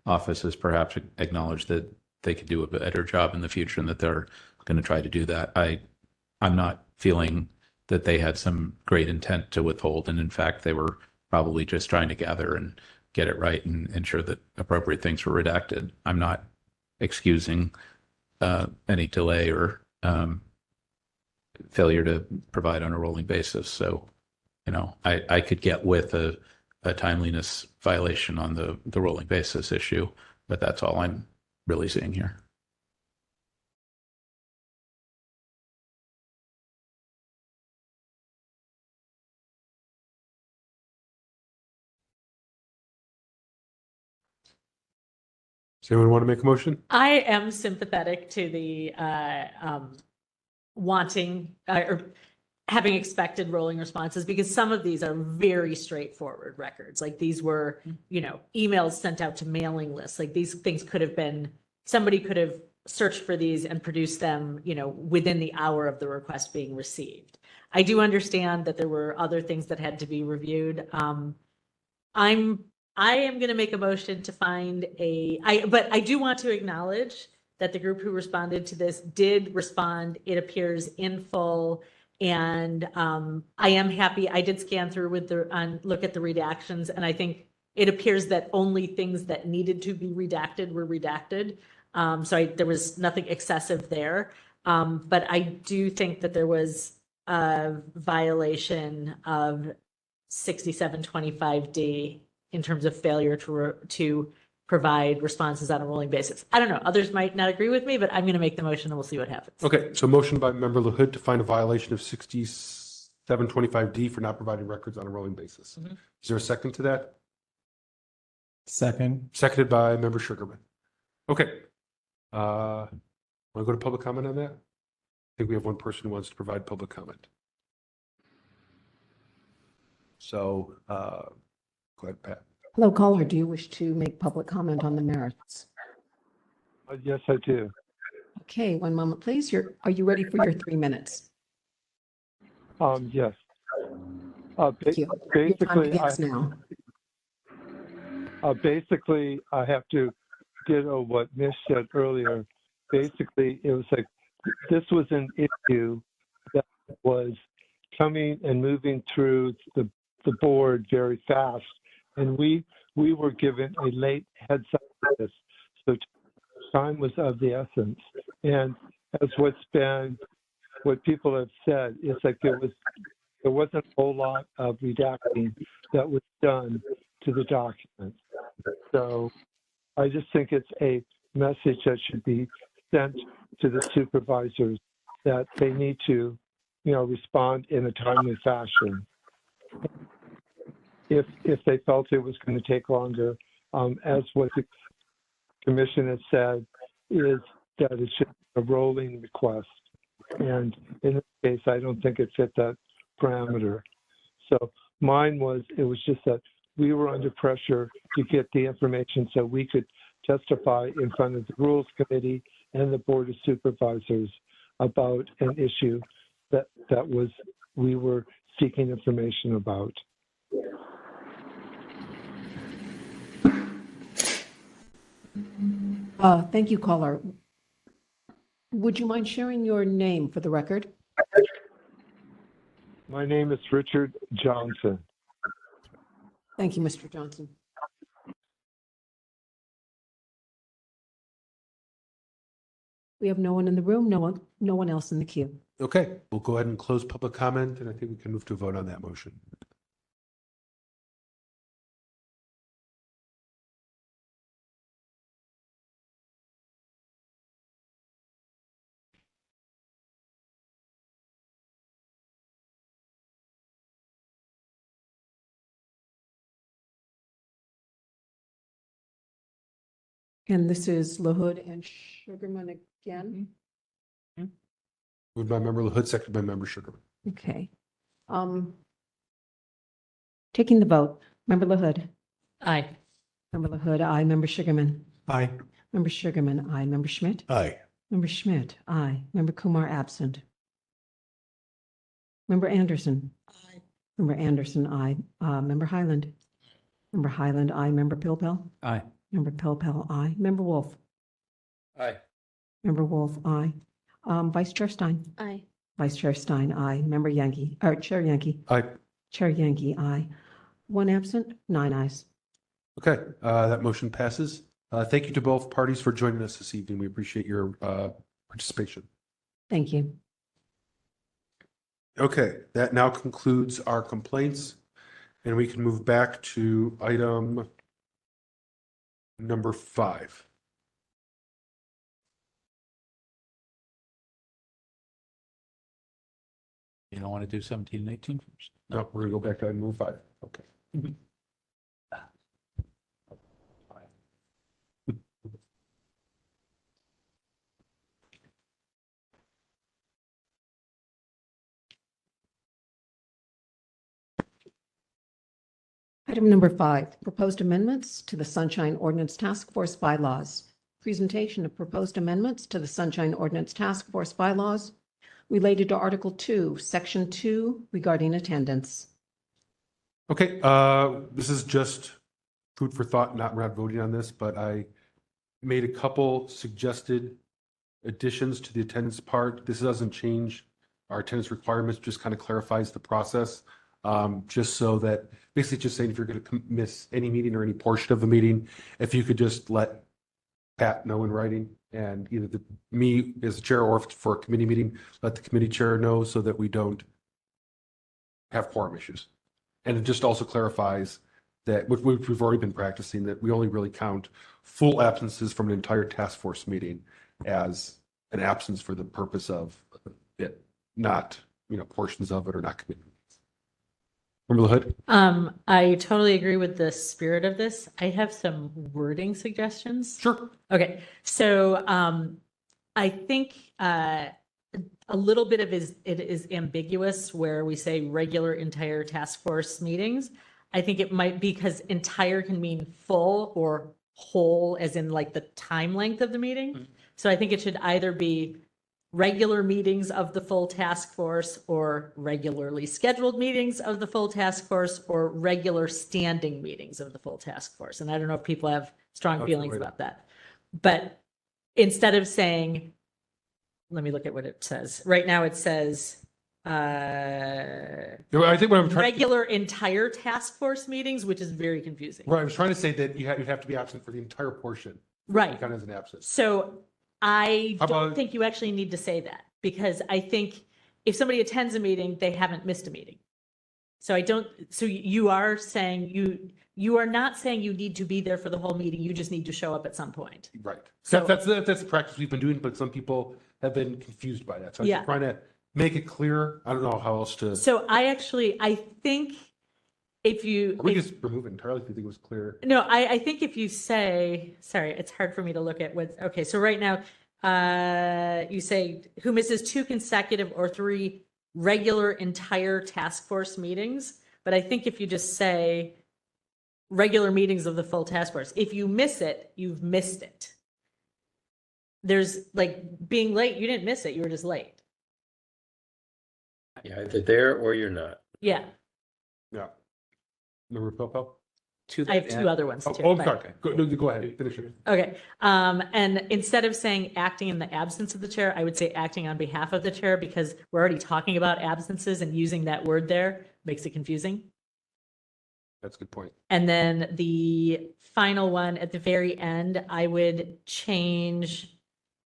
office has perhaps acknowledged that they could do a better job in the future and that they're going to try to do that. I'm not feeling that they had some great intent to withhold, and in fact, they were probably just trying to gather and get it right and ensure that appropriate things were redacted. I'm not excusing any delay or failure to provide on a rolling basis. So, I could get with a timeliness violation on the rolling basis issue, but that's all I'm really seeing here. Does anyone want to make a motion? I am sympathetic to the wanting or having expected rolling responses, because some of these are very straightforward records. Like these were, emails sent out to mailing lists. Like these things could have been, somebody could have searched for these and produced them, within the hour of the request being received. I do understand that there were other things that had to be reviewed. I am going to make a motion to find but I do want to acknowledge that the group who responded to this did respond, it appears, in full. And I am happy. I did scan through look at the redactions, and I think it appears that only things that needed to be redacted were redacted. So there was nothing excessive there. But I do think that there was a violation of 6725D in terms of failure to provide responses on a rolling basis. I don't know. Others might not agree with me, but I'm going to make the motion and we'll see what happens. Okay, so motion by Member LaHood to find a violation of 6725D for not providing records on a rolling basis. Mm-hmm. Is there a second to that? Second. Seconded by Member Sugarman. Okay. Want to go to public comment on that? I think we have one person who wants to provide public comment. So, go ahead, Pat. Hello, caller. Do you wish to make public comment on the merits? Yes, I do. Okay, one moment, please. Are you ready for your 3 minutes? Yes. Thank you. Your time begins now. Basically, I have to ditto what Mish said earlier. Basically, it was like this was an issue that was coming and moving through the board very fast, and we were given a late heads up to this, so time was of the essence. And as what people have said, it's like there wasn't a whole lot of redacting that was done to the document. So I just think it's a message that should be sent to the supervisors that they need to, respond in a timely fashion. If they felt it was going to take longer, as what the commission has said, is that it should be a rolling request. And in this case, I don't think it fit that parameter. So it was just that we were under pressure to get the information so we could testify in front of the Rules Committee and the Board of Supervisors about an issue that we were seeking information about. Thank you, caller. Would you mind sharing your name for the record? My name is Richard Johnson. Thank you, Mr. Johnson. We have no one in the room, no one else in the queue. Okay, we'll go ahead and close public comment, and I think we can move to a vote on that motion. And this is LaHood and Sugarman again. Moved by member LaHood, seconded by member Sugarman. Okay. Taking the vote, member LaHood. Aye. Member LaHood, aye. Member Sugarman. Aye. Member Sugarman, aye. Member Schmidt. Aye. Member Schmidt, aye. Member Kumar, absent. Member Anderson. Aye. Member Anderson, aye. Member Highland. Member Highland, aye. Member Pilpel. Aye. Member Pilpel, aye. Member Wolf. Aye. Member Wolf, aye. Vice Chair Stein. Aye. Vice Chair Stein, aye. Member Yankee, or Chair Yankee. Aye. Chair Yankee, aye. One absent, 9 ayes. Okay, that motion passes. Thank you to both parties for joining us this evening. We appreciate your participation. Thank you. Okay, that now concludes our complaints, and we can move back to item number 5. You don't want to do 17 and 18 first? No, we're gonna go back to item number 5. Okay. Item number 5, proposed amendments to the Sunshine Ordinance Task Force bylaws. Presentation of proposed amendments to the Sunshine Ordinance Task Force bylaws related to Article 2, Section 2 regarding attendance. Okay, this is just food for thought, we're not voting on this, but I made a couple suggested additions to the attendance part. This doesn't change our attendance requirements, just kind of clarifies the process. Just so that, basically just saying if you're going to miss any meeting or any portion of the meeting, if you could just let Pat know in writing, and either me as the chair or for a committee meeting, let the committee chair know so that we don't have quorum issues. And it just also clarifies that, which we've already been practicing, that we only really count full absences from an entire task force meeting as an absence for the purpose of it, not, portions of it or not committee meetings. Member LaHood? I totally agree with the spirit of this. I have some wording suggestions. Sure. Okay, so I think a little bit of it is ambiguous where we say regular entire task force meetings. I think it might be because entire can mean full or whole, as in like the time length of the meeting. Mm-hmm. So I think it should either be regular meetings of the full task force, or regularly scheduled meetings of the full task force, or regular standing meetings of the full task force. And I don't know if people have strong feelings about that. But instead of saying, let me look at what it says. Right now it says I think what I'm trying regular entire task force meetings, which is very confusing. Right, I was trying to say that you'd have to be absent for the entire portion. Right. Kind of as an absence. So I don't think you actually need to say that, because I think if somebody attends a meeting, they haven't missed a meeting. So you are saying you are not saying you need to be there for the whole meeting. You just need to show up at some point. Right. So that's the practice we've been doing, but some people have been confused by that. So I'm just trying to make it clear. I don't know how else to. So I think if you. We just remove it entirely if you think it was clear. No, I think if you say, sorry, it's hard for me to look at what, okay, so right now, you say who misses 2 consecutive or 3 regular entire task force meetings. But I think if you just say regular meetings of the full task force. If you miss it, you've missed it. There's like being late, you didn't miss it, you were just late. You're either there or you're not. Yeah, Yeah. Member Popo? I have two other ones Oh, too. I'm but- sorry. Go ahead. Finish it. Okay, and instead of saying acting in the absence of the chair, I would say acting on behalf of the chair, because we're already talking about absences and using that word there makes it confusing. That's a good point. And then the final one at the very end, I would change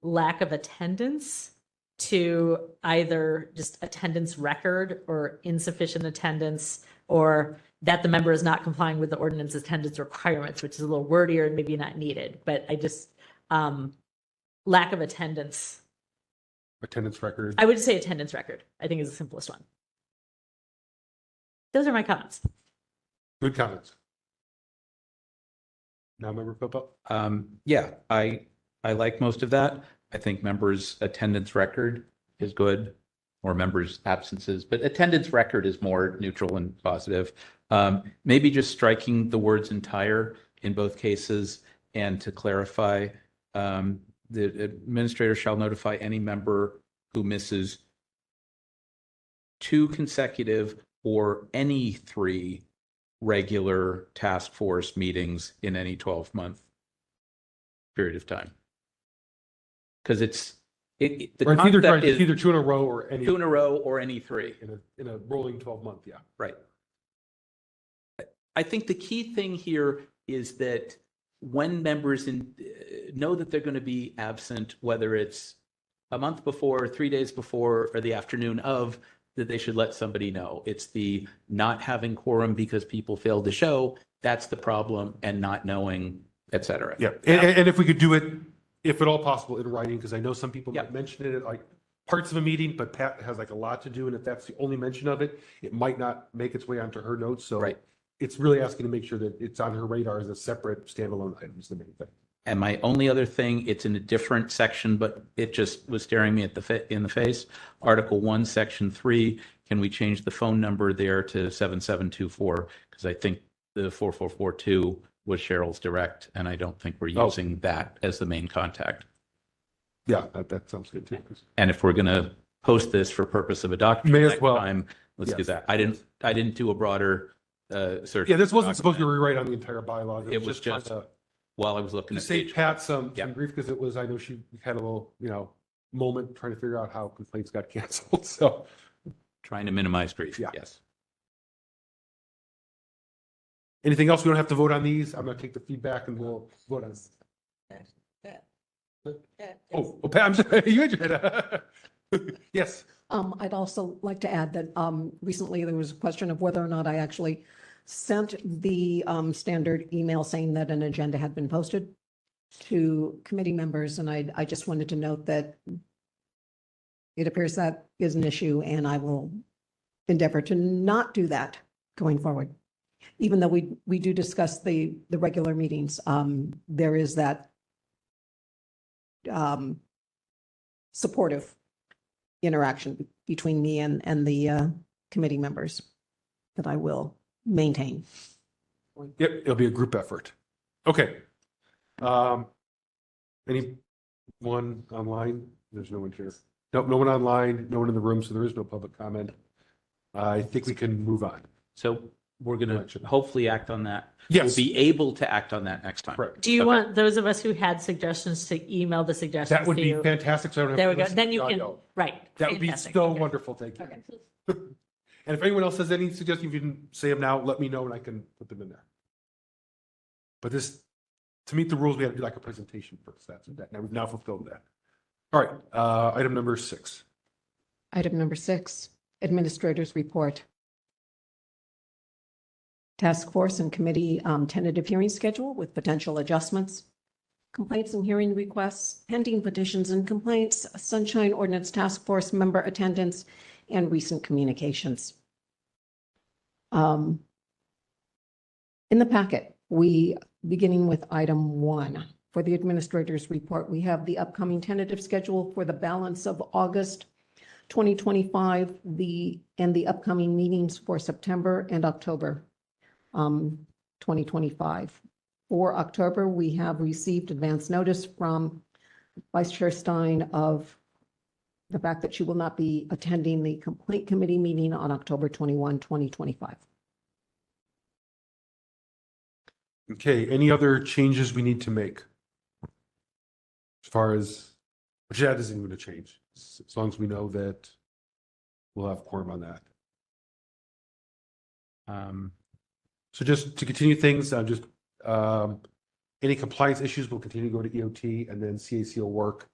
lack of attendance to either just attendance record or insufficient attendance, or that the member is not complying with the ordinance attendance requirements, which is a little wordier and maybe not needed, but I just, lack of attendance. Attendance record. I would say attendance record, I think is the simplest one. Those are my comments. Good comments. Now, Member Popo? Yeah, I like most of that. I think members' attendance record is good, or members' absences, but attendance record is more neutral and positive. Maybe just striking the words entire in both cases, and to clarify, the administrator shall notify any member who misses 2 consecutive or any 3 regular task force meetings in any 12-month period of time. Because the concept is either 2 in a row or any 2 in a row or any 3 in a rolling 12-month. Yeah. Right. I think the key thing here is that when members know that they're going to be absent, whether it's a month before, 3 days before, or the afternoon of, that they should let somebody know. It's the not having quorum because people failed to show, that's the problem, and not knowing, et cetera. Yeah. And if we could do it, if at all possible, in writing, because I know some people might mention it at like parts of a meeting, but Pat has like a lot to do. And if that's the only mention of it, it might not make its way onto her notes. So it's really asking to make sure that it's on her radar as a separate standalone item is the main thing. And my only other thing, it's in a different section, but it just was staring me in the face. Article 1, Section 3, can we change the phone number there to 7724? Because I think the 4442 was Cheryl's direct, and I don't think we're using that as the main contact. Yeah, that sounds good too. And if we're going to post this for purpose of a document May as next well. time, let's do that. I didn't do a broader search. Yeah, this wasn't supposed to rewrite on the entire bylaw. It was just while I was looking to at save page Pat some grief, because it was, I know she had a little, moment trying to figure out how complaints got canceled. So trying to minimize grief. Yeah. Yes. Anything else? We don't have to vote on these. I'm going to take the feedback and we'll vote on this. Oh, Pat, I'm sorry. You had your hand. Yes. I'd also like to add that recently there was a question of whether or not I actually sent the standard email saying that an agenda had been posted to committee members. And I just wanted to note that it appears that is an issue, and I will endeavor to not do that going forward. Even though we do discuss the regular meetings, there is that supportive interaction between me and the committee members that I will maintain. Yep, it'll be a group effort. Okay. Anyone online? There's no one here. Nope, no one online, no one in the room, so there is no public comment. I think we can move on. So we're going to hopefully act on that. Yes. We'll be able to act on that next time. Do you want those of us who had suggestions to email the suggestions That would to be you? fantastic. So I don't have There to we go. listen Then to you the can, audio. right. That would be Fantastic. so Okay. wonderful. Thank you. Okay. And if anyone else has any suggestions, you can say them now, let me know and I can put them in there. But this, to meet the rules, we had to do like a presentation first. That's that. Now we've now fulfilled that. All right, item number 6. Item number 6, Administrator's Report. Task Force and Committee tentative hearing schedule with potential adjustments. Complaints and hearing requests, pending petitions and complaints, Sunshine Ordinance Task Force member attendance, and recent communications. In the packet, beginning with item 1, for the Administrator's Report, we have the upcoming tentative schedule for the balance of August 2025, and the upcoming meetings for September and October 2025. For October, we have received advance notice from Vice Chair Stein of the fact that she will not be attending the Complaint Committee meeting on October 21, 2025. Okay, any other changes we need to make? As far as, which that isn't going to change, as long as we know that we'll have quorum on that. So just to continue things, any compliance issues will continue to go to EOT, and then CAC will work.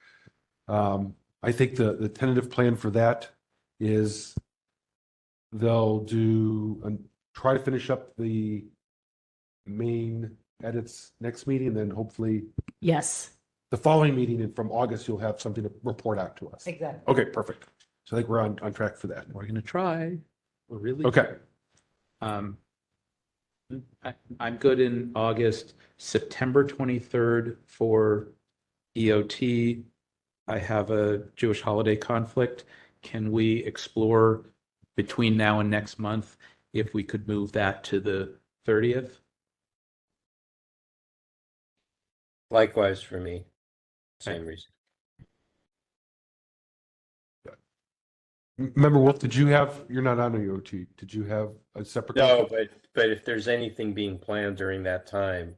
I think the tentative plan for that is they'll do and try to finish up the main edits next meeting, and then hopefully Yes. the following meeting, and from August, you'll have something to report out to us. Exactly. Okay, perfect. So I think we're on track for that. We're going to try. We're really. Okay. I'm good in August. September 23rd for EOT. I have a Jewish holiday conflict. Can we explore between now and next month if we could move that to the 30th? Likewise for me, same reason. Remember, Wolf, you're not on EOT. Did you have a separate? No, but if there's anything being planned during that time,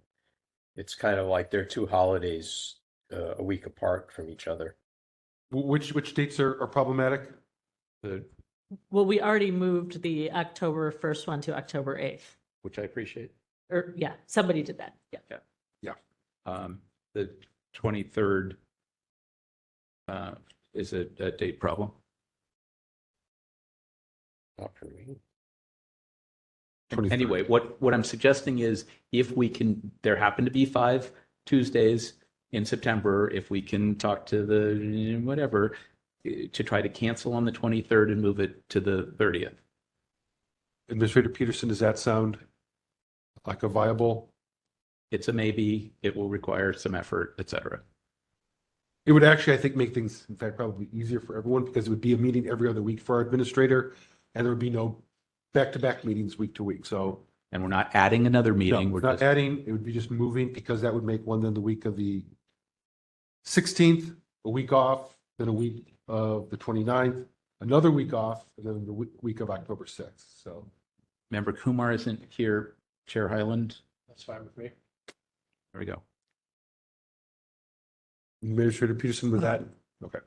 it's kind of like they're two holidays a week apart from each other. Which dates are problematic? Well, we already moved the October 1st one to October 8th. Which I appreciate. Or, yeah, somebody did that. Yeah. The 23rd is a date problem. Not for me. Anyway, what I'm suggesting is if we can, there happen to be 5 Tuesdays in September, if we can talk to the whatever to try to cancel on the 23rd and move it to the 30th. Administrator Peterson, does that sound like a viable? It's a maybe. It will require some effort, etc. It would actually, I think, make things, in fact, probably easier for everyone because it would be a meeting every other week for our administrator, and there would be no back-to-back meetings week to week. So, and we're not adding another meeting. No, we're not adding. It would be just moving because that would make one then the week of the 16th, a week off, then a week of the 29th, another week off, and then the week of October 6th. So, Member Kumar isn't here. Chair Highland. That's fine with me. There we go. Administrator Peterson with that. Okay.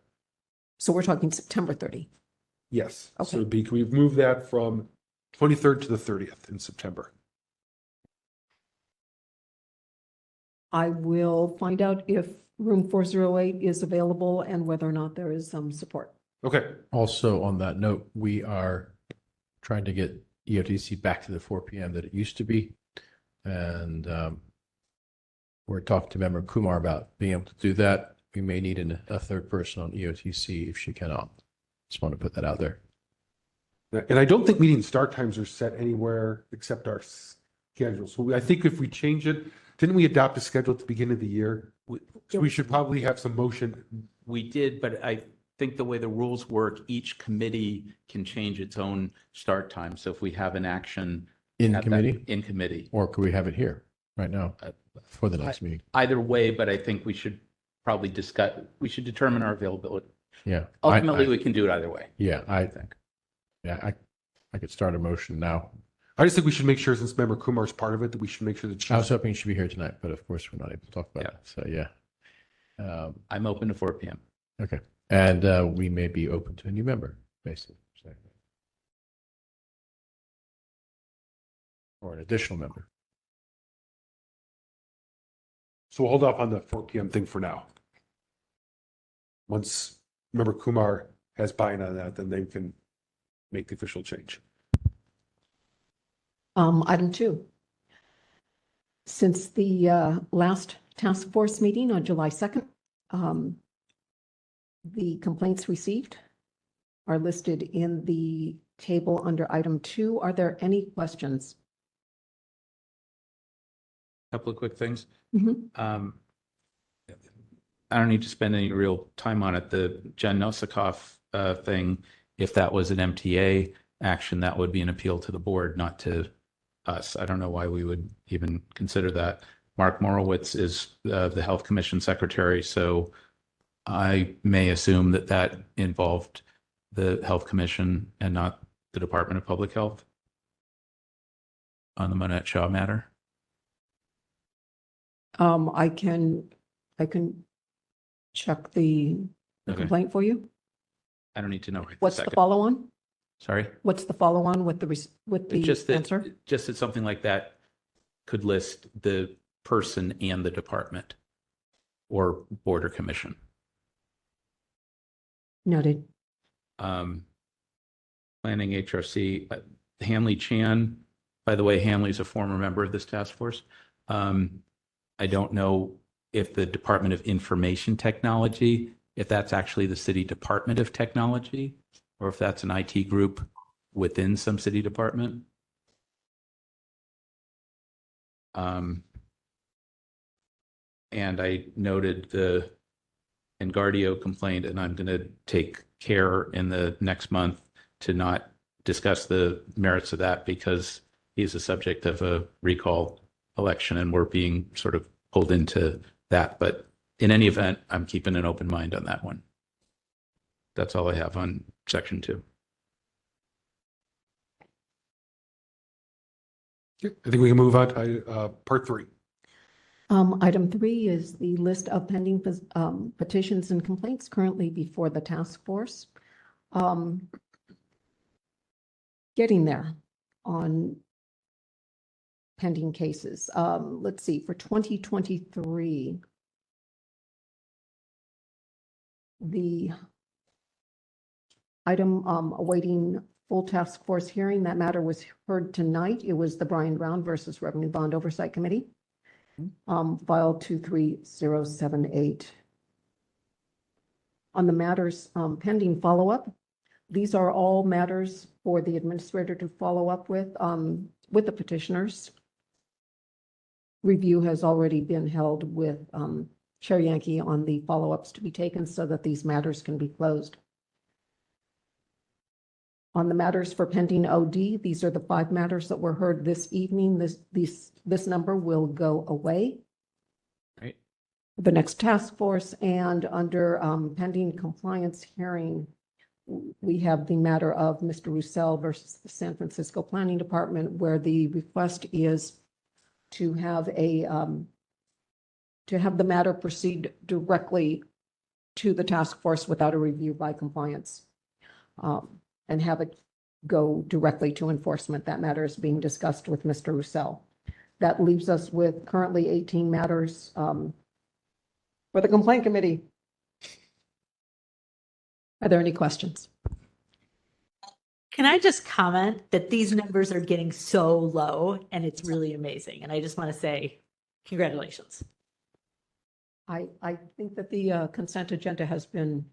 So we're talking September 30. Yes. Okay. So can we move that from 23rd to the 30th in September? I will find out if room 408 is available and whether or not there is some support. Okay. Also, on that note, we are trying to get EOTC back to the 4 p.m. that it used to be. And we're talking to Member Kumar about being able to do that. We may need a third person on EOTC if she cannot. Just want to put that out there. And I don't think meeting start times are set anywhere except our schedule. So I think if we change it, didn't we adopt a schedule at the beginning of the year? So we should probably have some motion. We did, but I think the way the rules work, each committee can change its own start time. So if we have an action In at committee? in committee, Or could we have it here right now for the next meeting? either way, but I think we should probably we should determine our availability. Yeah. Ultimately, we can do it either way. Yeah, I think. Yeah, I could start a motion now. I just think we should make sure, since Member Kumar's part of it, that we should make sure that I was hoping she should be here tonight, but of course we're not able to talk about it. So yeah. I'm open to 4 p.m. Okay. And we may be open to a new member, basically. Or an additional member. So we'll hold off on the 4 p.m. thing for now. Once Member Kumar has buy-in on that, then they can make the official change. Item 2. Since the last task force meeting on July 2nd, the complaints received are listed in the table under item 2. Are there any questions? Couple of quick things. Mhm. I don't need to spend any real time on it. The Jen Nosikoff thing, if that was an MTA action, that would be an appeal to the board, not to us. I don't know why we would even consider that. Mark Morowitz is the Health Commission Secretary, so I may assume that that involved the Health Commission and not the Department of Public Health on the Monette Shaw matter. I can check the Okay. complaint for you. I don't need to know right this What's the second. follow-on? Sorry? What's the follow-on with the Just that, answer? just that something like that could list the person and the department or board or commission. Noted. Planning HRC, Hanley Chan, by the way, Hanley's a former member of this task force. I don't know if the Department of Information Technology, if that's actually the City Department of Technology, or if that's an IT group within some city department. And I noted the Engardio complaint, and I'm going to take care in the next month to not discuss the merits of that because he's a subject of a recall election and we're being sort of pulled into that. But in any event, I'm keeping an open mind on that one. That's all I have on section 2. I think we can move on to part 3. Item 3 is the list of pending petitions and complaints currently before the task force. Getting there on pending cases. Let's see, for 2023, the item awaiting full task force hearing, that matter was heard tonight. It was the Brian Brown versus Revenue Bond Oversight Committee. File 23078. On the matters pending follow-up, these are all matters for the administrator to follow up with the petitioners. Review has already been held with Chair Yankee on the follow-ups to be taken so that these matters can be closed. On the matters for pending OD, these are the 5 matters that were heard this evening. This number will go away. Right. The next task force, and under pending compliance hearing, we have the matter of Mr. Roussel versus the San Francisco Planning Department, where the request is to have the matter proceed directly to the task force without a review by compliance. And have it go directly to enforcement. That matter is being discussed with Mr. Roussel. That leaves us with currently 18 matters for the complaint committee. Are there any questions? Can I just comment that these numbers are getting so low and it's really amazing. And I just want to say congratulations. I think that the consent agenda has been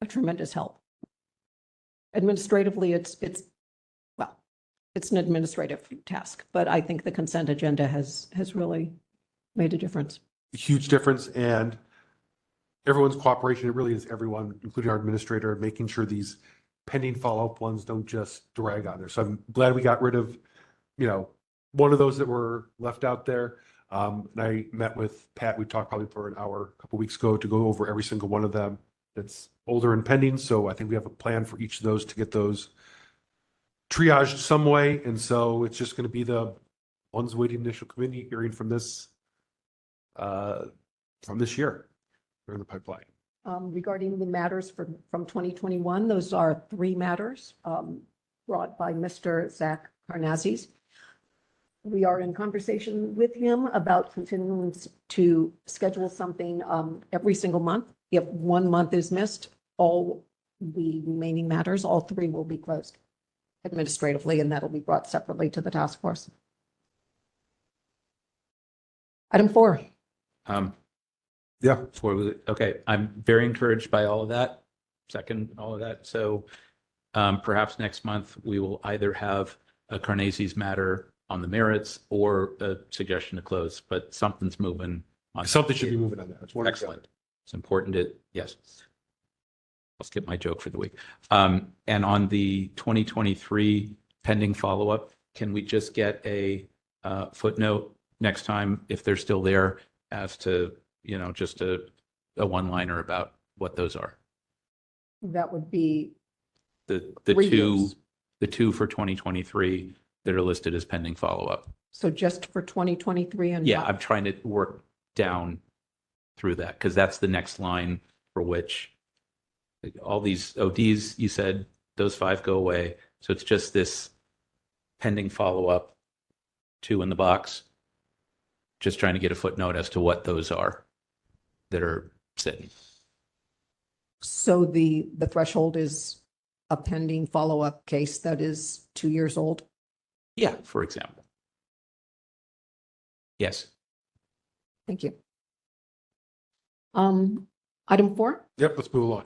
a tremendous help. Administratively, it's an administrative task, but I think the consent agenda has really made a difference. Huge difference, and everyone's cooperation, it really is everyone, including our administrator, making sure these pending follow-up ones don't just drag on there. So I'm glad we got rid of, one of those that were left out there. And I met with Pat, we talked probably for an hour a couple weeks ago to go over every single one of them that's older and pending. So I think we have a plan for each of those to get those triaged some way. And so it's just going to be the ones waiting initial committee hearing from this year. They're in the pipeline. Regarding the matters from 2021, those are 3 matters brought by Mr. Zach Karnazes. We are in conversation with him about continuing to schedule something every single month. If 1 month is missed, all the remaining matters, all 3 will be closed administratively, and that'll be brought separately to the task force. Item 4. Okay, I'm very encouraged by all of that. Second, all of that. So perhaps next month we will either have a Karnazes matter on the merits or a suggestion to close, but something's moving on. Something should be moving on that. Excellent. It's important to, yes. I'll skip my joke for the week. And on the 2023 pending follow-up, can we just get a footnote next time if they're still there as to, just a one-liner about what those are? That would be The 3 two, years. the two for 2023 that are listed as pending follow-up. So just for 2023 and Yeah, not- I'm trying to work down through that because that's the next line for which all these ODs, you said those 5 go away. So it's just this pending follow-up 2 in the box. Just trying to get a footnote as to what those are that are sitting. So the threshold is a pending follow-up case that is 2 years old? Yeah, for example. Yes. Thank you. Item 4, Yep, let's move along.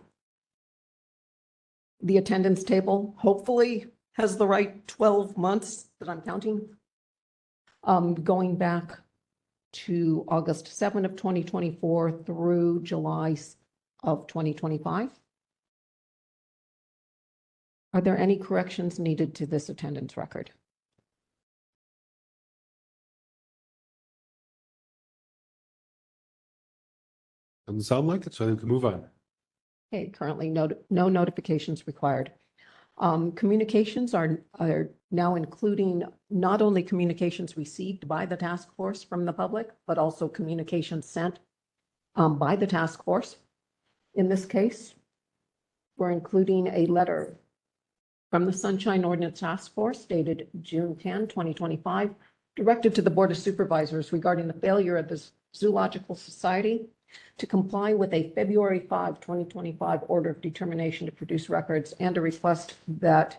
the attendance table hopefully has the right 12 months that I'm counting. Going back to August 7 of 2024 through July of 2025. Are there any corrections needed to this attendance record? Doesn't sound like it, so I think we can move on. Okay, currently no notifications required. Communications are now including not only communications received by the task force from the public, but also communications sent by the task force. In this case, we're including a letter from the Sunshine Ordinance Task Force dated June 10, 2025, directed to the Board of Supervisors regarding the failure of the Zoological Society to comply with a February 5, 2025 order of determination to produce records and a request that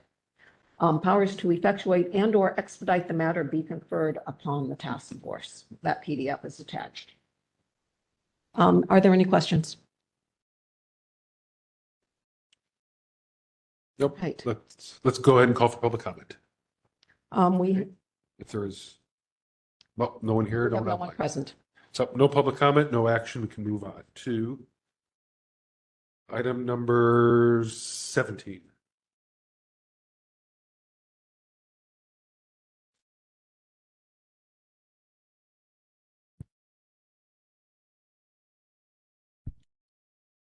powers to effectuate and or expedite the matter be conferred upon the task force. That PDF is attached. Are there any questions? Nope. Right. Let's go ahead and call for public comment. We If there is, well, no one here, have no no one one online. present. So no public comment, no action. We can move on to item number 17.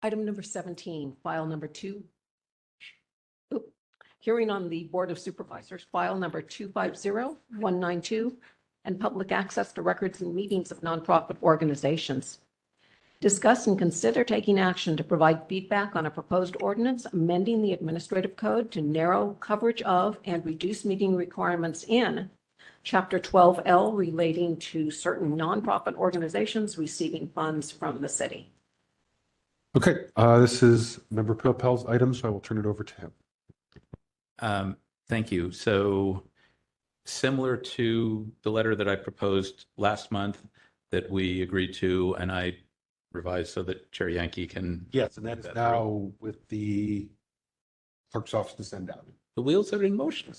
Item number 17, file number 2. Hearing on the Board of Supervisors, file number 250192, and public access to records and meetings of nonprofit organizations. Discuss and consider taking action to provide feedback on a proposed ordinance amending the administrative code to narrow coverage of and reduce meeting requirements in Chapter 12L relating to certain nonprofit organizations receiving funds from the city. Okay, this is Member Pilpel's item, so I will turn it over to him. Thank you. So similar to the letter that I proposed last month that we agreed to, and I revised so that Chair Yankee can. Yes, and that is now with the clerk's office to send out. The wheels are in motion.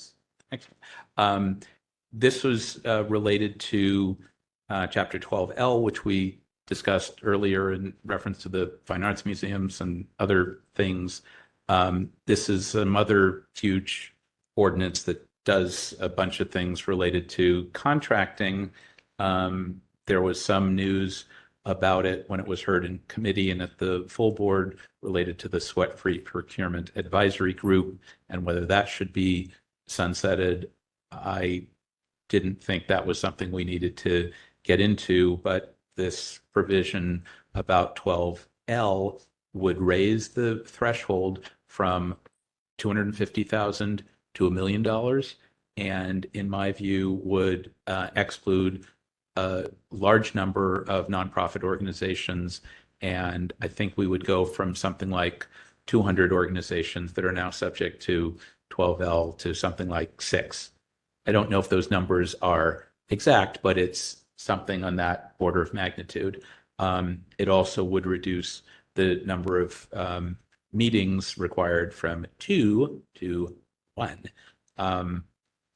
This was related to Chapter 12L, which we discussed earlier in reference to the Fine Arts Museums and other things. This is some other huge ordinance that does a bunch of things related to contracting. There was some news about it when it was heard in committee and at the full board related to the Sweat-Free Procurement Advisory Group and whether that should be sunsetted. I didn't think that was something we needed to get into, but this provision about 12L would raise the threshold from $250,000 to $1 million, and in my view would exclude a large number of nonprofit organizations. And I think we would go from something like 200 organizations that are now subject to 12L to something like 6. I don't know if those numbers are exact, but it's something on that order of magnitude. It also would reduce the number of meetings required from 2 to 1.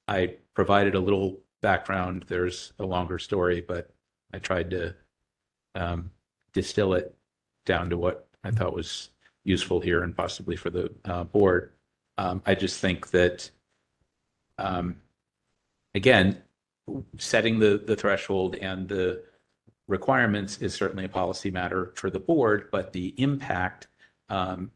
I provided a little background. There's a longer story, but I tried to distill it down to what I thought was useful here and possibly for the board. I just think that I again, setting the threshold and the requirements is certainly a policy matter for the board, but the impact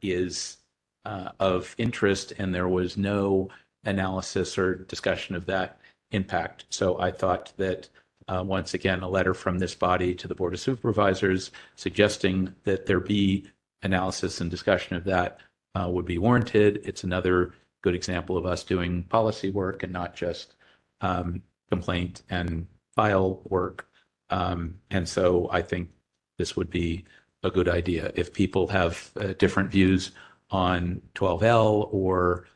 is of interest, and there was no analysis or discussion of that impact. So I thought that once again, a letter from this body to the Board of Supervisors suggesting that there be analysis and discussion of that would be warranted. It's another good example of us doing policy work and not just complaint and file work. And so I think this would be a good idea. If people have different views on 12L or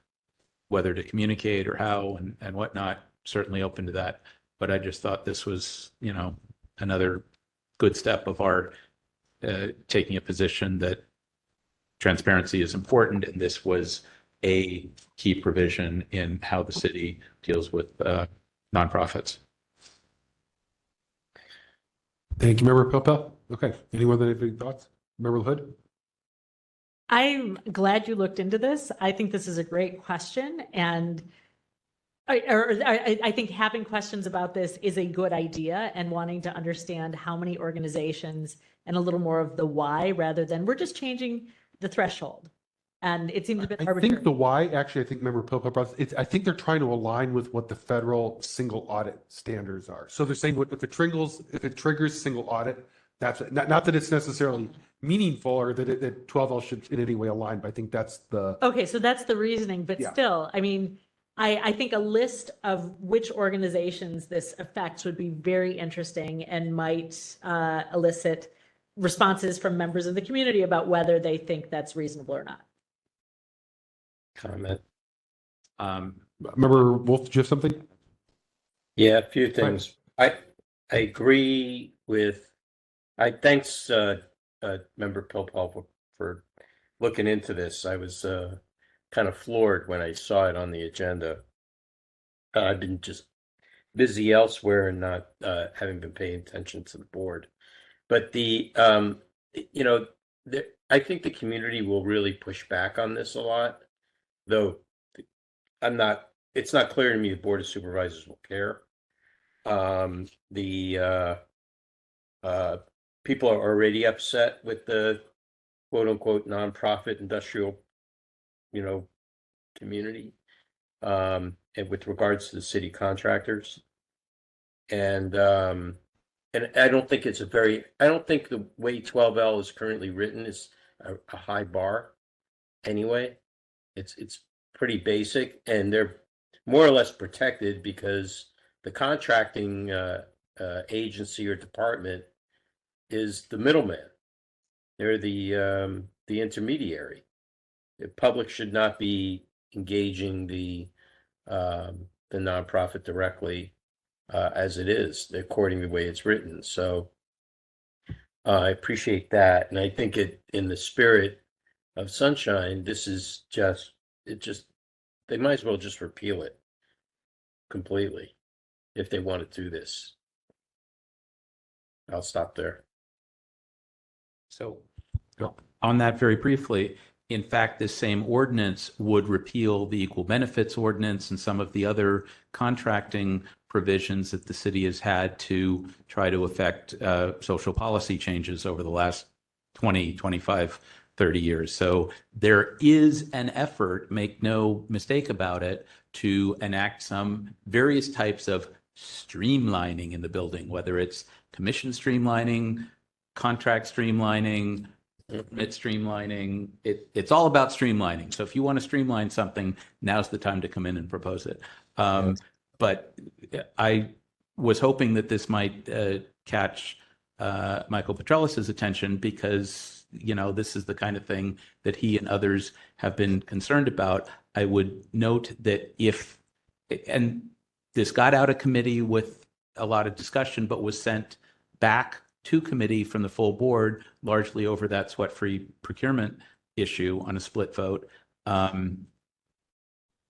whether to communicate or how and whatnot, certainly open to that. But I just thought this was, you know, another good step of our taking a position that transparency is important, and this was a key provision in how the city deals with nonprofits. Thank you, Member Popel. Okay, anyone that have any thoughts? Member Hood? I'm glad you looked into this. I think this is a great question, and I think having questions about this is a good idea, and wanting to understand how many organizations and a little more of the why rather than we're just changing the threshold. And it seems a bit arbitrary. I think the why, actually, I think Member Popel brought it. I think they're trying to align with what the federal single audit standards are. So they're saying if it triggers single audit, that's not that it's necessarily meaningful or that 12L should in any way align, but I think that's the. Okay, so that's the reasoning, but Yeah. still, I mean, I think a list of which organizations this affects would be very interesting and might elicit responses from members of the community about whether they think that's reasonable or not. Comment. Member Wolf, do you have something? Yeah, a few things. I agree with. Thanks, Member Popel, for looking into this. I was kind of floored when I saw it on the agenda. I've been just busy elsewhere and not having been paying attention to the board. But I think the community will really push back on this a lot, though it's not clear to me the Board of Supervisors will care. People are already upset with the quote unquote nonprofit industrial, community, and with regards to the city contractors. And I don't think I don't think the way 12L is currently written is a high bar anyway. It's pretty basic, and they're more or less protected because the contracting agency or department is the middleman. They're the intermediary. The public should not be engaging the nonprofit directly as it is, according to the way it's written. So I appreciate that, and I think in the spirit of sunshine, this is they might as well just repeal it completely if they want to do this. I'll stop there. So on that very briefly, in fact, this same ordinance would repeal the equal benefits ordinance and some of the other contracting provisions that the city has had to try to affect social policy changes over the last 20, 25, 30 years. So there is an effort, make no mistake about it, to enact some various types of streamlining in the building, whether it's commission streamlining, contract streamlining, permit streamlining. It's all about streamlining. So if you want to streamline something, now's the time to come in and propose it. But I was hoping that this might catch Michael Petrellis's attention, because this is the kind of thing that he and others have been concerned about. I would note that and this got out of committee with a lot of discussion, but was sent back to committee from the full board, largely over that sweat-free procurement issue on a split vote. And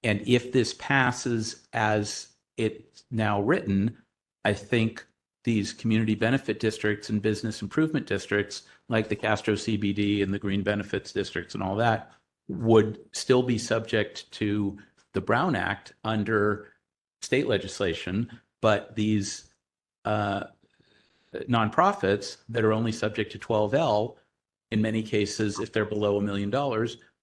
if this passes as it's now written, I think these community benefit districts and business improvement districts, like the Castro CBD and the Green Benefits districts and all that, would still be subject to the Brown Act under state legislation, but these nonprofits that are only subject to 12L, in many cases, if they're below $1 million,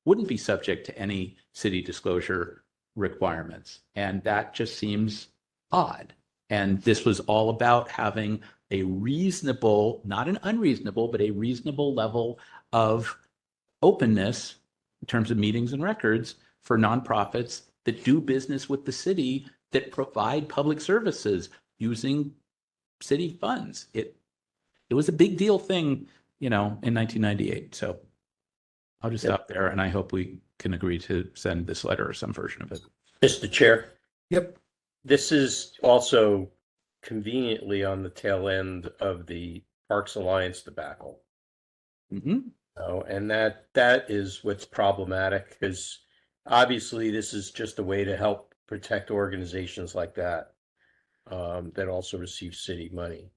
wouldn't be subject to any city disclosure requirements. And that just seems odd. And this was all about having a reasonable, not an unreasonable, but a reasonable level of openness in terms of meetings and records for nonprofits that do business with the city, that provide public services using city funds. It was a big deal thing, in 1998. So I'll just stop there, and I hope we can agree to send this letter or some version of it. Mr. Chair. Yep. This is also conveniently on the tail end of the Parks Alliance debacle. And that is what's problematic, because obviously this is just a way to help protect organizations like that that also receive city money.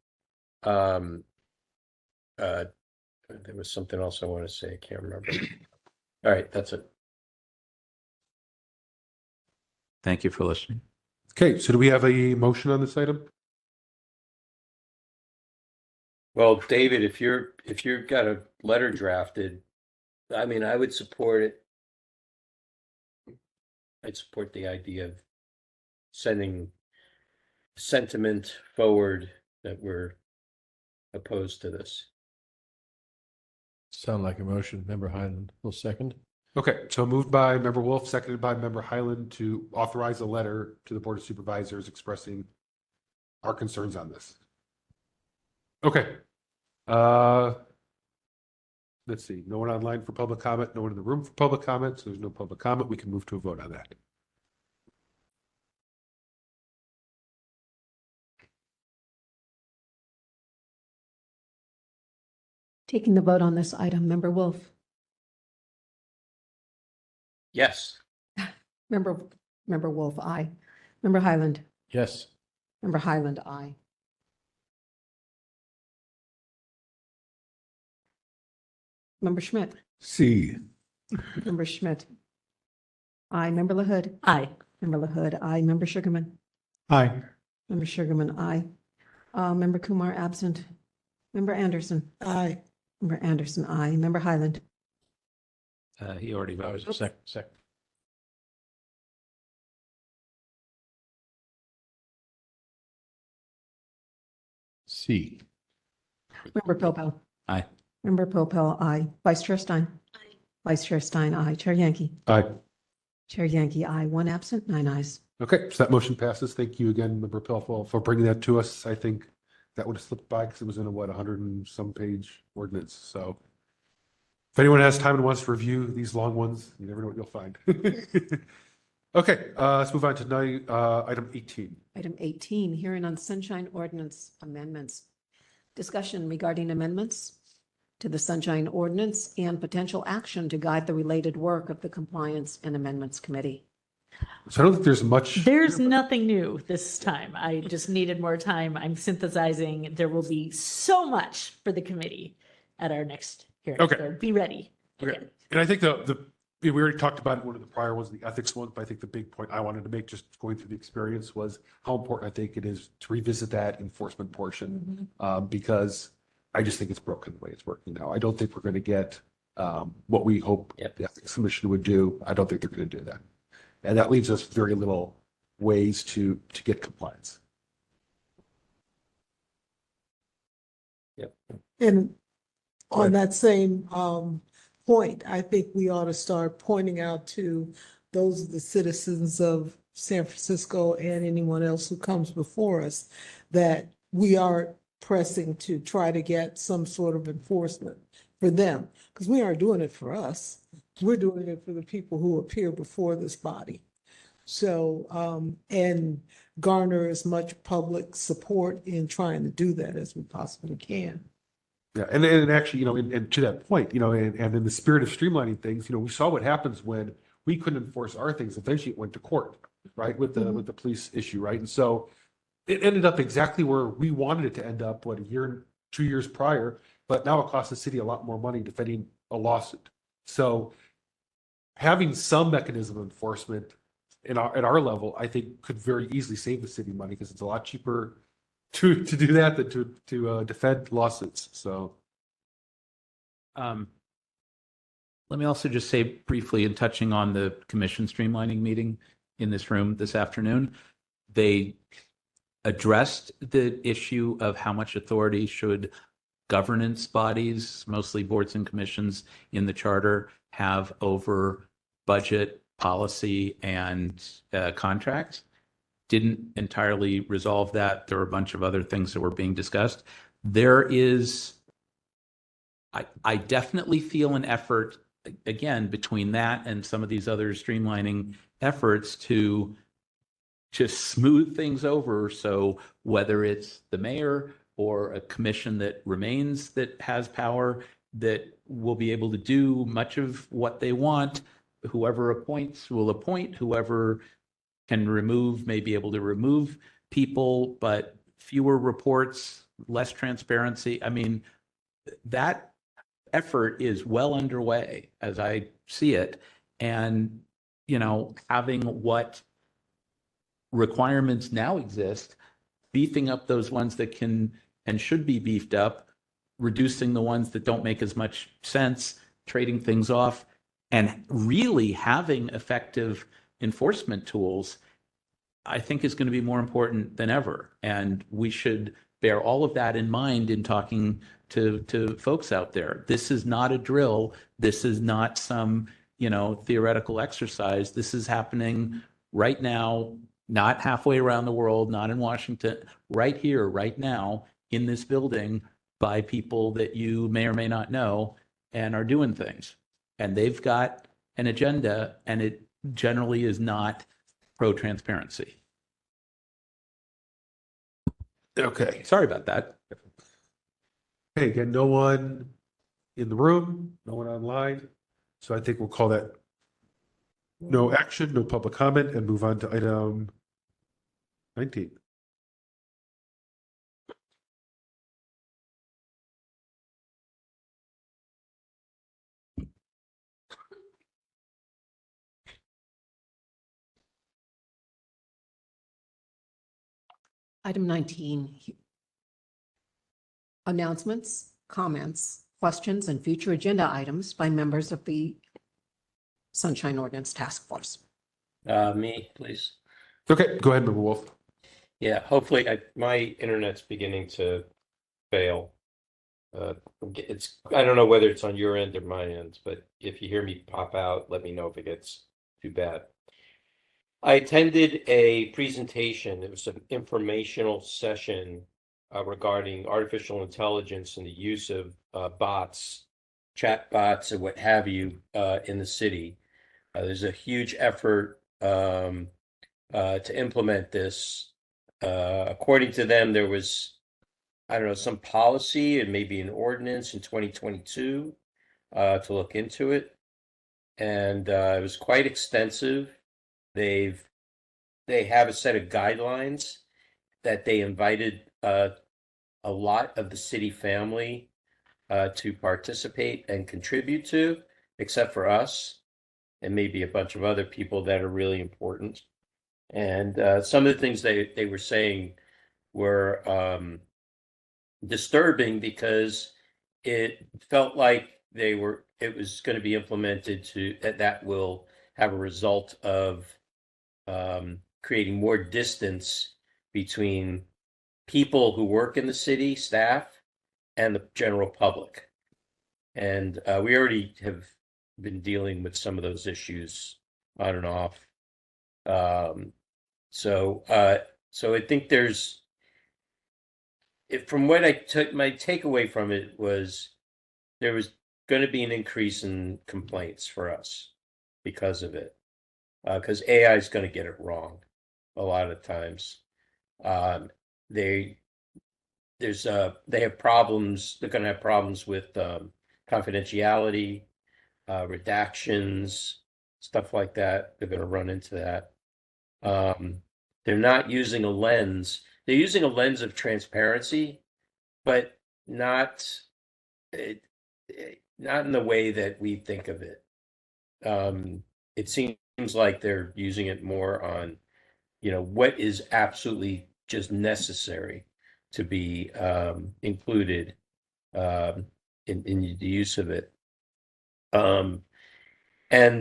There was something else I want to say. I can't remember. All right, that's it. Thank you for listening. Okay, so do we have a motion on this item? Well, David, if you've got a letter drafted, I mean, I would support it. I'd support the idea of sending sentiment forward that we're opposed to this. Sound like a motion. Member Highland will second. Okay, so moved by Member Wolf, seconded by Member Highland to authorize a letter to the Board of Supervisors expressing our concerns on this. Okay. Let's see. No one online for public comment. No one in the room for public comment. So there's no public comment. We can move to a vote on that. Taking the vote on this item, Member Wolf, Yes. Member Wolf, aye. Member Highland, Yes. Member Highland, aye. Member Schmidt, C. Member Schmidt, aye. Member LaHood, Aye. Member LaHood, aye. Member Sugarman, Aye. Member Sugarman, aye. Member Kumar, absent. Member Anderson, Aye. Member Anderson, aye. Member Highland, He already voted. Second. C. Member Popel, Aye. Member Popel, aye. Vice Chair Stein, Aye. Vice Chair Stein, aye. Chair Yankee, Aye. Chair Yankee, aye. One absent, 9 ayes. Okay, so that motion passes. Thank you again, Member Pelfel, for bringing that to us. I think that would have slipped by because it was in a 100 and some page ordinance. So if anyone has time and wants to review these long ones, you never know what you'll find. Okay, let's move on to item 18. Item 18, hearing on Sunshine Ordinance amendments. Discussion regarding amendments to the Sunshine Ordinance and potential action to guide the related work of the Compliance and Amendments Committee. So I don't think there's much. There's nothing new this time. I just needed more time. I'm synthesizing. There will be so much for the committee at our next hearing. Okay. So be ready. Okay. And I think we already talked about one of the prior ones, the ethics one, but I think the big point I wanted to make just going through the experience was how important I think it is to revisit that enforcement portion because I just think it's broken the way it's working now. I don't think we're going to get what we hope the Ethics Commission would do. I don't think they're going to do that. And that leaves us very little ways to get compliance. Yep. And on that same point, I think we ought to start pointing out to those of the citizens of San Francisco and anyone else who comes before us that we are pressing to try to get some sort of enforcement for them, because we aren't doing it for us. We're doing it for the people who appear before this body. So, and garner as much public support in trying to do that as we possibly can. Yeah, and actually, and to that point, and in the spirit of streamlining things, we saw what happens when we couldn't enforce our things. Eventually, it went to court, right, with the police issue, right, and so it ended up exactly where we wanted it to end up. 2 years prior, but now it costs the city a lot more money defending a lawsuit. So having some mechanism of enforcement at our level, I think could very easily save the city money because it's a lot cheaper to do that than to defend lawsuits. So. Let me also just say briefly, in touching on the commission streamlining meeting in this room this afternoon, they addressed the issue of how much authority should governance bodies, mostly boards and commissions in the charter, have over budget, policy, and contracts. Didn't entirely resolve that. There were a bunch of other things that were being discussed. There is, I definitely feel an effort, again, between that and some of these other streamlining efforts to just smooth things over. So whether it's the mayor or a commission that remains that has power, that will be able to do much of what they want, whoever appoints will appoint, whoever can remove may be able to remove people, but fewer reports, less transparency. I mean, that effort is well underway as I see it. And, you know, having what requirements now exist, beefing up those ones that can and should be beefed up, reducing the ones that don't make as much sense, trading things off, and really having effective enforcement tools, I think is going to be more important than ever. And we should bear all of that in mind in talking to folks out there. This is not a drill. This is not some, you know, theoretical exercise. This is happening right now, not halfway around the world, not in Washington, right here, right now, in this building by people that you may or may not know and are doing things. And they've got an agenda, and it generally is not pro-transparency. Okay. Sorry about that. Hey, again, no one in the room, no one online. So I think we'll call that no action, no public comment, and move on to item 19. Item 19, announcements, comments, questions, and future agenda items by members of the Sunshine Ordinance Task Force. Me, please. Okay, go ahead, Member Wolf. Yeah, hopefully my internet's beginning to fail. I don't know whether it's on your end or my end, but if you hear me pop out, let me know if it gets too bad. I attended a presentation. It was an informational session regarding artificial intelligence and the use of bots, chat bots, and what have you in the city. There's a huge effort to implement this. According to them, there was, I don't know, some policy and maybe an ordinance in 2022 to look into it. And it was quite extensive. They have a set of guidelines that they invited a lot of the city family to participate and contribute to, except for us and maybe a bunch of other people that are really important. And some of the things they were saying were disturbing because it felt like it was going to be implemented that will have a result of creating more distance between people who work in the city, staff, and the general public. And we already have been dealing with some of those issues on and off. So I think from what I took, my takeaway from it was there was going to be an increase in complaints for us because of it. Because AI is going to get it wrong a lot of times. They have problems. They're going to have problems with confidentiality, redactions, stuff like that. They're going to run into that. They're not using a lens. They're using a lens of transparency, but not in the way that we think of it. It seems seems like they're using it more on, what is absolutely just necessary to be included in the use of it. And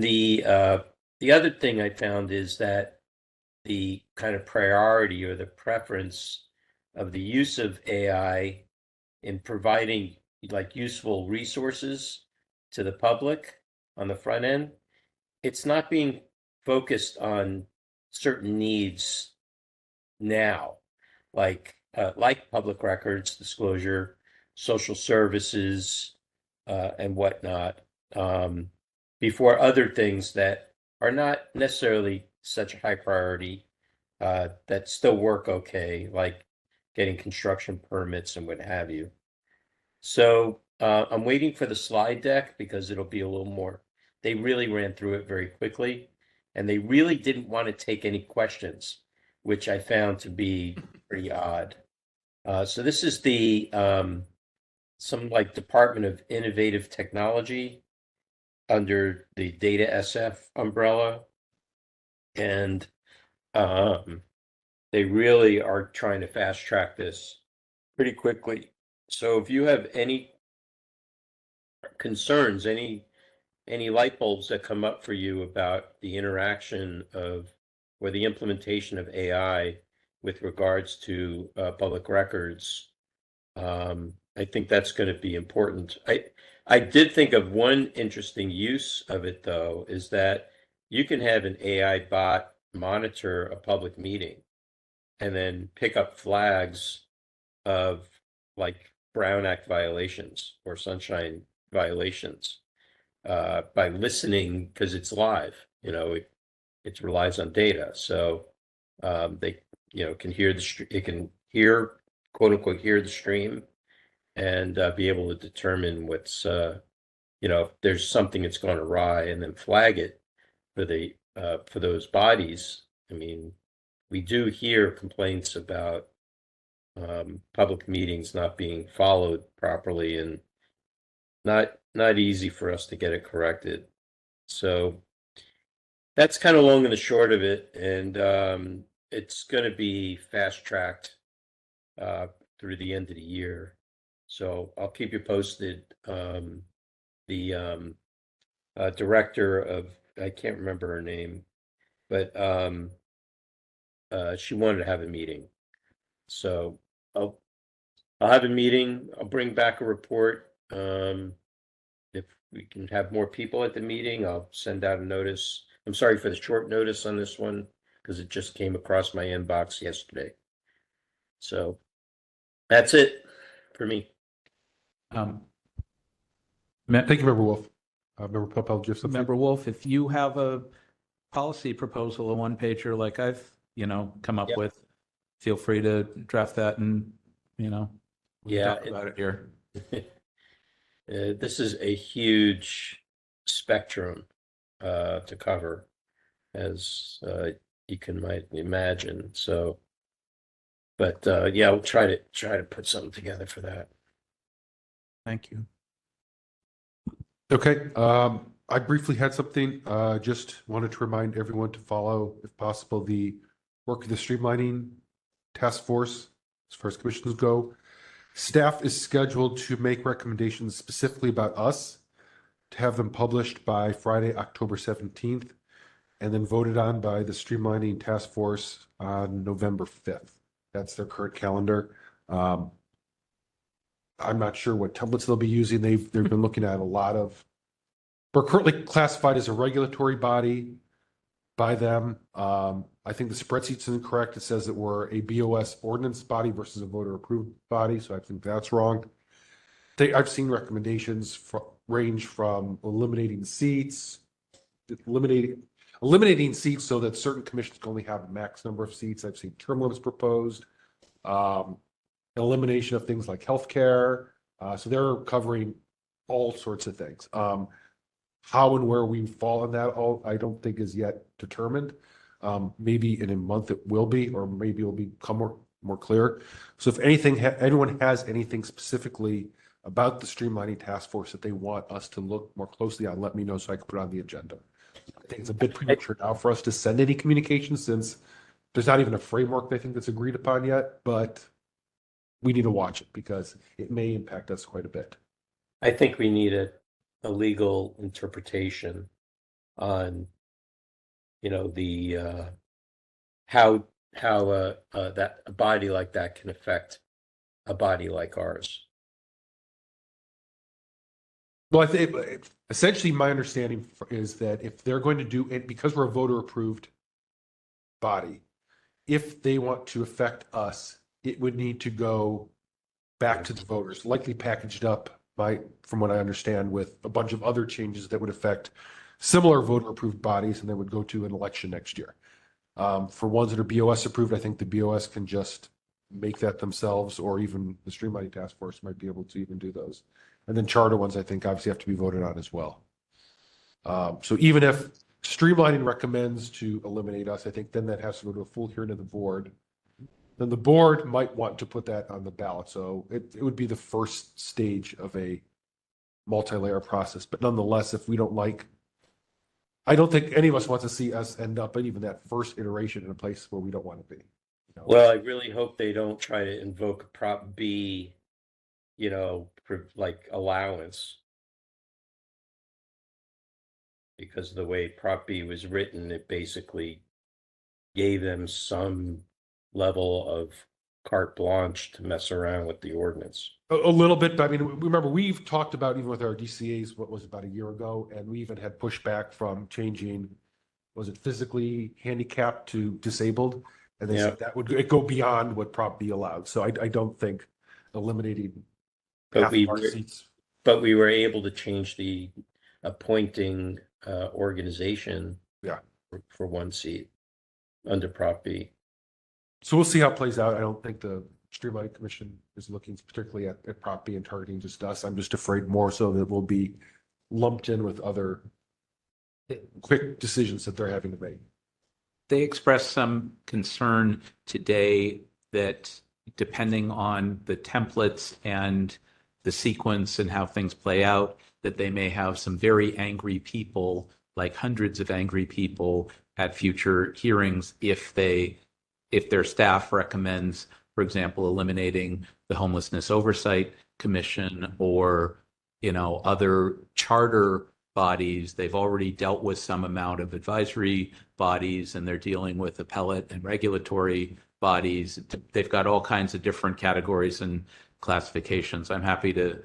the other thing I found is that the kind of priority or the preference of the use of AI in providing like useful resources to the public on the front end, it's not being focused on certain needs now, like public records disclosure, social services, and whatnot, before other things that are not necessarily such a high priority, that still work okay, like getting construction permits and what have you. So I'm waiting for the slide deck because it'll be a little more. They really ran through it very quickly, and they really didn't want to take any questions, which I found to be pretty odd. So this is the some like Department of Innovative Technology under the Data SF umbrella, and they really are trying to fast track this pretty quickly. So if you have any concerns, any light bulbs that come up for you about the interaction of or the implementation of AI with regards to public records, I think that's going to be important. I did think of one interesting use of it, though, is that you can have an AI bot monitor a public meeting and then pick up flags of like Brown Act violations or Sunshine violations by listening, because it's live. It relies on data, so they can hear it can hear, quote unquote, hear the stream and be able to determine what's if there's something that's gone awry, and then flag it for those bodies. I mean, we do hear complaints about public meetings not being followed properly, and not easy for us to get it corrected. So that's kind of long and the short of it, and it's going to be fast tracked through the end of the year. So I'll keep you posted. The director of, I can't remember her name, but she wanted to have a meeting. So I'll have a meeting. I'll bring back a report. If we can have more people at the meeting, I'll send out a notice. I'm sorry for the short notice on this one, because it just came across my inbox yesterday. So that's it for me. Thank you, Member Wolf. Member Popel, do you have something? Member Wolf, if you have a policy proposal, a one pager like I've, come up with, feel free to draft that and, we can talk about it here. This is a huge spectrum to cover, as you can might imagine. So, but we'll try to put something together for that. Thank you. Okay. I briefly had something. Just wanted to remind everyone to follow, if possible, the work of the streamlining task force as far as commissions go. Staff is scheduled to make recommendations specifically about us, to have them published by Friday, October 17th, and then voted on by the streamlining task force on November 5th. That's their current calendar. I'm not sure what templates they'll be using. They've been looking at a lot of. We're currently classified as a regulatory body by them. I think the spreadsheet's incorrect. It says that we're a BOS ordinance body versus a voter approved body, so I think that's wrong. I've seen recommendations range from eliminating seats so that certain commissions can only have a max number of seats. I've seen term limits proposed. Elimination of things like healthcare. So they're covering all sorts of things. How and where we fall on that, I don't think is yet determined. Maybe in a month it will be, or maybe it will become more clear. So if anyone has anything specifically about the streamlining task force that they want us to look more closely on, let me know so I can put it on the agenda. I think it's a bit premature now for us to send any communication since there's not even a framework I think that's agreed upon yet, but we need to watch it because it may impact us quite a bit. I think we need a legal interpretation on, the how that a body like that can affect a body like ours. Well, I think essentially my understanding is that if they're going to do it, because we're a voter approved body, if they want to affect us, it would need to go back to the voters, likely packaged up from what I understand, with a bunch of other changes that would affect similar voter approved bodies, and they would go to an election next year. For ones that are BOS approved, I think the BOS can just make that themselves, or even the Streamlining Task Force might be able to even do those. And then charter ones, I think, obviously have to be voted on as well. So even if Streamlining recommends to eliminate us, I think then that has to go to a full hearing of the board. Then the board might want to put that on the ballot. So it would be the first stage of a multi-layer process. But nonetheless, if we don't like, I don't think any of us wants to see us end up in even that first iteration in a place where we don't want to be. Well, I really hope they don't try to invoke Prop B, like allowance. Because the way Prop B was written, it basically gave them some level of carte blanche to mess around with the ordinance. A little bit, but I mean, remember, we've talked about, even with our DCAs, what was it, about a year ago, and we even had pushback from changing, was it physically handicapped to disabled? And they said that would go beyond what Prop B allowed. So I don't think eliminating half of our seats. But we were able to change the appointing organization for one seat under Prop B. So we'll see how it plays out. I don't think the Streamlining Commission is looking particularly at Prop B and targeting just us. I'm just afraid more so that we'll be lumped in with other quick decisions that they're having to make. They expressed some concern today that depending on the templates and the sequence and how things play out, that they may have some very angry people, like hundreds of angry people at future hearings if their staff recommends, for example, eliminating the Homelessness Oversight Commission or, other charter bodies. They've already dealt with some amount of advisory bodies, and they're dealing with appellate and regulatory bodies. They've got all kinds of different categories and classifications. I'm happy to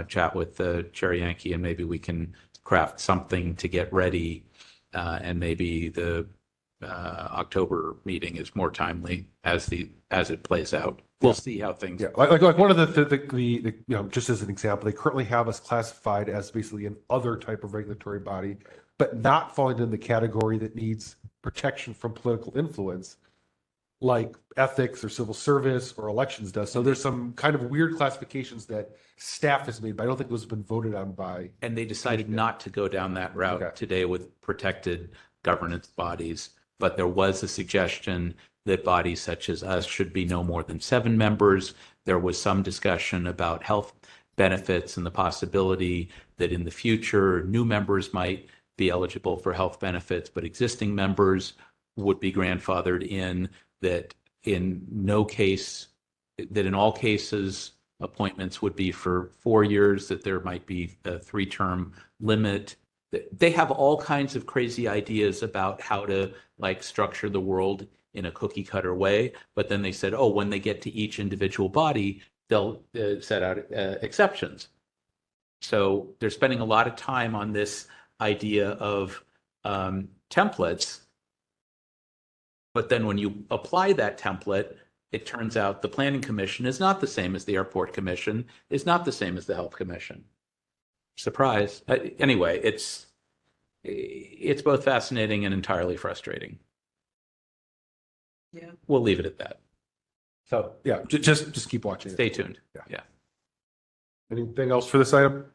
chat with Chair Yankee, and maybe we can craft something to get ready, and maybe the October meeting is more timely as it plays out. We'll see how things. Yeah, like one of the just as an example, they currently have us classified as basically an other type of regulatory body, but not falling in the category that needs protection from political influence, like ethics or civil service or elections does. So there's some kind of weird classifications that staff has made, but I don't think those have been voted on by. And they decided not to go down that route today with protected governance bodies. But there was a suggestion that bodies such as us should be no more than 7 members. There was some discussion about health benefits and the possibility that in the future, new members might be eligible for health benefits, but existing members would be grandfathered in, that in all cases, appointments would be for 4 years, that there might be a 3-term limit. They have all kinds of crazy ideas about how to structure the world in a cookie cutter way. But then they said, when they get to each individual body, they'll set out exceptions. So they're spending a lot of time on this idea of templates. But then when you apply that template, it turns out the Planning Commission is not the same as the Airport Commission, is not the same as the Health Commission. Surprise. Anyway, it's both fascinating and entirely frustrating. Yeah. We'll leave it at that. So yeah, just keep watching. Stay tuned. Yeah. Anything else for this item?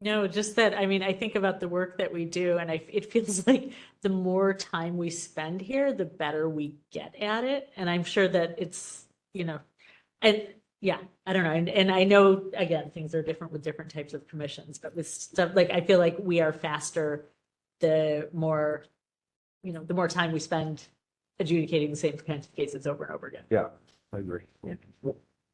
No, just that, I think about the work that we do, and it feels like the more time we spend here, the better we get at it. And I'm sure that it's, and Yeah, I don't know. And I know, again, things are different with different types of commissions, but with stuff like, I feel like we are faster, the more, the more time we spend adjudicating the same kinds of cases over and over again. Yeah, I agree.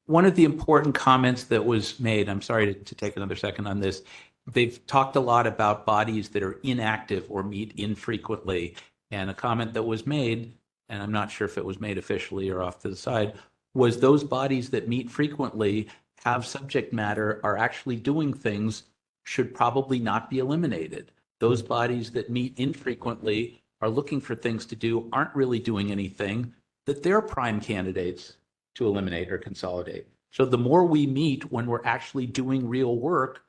One of the important comments that was made, I'm sorry to take another second on this. They've talked a lot about bodies that are inactive or meet infrequently. And a comment that was made, and I'm not sure if it was made officially or off to the side, was those bodies that meet frequently, have subject matter, are actually doing things, should probably not be eliminated. Those bodies that meet infrequently are looking for things to do, aren't really doing anything, that they're prime candidates to eliminate or consolidate. So the more we meet when we're actually doing real work,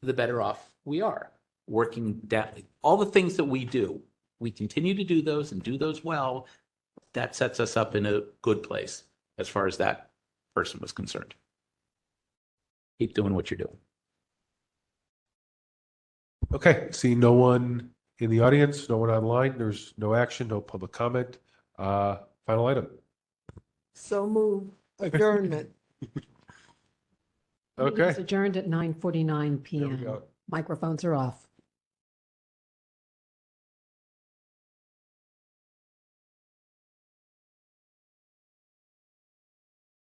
the better off we are. Working down, all the things that we do, we continue to do those and do those well. That sets us up in a good place as far as that person was concerned. Keep doing what you're doing. Okay, see no one in the audience, no one online. There's no action, no public comment. Final item. So move adjournment. Okay. It's adjourned at 9:49 There we PM. go. Microphones are off.